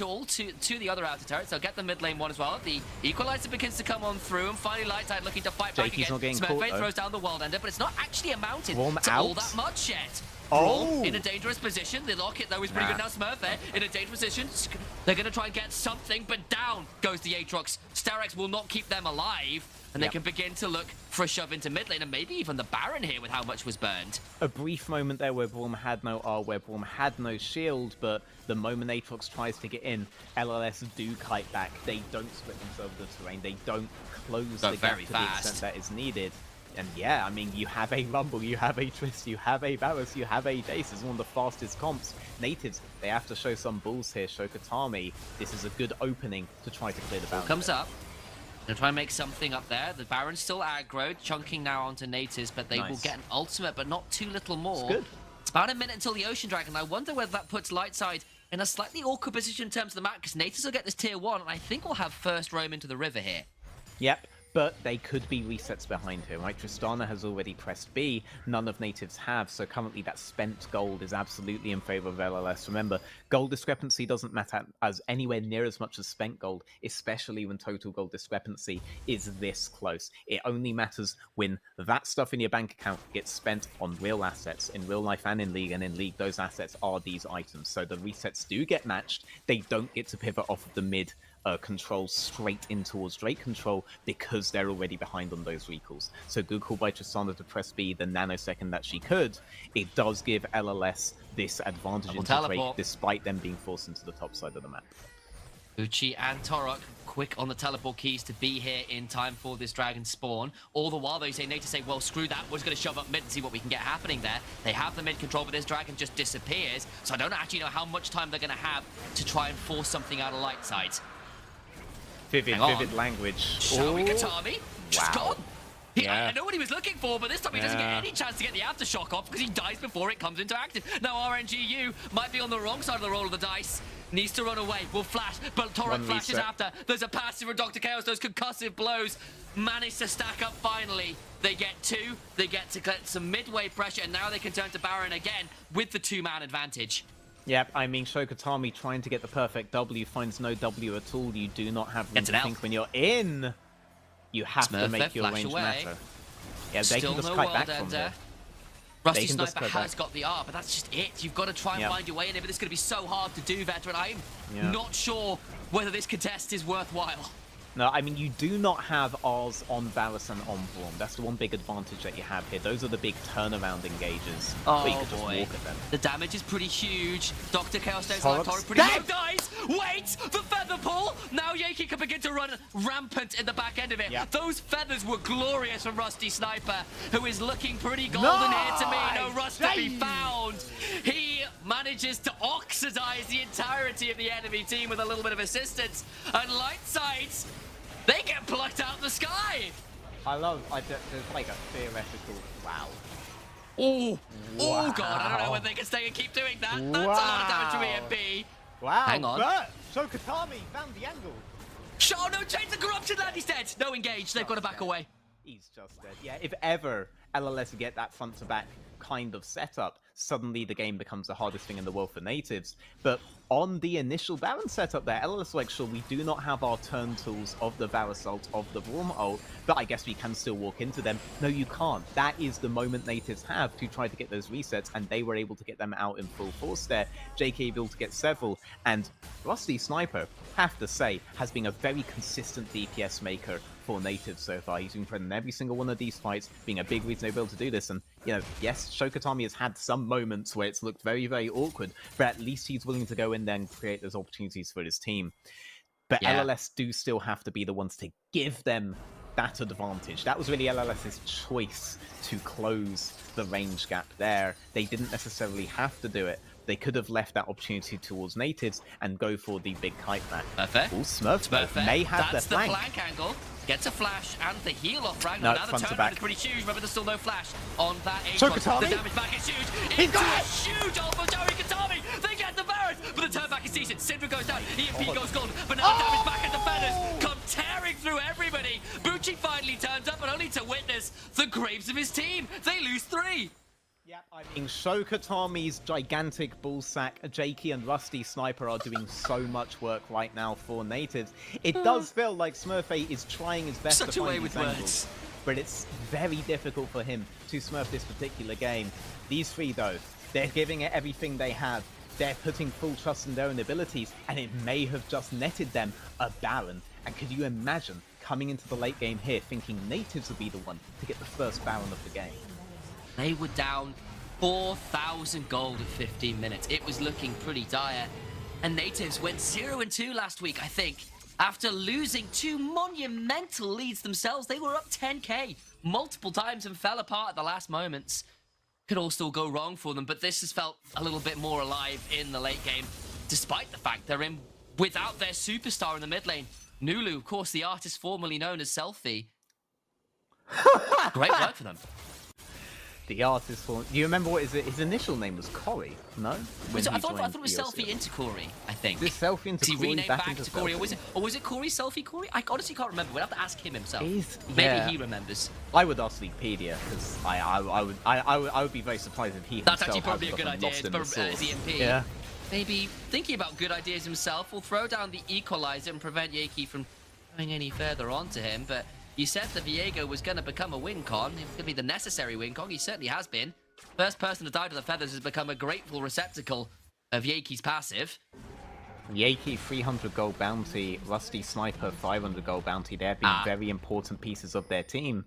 all to the other outer turrets. They'll get the mid lane one as well. The Equalizer begins to come on through, and finally Lightside looking to fight back again. Smurfette throws down the World Ender, but it's not actually amounted to all that much yet. Braum in a dangerous position. The lock-hit, though, is pretty good now. Smurfette in a dangerous position. They're going to try and get something, but down goes the Aatrox. Sterex will not keep them alive, and they can begin to look for a shove into mid lane, and maybe even the Baron here with how much was burned. A brief moment there where Braum had no R, where Braum had no shield, but the moment Aatrox tries to get in, LLS do kite back. They don't split themselves the terrain. They don't close the gap to the extent that is needed. And yeah, I mean, you have a Rumble, you have a Twist, you have a Varus, you have a Jace. It's one of the fastest comps. Natives, they have to show some balls here. Shokatami, this is a good opening to try to clear the Baron. Comes up. Gonna try and make something up there. The Baron's still aggro, chunking now onto Natives, but they will get an ultimate, but not too little more. It's good. It's about a minute until the Ocean Dragon. I wonder whether that puts Lightside in a slightly awkward position in terms of the map, because Natives will get this tier 1, and I think we'll have first roam into the river here. Yep, but they could be resets behind here, right? Tristana has already pressed B, none of Natives have, so currently that spent gold is absolutely in favor of LLS. Remember, gold discrepancy doesn't matter as anywhere near as much as spent gold, especially when total gold discrepancy is this close. It only matters when that stuff in your bank account gets spent on real assets, in real life and in League, those assets are these items. So the resets do get matched, they don't get to pivot off of the mid control straight in towards Drake control because they're already behind on those recalls. So good call by Tristana to press B the nanosecond that she could. It does give LLS this advantage into Drake despite them being forced into the top side of the map. Uchi and Torok quick on the teleport keys to be here in time for this dragon spawn. All the while, though, Natives say, well, screw that. We're just going to shove up mid and see what we can get happening there. They have the mid control, but this dragon just disappears. So I don't actually know how much time they're going to have to try and force something out of Lightside. Vivid language. Shokatami just gone. I know what he was looking for, but this time he doesn't get any chance to get the aftershock off because he dies before it comes into active. Now RNGU might be on the wrong side of the roll of the dice. Needs to run away. Will flash, but Torok flashes after. There's a passive from Dr. Chaos. Those concussive blows manage to stack up finally. They get 2. They get to get some midway pressure, and now they can turn to Baron again with the 2-man advantage. Yep, I mean, Shokatami trying to get the perfect W finds no W at all. You do not have room to think when you're in. You have to make your range matter. Yeah, they can just kite back from there. Rusty Sniper has got the R, but that's just it. You've got to try and find your way in it, but it's going to be so hard to do, Veteran. I'm not sure whether this contest is worthwhile. No, I mean, you do not have R's on Varus and on Braum. That's the one big advantage that you have here. Those are the big turnaround engages. Oh, you can just walk at them. The damage is pretty huge. Dr. Chaos stays alive. Torok pretty low dies. Wait! The feather pull! Now Yaki can begin to run rampant in the back end of it. Those feathers were glorious from Rusty Sniper, who is looking pretty golden here to me. No rust to be found. He manages to oxidize the entirety of the enemy team with a little bit of assistance. And Lightside, they get plucked out of the sky. There's like a theoretical wow. Oh god, I don't know whether they can stay and keep doing that. That's a lot of damage from EMP. Wow. Hang on. Shokatami found the angle. Oh no, change the corruption lad, he's dead. No engage, they've got to back away. He's just dead. Yeah, if ever LLS get that front to back kind of setup, suddenly the game becomes the hardest thing in the world for Natives. But on the initial Baron setup there, LLS like, sure, we do not have our turn tools of the Varus ult, of the Braum ult, but I guess we can still walk into them. No, you can't. That is the moment Natives have to try to get those resets, and they were able to get them out in full force there. JK able to get several, and Rusty Sniper, have to say, has been a very consistent DPS maker for Natives so far. He's been present in every single one of these fights, being a big reason they're able to do this. And, you know, yes, Shokatami has had some moments where it's looked very, very awkward, but at least he's willing to go in there and create those opportunities for his team. But LLS do still have to be the ones to give them that advantage. That was really LLS's choice to close the range gap there. They didn't necessarily have to do it. They could have left that opportunity towards Natives and go for the big kite back. Perfect. Oh, Smurf may have That's the flank. The flank angle. Gets a flash and the heal off Ragnar. No, now the front to turnaround back. is pretty huge. Remember, there's still no flash on that Shokatami? The damage back is huge. Into a huge ult for Shokatami. They get the Varus, but the turn back is decent. Syndra goes down. EMP goes gold. But now the damage back at the feathers come tearing through everybody. Bucci finally turns up, but only to witness the graves of his team. They lose 3. Yeah, I mean, Shokatami's gigantic ball sack, Jakey and Rusty Sniper are doing so much work right now for Natives. It does feel like Smurfy is trying his best to find these angles, but it's very difficult for him to smurf this particular game. These three, though, they're giving it everything they have. They're putting full trust in their own abilities, and it may have just netted them a Baron. And could you imagine coming into the late game here thinking Natives would be the one to get the first Baron of the game? They were down 4,000 gold at 15 minutes. It was looking pretty dire. And Natives went 0-2 last week, I think. After losing 2 monumental leads themselves, they were up 10k multiple times and fell apart at the last moments. Could all still go wrong for them, but this has felt a little bit more alive in the late game, despite the fact they're in without their superstar in the mid lane. Nulu, of course, the artist formerly known as Selfie. Great work for them. The artist for... Do you remember what his initial name was? Corey? No? I thought it was Selfie into Corey, I think. This Selfie into Corey, he renamed back to Corey, Selfie? or was it Corey Selfie Corey? I honestly can't remember. We'll have to ask him himself. Yeah. Maybe he remembers. I would ask Wikipedia, because I would be very surprised if he That's himself actually probably a hadn't good gotten idea. lost It's in the for source. EMP. Yeah. Maybe thinking about good ideas himself will throw down the equalizer and prevent Yaki from going any further onto him. But you said that Viego was going to become a win con. He was going to be the necessary win con. He certainly has been. First person to die to the feathers has become a grateful receptacle of Yaki's passive. Yaki 300 gold bounty, Rusty Sniper 500 gold bounty. They're being very important pieces of their team,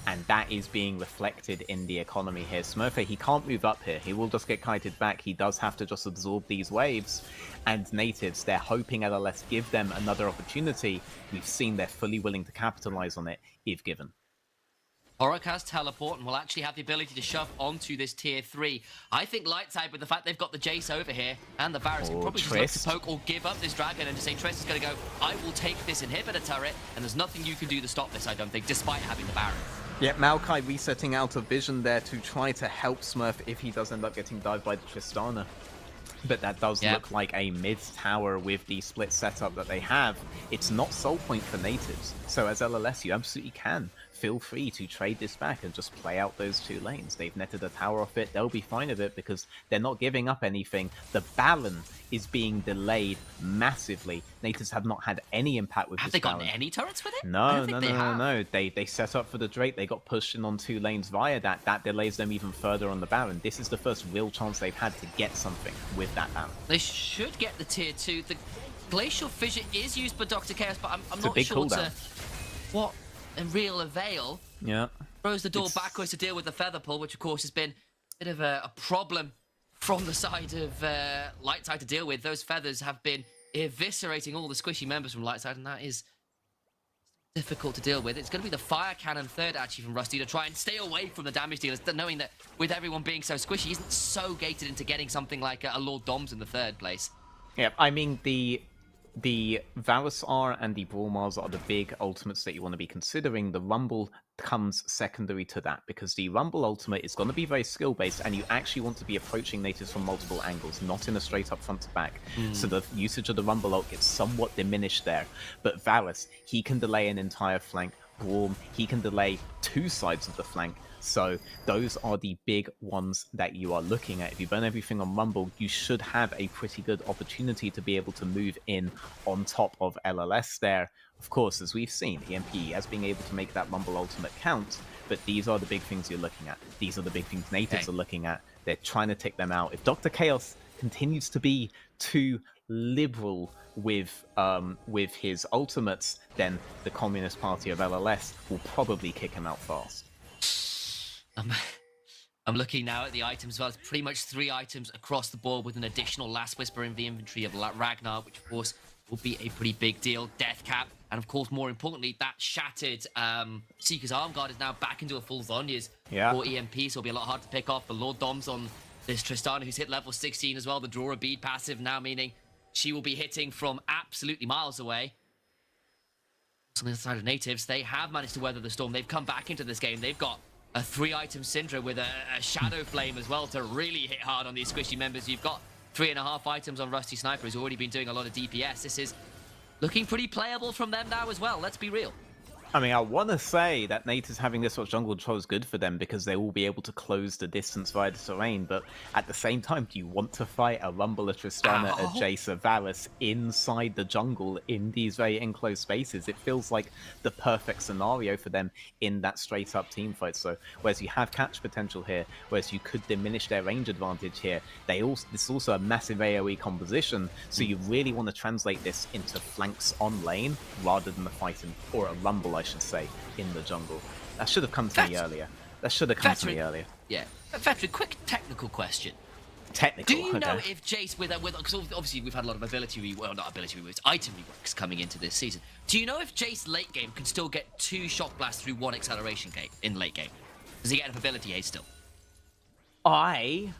and that is being reflected in the economy here. Smurfy, he can't move up here. He will just get kited back. He does have to just absorb these waves. And Natives, they're hoping LLS give them another opportunity. We've seen they're fully willing to capitalize on it if given. Horok has teleport and will actually have the ability to shove onto this tier 3. I think Lightside, with the fact they've got the Jace over here and the Varus, can probably just look to poke or give up this dragon and just say Triss is going to go, I will take this inhibitor turret, and there's nothing you can do to stop this, I don't think, despite having the Baron. Yeah, Maokai resetting out of vision there to try to help Smurf if he does end up getting dived by the Tristana. But that does look like a mid-tower with the split setup that they have. It's not soul point for Natives, so as LLS you absolutely can. Feel free to trade this back and just play out those two lanes. They've netted a tower off it, they'll be fine with it because they're not giving up anything. The Baron is being delayed massively. Natives have not had any impact with Have this they gotten Baron. any turrets with it? No. They set up for the Drake. They got pushed in on 2 lanes via that. That delays them even further on the Baron. This is the first real chance they've had to get something with that Baron. They should get the tier 2. The Glacial Fissure is used by Dr. Chaos, but I'm not big sure cooldown. to what real avail. Yeah. Throws the door backwards to deal with the Feather Pull, which of course has been a bit of a problem from the side of Lightside to deal with. Those feathers have been eviscerating all the squishy members from Lightside, and that is difficult to deal with. It's going to be the Fire Cannon third, actually, from Rusty to try and stay away from the damage dealers, knowing that with everyone being so squishy, he isn't so gated into getting something like a Lord Doms in the third place. Yeah, I mean, the Varus R and the Brawl Mars are the big ultimates that you want to be considering. The Rumble comes secondary to that because the Rumble ultimate is going to be very skill based and you actually want to be approaching Natives from multiple angles, not in a straight up front to back. So the usage of the Rumble ult gets somewhat diminished there. But Varus, he can delay an entire flank. Brawl, he can delay 2 sides of the flank. So those are the big ones that you are looking at. If you burn everything on Rumble, you should have a pretty good opportunity to be able to move in on top of LLS there. Of course, as we've seen, EMP as being able to make that Rumble ultimate count, but these are the big things you're looking at. These are the big things Natives are looking at. They're trying to take them out. If Dr. Chaos continues to be too liberal with his ultimates, then the Communist Party of LLS will probably kick him out fast. I'm looking now at the items as well. It's pretty much 3 items across the board with an additional Last Whisper in the inventory of Ragnar, which of course will be a pretty big deal. Death Cap, and of course, more importantly, that shattered Seeker's Arm Guard is now back into a full Zhonya's for EMP, so it'll be a lot hard to pick off. The Lord Doms on this Tristana, who's hit level 16 as well. The Draw a Bead passive now meaning she will be hitting from absolutely miles away. On the other side of Natives, they have managed to weather the storm. They've come back into this game. They've got a 3-item Syndra with a Shadow Flame as well to really hit hard on these squishy members. You've got 3.5 items on Rusty Sniper, who's already been doing a lot of DPS. This is looking pretty playable from them now as well, let's be real. I mean, I want to say that Natives having this much jungle control is good for them because they will be able to close the distance via the terrain, but at the same time, do you want to fight a Rumble, a Tristana, a Jace, a Varus inside the jungle in these very enclosed spaces? It feels like the perfect scenario for them in that straight-up team fight. So, whereas you have catch potential here, whereas you could diminish their range advantage here, this is also a massive AoE composition, so you really want to translate this into flanks on lane rather than the fighting, or a Rumble, I should say, in the jungle. That should have come to me earlier. Yeah. Veteran, quick technical question. technical. Do you know okay. if Jace, with because obviously we've had a lot of item reworks coming into this season. Do you know if Jace late game can still get 2 shock blasts through 1 acceleration gate in late game? Does he get enough ability haste still? I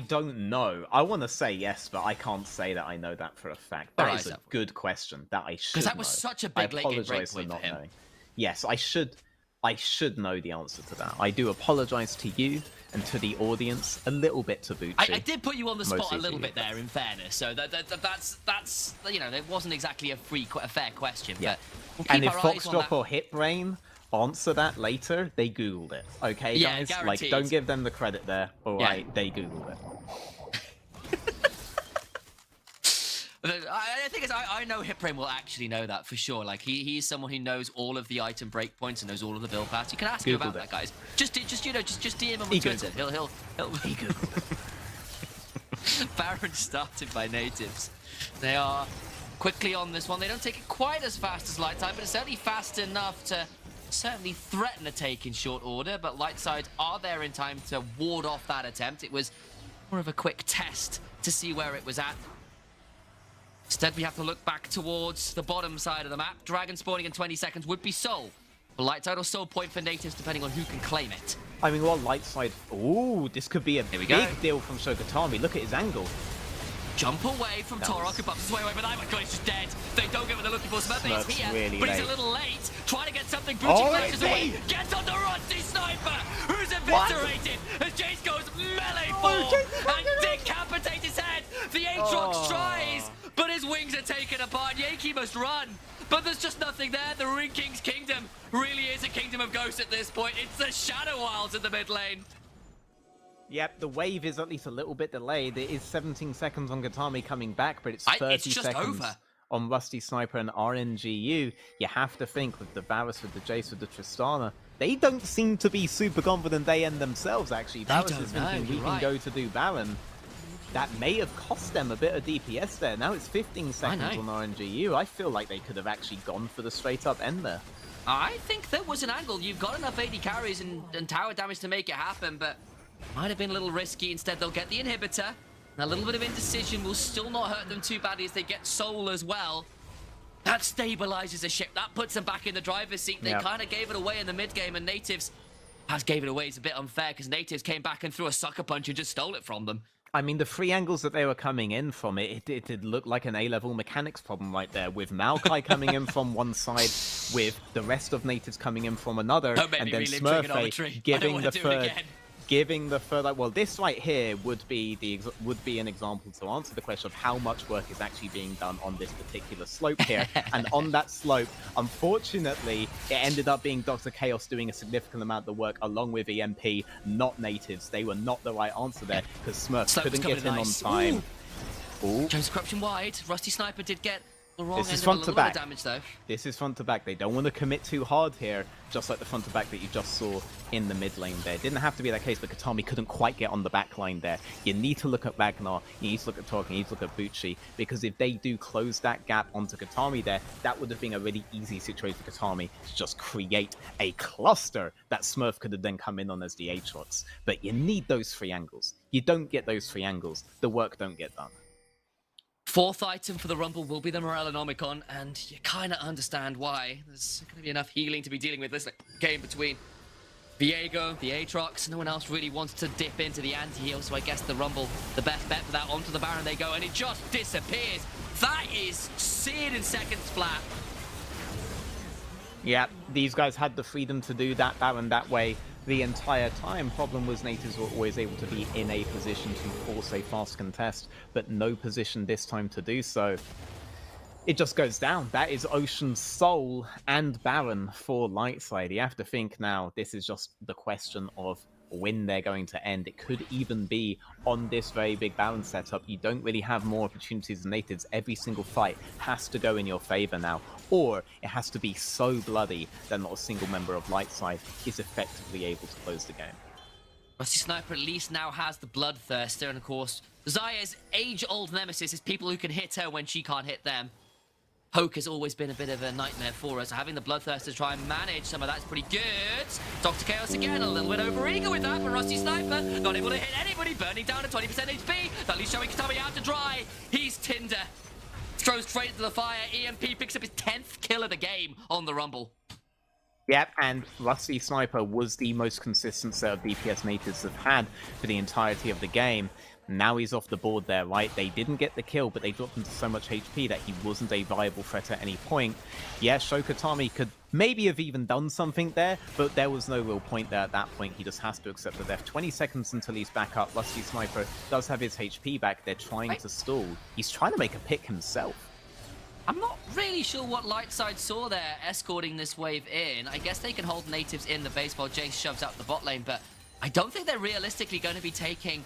don't know. I want to say yes, but I can't say that I know that for a fact. That is a good question that I should know. Because that was such a big late game break point for him. Knowing. Yes, I should know the answer to that. I do apologize to you and to the audience, a little bit to Bucci. I did put you on the spot a little bit there, in fairness. So that's you know, it wasn't exactly a fair question. Yeah. But we'll and if keep our eyes on Foxdrop or Hitbrain answer that later, they Googled it. Okay, yeah, guys? guaranteed. Like, don't give them the credit there. All right, they Googled it. I think I know Hitbrain will actually know that for sure. Like he's someone who knows all of the item breakpoints and knows all of the build paths. You can ask him about that, guys. Just DM him on Twitter. He'll he Googled. Baron started by natives. They are quickly on this one. They don't take it quite as fast as Lightside, but it's certainly fast enough to certainly threaten a take in short order. But Lightside are there in time to ward off that attempt. It was more of a quick test to see where it was at. Instead, we have to look back towards the bottom side of the map. Dragon spawning in 20 seconds would be Soul. But Lightside or Soul point for natives, depending on who can claim it. I mean, what Lightside... Ooh, this could be a big deal from Shogatami. Look at his angle. Jump away from Torok, who buffs his way away, but oh my god, he's just dead. They don't get what they're looking for. Smurf's here, really but late. he's a little late. Trying to get something. Bucci flashes away. Gets on the Rusty Sniper, who's eviscerated as Jace goes melee form and decapitates his head. The Aatrox tries, but his wings are taken apart. Yankee must run, but there's just nothing there. The Ruin King's kingdom really is a kingdom of ghosts at this point. It's the Shadow Wilds in the mid lane. Yep, the wave is at least a little bit delayed. It is 17 seconds on Gatami coming back, but it's 30 seconds on Rusty Sniper and RNGU. You have to think with the Varus, with the Jace, with the Tristana, they don't seem to be super confident they end themselves, actually. Varus is thinking we can go to do Baron. That may have cost them a bit of DPS there. Now it's 15 seconds on RNGU. I feel like they could have actually gone for the straight-up end there. I think there was an angle. You've got enough AD carries and tower damage to make it happen, but might have been a little risky. Instead, they'll get the inhibitor. And a little bit of indecision will still not hurt them too badly as they get Soul as well. That stabilizes the ship. That puts them back in the driver's seat. They kind of gave it away in the mid game, and Natives has gave it away. It's a bit unfair because Natives came back and threw a sucker punch and just stole it from them. I mean, the free angles that they were coming in from, it did look like an A-level mechanics problem right there, with Maokai coming in from one side, with the rest of Natives coming in from another, and then Smurfy giving the third, well, this right here would be an example to answer the question of how much work is actually being done on this particular slope here. And on that slope, unfortunately, it ended up being Dr. Chaos doing a significant amount of the work along with EMP, not Natives. They were not the right answer there because Smurf couldn't get in on time. James Corruption wide. Rusty Sniper did get the wrong this end is front of a to back. Of damage, though. This is front to back. They don't want to commit too hard here, just like the front to back that you just saw in the mid lane there. Didn't have to be that case, but Katami couldn't quite get on the back line there. You need to look at Ragnar, you need to look at Tork, you need to look at Bucci, because if they do close that gap onto Katami there, that would have been a really easy situation for Katami to just create a cluster that Smurf could have then come in on as the Aatrox. But you need those free angles. You don't get those free angles, the work don't get done. Fourth item for the Rumble will be the Morellonomicon, and you kind of understand why. There's going to be enough healing to be dealing with this game between Viego, the Aatrox. No one else really wants to dip into the anti-heal, so I guess the Rumble, the best bet for that. Onto the Baron they go, and it just disappears. That is seared in seconds flat. Yeah, these guys had the freedom to do that Baron that way the entire time. Problem was Natives were always able to be in a position to force a fast contest, but no position this time to do so. It just goes down. That is Ocean's Soul and Baron for Lightside. You have to think now, this is just the question of when they're going to end. It could even be on this very big Baron setup. You don't really have more opportunities than Natives. Every single fight has to go in your favor now, or it has to be so bloody that not a single member of Lightside is effectively able to close the game. Rusty Sniper at least now has the Bloodthirster, and of course, Zaya's age-old nemesis is people who can hit her when she can't hit them. Poke has always been a bit of a nightmare for us. Having the Bloodthirst to try and manage some of that's pretty good. Dr. Chaos again, a little bit overeager with that, but Rusty Sniper not able to hit anybody, burning down at 20% HP. That leaves showing Katami out to dry. He's Tinder. Throws straight into the fire. EMP picks up his 10th kill of the game on the Rumble. Yep, and Rusty Sniper was the most consistent set of DPS natives have had for the entirety of the game. Now he's off the board there, right? They didn't get the kill, but they dropped him to so much HP that he wasn't a viable threat at any point. Yeah, Shokatami could maybe have even done something there, but there was no real point there at that point. He just has to accept the death. 20 seconds until he's back up. Rusty Sniper does have his HP back. They're trying to stall. He's trying to make a pick himself. I'm not really sure what Lightside saw there escorting this wave in. I guess they can hold natives in the base while Jace shoves out the bot lane, but I don't think they're realistically going to be taking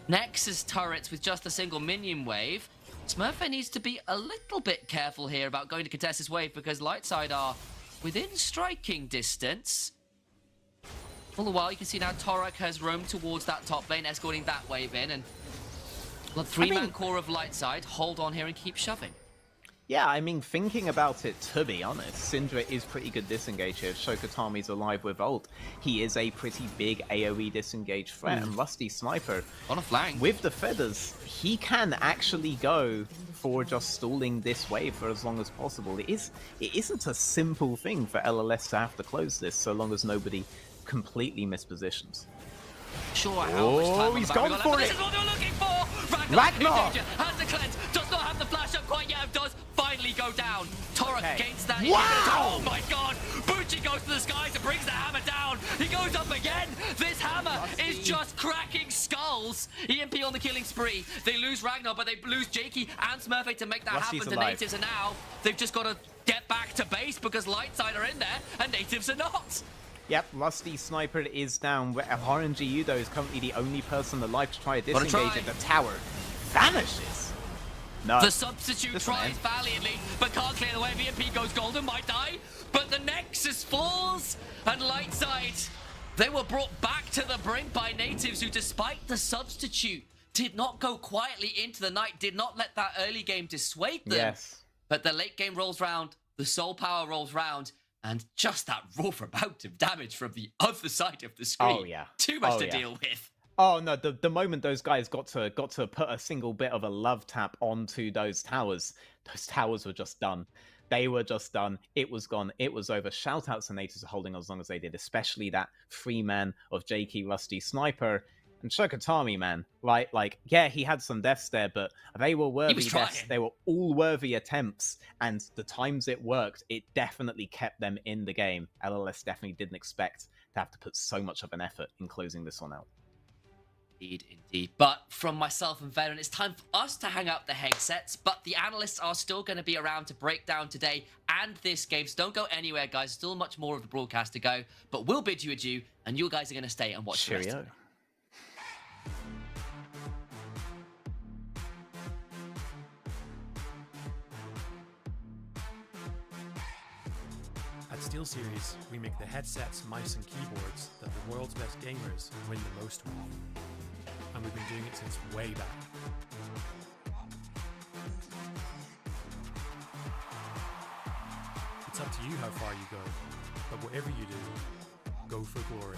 Nexus turrets with just a single minion wave. Smurfette needs to be a little bit careful here about going to contest this wave because Lightside are within striking distance. All the while, you can see now Torok has roamed towards that top lane, escorting that wave in, and the three-man core of Lightside hold on here and keep shoving. Yeah, I mean, thinking about it, to be honest, Syndra is pretty good disengage here. If Shokatami's alive with ult, he is a pretty big AoE disengage threat. And Rusty Sniper, on a flank with the feathers, he can actually go for just stalling this wave for as long as possible. It isn't a simple thing for LLS to have to close this so long as nobody completely mispositions. Sure, how much time he's gone for it! This is what they're looking for! Ragnar! Has the cleanse, does not have the flash up quite yet, does finally go down. Torok gains that. Wow! Oh my god! Bucci goes to the skies and brings the hammer down. He goes up again. This hammer is just cracking skulls. EMP on the killing spree. They lose Ragnar, but they lose Jakey and Smurfette to make that happen to natives. And now they've just got to get back to base because Lightside are in there and natives are not. Yep, Rusty Sniper is down. RNG Udo is currently the only person alive to try to disengage at the tower. Vanishes. No. The substitute tries valiantly, but can't clear the way. VMP goes golden, might die, but the Nexus falls, and Lightside, they were brought back to the brink by natives who, despite the substitute, did not go quietly into the night, did not let that early game dissuade them. Yes. But the late game rolls round, the soul power rolls round, and just that raw amount of damage from the other side of the screen. Oh, yeah. Too much to deal with. Oh no, the moment those guys got to put a single bit of a love tap onto those towers were just done. They were just done. It was gone. It was over. Shout outs to natives for holding as long as they did, especially that 3-man of Jakey, Rusty Sniper, and Shokatami, man. Right? Like, yeah, he had some deaths there, but they were worthy deaths. They were all worthy attempts, and the times it worked, it definitely kept them in the game. LLS definitely didn't expect to have to put so much of an effort in closing this one out. Indeed. But from myself and Veteran, it's time for us to hang up the headsets, but the analysts are still going to be around to break down today and this game, so don't go anywhere, guys. Still much more of the broadcast to go, but we'll bid you adieu, and you guys are going to stay and watch the rest of it. At SteelSeries, we make the headsets, mice and keyboards that the world's best gamers win the most with. And we've been doing it since way back. It's up to you how far you go, but whatever you do, go for glory.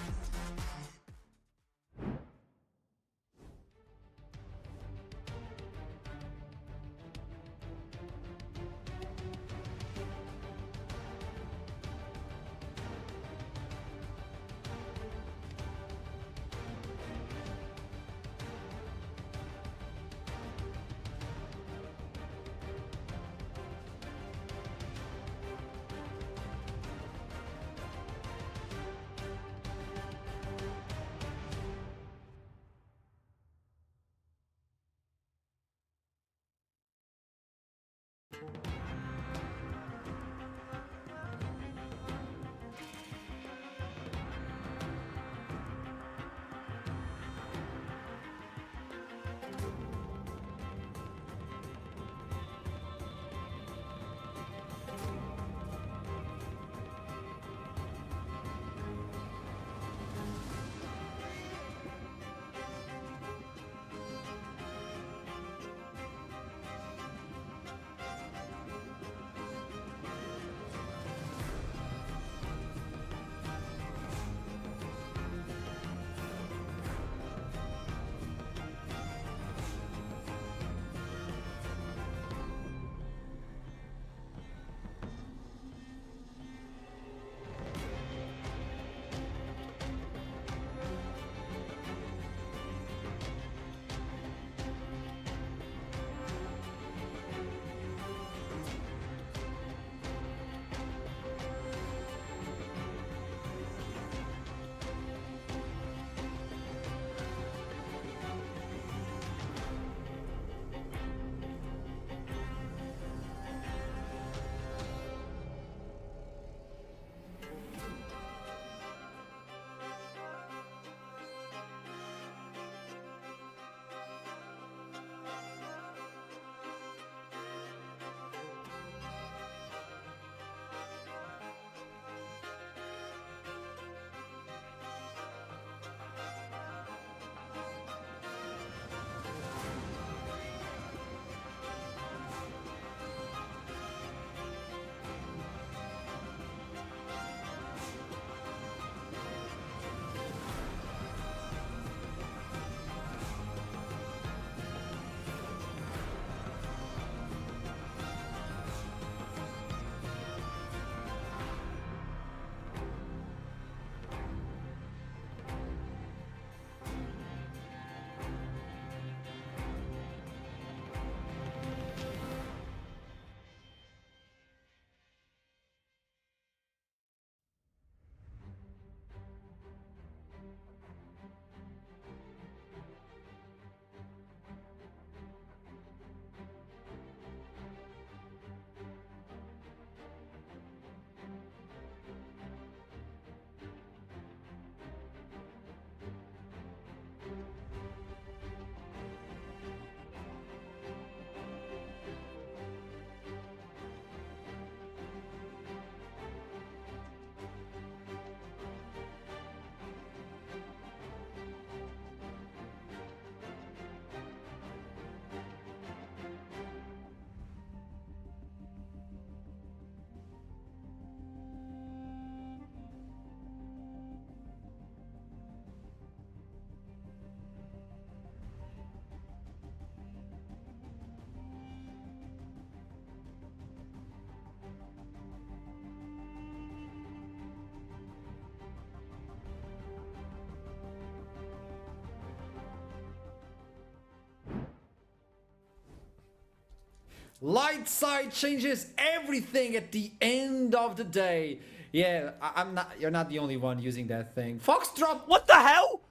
Light side changes everything at the end of the day. Yeah, I'm not. You're not the only one using that thing. Fox drop. What the hell?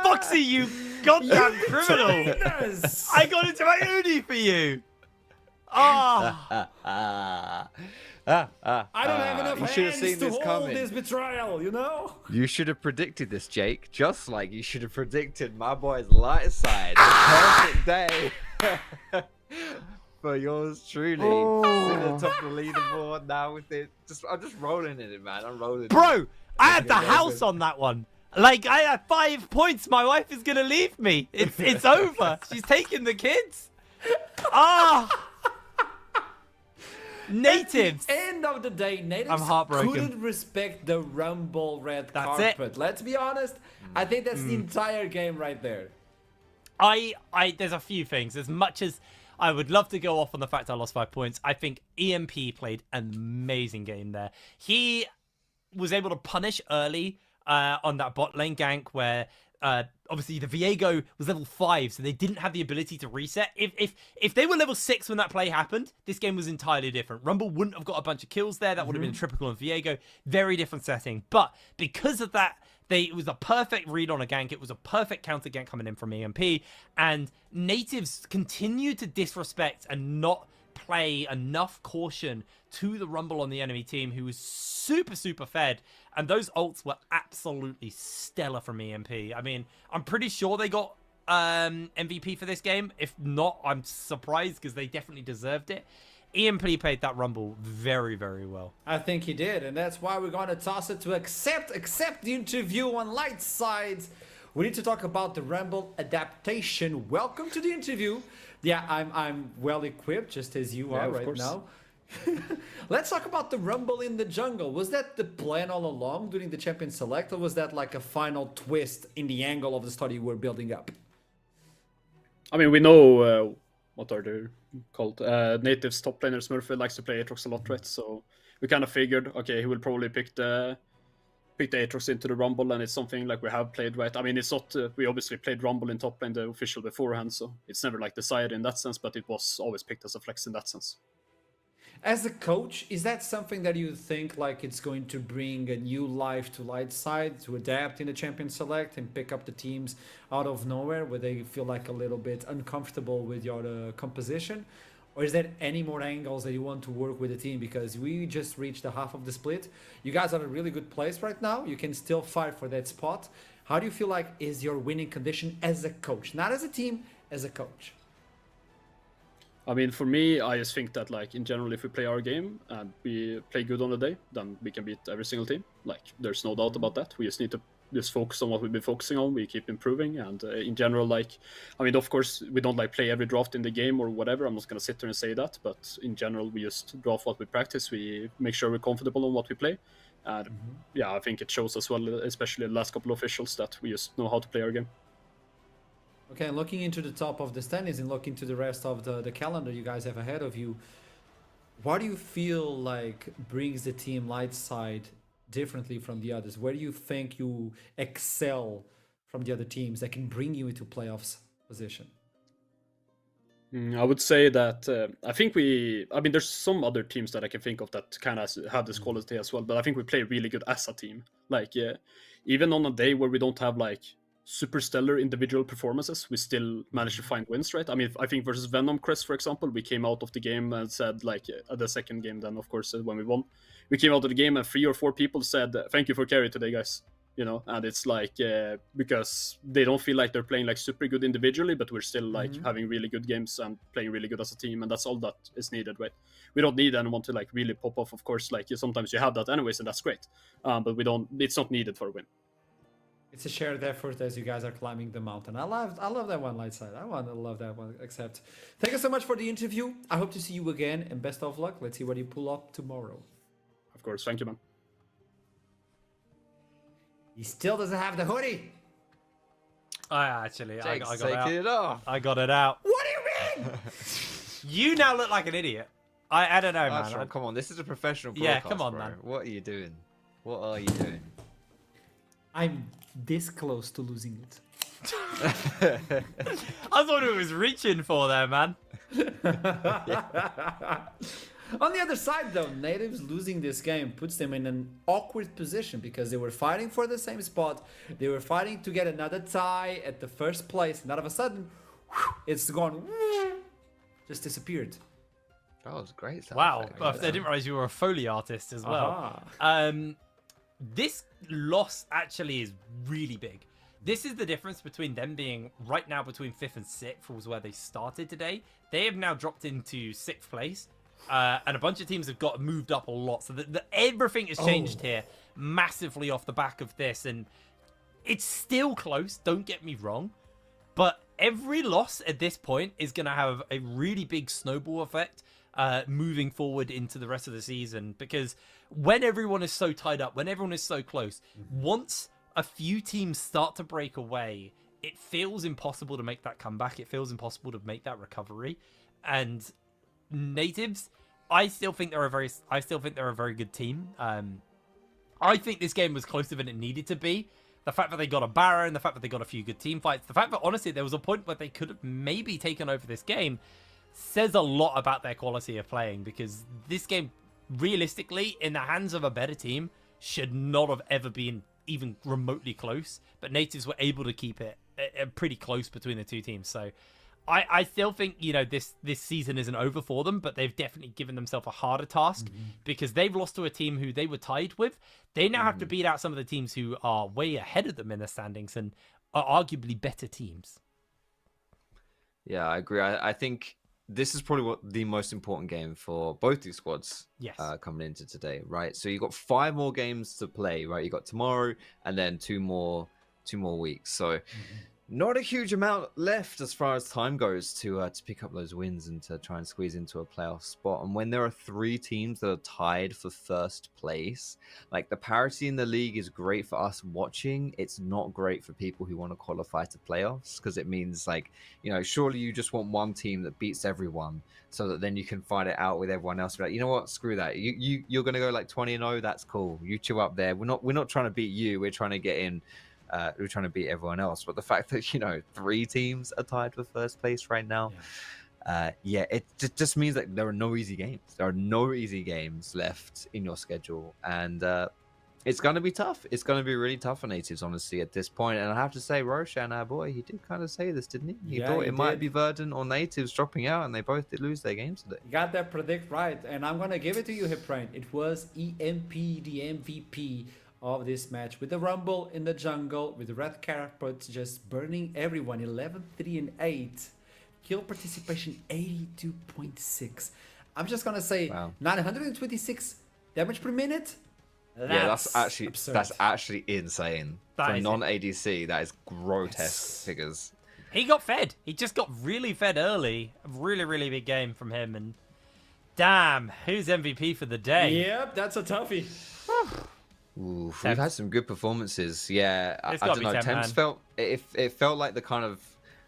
Foxy, you goddamn criminal! Trainers! I got into my uni for you. Ah. I don't have enough you should have hands seen to this hold coming. this betrayal, you know? You should have predicted this, Jake. Just like you should have predicted my boy's light side. The perfect day for yours truly. Sitting at the top of the leaderboard now with it. I'm just rolling in it, man. I'm rolling. Bro, I had the house on that one. Like, I had 5 points. My wife is gonna leave me. It's over. She's taking the kids. Ah. Natives. At the end of the day, natives I'm heartbroken. couldn't respect the Rumble red That's carpet. it. Let's be honest. I think that's the entire game right there. There's a few things. As much as I would love to go off on the fact I lost 5 points, I think EMP played an amazing game there. He was able to punish early on that bot lane gank where obviously the Viego was level 5, so they didn't have the ability to reset. If they were level 6 when that play happened, this game was entirely different. Rumble wouldn't have got a bunch of kills there. That would have been typical of Viego. Very different setting. But because of that, it was a perfect read on a gank. It was a perfect counter gank coming in from EMP. And natives continued to disrespect and not play enough caution to the Rumble on the enemy team, who was super fed. And those ults were absolutely stellar from EMP. I mean, I'm pretty sure they got MVP for this game. If not, I'm surprised because they definitely deserved it. EMP played that Rumble very well. I think he did, and that's why we're going to toss it to accept the interview on light sides. We need to talk about the Rumble adaptation. Welcome to the interview. Yeah, I'm well equipped, just as you are right now. Let's talk about the Rumble in the jungle. Was that the plan all along during the Champion Select, or was that like a final twist in the angle of the story you were building up? I mean, we know what are they called? Natives top laner Smurfy likes to play Aatrox a lot, right? So we kind of figured, okay, he will probably pick the Aatrox into the Rumble, and it's something like we have played, right? I mean, it's not, we obviously played Rumble in top lane, the official beforehand, so it's never like decided in that sense, but it was always picked as a flex in that sense. As a coach, is that something that you think like it's going to bring a new life to light side, to adapt in the Champion Select and pick up the teams out of nowhere where they feel like a little bit uncomfortable with your composition? Or is there any more angles that you want to work with the team? Because we just reached the half of the split. You guys are in a really good place right now. You can still fight for that spot. How do you feel like is your winning condition as a coach? Not as a team, as a coach. I mean, for me, I just think that, like, in general, if we play our game and we play good on the day, then we can beat every single team. Like, there's no doubt about that. We just need to just focus on what we've been focusing on. We keep improving, and in general, like, I mean, of course, we don't like play every draft in the game or whatever. I'm not gonna sit there and say that, but in general, we just draft what we practice. We make sure we're comfortable on what we play, and yeah, I think it shows as well, especially the last couple of officials, that we just know how to play our game. Okay, looking into the top of the standings and looking to the rest of the calendar you guys have ahead of you, what do you feel like brings the team light side differently from the others? Where do you think you excel from the other teams that can bring you into playoffs position? I would say that I think I mean, there's some other teams that I can think of that kind of have this quality as well, but I think we play really good as a team. Like, even on a day where we don't have like super stellar individual performances, we still manage to find wins, right? I mean, I think versus Venom Crest, for example, we came out of the game and said, like, at the second game, then of course when we won, we came out of the game and 3 or 4 people said, "Thank you for carry today, guys." You know, and it's like because they don't feel like they're playing like super good individually, but we're still like having really good games and playing really good as a team, and that's all that is needed, right? We don't need anyone to like really pop off. Of course, like sometimes you have that anyways, and that's great, but we don't. It's not needed for a win. It's a shared effort as you guys are climbing the mountain. I love that one, light side. I want to love that one. Except, thank you so much for the interview. I hope to see you again, and best of luck. Let's see what you pull up tomorrow. Of course, thank you, man. He still doesn't have the hoodie. I got it out. I got it out. What do you mean? You now look like an idiot. I don't know, man. Come on, this is a professional broadcast, yeah, come on, bro. man. What are you doing? What are you doing? I'm this close to losing it. I thought it was reaching for there, man. On the other side, though, Natives losing this game puts them in an awkward position because they were fighting for the same spot. They were fighting to get another tie at the first place, and all of a sudden, it's gone. Just disappeared. That was great. sound Wow, effect. I didn't realize you were a Foley artist as well. This loss actually is really big. This is the difference between them being right now between 5th and 6th was where they started today. They have now dropped into 6th place. And a bunch of teams have got moved up a lot. So everything has changed here massively off the back of this. And it's still close, don't get me wrong. But every loss at this point is going to have a really big snowball effect moving forward into the rest of the season. Because when everyone is so tied up, when everyone is so close, once a few teams start to break away, it feels impossible to make that comeback. It feels impossible to make that recovery. And Natives, I still think they're a very good team. I think this game was closer than it needed to be. The fact that they got a Baron, the fact that they got a few good team fights, the fact that honestly there was a point where they could have maybe taken over this game says a lot about their quality of playing, because this game, realistically, in the hands of a better team, should not have ever been even remotely close. But Natives were able to keep it pretty close between the two teams. So I still think, you know, this season isn't over for them, but they've definitely given themselves a harder task because they've lost to a team who they were tied with. They now have to beat out some of the teams who are way ahead of them in the standings and are arguably better teams. Yeah, I agree. I think this is probably the most important game for both these squads coming into today, right? So you got 5 more games to play, right? You got tomorrow and then two more weeks. So not a huge amount left as far as time goes to pick up those wins and to try and squeeze into a playoff spot. And when there are 3 teams that are tied for first place, like, the parity in the league is great for us watching. It's not great for people who want to qualify to playoffs, because it means, like, you know, surely you just want one team that beats everyone so that then you can fight it out with everyone else. Be like, you know what, screw that. You're gonna go like 20-0. That's cool. You two up there. We're not trying to beat you. We're trying to get in. We're trying to beat everyone else. But the fact that, you know, 3 teams are tied for first place right now, it just means that there are no easy games. There are no easy games left in your schedule, and it's going to be tough. It's going to be really tough for Natives, honestly, at this point. And I have to say, Roshan, our boy, he did kind of say this, didn't he? He thought it might be Verdant or Natives dropping out, and they both did lose their games today. You got that predict right, and I'm going to give it to you, Hiprain. It was EMP, the MVP of this match, with the Rumble in the jungle, with the red carpet just burning everyone. 11, 3, and 8. Kill participation 82.6. I'm just gonna say 926 damage per minute. That's actually insane. For non-ADC, that is grotesque figures. He got fed. He just got really fed early. A really, really big game from him. And damn, who's MVP for the day? Yep, that's a toughie. Oof, we've had some good performances. Yeah, I don't know. Temps felt like the kind of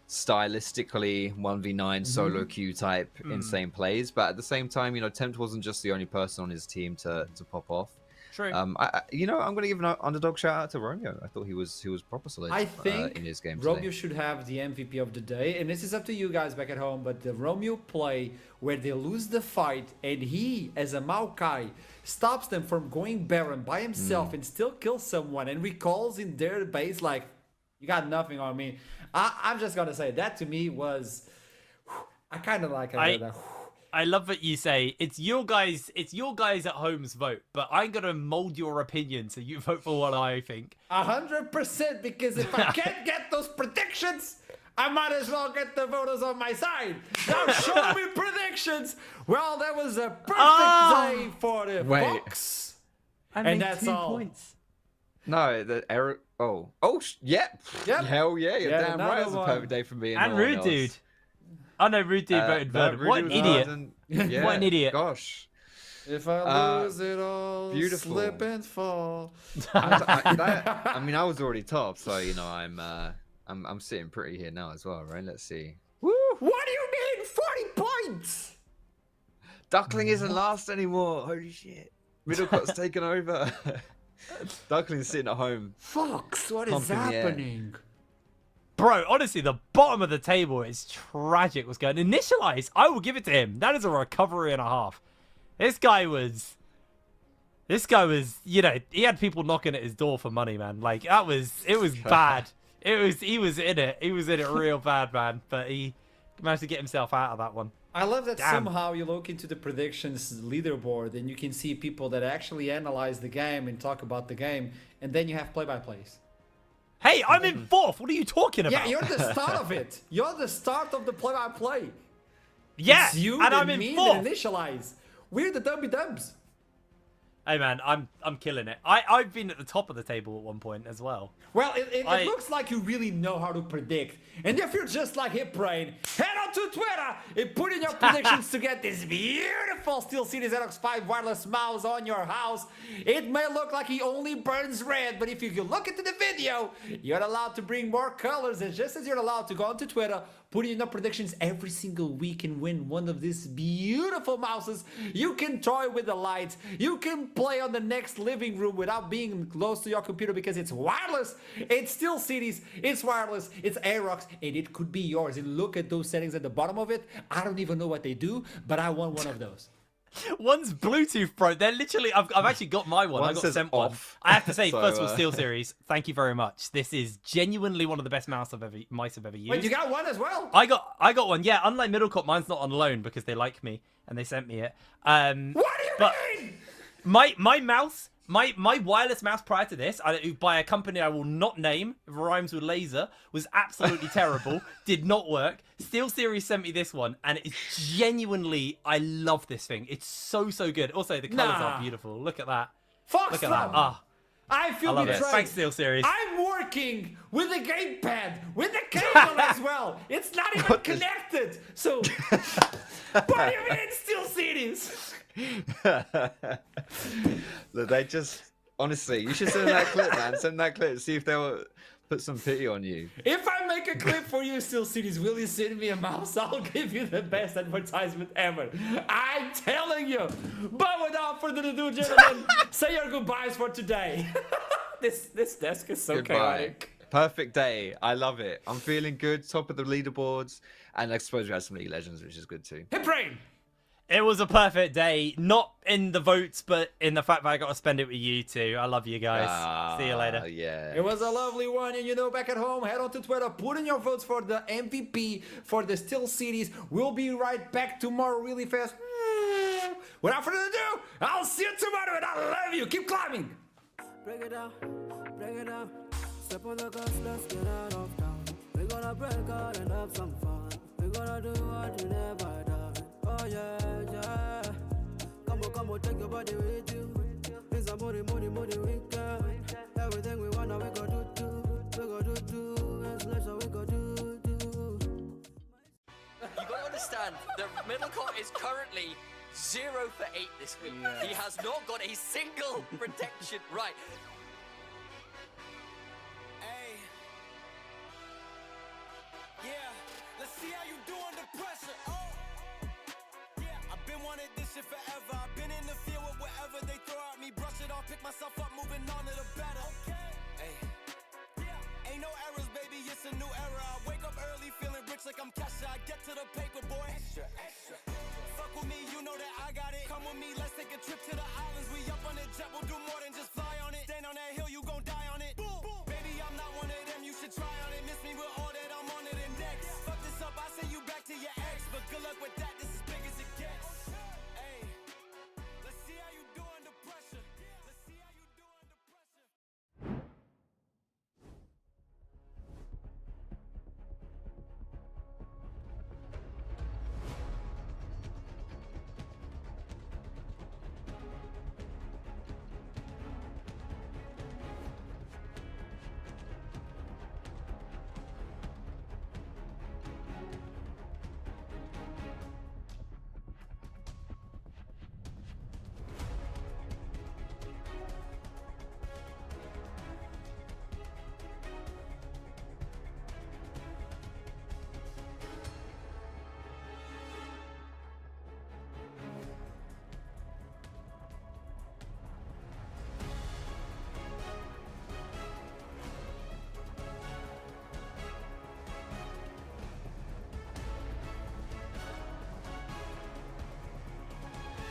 stylistically 1v9 solo queue type insane plays, but at the same time, you know, Tempt wasn't just the only person on his team to pop off. True. I'm going to give an underdog shout out to Romeo. I thought he was proper solid. I think in his game Romeo should have the MVP of the day, and this is up to you guys back at home. But the Romeo play where they lose the fight, and he, as a Maokai, stops them from going Baron by himself and still kills someone, and recalls in their base like, "You got nothing on me." I'm just gonna say that to me was, I kind of like that. I love what you say. It's your guys at home's vote, but I'm gonna mold your opinion so you vote for what I think. 100%, because if I can't get those predictions, I might as well get the voters on my side. Now show me predictions. Well, that was a perfect day for the Fox. And that's 2 points. No, the error. Yep. Hell yeah, you're damn right. It was a perfect day for me and Rude Dude. Oh no, Rude Dude voted Verdant. What an idiot! Yeah, what an idiot! Gosh. If I lose it all, beautiful. Slip and fall. I mean, I was already top, so you know, I'm sitting pretty here now as well, right? Let's see. Woo! What do you mean 40 points? Duckling isn't last anymore. Holy shit! Middlecot's taken over. Duckling's sitting at home. Fox, what is happening? Bro, honestly, the bottom of the table is tragic what's going on. Initialize, I will give it to him. That is a recovery and a half. This guy was, you know, he had people knocking at his door for money, man. Like, it was bad. He was in it. He was in it real bad, man. But he managed to get himself out of that one. I love that somehow you look into the predictions leaderboard and you can see people that actually analyze the game and talk about the game, and then you have play-by-plays. Hey, I'm in 4th. What are you talking about? Yeah, you're the start of it. You're the start of the play-by-play. Yeah, it's you and I'm in me 4th. that initialize. We're the dubs. Hey man, I'm killing it. I've been at the top of the table at one point as well. Well, it looks like you really know how to predict. And if you're just like HipBrain, head on to Twitter and put in your predictions to get this beautiful SteelSeries NX5 wireless mouse on your house. It may look like he only burns red, but if you look into the video, you're allowed to bring more colors. And just as you're allowed to go onto Twitter, put in your predictions every single week and win one of these beautiful mouses. You can toy with the lights. You can play on the next living room without being close to your computer because it's wireless. It's SteelSeries. It's wireless. It's Aerox, and it could be yours. And look at those settings at the bottom of it. I don't even know what they do, but I want one of those. One's Bluetooth, bro. They're literally. I've actually got my one. I got sent one. I have to say, So, first of all, SteelSeries, thank you very much. This is genuinely one of the best mice I've ever used. Wait, you got one as well? I got one. Yeah, unlike Middlecop, mine's not on loan because they like me and they sent me it. What do you mean? My mouse, my wireless mouse prior to this, by a company I will not name, rhymes with laser, was absolutely terrible. Did not work. SteelSeries sent me this one, and it's genuinely, I love this thing. It's so good. Also, the colors are beautiful. Look at that. Fox, look at that. Ah. I feel love it. betrayed. Thanks, SteelSeries. I'm working with the gamepad, with the cable as well. It's not even connected. So, what do you mean it's SteelSeries? Look, they just honestly, you should send that clip, man. Send that clip. See if they'll put some pity on you. If I make a clip for you, SteelSeries, will you send me a mouse? I'll give you the best advertisement ever. I'm telling you. But without further ado, gentlemen, say your goodbyes for today. This desk is so chaotic. Perfect day. I love it. I'm feeling good. Top of the leaderboards. And I suppose we had some League of Legends, which is good too. HipBrain! It was a perfect day, not in the votes, but in the fact that I got to spend it with you two. I love you guys. See you later. Yeah. It was a lovely one, and you know, back at home, head on to Twitter, put in your votes for the MVP for the SteelSeries. We'll be right back tomorrow really fast. Without further ado, I'll see you tomorrow, and I love you. Keep climbing. Break it down, step on the gas, let's get out of town. We're gonna break out and have some fun. We're gonna do what you never done. Oh yeah. Come on, take your body with you. It's a money weekend. Everything we wanna, we go do. It's leisure, we go do. You gotta understand, the Middlecott is currently 0 for 8 this week. Yes. He has not got a single protection right. Hey. Yeah, let's see how you do under pressure. Oh. Yeah, I've been wanting this shit forever. I've been in the field with whatever they throw at me. Brush it off, pick myself up, moving on to the better. Okay. Hey. Yeah. Ain't no errors, baby, it's a new era. I wake up early, feeling rich like I'm Kesha. I get to the paper, boy. Extra. Fuck with me, you know that I got it. Come with me, let's take a trip to the islands. We up on the jet, we'll do more than just fly on it. Stand on that hill, you gon'